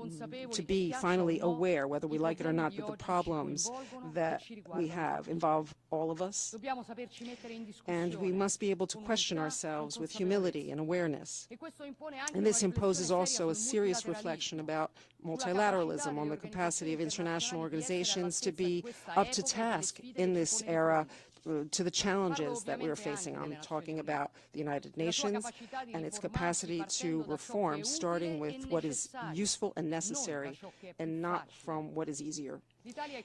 to be finally aware, whether we like it or not, that the problems that we have involve all of us, and we must be able to question ourselves with humility and awareness. And this imposes also a serious reflection about multilateralism, on the capacity of international organizations to be up to task in this era to the challenges that we're facing. I'm talking about the United Nations and its capacity to reform, starting with what is useful and necessary and not from what is easier.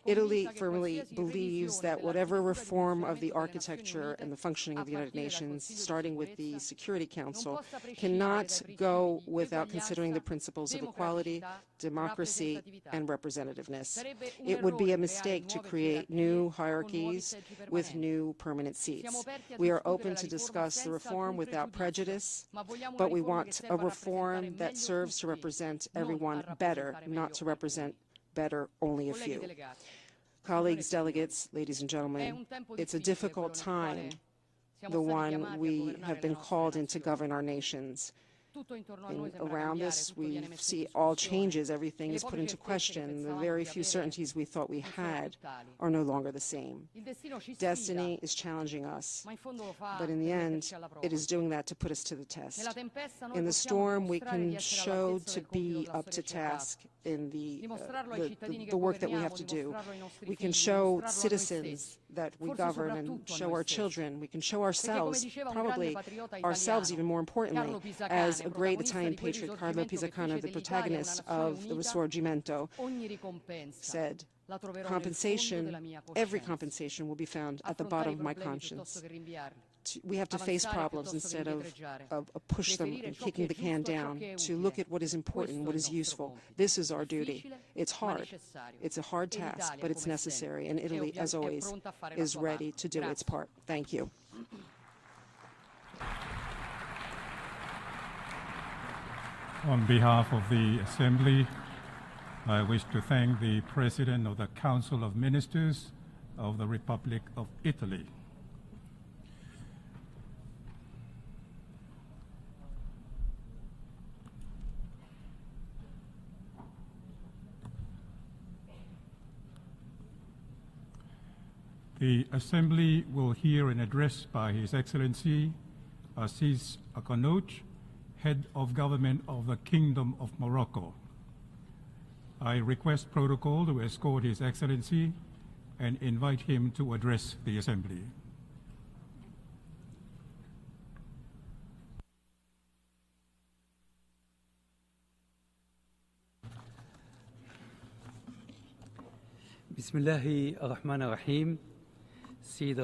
Italy firmly believes that whatever reform of the architecture and the functioning of the United Nations, starting with the Security Council, cannot go without considering the principles of equality, democracy, and representativeness. It would be a mistake to create new hierarchies with new permanent seats. We are open to discuss the reform without prejudice, but we want a reform that serves to represent everyone better, not to represent better only a few. Colleagues, delegates, ladies and gentlemen, it's a difficult time, the one we have been called in to govern our nations. Around us, we see all changes. Everything is put into question. The very few certainties we thought we had are no longer the same. Destiny is challenging us, but in the end, it is doing that to put us to the test. In the storm, we can show to be up to task in the work that we have to do. We can show citizens that we govern and show our children. We can show ourselves, probably ourselves even more importantly, as a great Italian patriot, Carlo Pisacane, the protagonist of the Risorgimento, said, compensation, every compensation will be found at the bottom of my conscience. We have to face problems instead of push them and kicking the can down, to look at what is important, what is useful. This is our duty. It's hard. It's a hard task, but it's necessary, and Italy, as always, is ready to do its part. Thank you. On behalf of the Assembly, I wish to thank the President of the Council of Ministers of the Republic of Italy. The Assembly will hear an address by His Excellency Aziz Akanouch, Head of Government of the Kingdom of Morocco. I request protocol to escort His Excellency and invite him to address the Assembly. Bismillahi ar-Rahman ar-Rahim. In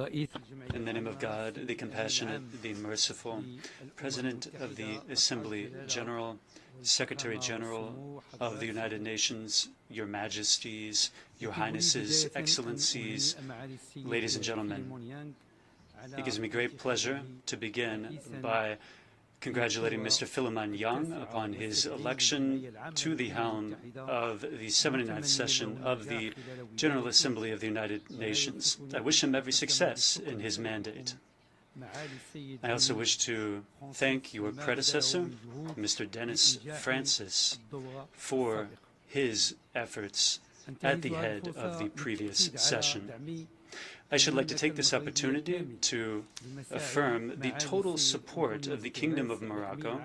the name of God, the compassionate, the merciful, President of the Assembly General, Secretary General of the United Nations, Your Majesties, Your Highnesses, Excellencies, ladies and gentlemen, it gives me great pleasure to begin by congratulating Mr. Philemon Young upon his election to the helm of the 79th session of the General Assembly of the United Nations. I wish him every success in his mandate. I also wish to thank your predecessor, Mr. Dennis Francis, for his efforts at the head of the previous session. I should like to take this opportunity to affirm the total support of the Kingdom of Morocco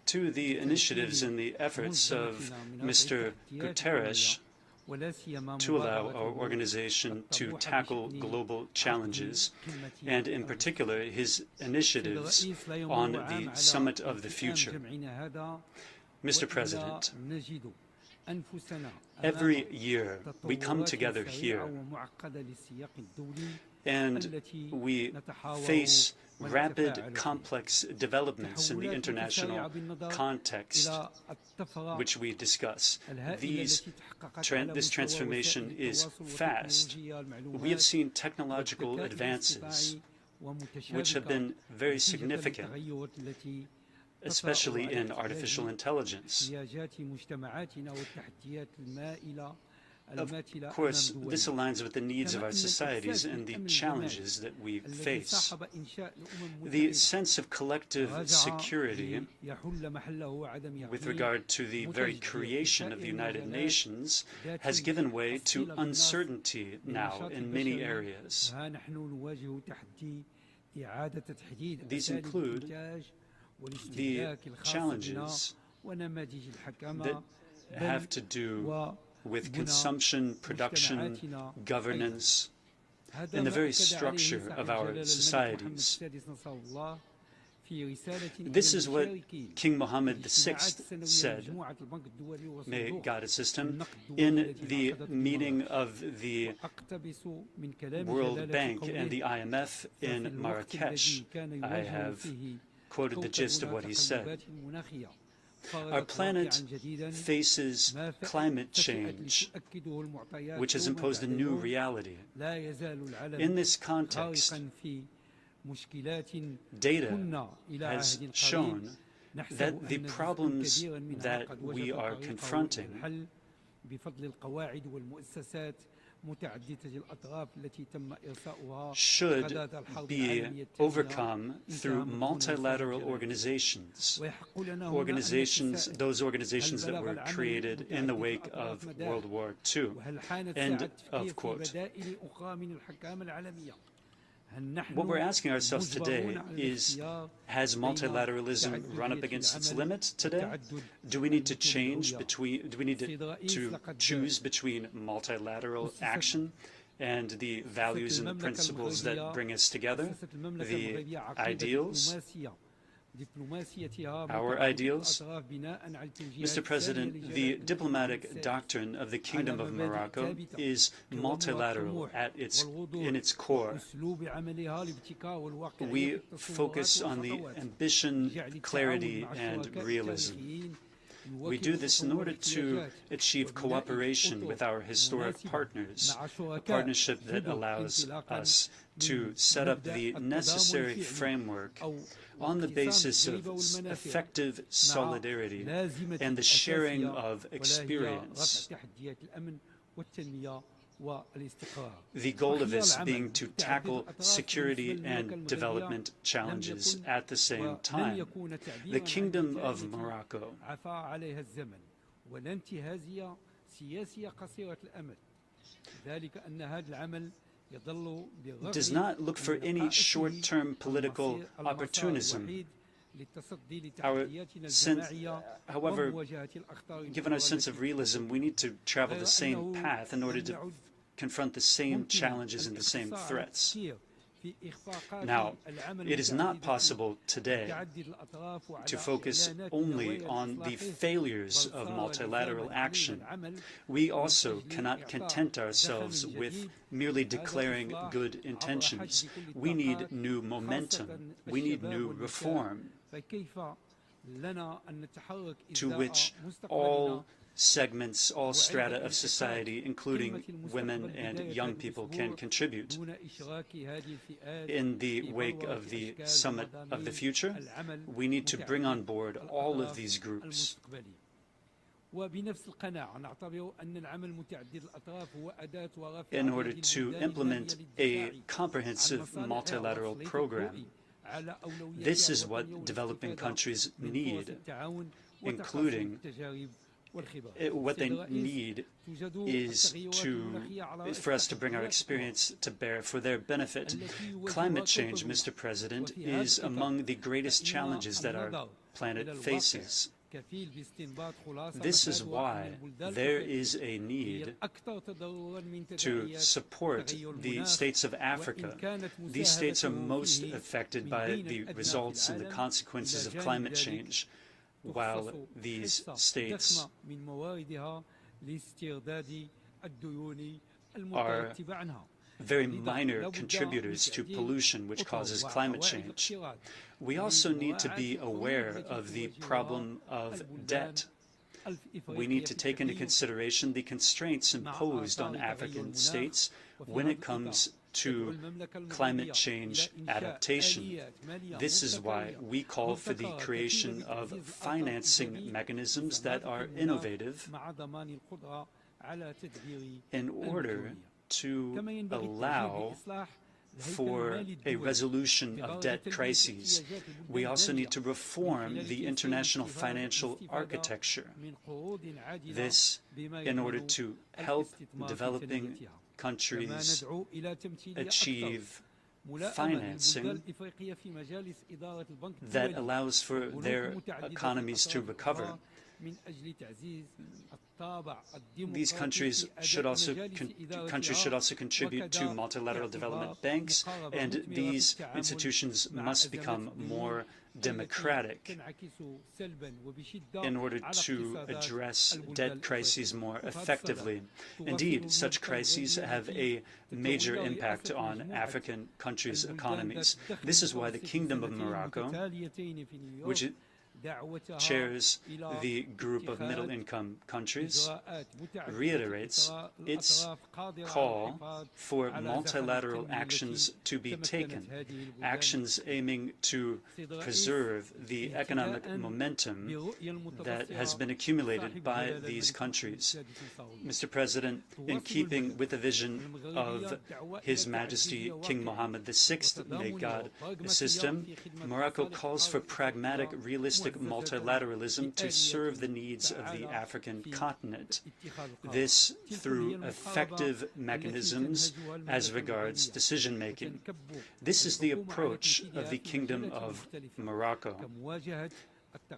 to the initiatives and the efforts of Mr. Guterres to allow our organization to tackle global challenges, and in particular his initiatives on the Summit of the Future. Mr. President, every year we come together here and we face rapid, complex developments in the international context which we discuss. This transformation is fast. We have seen technological advances which have been very significant, especially in artificial intelligence. Of course, this aligns with the needs of our societies and the challenges that we face. The sense of collective security with regard to the very creation of the United Nations has given way to uncertainty now in many areas. These include the challenges that have to do with consumption, production, governance, and the very structure of our societies. This is what King Mohammed VI said, may God assist him, in the meeting of the World Bank and the IMF in Marrakesh. I have quoted the gist of what he said. Our planet faces climate change, which has imposed a new reality. In this context, data has shown that the problems that we are confronting should be overcome through multilateral organizations, those organizations that were created in the wake of World War II. End of quote. What we're asking ourselves today is, has multilateralism run up against its limits today? Do we need to change between, do we need to choose between multilateral action and the values and the principles that bring us together, the ideals, our ideals? Mr. President, the diplomatic doctrine of the Kingdom of Morocco is multilateral in its core. We focus on the ambition, clarity, and realism. We do this in order to achieve cooperation with our historic partners, a partnership that allows us to set up the necessary framework on the basis of effective solidarity and the sharing of experience. The goal of this being to tackle security and development challenges at the same time. The Kingdom of Morocco does not look for any short-term political opportunism. However, given our sense of realism, we need to travel the same path in order to confront the same challenges and the same threats. Now, it is not possible today to focus only on the failures of multilateral action. We also cannot content ourselves with merely declaring good intentions. We need new momentum. We need new reform, to which all segments, all strata of society, including women and young people, can contribute. In the wake of the Summit of the Future, we need to bring on board all of these groups. In order to implement a comprehensive multilateral program, this is what developing countries need, including what they need is for us to bring our experience to bear for their benefit. Climate change, Mr. President, is among the greatest challenges that our planet faces. This is why there is a need to support the states of Africa. These states are most affected by the results and the consequences of climate change, while these states are very minor contributors to pollution, which causes climate change. We also need to be aware of the problem of debt. We need to take into consideration the constraints imposed on African states when it comes to climate change adaptation. This is why we call for the creation of financing mechanisms that are innovative in order to allow for a resolution of debt crises. We also need to reform the international financial architecture. This in order to help developing countries achieve financing that allows for their economies to recover. These countries should also contribute to multilateral development banks, and these institutions must become more democratic in order to address debt crises more effectively. Indeed, such crises have a major impact on African countries' economies. This is why the Kingdom of Morocco, which chairs the group of middle-income countries, reiterates its call for multilateral actions to be taken, actions aiming to preserve the economic momentum that has been accumulated by these countries. Mr. President, in keeping with the vision of His Majesty King Mohammed VI, may God assist him, Morocco calls for pragmatic, realistic multilateralism to serve the needs of the African continent. This through effective mechanisms as regards decision-making. This is the approach of the Kingdom of Morocco.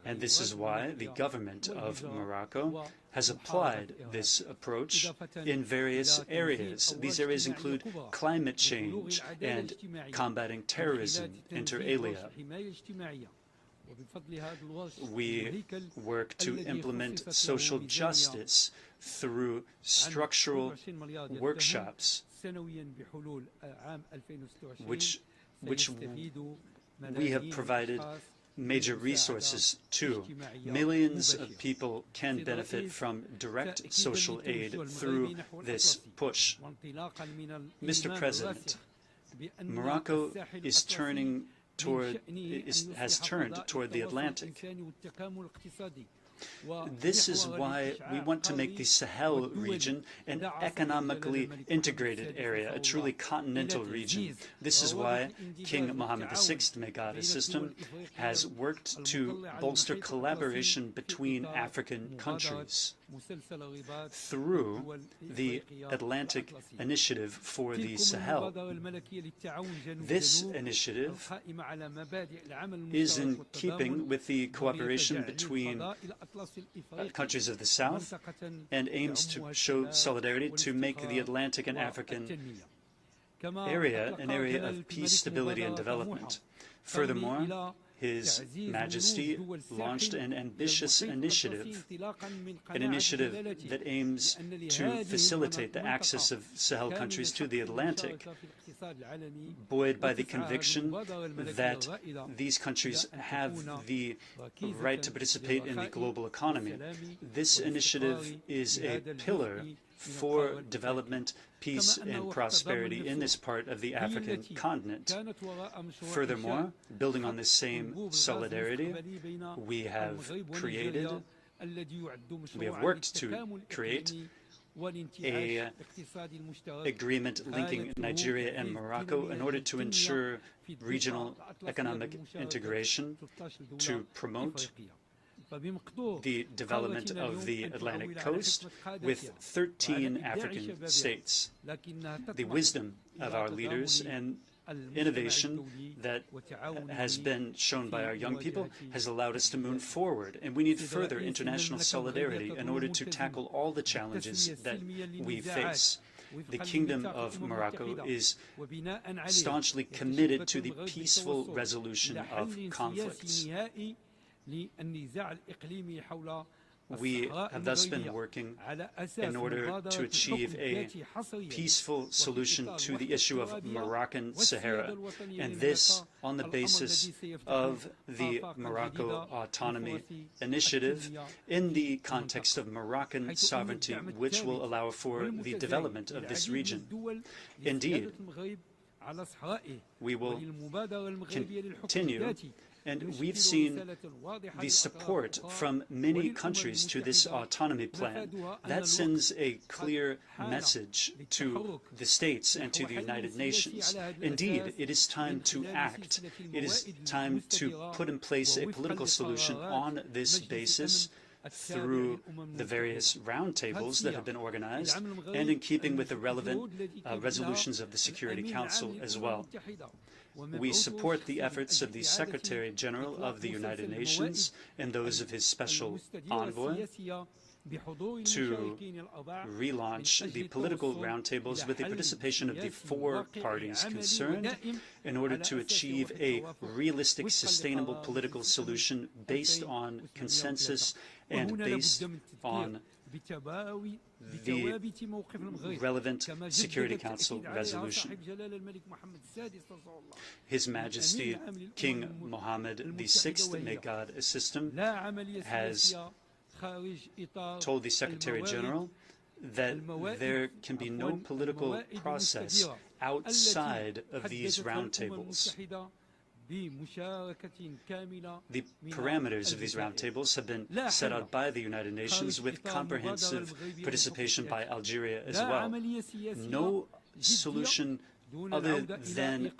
And this is why the government of Morocco has applied this approach in various areas. These areas include climate change and combating terrorism, inter alia. We work to implement social justice through structural workshops, which we have provided major resources to. Millions of people can benefit from direct social aid through this push. Mr. President, Morocco is has turned toward the Atlantic. This is why we want to make the Sahel region an economically integrated area, a truly continental region. This is why King Mohammed VI, may God assist him, has worked to bolster collaboration between African countries through the Atlantic Initiative for the Sahel. This initiative is in keeping with the cooperation between countries of the South and aims to show solidarity to make the Atlantic and African area an area of peace, stability, and development. Furthermore, His Majesty launched an ambitious initiative, that aims to facilitate the access of Sahel countries to the Atlantic, buoyed by the conviction that these countries have the right to participate in the global economy. This initiative is a pillar for development, peace, and prosperity in this part of the African continent. Furthermore, building on this same solidarity, we have worked to create an agreement linking Nigeria and Morocco in order to ensure regional economic integration, to promote the development of the Atlantic coast with 13 African states. The wisdom of our leaders and innovation that has been shown by our young people has allowed us to move forward, and we need further international solidarity in order to tackle all the challenges that we face. The Kingdom of Morocco is staunchly committed to the peaceful resolution of conflicts. We have thus been working in order to achieve a peaceful solution to the issue of Moroccan Sahara, and this on the basis of the Morocco Autonomy Initiative in the context of Moroccan sovereignty, which will allow for the development of this region. Indeed, we will continue. And we've seen the support from many countries to this autonomy plan. That sends a clear message to the states and to the United Nations. Indeed, it is time to act. It is time to put in place a political solution on this basis through the various roundtables that have been organized and in keeping with the relevant resolutions of the Security Council as well. We support the efforts of the Secretary General of the United Nations and those of his Special Envoy to relaunch the political roundtables with the participation of the 4 parties concerned in order to achieve a realistic, sustainable political solution based on consensus and based on the relevant Security Council resolution. His Majesty King Mohammed VI, may God assist him, has told the Secretary General that there can be no political process outside of these roundtables. The parameters of these roundtables have been set out by the United Nations with comprehensive participation by Algeria as well. No solution other than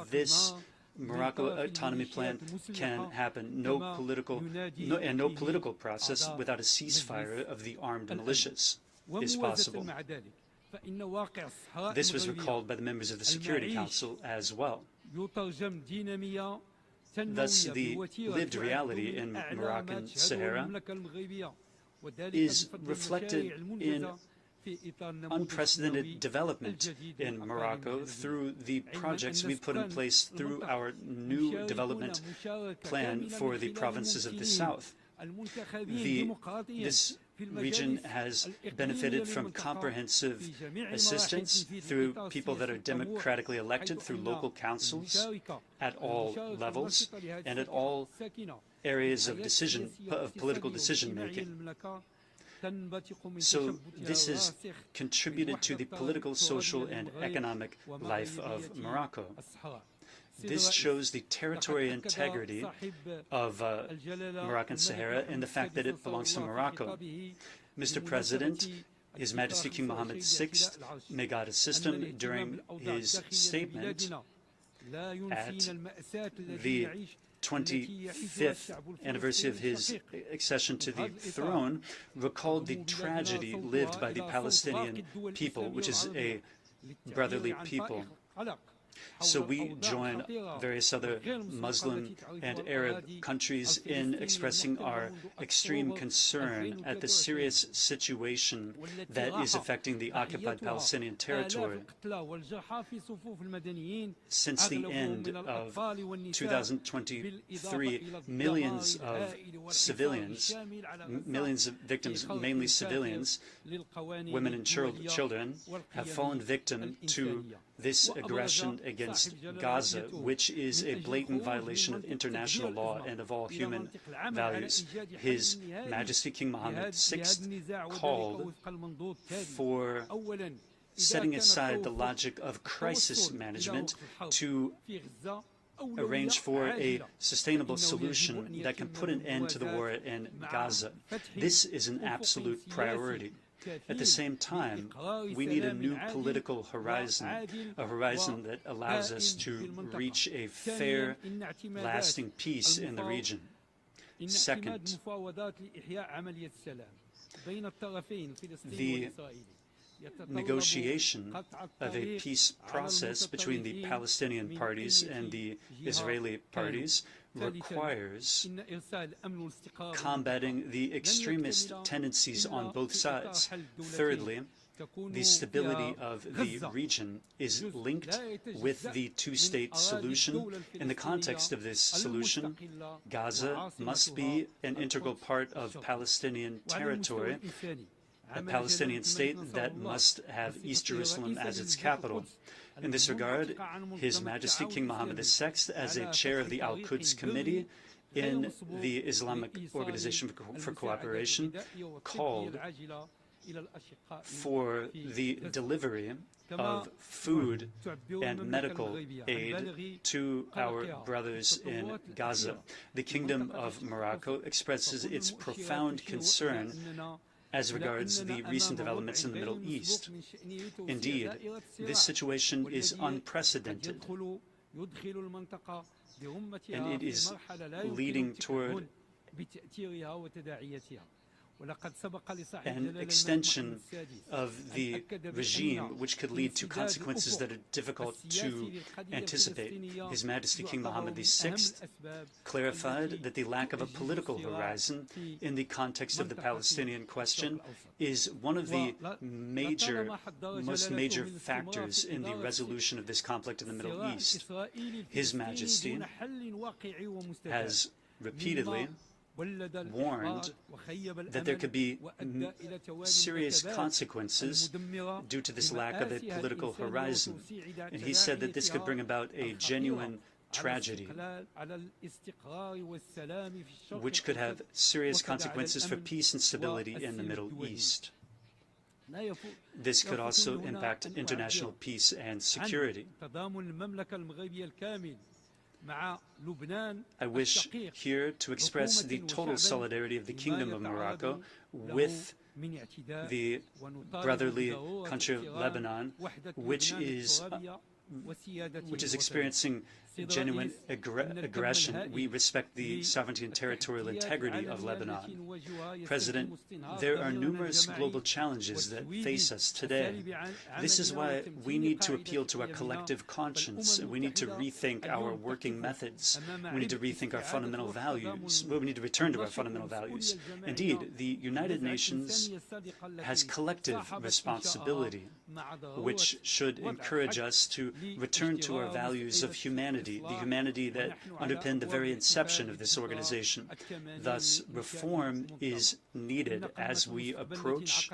this Morocco autonomy plan can happen. No political process without a ceasefire of the armed militias is possible. This was recalled by the members of the Security Council as well. Thus, the lived reality in Moroccan Sahara is reflected in unprecedented development in Morocco through the projects we put in place through our new development plan for the provinces of the south. This region has benefited from comprehensive assistance through people that are democratically elected through local councils at all levels and at all areas of political decision making. So this has contributed to the political, social, and economic life of Morocco. This shows the territorial integrity of Moroccan Sahara and the fact that it belongs to Morocco. Mr. President, His Majesty King Mohammed VI, may God assist him, during his statement at the 25th anniversary of his accession to the throne, recalled the tragedy lived by the Palestinian people, which is a brotherly people. So we join various other Muslim and Arab countries in expressing our extreme concern at the serious situation that is affecting the occupied Palestinian territory. Since the end of 2023, millions of civilians, millions of victims, mainly civilians, women and children, have fallen victim to this aggression against Gaza, which is a blatant violation of international law and of all human values. His Majesty King Mohammed VI called for setting aside the logic of crisis management to arrange for a sustainable solution that can put an end to the war in Gaza. This is an absolute priority. At the same time, we need a new political horizon, a horizon that allows us to reach a fair, lasting peace in the region. Second, the negotiation of a peace process between the Palestinian parties and the Israeli parties requires combating the extremist tendencies on both sides. Thirdly, the stability of the region is linked with the two-state solution. In the context of this solution, Gaza must be an integral part of Palestinian territory, a Palestinian state that must have East Jerusalem as its capital. In this regard, His Majesty King Mohammed VI, as a chair of the Al-Quds Committee in the Islamic Organization for Cooperation, called for the delivery of food and medical aid to our brothers in Gaza. The Kingdom of Morocco expresses its profound concern as regards the recent developments in the Middle East. Indeed, this situation is unprecedented, and it is leading toward an extension of the regime, which could lead to consequences that are difficult to anticipate. His Majesty King Mohammed VI clarified that the lack of a political horizon in the context of the Palestinian question is one of the most major factors in the resolution of this conflict in the Middle East. His Majesty has repeatedly warned that there could be serious consequences due to this lack of a political horizon. And he said that this could bring about a genuine tragedy, which could have serious consequences for peace and stability in the Middle East. This could also impact international peace and security. I wish here to express the total solidarity of the Kingdom of Morocco with the brotherly country of Lebanon, which is experiencing genuine aggression. We respect the sovereignty and territorial integrity of Lebanon. President, there are numerous global challenges that face us today. This is why we need to appeal to our collective conscience. We need to rethink our working methods. We need to rethink our fundamental values. We need to return to our fundamental values. Indeed, the United Nations has collective responsibility, which should encourage us to return to our values of humanity, the humanity that underpinned the very inception of this organization. Thus, reform is needed as we approach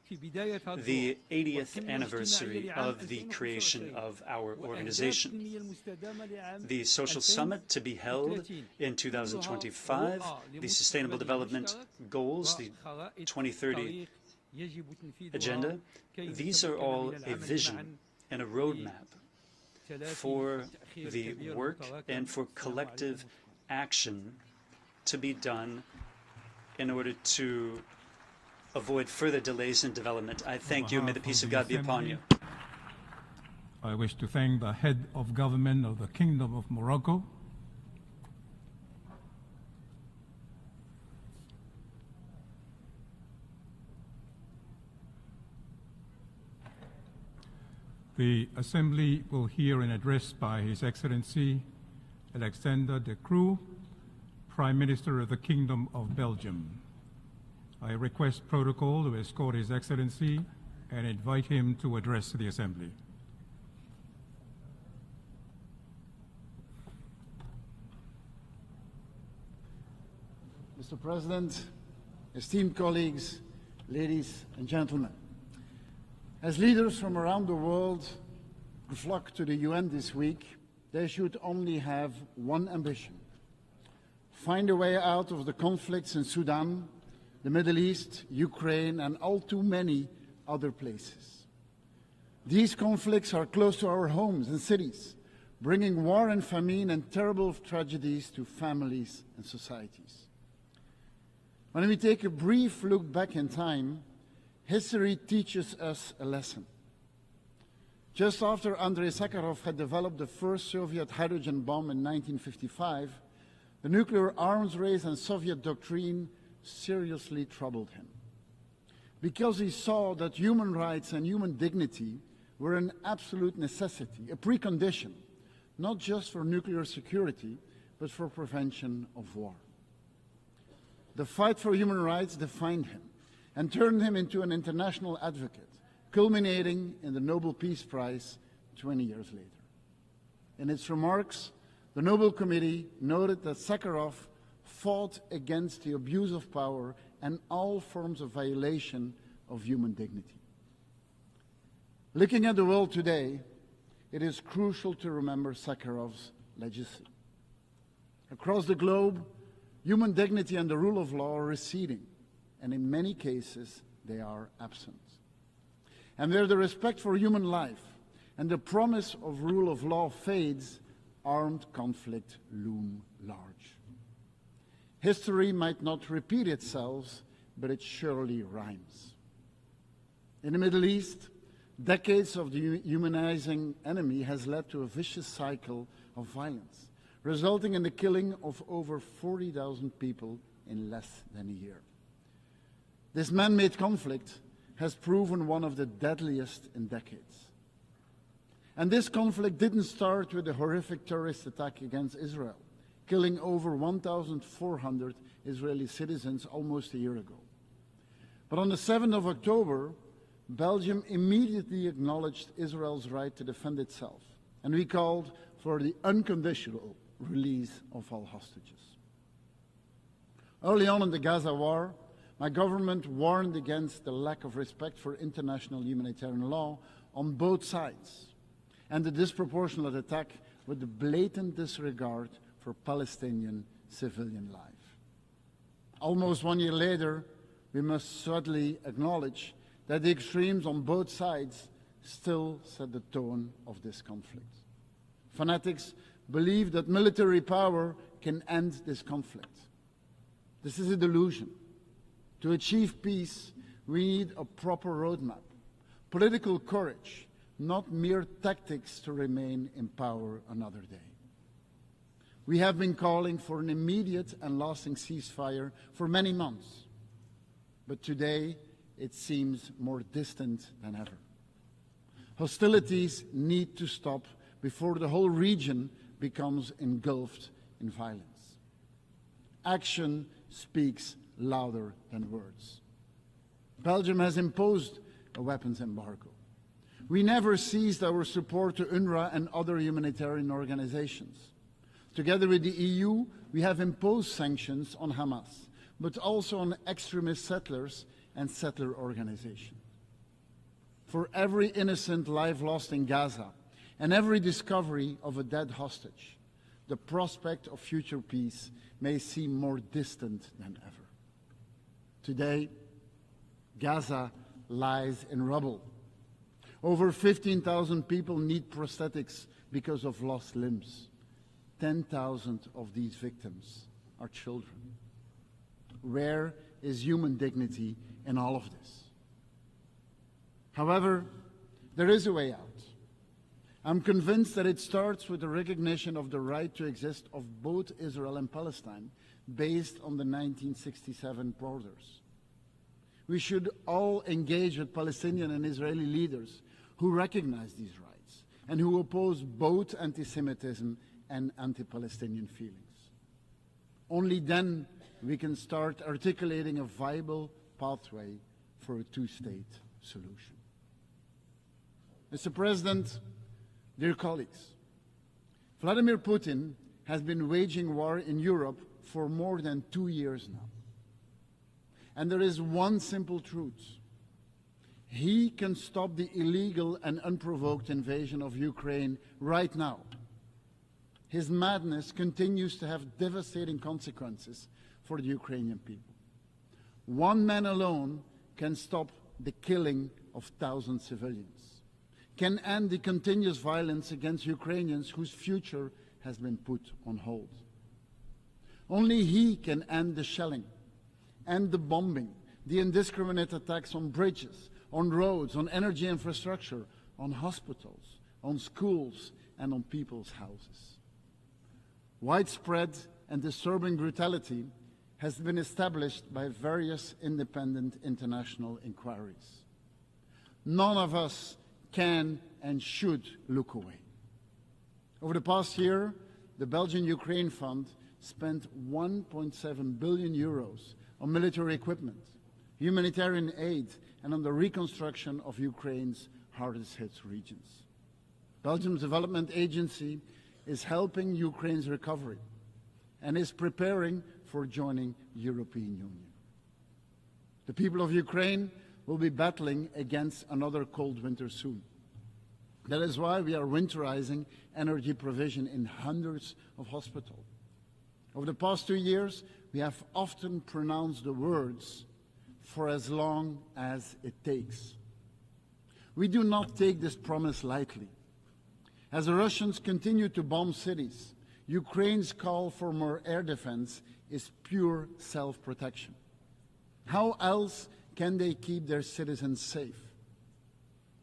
the 80th anniversary of the creation of our organization. The Social Summit to be held in 2025, the Sustainable Development Goals, the 2030 Agenda, these are all a vision and a roadmap for the work and for collective action to be done in order to avoid further delays in development. I thank you, and may the peace of God be upon you. I wish to thank the head of government of the Kingdom of Morocco, The Assembly will hear an address by His Excellency Alexander De Croo, Prime Minister of the Kingdom of Belgium. I request protocol to escort His Excellency and invite him to address the Assembly. Mr. President, esteemed colleagues, ladies and gentlemen. As leaders from around the world flock to the UN this week, they should only have one ambition: find a way out of the conflicts in Sudan, the Middle East, Ukraine, and all too many other places. These conflicts are close to our homes and cities, bringing war and famine and terrible tragedies to families and societies. When we take a brief look back in time, history teaches us a lesson. Just after Andrei Sakharov had developed the first Soviet hydrogen bomb in 1955, the nuclear arms race and Soviet doctrine seriously troubled him, because he saw that human rights and human dignity were an absolute necessity, a precondition, not just for nuclear security, but for prevention of war. The fight for human rights defined him and turned him into an international advocate, culminating in the Nobel Peace Prize 20 years later. In its remarks, the Nobel Committee noted that Sakharov fought against the abuse of power and all forms of violation of human dignity. Looking at the world today, it is crucial to remember Sakharov's legacy. Across the globe, human dignity and the rule of law are receding, and in many cases, they are absent. And where the respect for human life and the promise of rule of law fades, armed conflict loom large. History might not repeat itself, but it surely rhymes. In the Middle East, decades of the humanizing enemy has led to a vicious cycle of violence, resulting in the killing of over 40,000 people in less than a year. This man-made conflict has proven one of the deadliest in decades. And this conflict didn't start with a horrific terrorist attack against Israel, killing over 1,400 Israeli citizens almost a year ago. But on the 7th of October, Belgium immediately acknowledged Israel's right to defend itself, and we called for the unconditional release of all hostages. Early on in the Gaza war, my government warned against the lack of respect for international humanitarian law on both sides, and the disproportionate attack with the blatant disregard for Palestinian civilian life. Almost 1 year later, we must sadly acknowledge that the extremes on both sides still set the tone of this conflict. Fanatics believe that military power can end this conflict. This is a delusion. To achieve peace, we need a proper roadmap, political courage, not mere tactics to remain in power another day. We have been calling for an immediate and lasting ceasefire for many months, but today it seems more distant than ever. Hostilities need to stop before the whole region becomes engulfed in violence. Action speaks louder than words. Belgium has imposed a weapons embargo. We never ceased our support to UNRWA and other humanitarian organizations. Together with the EU, we have imposed sanctions on Hamas, but also on extremist settlers and settler organizations. For every innocent life lost in Gaza and every discovery of a dead hostage, the prospect of future peace may seem more distant than ever. Today, Gaza lies in rubble. Over 15,000 people need prosthetics because of lost limbs. 10,000 of these victims are children. Where is human dignity in all of this? However, there is a way out. I'm convinced that it starts with the recognition of the right to exist of both Israel and Palestine based on the 1967 borders. We should all engage with Palestinian and Israeli leaders who recognize these rights and who oppose both anti-Semitism and anti-Palestinian feelings. Only then we can start articulating a viable pathway for a two-state solution. Mr. President, dear colleagues, Vladimir Putin has been waging war in Europe for more than 2 years now. And there is one simple truth. He can stop the illegal and unprovoked invasion of Ukraine right now. His madness continues to have devastating consequences for the Ukrainian people. One man alone can stop the killing of thousands of civilians, can end the continuous violence against Ukrainians whose future has been put on hold. Only he can end the shelling, end the bombing, the indiscriminate attacks on bridges, on roads, on energy infrastructure, on hospitals, on schools, and on people's houses. Widespread and disturbing brutality has been established by various independent international inquiries. None of us can and should look away. Over the past year, the Belgian-Ukraine Fund spent 1.7 billion euros on military equipment, humanitarian aid, and on the reconstruction of Ukraine's hardest-hit regions. Belgium's development agency is helping Ukraine's recovery and is preparing for joining the European Union. The people of Ukraine will be battling against another cold winter soon. That is why we are winterizing energy provision in hundreds of hospitals. Over the past 2 years, we have often pronounced the words, "for as long as it takes." We do not take this promise lightly. As the Russians continue to bomb cities, Ukraine's call for more air defense is pure self-protection. How else can they keep their citizens safe?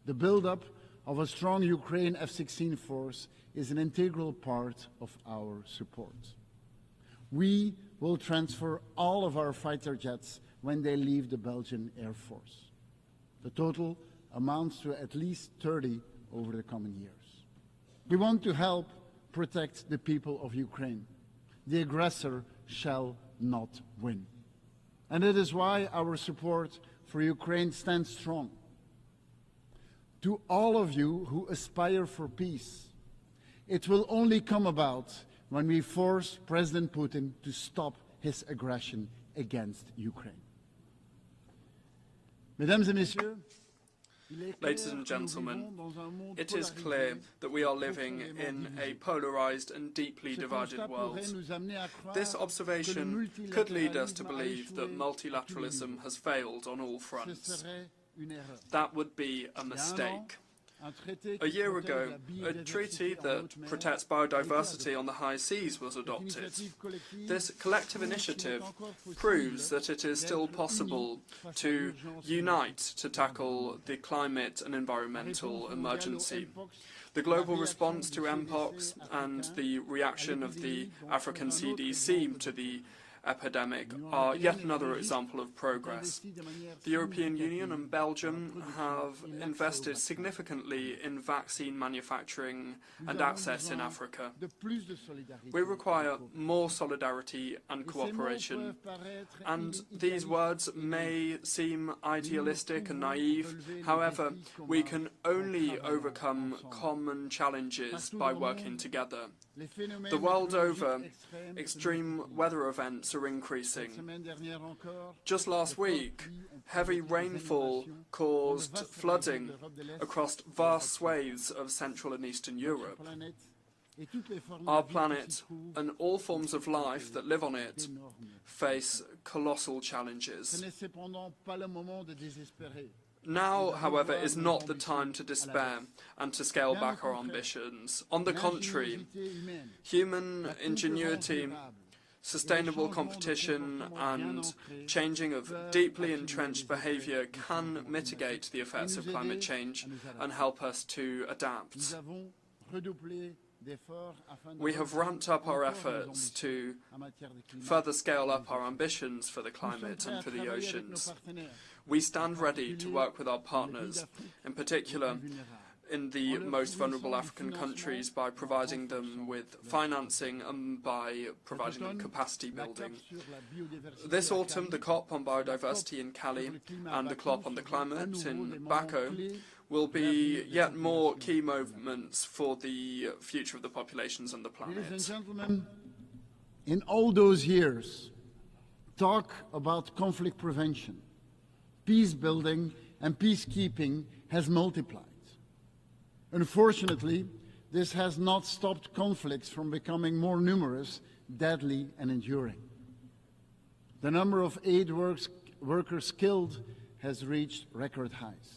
The buildup of a strong Ukraine F-16 force is an integral part of our support. We will transfer all of our fighter jets when they leave the Belgian Air Force. The total amounts to at least 30 over the coming years. We want to help protect the people of Ukraine. The aggressor shall not win. And it is why our support for Ukraine stands strong. To all of you who aspire for peace, it will only come about when we force President Putin to stop his aggression against Ukraine. Mesdames et messieurs, ladies and gentlemen, it is clear that we are living in a polarized and deeply divided world. This observation could lead us to believe that multilateralism has failed on all fronts. That would be a mistake. A year ago, a treaty that protects biodiversity on the high seas was adopted. This collective initiative proves that it is still possible to unite to tackle the climate and environmental emergency. The global response to Mpox and the reaction of the African CDC to the epidemic are yet another example of progress. The European Union and Belgium have invested significantly in vaccine manufacturing and access in Africa. We require more solidarity and cooperation, and these words may seem idealistic and naive. However, we can only overcome common challenges by working together. The world over, extreme weather events are increasing. Just last week, heavy rainfall caused flooding across vast swathes of Central and Eastern Europe. Our planet and all forms of life that live on it face colossal challenges. Now, however, is not the time to despair and to scale back our ambitions. On the contrary, human ingenuity, sustainable competition and changing of deeply entrenched behaviour can mitigate the effects of climate change and help us to adapt. We have ramped up our efforts to further scale up our ambitions for the climate and for the oceans. We stand ready to work with our partners, in particular in the most vulnerable African countries, by providing them with financing and by providing them capacity building. This autumn, the COP on biodiversity in Cali and the COP on the climate in Baku will be yet more key moments for the future of the populations and the planet. Ladies and gentlemen, in all those years, talk about conflict prevention, peace building and peacekeeping has multiplied. Unfortunately, this has not stopped conflicts from becoming more numerous, deadly and enduring. The number of aid workers killed has reached record highs.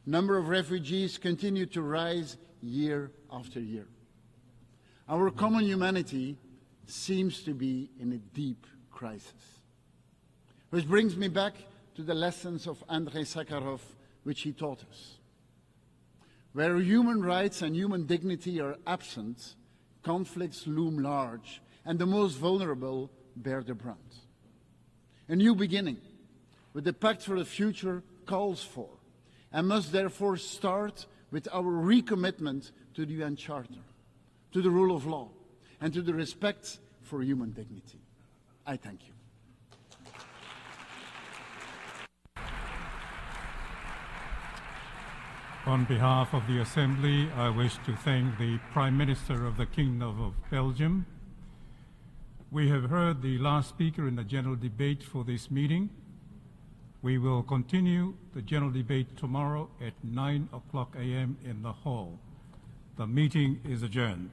Number of refugees continue to rise year after year. Our common humanity seems to be in a deep crisis. Which brings me back to the lessons of Andrei Sakharov, which he taught us. Where human rights and human dignity are absent, conflicts loom large, and the most vulnerable bear the brunt. A new beginning with the Pact for the Future calls for, and must therefore start with our recommitment to the UN Charter, to the rule of law, and to the respect for human dignity. I thank you. On behalf of the Assembly, I wish to thank the Prime Minister of the Kingdom of Belgium. We have heard the last speaker in the general debate for this meeting. We will continue the general debate tomorrow at 9 o'clock a.m. in the hall. The meeting is adjourned.